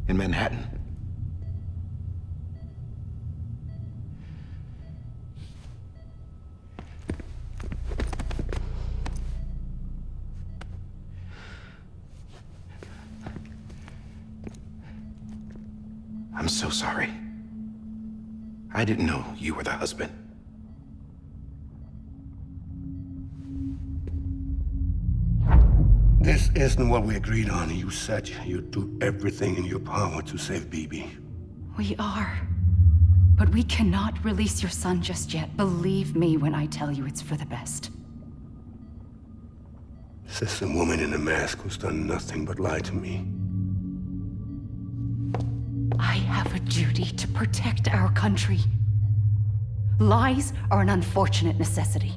in Manhattan. I'm so sorry. I didn't know you were the husband. This isn't what we agreed on. You said you'd do everything in your power to save BB. We are. But we cannot release your son just yet. Believe me when I tell you it's for the best. This is a woman in a mask who's done nothing but lie to me. I have a duty to protect our country. Lies are an unfortunate necessity.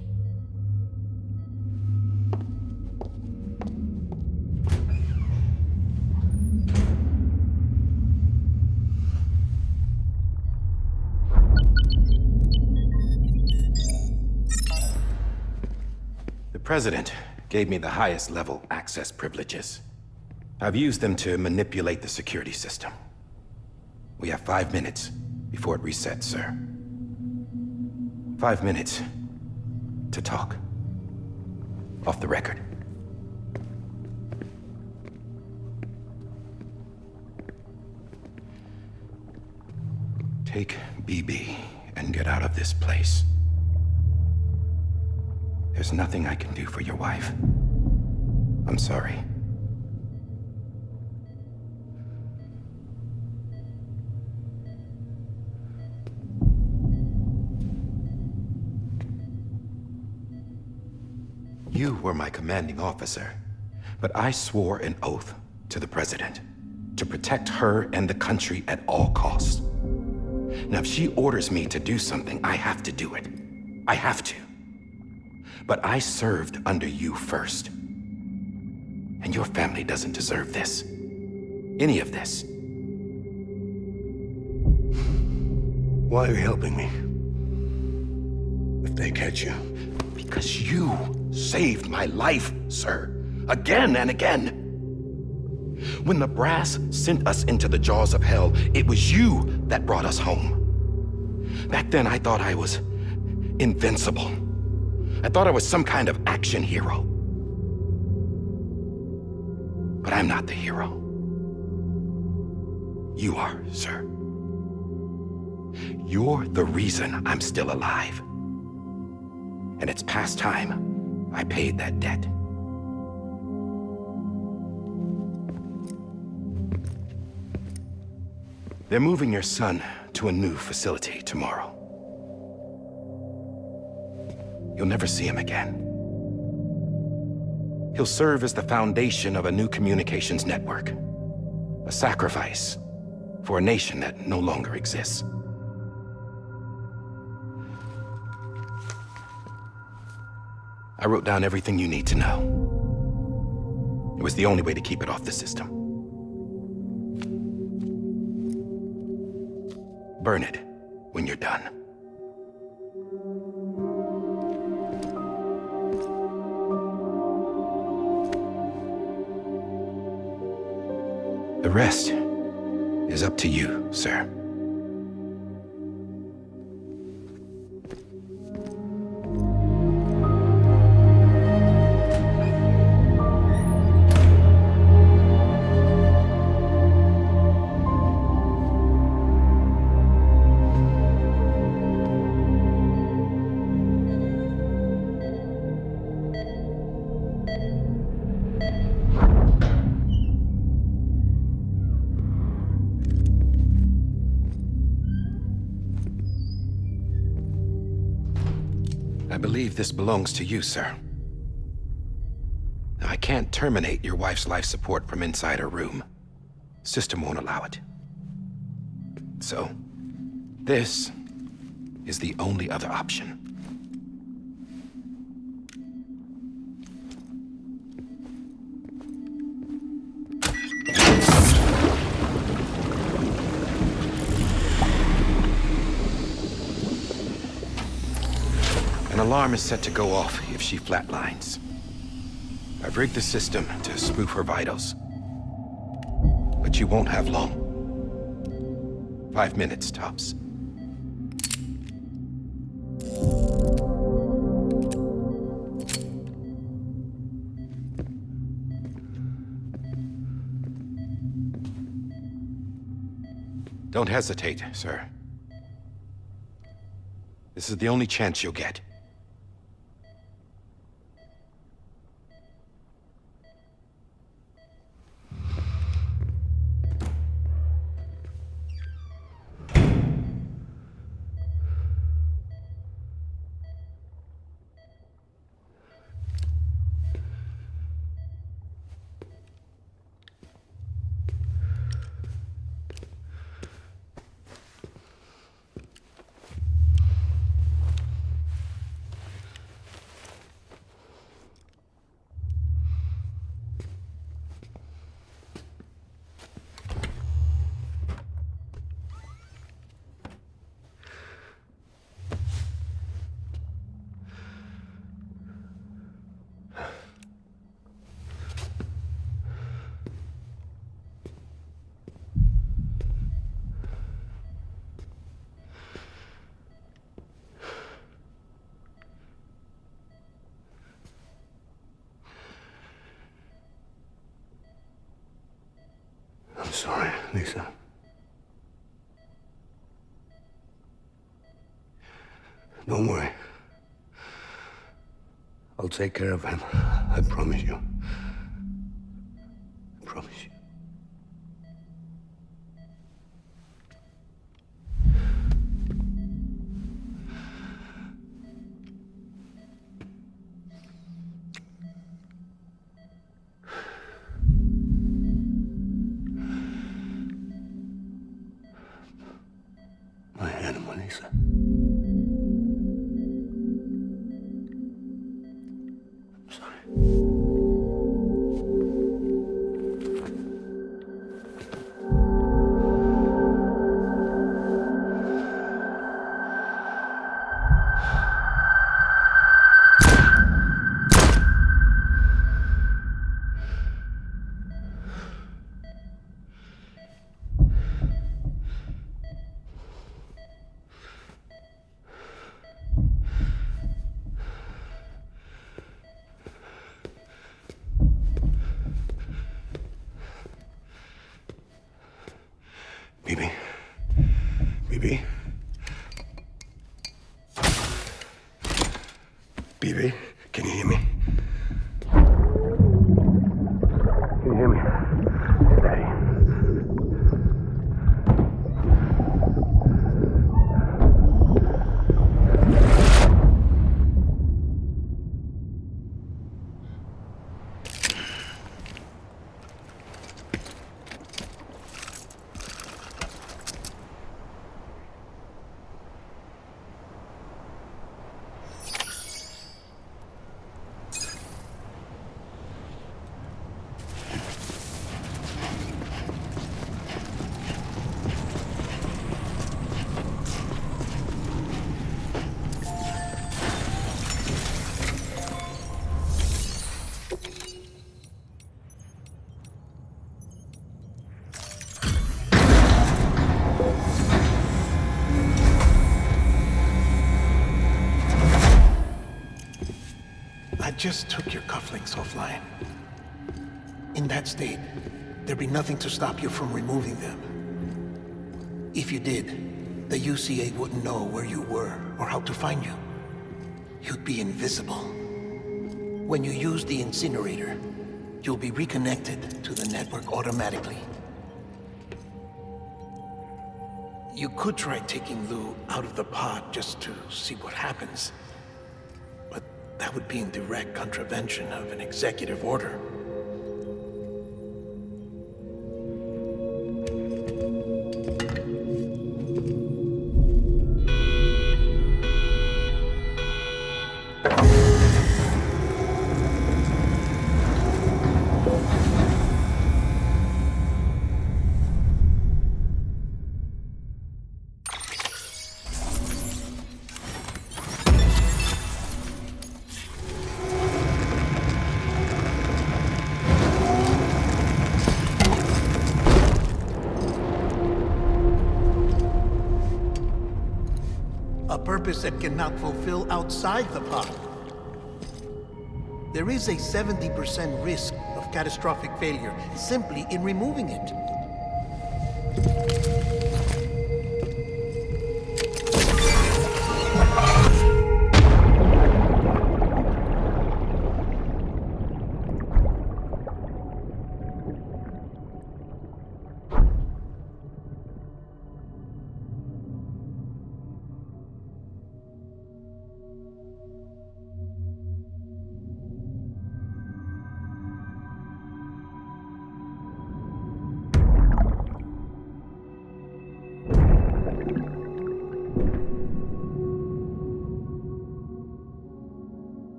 The President gave me the highest level access privileges. I've used them to manipulate the security system. We have 5 minutes before it resets, sir. 5 minutes to talk. Off the record. Take BB and get out of this place. There's nothing I can do for your wife. I'm sorry. You were my commanding officer, but I swore an oath to the President to protect her and the country at all costs. Now, if she orders me to do something, I have to do it. I have to. But I served under you first. And your family doesn't deserve this. Any of this. Why are you helping me? If they catch you. Because you saved my life, sir. Again and again. When the brass sent us into the jaws of hell, it was you that brought us home. Back then, I thought I was invincible. I thought I was some kind of action hero. But I'm not the hero. You are, sir. You're the reason I'm still alive. And it's past time I paid that debt. They're moving your son to a new facility tomorrow. You'll never see him again. He'll serve as the foundation of a new communications network. A sacrifice for a nation that no longer exists. I wrote down everything you need to know. It was the only way to keep it off the system. Burn it when you're done. The rest is up to you, sir. I believe this belongs to you, sir. I can't terminate your wife's life support from inside her room. System won't allow it. So, this is the only other option. An alarm is set to go off if she flatlines. I've rigged the system to spoof her vitals. But you won't have long. 5 minutes, tops. Don't hesitate, sir. This is the only chance you'll get. I'm sorry, Lisa. Don't worry. I'll take care of him. I promise you. I promise you. My animal, Lisa. I'm sorry. Bibi? Bibi? Bibi, can you hear me? Can you hear me? Daddy. just took your cufflinks offline. In that state, there'd be nothing to stop you from removing them. If you did, the UCA wouldn't know where you were or how to find you. You'd be invisible. When you use the incinerator, you'll be reconnected to the network automatically. You could try taking Lou out of the pod just to see what happens. But that would be in direct contravention of an executive order. A purpose that cannot fulfill outside the pod. There is a 70% risk of catastrophic failure simply in removing it.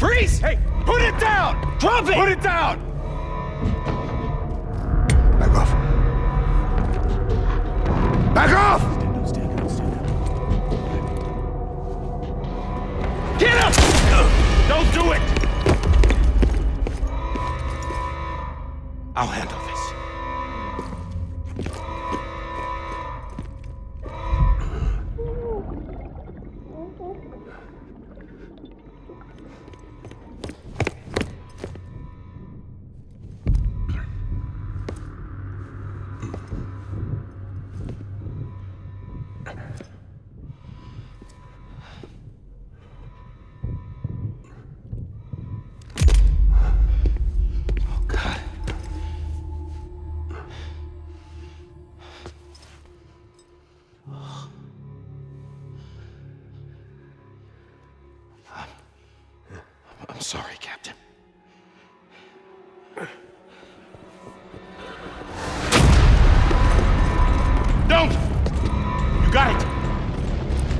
Freeze! Hey, put it down! Drop it! Put it down! Back off. Back off! Get up! Don't do it! I'll handle this. I'm sorry, Captain. Don't! You got it!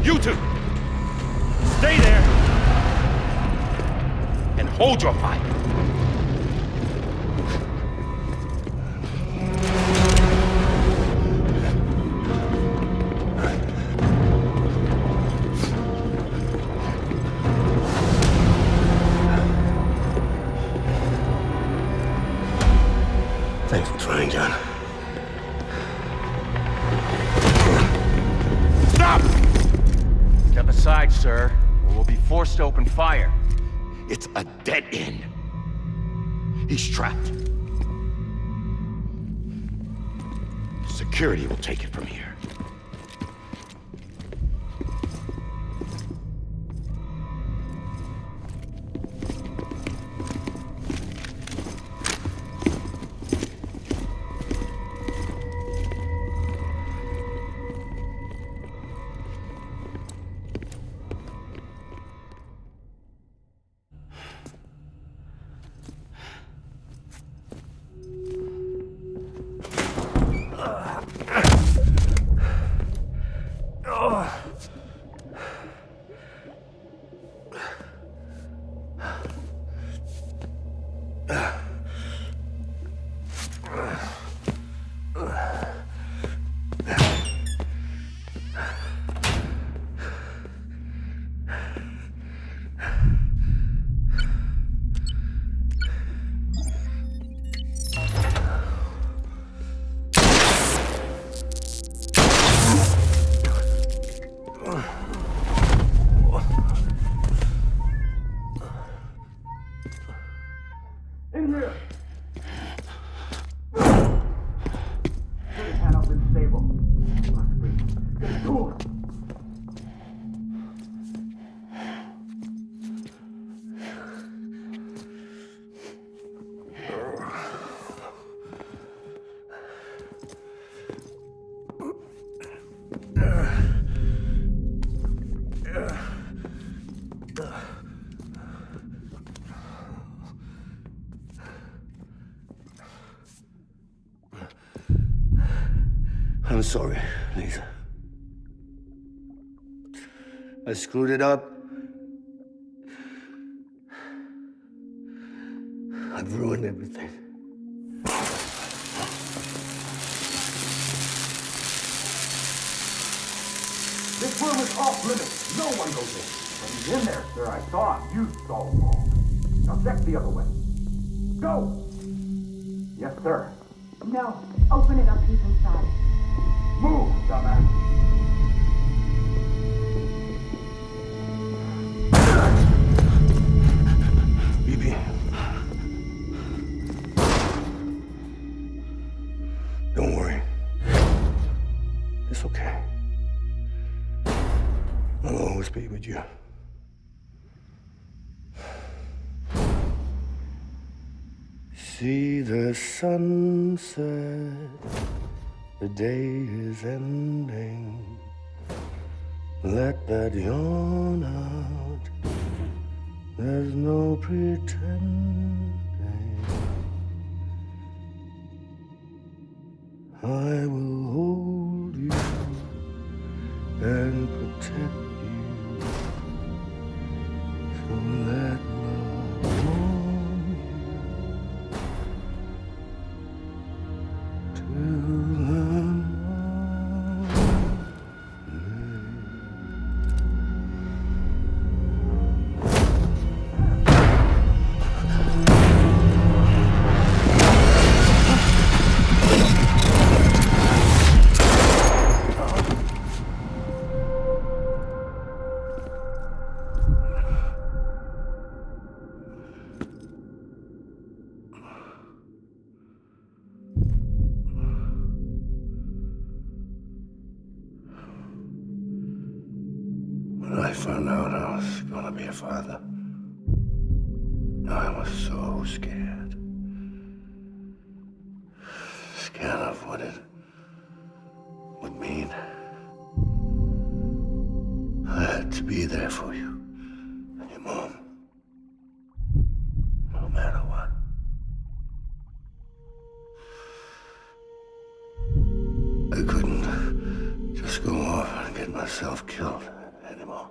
You two! Stay there! And hold your fire. Thanks for trying, John. Stop! Step aside, sir, or we'll be forced to open fire. It's a dead end. He's trapped. Security will take it from here. In here! Put his hand up in the stable. Get the tools. I'm sorry, Lisa. I screwed it up. I've ruined everything. This room is off limits. No one goes in. When he's in there, sir, I saw him. You saw him all. Now check the other way. Go! Yes, sir. No. Open it up. He's inside. Move, dumbass. Bibi. Don't worry. It's okay. I'll always be with you. See the sunset. The day is ending. Let that yawn out. There's no pretending. I will hold you and protect you. So let love warm you till the When I found out I was gonna be a father, I was so scared. Scared of what it would mean. I had to be there for you and your mom, no matter what. I couldn't just go off and get myself killed anymore.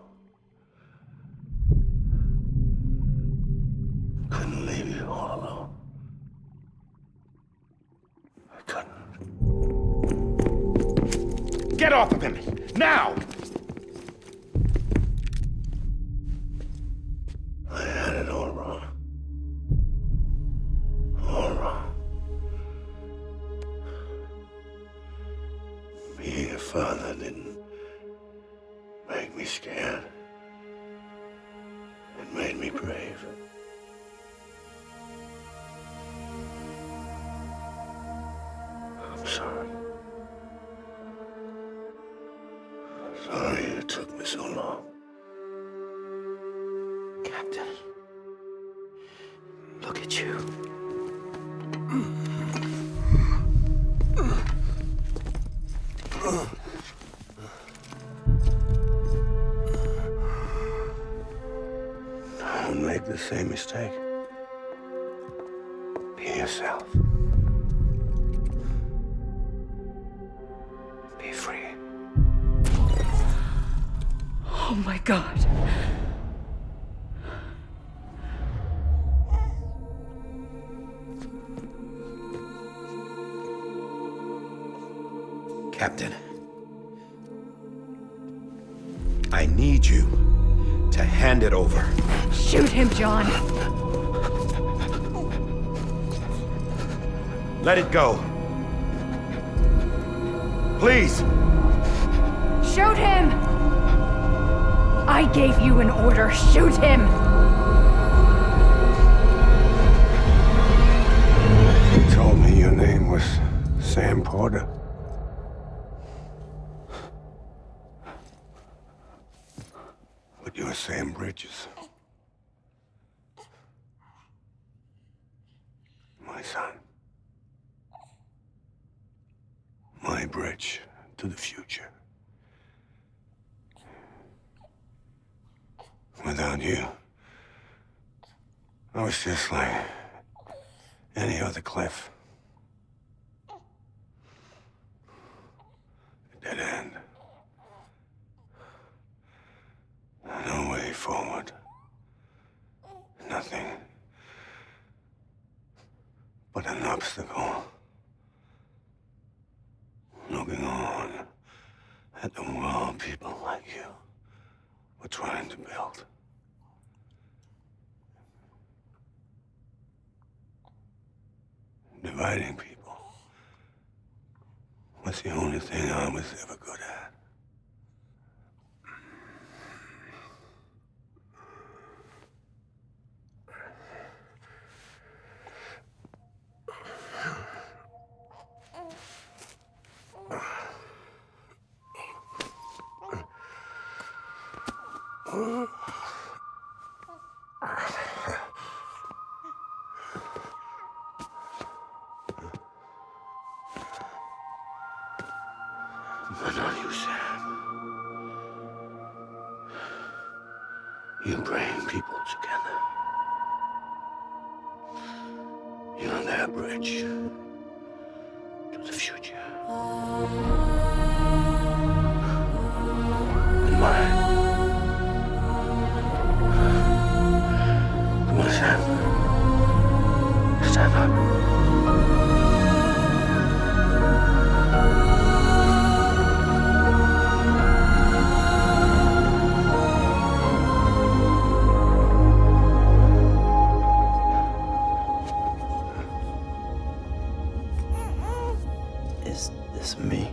Get off of him! Now! I had it all wrong. All wrong. Being a father didn't make me scared. It made me brave. I'm sorry. Sorry it took me so long. Captain, look at you. Don't make the same mistake. Be yourself. Be free. Oh my God. Captain, I need you to hand it over. Shoot him, John. Let it go. Please. Shoot him! I gave you an order. Shoot him! You told me your name was Sam Porter. But you're Sam Bridges. My son. My bridge to the future. Without you, I was just like any other Cliff. A dead end. No way forward. Nothing but an obstacle. Looking on at the world people like you were trying to build. Dividing people was the only thing I was ever good at. But not you, Sam. You bring people together. You're their bridge to the future. And mine. Come on, Sam. Stand up. Is this me?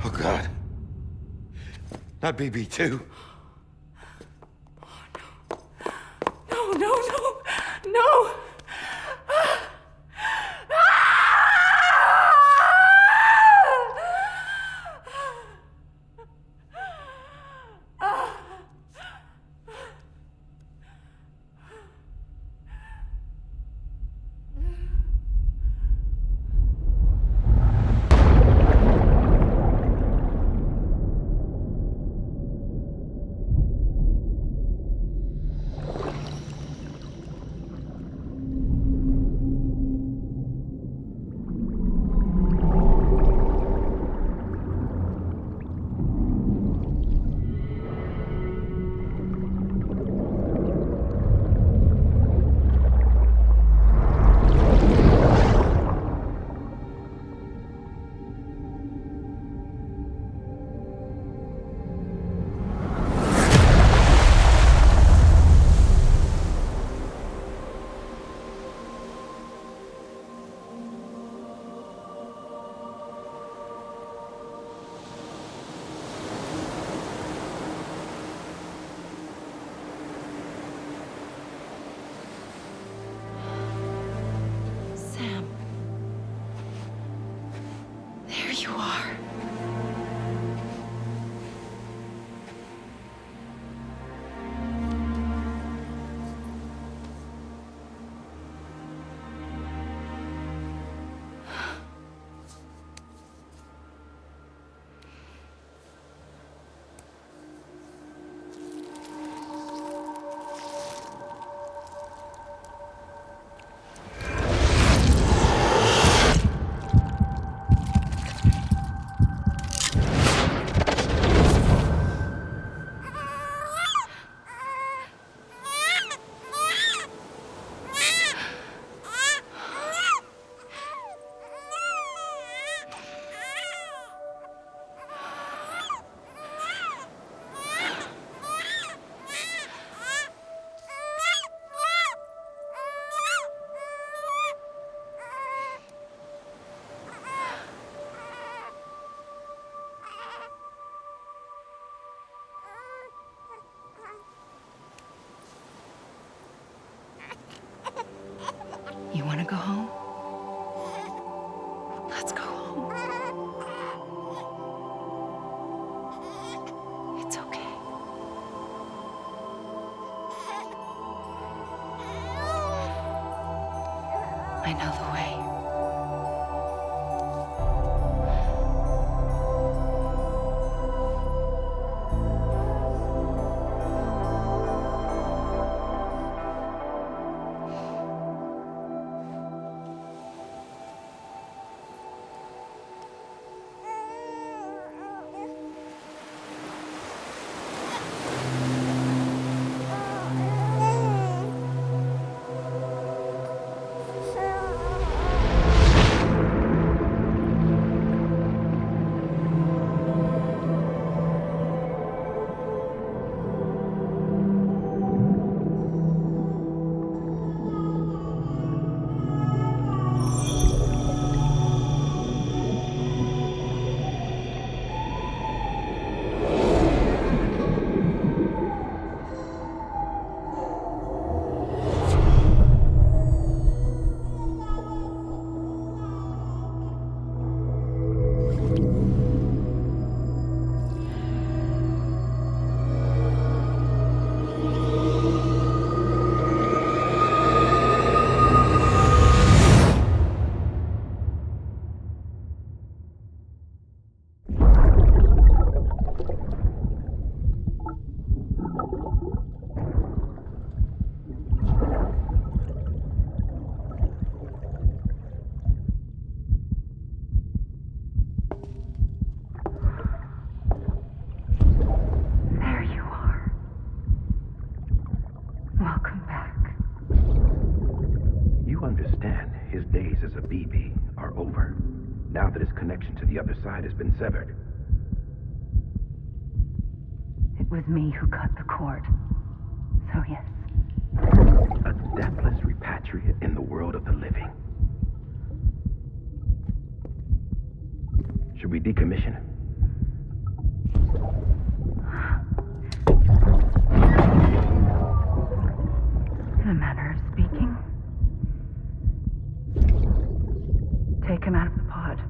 Oh, God. Not BB2. No, no, no, no! you are. You want to go home? Let's go home. It's okay. I know the way. Now that his connection to the other side has been severed. It was me who cut the cord. So yes. A deathless repatriate in the world of the living. Should we decommission him? In a manner of speaking. Take him out of the pod.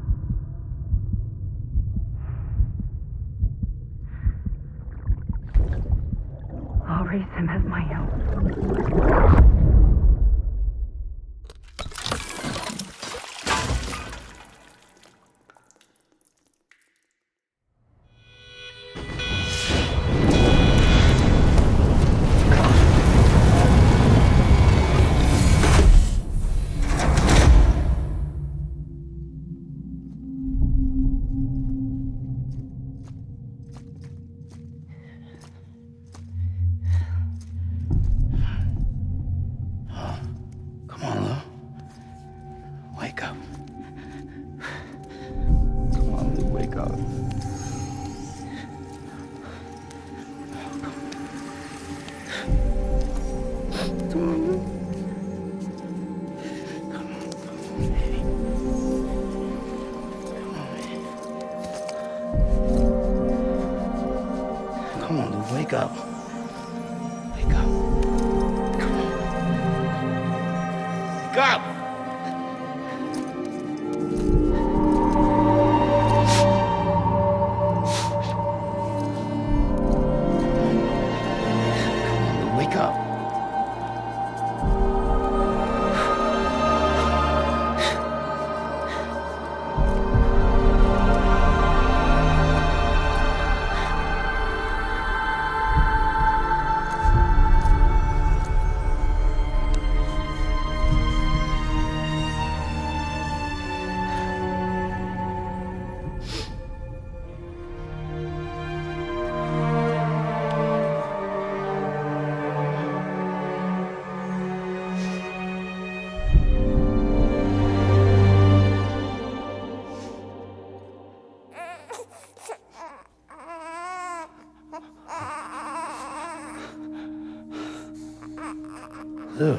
I'll raise him as my own. Come on, dude, wake up. Wake up. Come on. Wake up! Ew.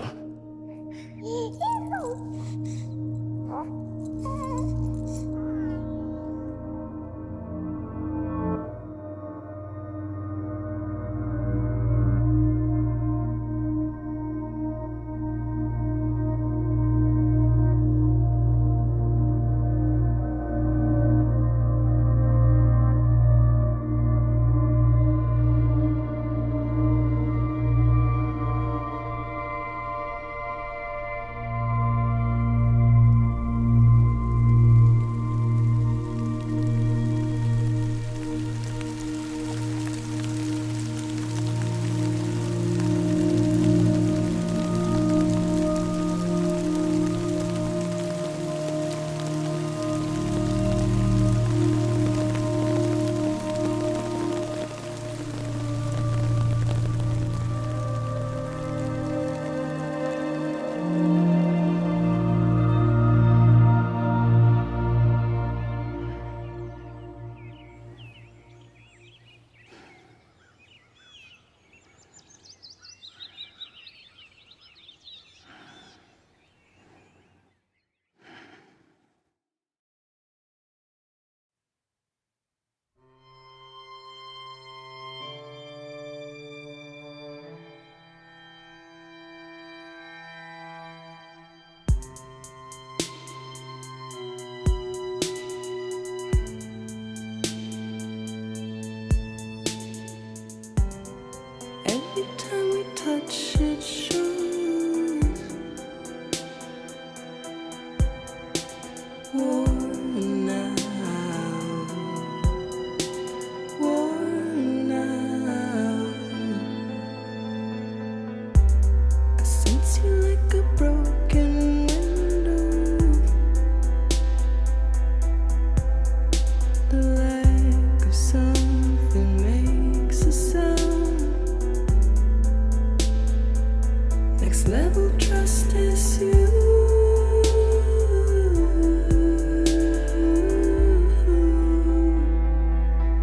Every time we touch it shows worn out, worn out. I sense you like a broken window. The lack of something makes a sound. Next level trust is you.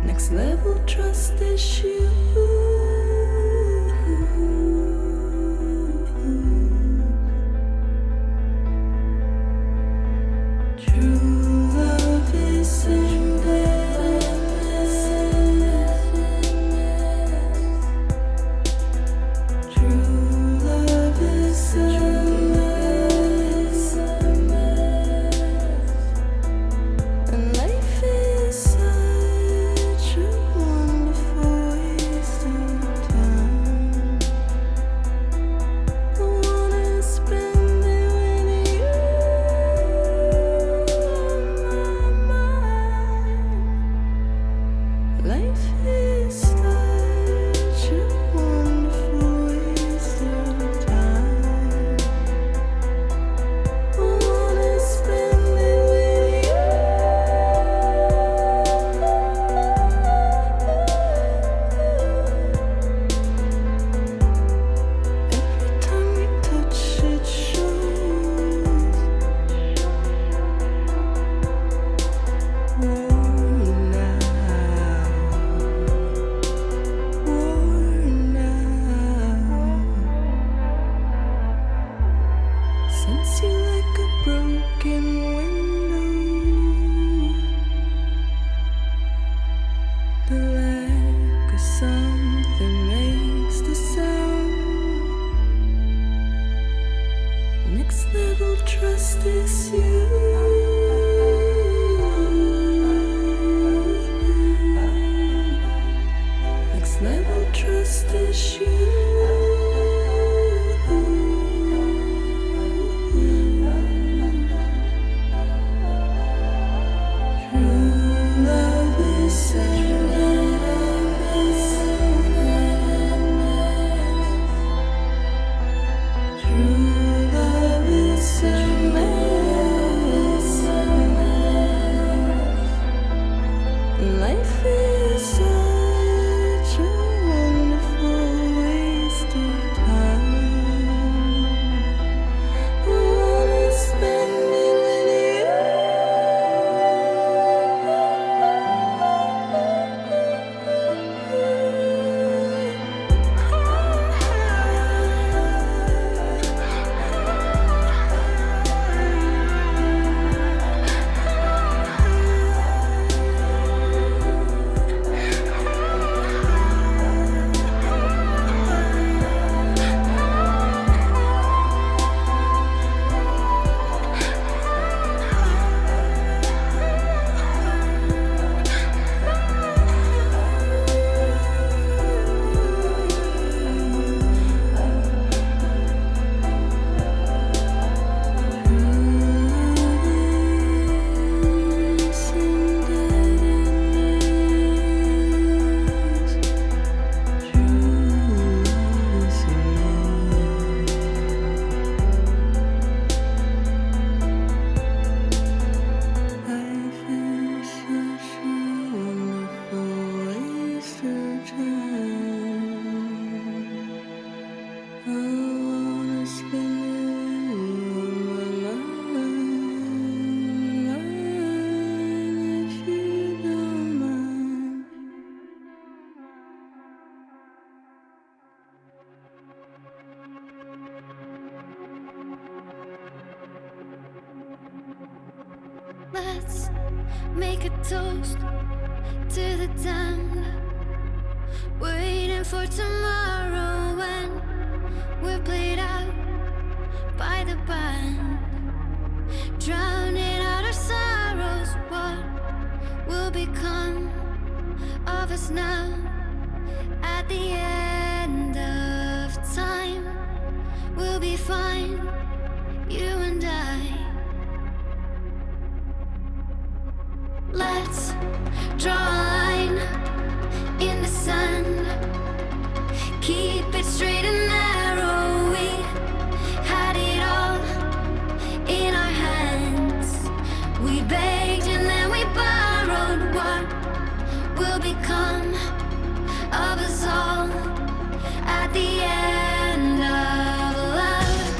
Next level trust is you. True love is endless. True love is endless. And life is such a wonderful waste of time. I wanna spend it with you on my mind. Life is such a wonderful waste of time. I wanna spend it with you. Every time we touch it shows worn out, worn out. Sense you like a broken window. The lack of something makes the sound. Next level trust is you. Next level trust is you. True love is endless. True love is endless. wanna spend you on my mind, if you don't mind. Let's make a toast to the damned, waiting for tomorrow when we're played out by the band, drowning out our sorrows. What will become of us now at the end of time? We'll be fine, you and I. Let's draw a line in the sand, keep it straight and narrow. We had it all in our hands. We begged and then we borrowed. What will become of us all at the end of love?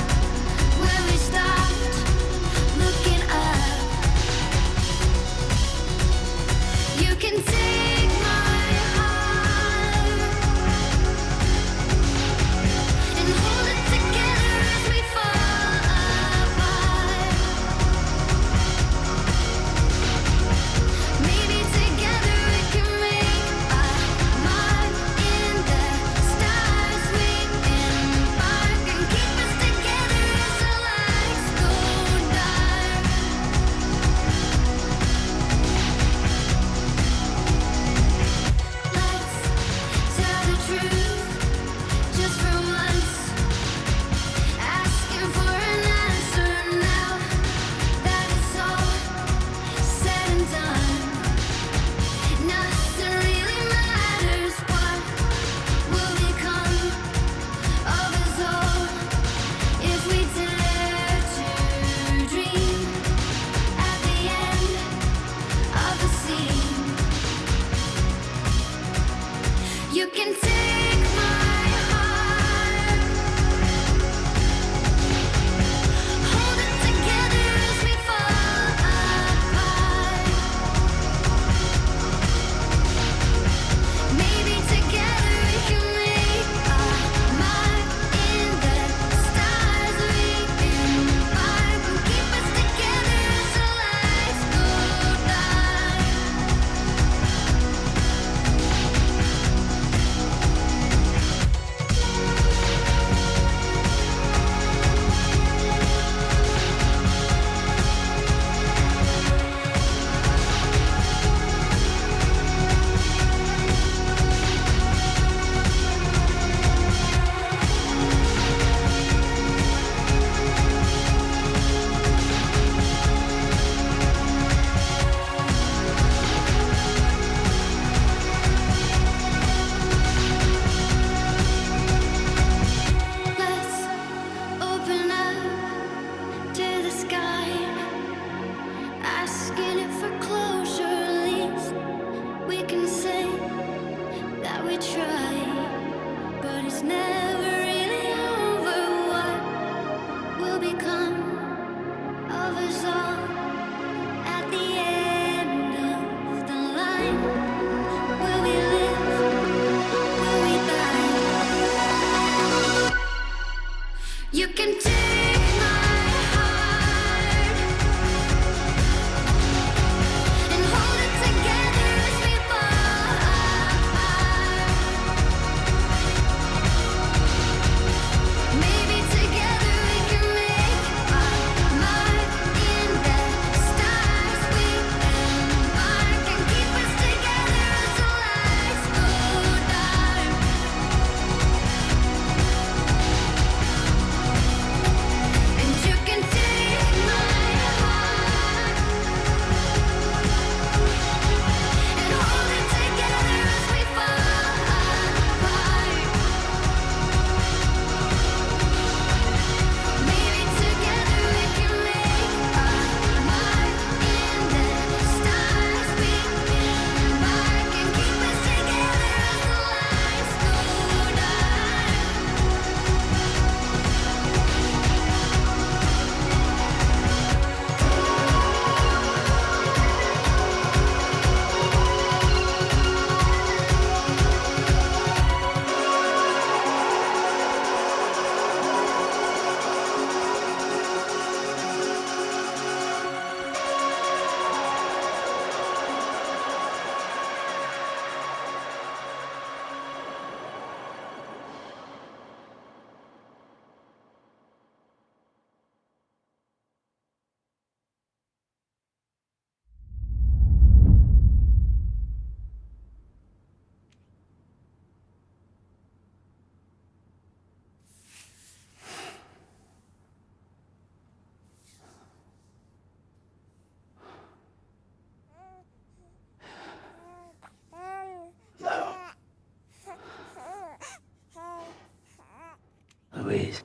Please.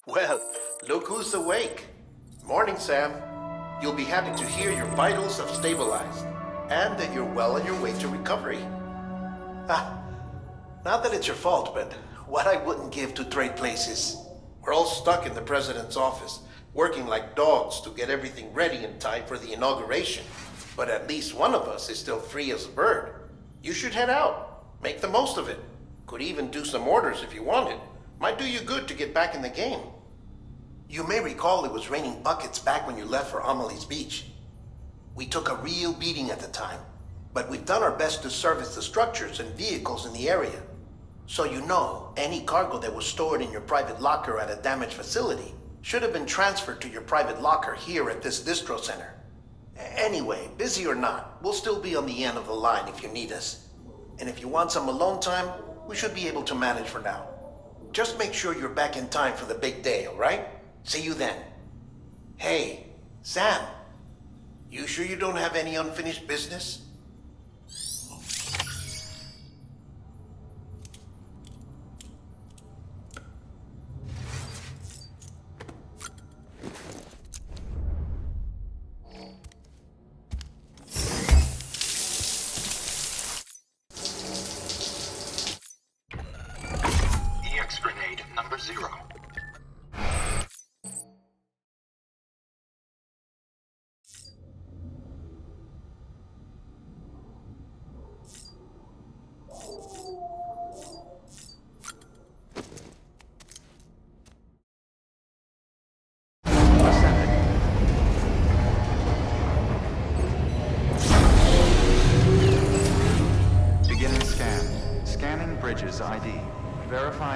Well, look who's awake. Morning, Sam. You'll be happy to hear your vitals have stabilized, and that you're well on your way to recovery. Not that it's your fault, but what I wouldn't give to trade places. We're all stuck in the president's office, working like dogs to get everything ready in time for the inauguration. But at least one of us is still free as a bird. You should head out. Make the most of it. Could even do some orders if you wanted. Might do you good to get back in the game. You may recall it was raining buckets back when you left for Amelie's Beach. We took a real beating at the time, but we've done our best to service the structures and vehicles in the area. So you know, any cargo that was stored in your private locker at a damaged facility should have been transferred to your private locker here at this distro center. Anyway, busy or not, we'll still be on the end of the line if you need us. And if you want some alone time, we should be able to manage for now. Just make sure you're back in time for the big day, all right? See you then. Hey, Sam, you sure you don't have any unfinished business? EX grenade number 0. Beginning scan. Scanning bridges ID. Verifying